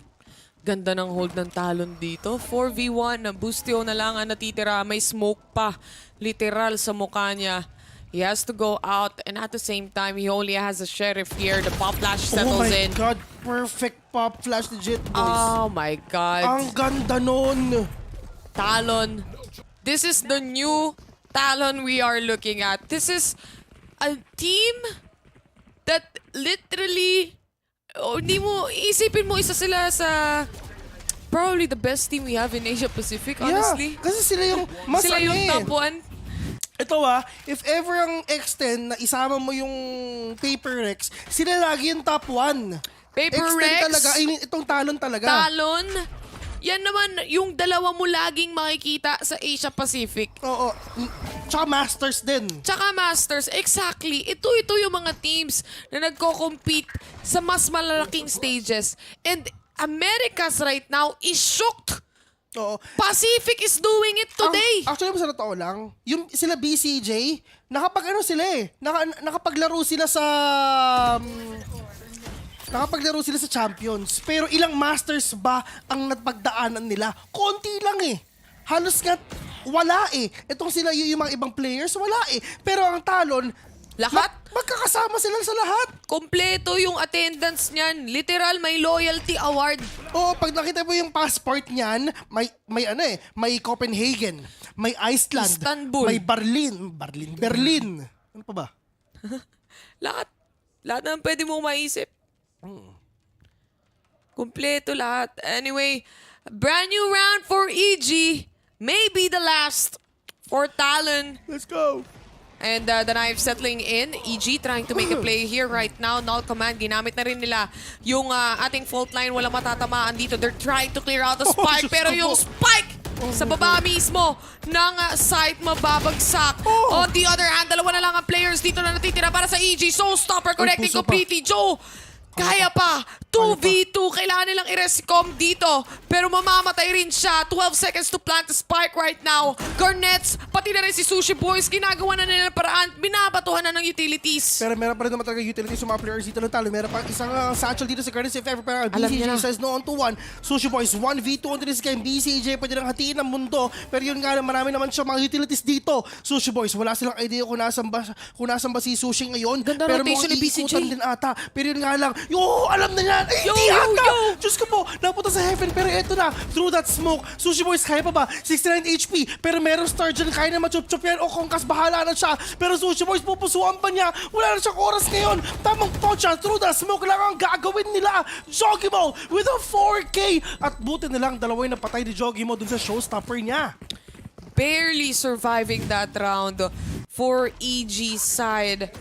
Ganda ng hold ng Talon dito. 4v1, Bustio na lang ang natitira. May smoke pa, literal sa mukha niya. He has to go out, and at the same time, he only has a sheriff here. The pop flash settles in. Oh my God, perfect pop flash ni Jet Boys. Oh my God. Ang ganda nun. Talon. This is the new Talon we are looking at. This is a team that literally, hindi mo, isipin mo isa sila sa probably the best team we have in Asia Pacific, honestly. Yeah, kasi sila yung mas sila yung top 1. Ito if ever ang X10 na isama mo yung Paper Rex, sila lagi yung top 1. Paper X10 Rex? talaga, itong Talon talaga. Talon? Yan naman yung dalawa mo laging makikita sa Asia Pacific. Oo. Tsaka Masters din. Tsaka Masters, exactly. Ito yung mga teams na nagko-compete sa mas malalaking stages. And Americas right now is shocked. Oo. Pacific is doing it today. Actually, sa totoo lang, yung sila BCJ, nakapaglaro sila sa Champions. Pero ilang Masters ba ang napagdaanan nila? Konti lang eh. Halos nga wala eh. Itong sila yung mga ibang players, wala eh. Pero ang Talon, lahat? Magkakasama sila sa lahat. Kompleto yung attendance niyan. Literal, may loyalty award. Oo, pag nakita mo yung passport niyan, may Copenhagen, may Iceland, Istanbul, may Berlin. Ano pa ba? Lahat na pwede mong maisip. Kompleto lahat. Anyway, brand new round for EG. Maybe the last for Talon. Let's go. And the knife settling in. EG trying to make a play here right now. Null command. Ginamit na rin nila yung ating fault line. Walang matatamaan dito. They're trying to clear out the spike. Pero yung spike sa baba mismo ng site mababagsak. On the other hand, dalawa na lang ang players dito na natitira para sa EG. Showstopper connecting completely. Joe, kaya pa. 2v2. Kailangan nilang i-rescom dito. Pero mamamatay rin siya. 12 seconds to plant the spike right now. Garnets, pati na rin si Sushi Boys. Ginagawa na nila ng paraan. Binabatuhan na ng utilities. Pero meron pa rin naman talaga utilities sa mga players dito ng Talon. Meron pa isang satchel dito sa Garnets if ever. Pero BCJ says no on to 1. Sushi Boys 1v2 onto this game. BCJ pwede nang hatiin ng mundo. Pero yun nga, marami naman siya mga utilities dito. Sushi Boys, wala silang idea kung nasan ba si Sushi ngayon. Ganda pero rotation ni BCJ. din ata. Pero yun nga lang, alam na yan. Yo! Diyos ko po, napunta sa heaven. Pero eto na, through that smoke, Sushi Boys kaya pa ba? 69 HP. Pero merong star dyan, kaya na machup-chup yan. O Kongkas, bahala na siya. Pero Sushi Boys, pupusuan pa niya. Wala na siyang oras ngayon. Tamang touch through that smoke lang ang gagawin nila. Jogimo with a 4K. At buti na lang, dalawa yung napatay ni Jogimo dun sa showstopper niya. Barely surviving that round for EG side.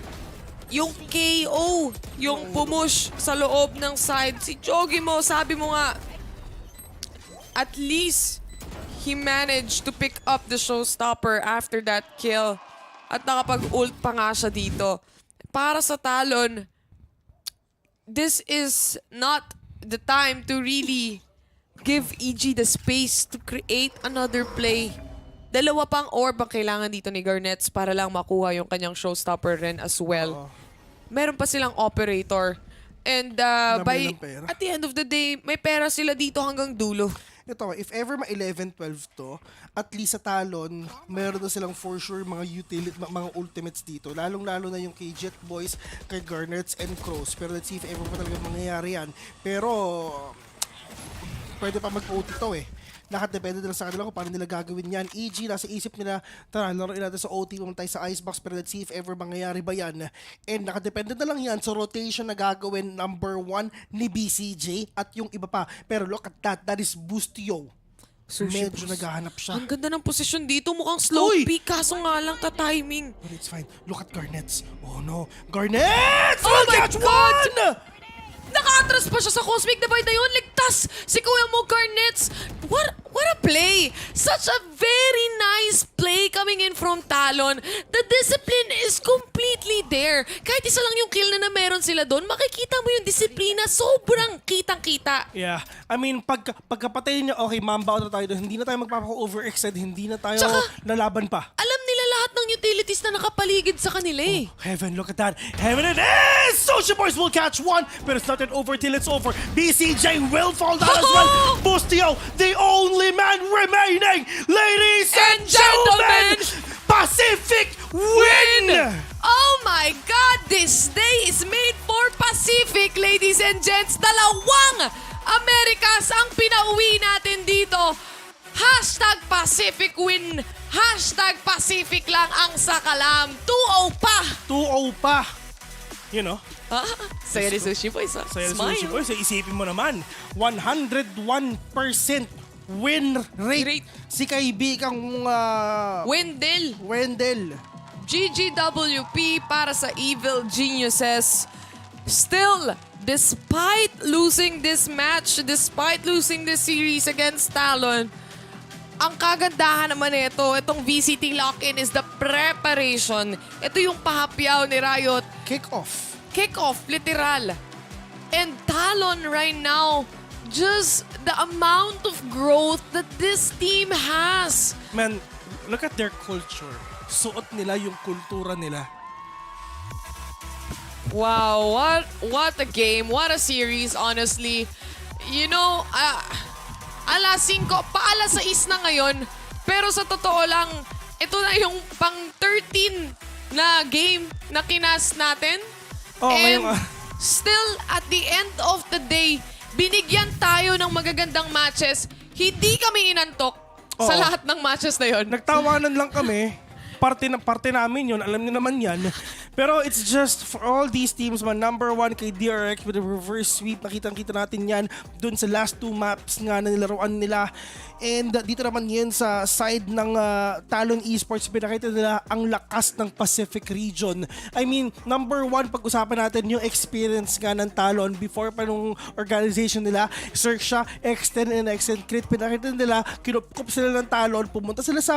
Yung KO, yung pumush sa loob ng side. Si Jogimo, sabi mo nga, at least he managed to pick up the showstopper after that kill. At nakapag-ult pa nga siya dito. Para sa Talon, this is not the time to really give EG the space to create another play. Dalawa pang orb ang kailangan dito ni Garnets para lang makuha yung kanyang showstopper rin as well. Meron pa silang operator. And at the end of the day, may pera sila dito hanggang dulo. Ito, if ever ma-11-12 to, at least sa Talon, meron na silang for sure mga mga ultimates dito. Lalong-lalo na yung kay Jet Boys, kay Garnets, and Crows. Pero let's see if ever pa talaga mangyayari yan. Pero, pwede pa mag-OT to eh. Nakadepende na sa kanila kung paano nila gagawin yan. EG, nasa isip nila, tara, laruin natin sa OT, pumunta tayo sa Icebox, pero let's see if ever mangyayari ba yan. And nakadepende na lang yan sa rotation na gagawin number 1 ni BCJ at yung iba pa. Pero look at that is Bustio. Medyo naghahanap siya. Ang ganda ng posisyon dito, mukhang slow peak, kaso nga lang ta-timing. But it's fine. Look at Garnets. Oh no. Garnets! Oh my God! One! Naka-atras pa siya sa Cosmic Divide na yun. Ligtas si Kuya Mo Garnets. What a play. Such a very nice play coming in from Talon. The discipline is completely there. Kahit isa lang yung kill na meron sila doon, makikita mo yung disiplina. Sobrang kitang-kita. Yeah. I mean, pagkapatay niya, okay, mamba out na tayo doon. Hindi na tayo magpapa-overextend. Hindi na tayo lalaban pa. Alam nila lahat ng utilities na nakapaligid sa kanila eh. Heaven, look at that. Heaven it is! Social Boys will catch one, but it's not yet over till it's over. BCJ will fall down as well. Bustio, the only man remaining. Ladies and gentlemen, Pacific win! Oh my God, this day is made for Pacific, ladies and gents. Dalawang Americas ang pinauwi natin dito. Hashtag Pacific win. Hashtag Pacific lang ang sakalam. 2-0 pa. 2-0 pa. You know? Saya ni Sushi Boys. Saya ni Sushi Boys. Isipin mo naman, 101% win rate. Si kaibigang Wendell. GGWP para sa Evil Geniuses. Still, despite losing this match, despite losing this series against Talon, ang kagandahan naman nito, itong VCT Lock-in is the preparation. Ito yung pahapyaw ni Riot. Kick-off, literal. And Talon right now, just the amount of growth that this team has. Man, look at their culture. Suot nila yung kultura nila. Wow, what a game, what a series, honestly. You know, alas 5, paalas 6 na ngayon. Pero sa totoo lang, ito na yung pang 13 na game na kinas natin. And still, at the end of the day, binigyan tayo ng magagandang matches. Hindi kami inantok sa lahat ng matches na yon. Nagtawanan lang kami. Parte namin yun. Alam niyo naman yan. Pero it's just for all these teams, man. Number 1 kay DRX with the reverse sweep. Nakita natin yan dun sa last 2 maps nga na nilaruan nila. And dito naman yun sa side ng Talon Esports, pinakita nila ang lakas ng Pacific region. I mean, number 1, pag-usapan natin yung experience nga ng Talon before pa nung organization nila. Search Extend and Extend Crit. Pinakita nila, kinupkup sila ng Talon. Pumunta sila sa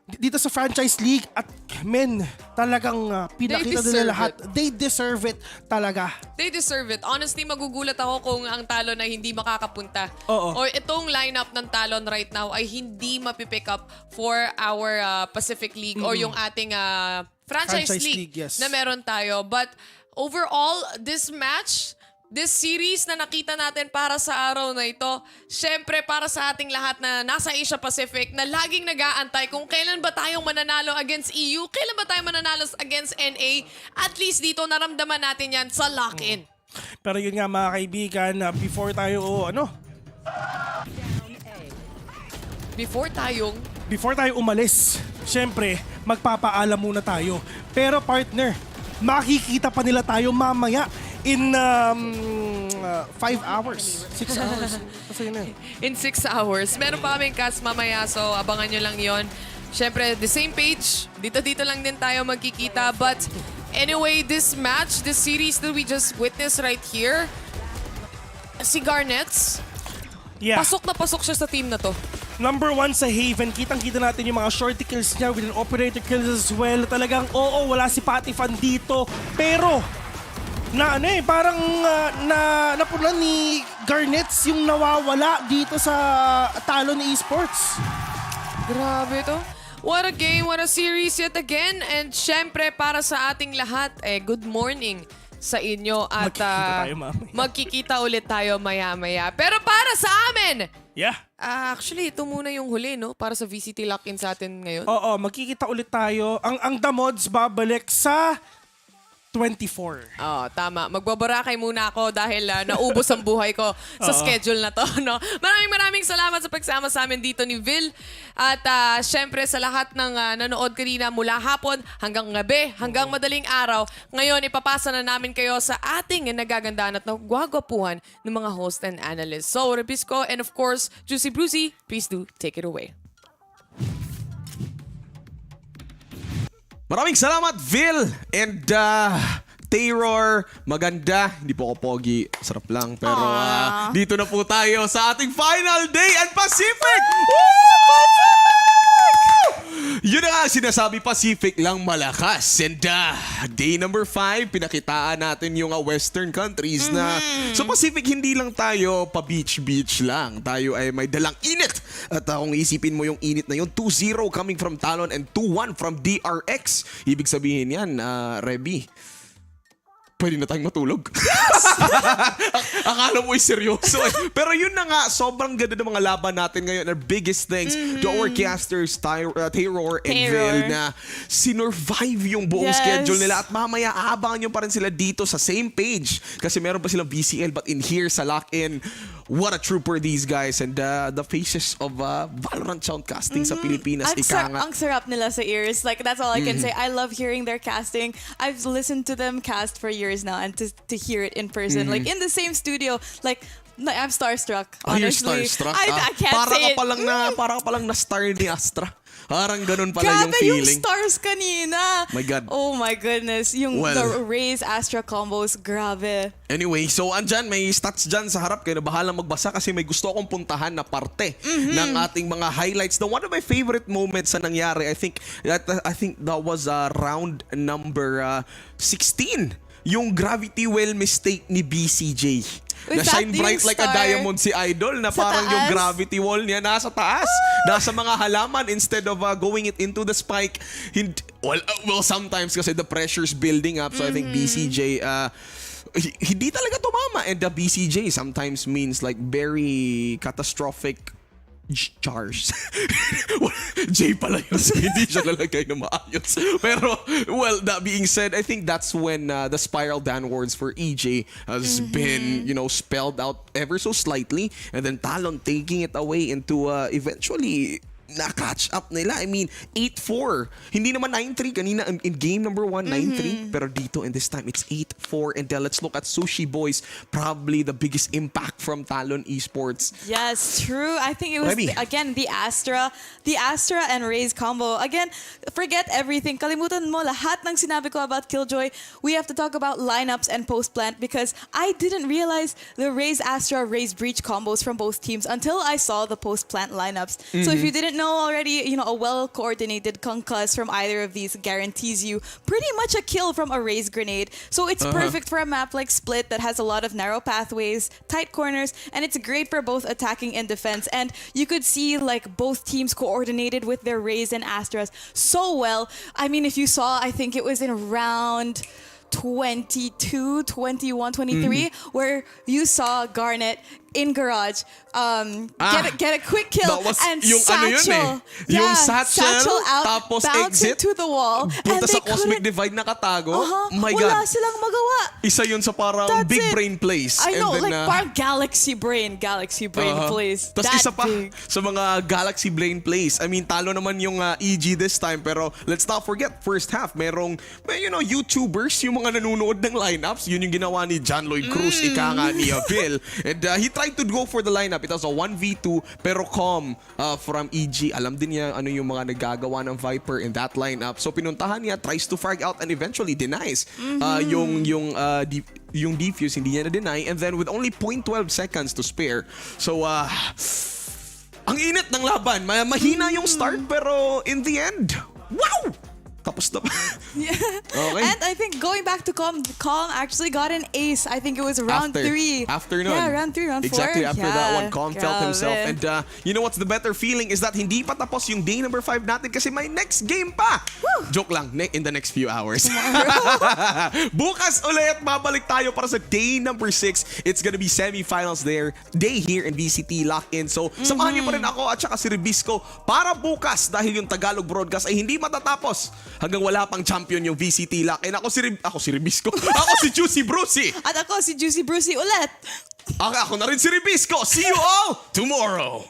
dito sa franchise league at men, talagang pinakita nila lahat. They deserve it talaga. They deserve it. Honestly, magugulat ako kung ang Talon ay hindi makakapunta. O itong lineup ng Talon right now ay hindi mapipick up for our Pacific League or yung ating franchise league na meron tayo. But overall, this match, this series na nakita natin para sa araw na ito, syempre para sa ating lahat na nasa Asia Pacific na laging nag-aantay kung kailan ba tayong mananalo against EU, kailan ba tayo mananalo against NA, at least dito naramdaman natin yan sa lock-in. Pero yun nga mga kaibigan, before tayo umalis, syempre magpapaalam muna tayo. Pero partner, makikita pa nila tayo mamaya in 5 hours. 6 hours. In 6 hours. Meron pa kaming cast mamaya, so abangan nyo lang yon. Siyempre, the same page. Dito lang din tayo magkikita. But anyway, this match, this series that we just witnessed right here, si Garnets, pasok na pasok siya sa team na to. Number 1 sa Haven, kitang-kita natin yung mga shorty kills niya with an operator kills as well. Talagang, wala si Patifan dito. Pero, parang napunan ni Garnets yung nawawala dito sa Talon Esports. Grabe to. What a game, what a series yet again. And syempre para sa ating lahat, good morning sa inyo. At magkikita ulit tayo maya-maya. Pero para sa amin, actually, ito muna yung huli, no? Para sa VCT Lock-in sa atin ngayon. Oo, magkikita ulit tayo. Ang The Mods babalik sa 24. Tama. Magbabarakay muna ako dahil naubos ang buhay ko sa schedule na to. No? Maraming salamat sa pagsama sa amin dito ni Vil. At syempre sa lahat ng nanood kanina mula hapon hanggang gabi, hanggang madaling araw. Ngayon, ipapasa na namin kayo sa ating nagagandaan at nagwagwapuhan ng mga host and analysts. So, Rebisco and of course, Juicy Brucey, please do take it away. Maraming salamat, Vil. And Terror, maganda. Hindi po ako pogi. Sarap lang. Pero dito na po tayo sa ating final day and Pacific! Woo! Yun na nga, sinasabi Pacific lang malakas. And day number 5, pinakitaan natin yung Western countries na sa Pacific, hindi lang tayo pa-beach-beach lang. Tayo ay may dalang init. At kung isipin mo yung init na yun, 2-0 coming from Talon and 2-1 from DRX. Ibig sabihin yan, Reby, pwede na tayong matulog. Akala mo seryoso eh. Pero yun na nga, sobrang ganda ng mga laban natin ngayon. Our biggest thanks to our casters, Terror and Vil, na sinurvive yung buong schedule nila. At mamaya, aabangan nyo pa rin sila dito sa same page. Kasi meron pa silang VCL, but in here sa lock-in, what a trooper these guys. And the faces of Valorant Soundcasting sa Pilipinas. Ang sarap nila sa ears. Like, that's all I can say. I love hearing their casting. I've listened to them cast for years now, and to hear it in person, like in the same studio, like I'm starstruck. Honestly, you're starstruck. I can't say it. Para ka palang na star ni Astra. Parang ganun pala yung Grabe feeling. yung stars kanina. My God. Oh my goodness. Yung the Raze Astra combos, grabe. Anyway, so andyan, may stats dyan sa harap. Kayo na bahala magbasa kasi may gusto akong puntahan na parte ng ating mga highlights. One of my favorite moments na nangyari, I think that was round number 16. Yung gravity well mistake ni BCJ. Na shine bright like a diamond si Idol na parang yung gravity wall niya nasa taas. Nasa mga halaman instead of going it into the spike. Well, sometimes kasi the pressure's building up. So I think BCJ, hindi talaga tumama. And the BCJ sometimes means like very catastrophic jars. J pala yun. Hindi siya lalagay na maayos. Pero, well, that being said, I think that's when the spiral downwards for EJ has been, spelled out ever so slightly. And then Talon taking it away into eventually na-catch up nila. I mean, 8-4. Hindi naman 9-3 kanina in game number 1, 9-3. Pero dito in this time, it's 8-4. And let's look at Sushi Boys. Probably the biggest impact from Talon Esports. Yes, true. I think it was, again, the Astra and Raze combo. Again, forget everything. Kalimutan mo lahat ng sinabi ko about Killjoy. We have to talk about lineups and post-plant because I didn't realize the Raze Astra, Raze Breach combos from both teams until I saw the post-plant lineups. So if you didn't know already, a well-coordinated concuss from either of these guarantees you pretty much a kill from a Raze grenade. So it's perfect for a map like Split that has a lot of narrow pathways, tight corners, and it's great for both attacking and defense. And you could see like both teams coordinated with their Raze and Astras so well. I mean, if you saw, I think it was in round 22, 21, 23, where you saw Garnet in garage get a quick kill and yung satchel. Yung satchel out, tapos bounce exit into the wall. Punta sa Cosmic Divide nakatago. My God. Wala silang magawa. Isa yun sa parang big brain plays. I know, and then, like parang galaxy brain plays. Tapos isa pa sa mga galaxy brain plays. I mean, talo naman yung EG this time. Pero let's not forget, first half, merong YouTubers, yung mga nanonood ng lineups. Yun yung ginawa ni John Lloyd Cruz, ika nga ni Phil. And he tried to go for the lineup. It was a 1v2, pero from EG, alam din niya ano yung mga nagagawa ng Viper in that lineup. So pinuntahan niya, tries to frag out and eventually denies yung defuse, hindi niya na-deny. And then with only 0.12 seconds to spare. So, ang init ng laban. Mahina yung start, pero in the end, wow! Tapos na. Okay. And I think going back to Calm actually got an ace. I think it was round 3. Afternoon. Yeah, round 3, round 4. Exactly after that one, Calm felt himself. Grabe. And you know what's the better feeling is that hindi pa tapos yung day number 5 natin kasi may next game pa. Woo! Joke lang, in the next few hours. Bukas ulit, babalik tayo para sa day number 6. It's gonna be semifinals day here in VCT Lock-in. So, samahan niyo pa rin ako at saka si Rebisco para bukas dahil yung Tagalog broadcast ay hindi matatapos hanggang wala pang champion yung VCT Lock. And ako si Rebisco. Ako si Juicy Brucey. At ako si Juicy Brucey ulit. Ako na rin si Rebisco. See you all tomorrow.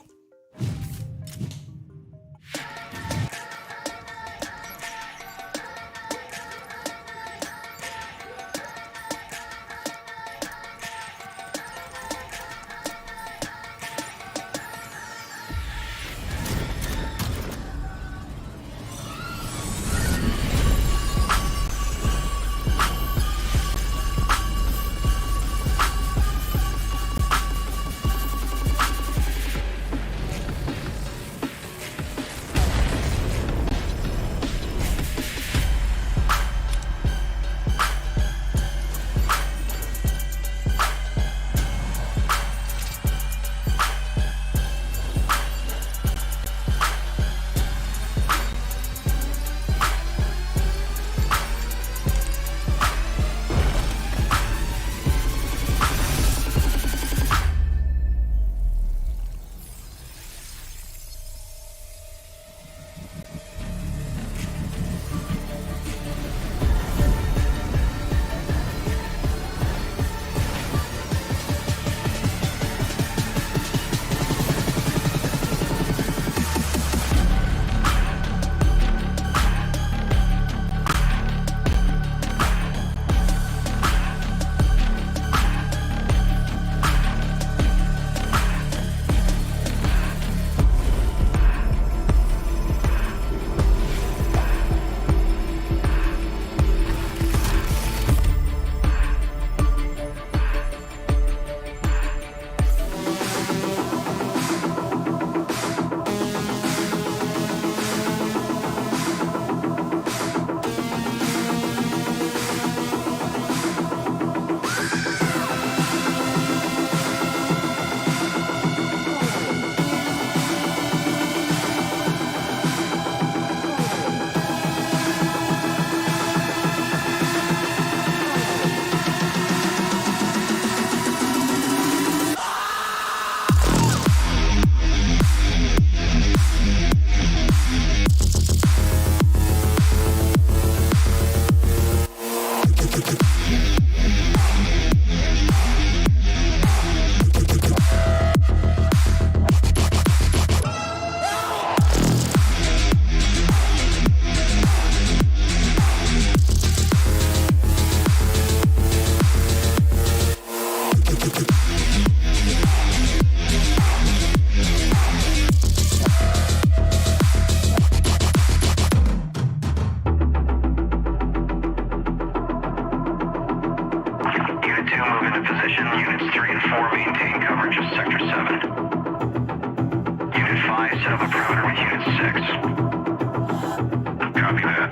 Copy that.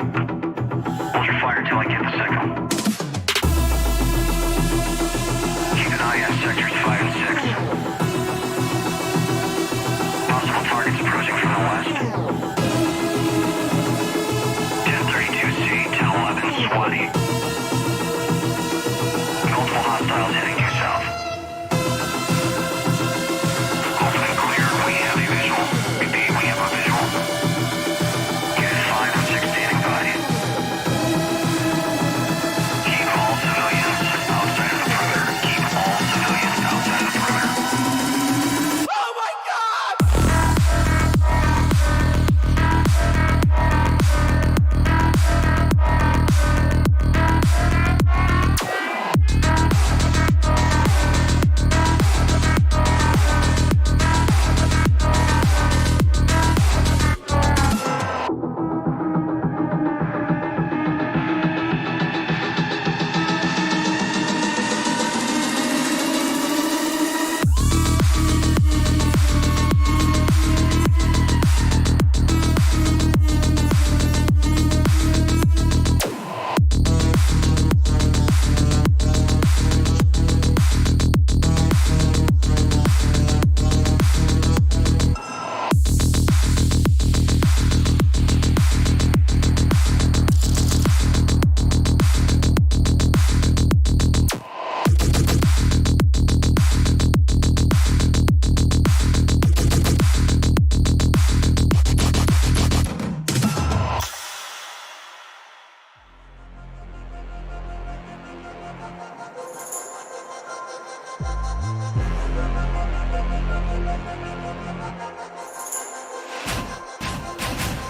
Hold your fire till I get the signal. Keep an eye on sectors 5 and 6. Possible targets approaching from the west. 1032C, 1011, SWAT. Multiple hostiles heading due south. Open and clear. We have a visual. Repeat, we have a visual. Unit 5 and 6 standing by. Keep all civilians outside of the perimeter. Keep all civilians outside of the perimeter. Oh my God!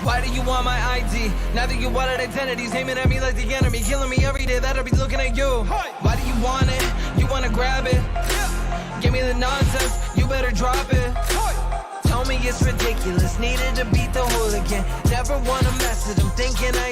Why do you want my ID? Now that you wanted identities, aiming at me like the enemy, killing me every day that I'll be looking at you. Why do you want it? You wanna grab it? Give me the nonsense, you better drop it. Tell me it's ridiculous, needed to beat the hooligan. Never wanna mess with him, thinking I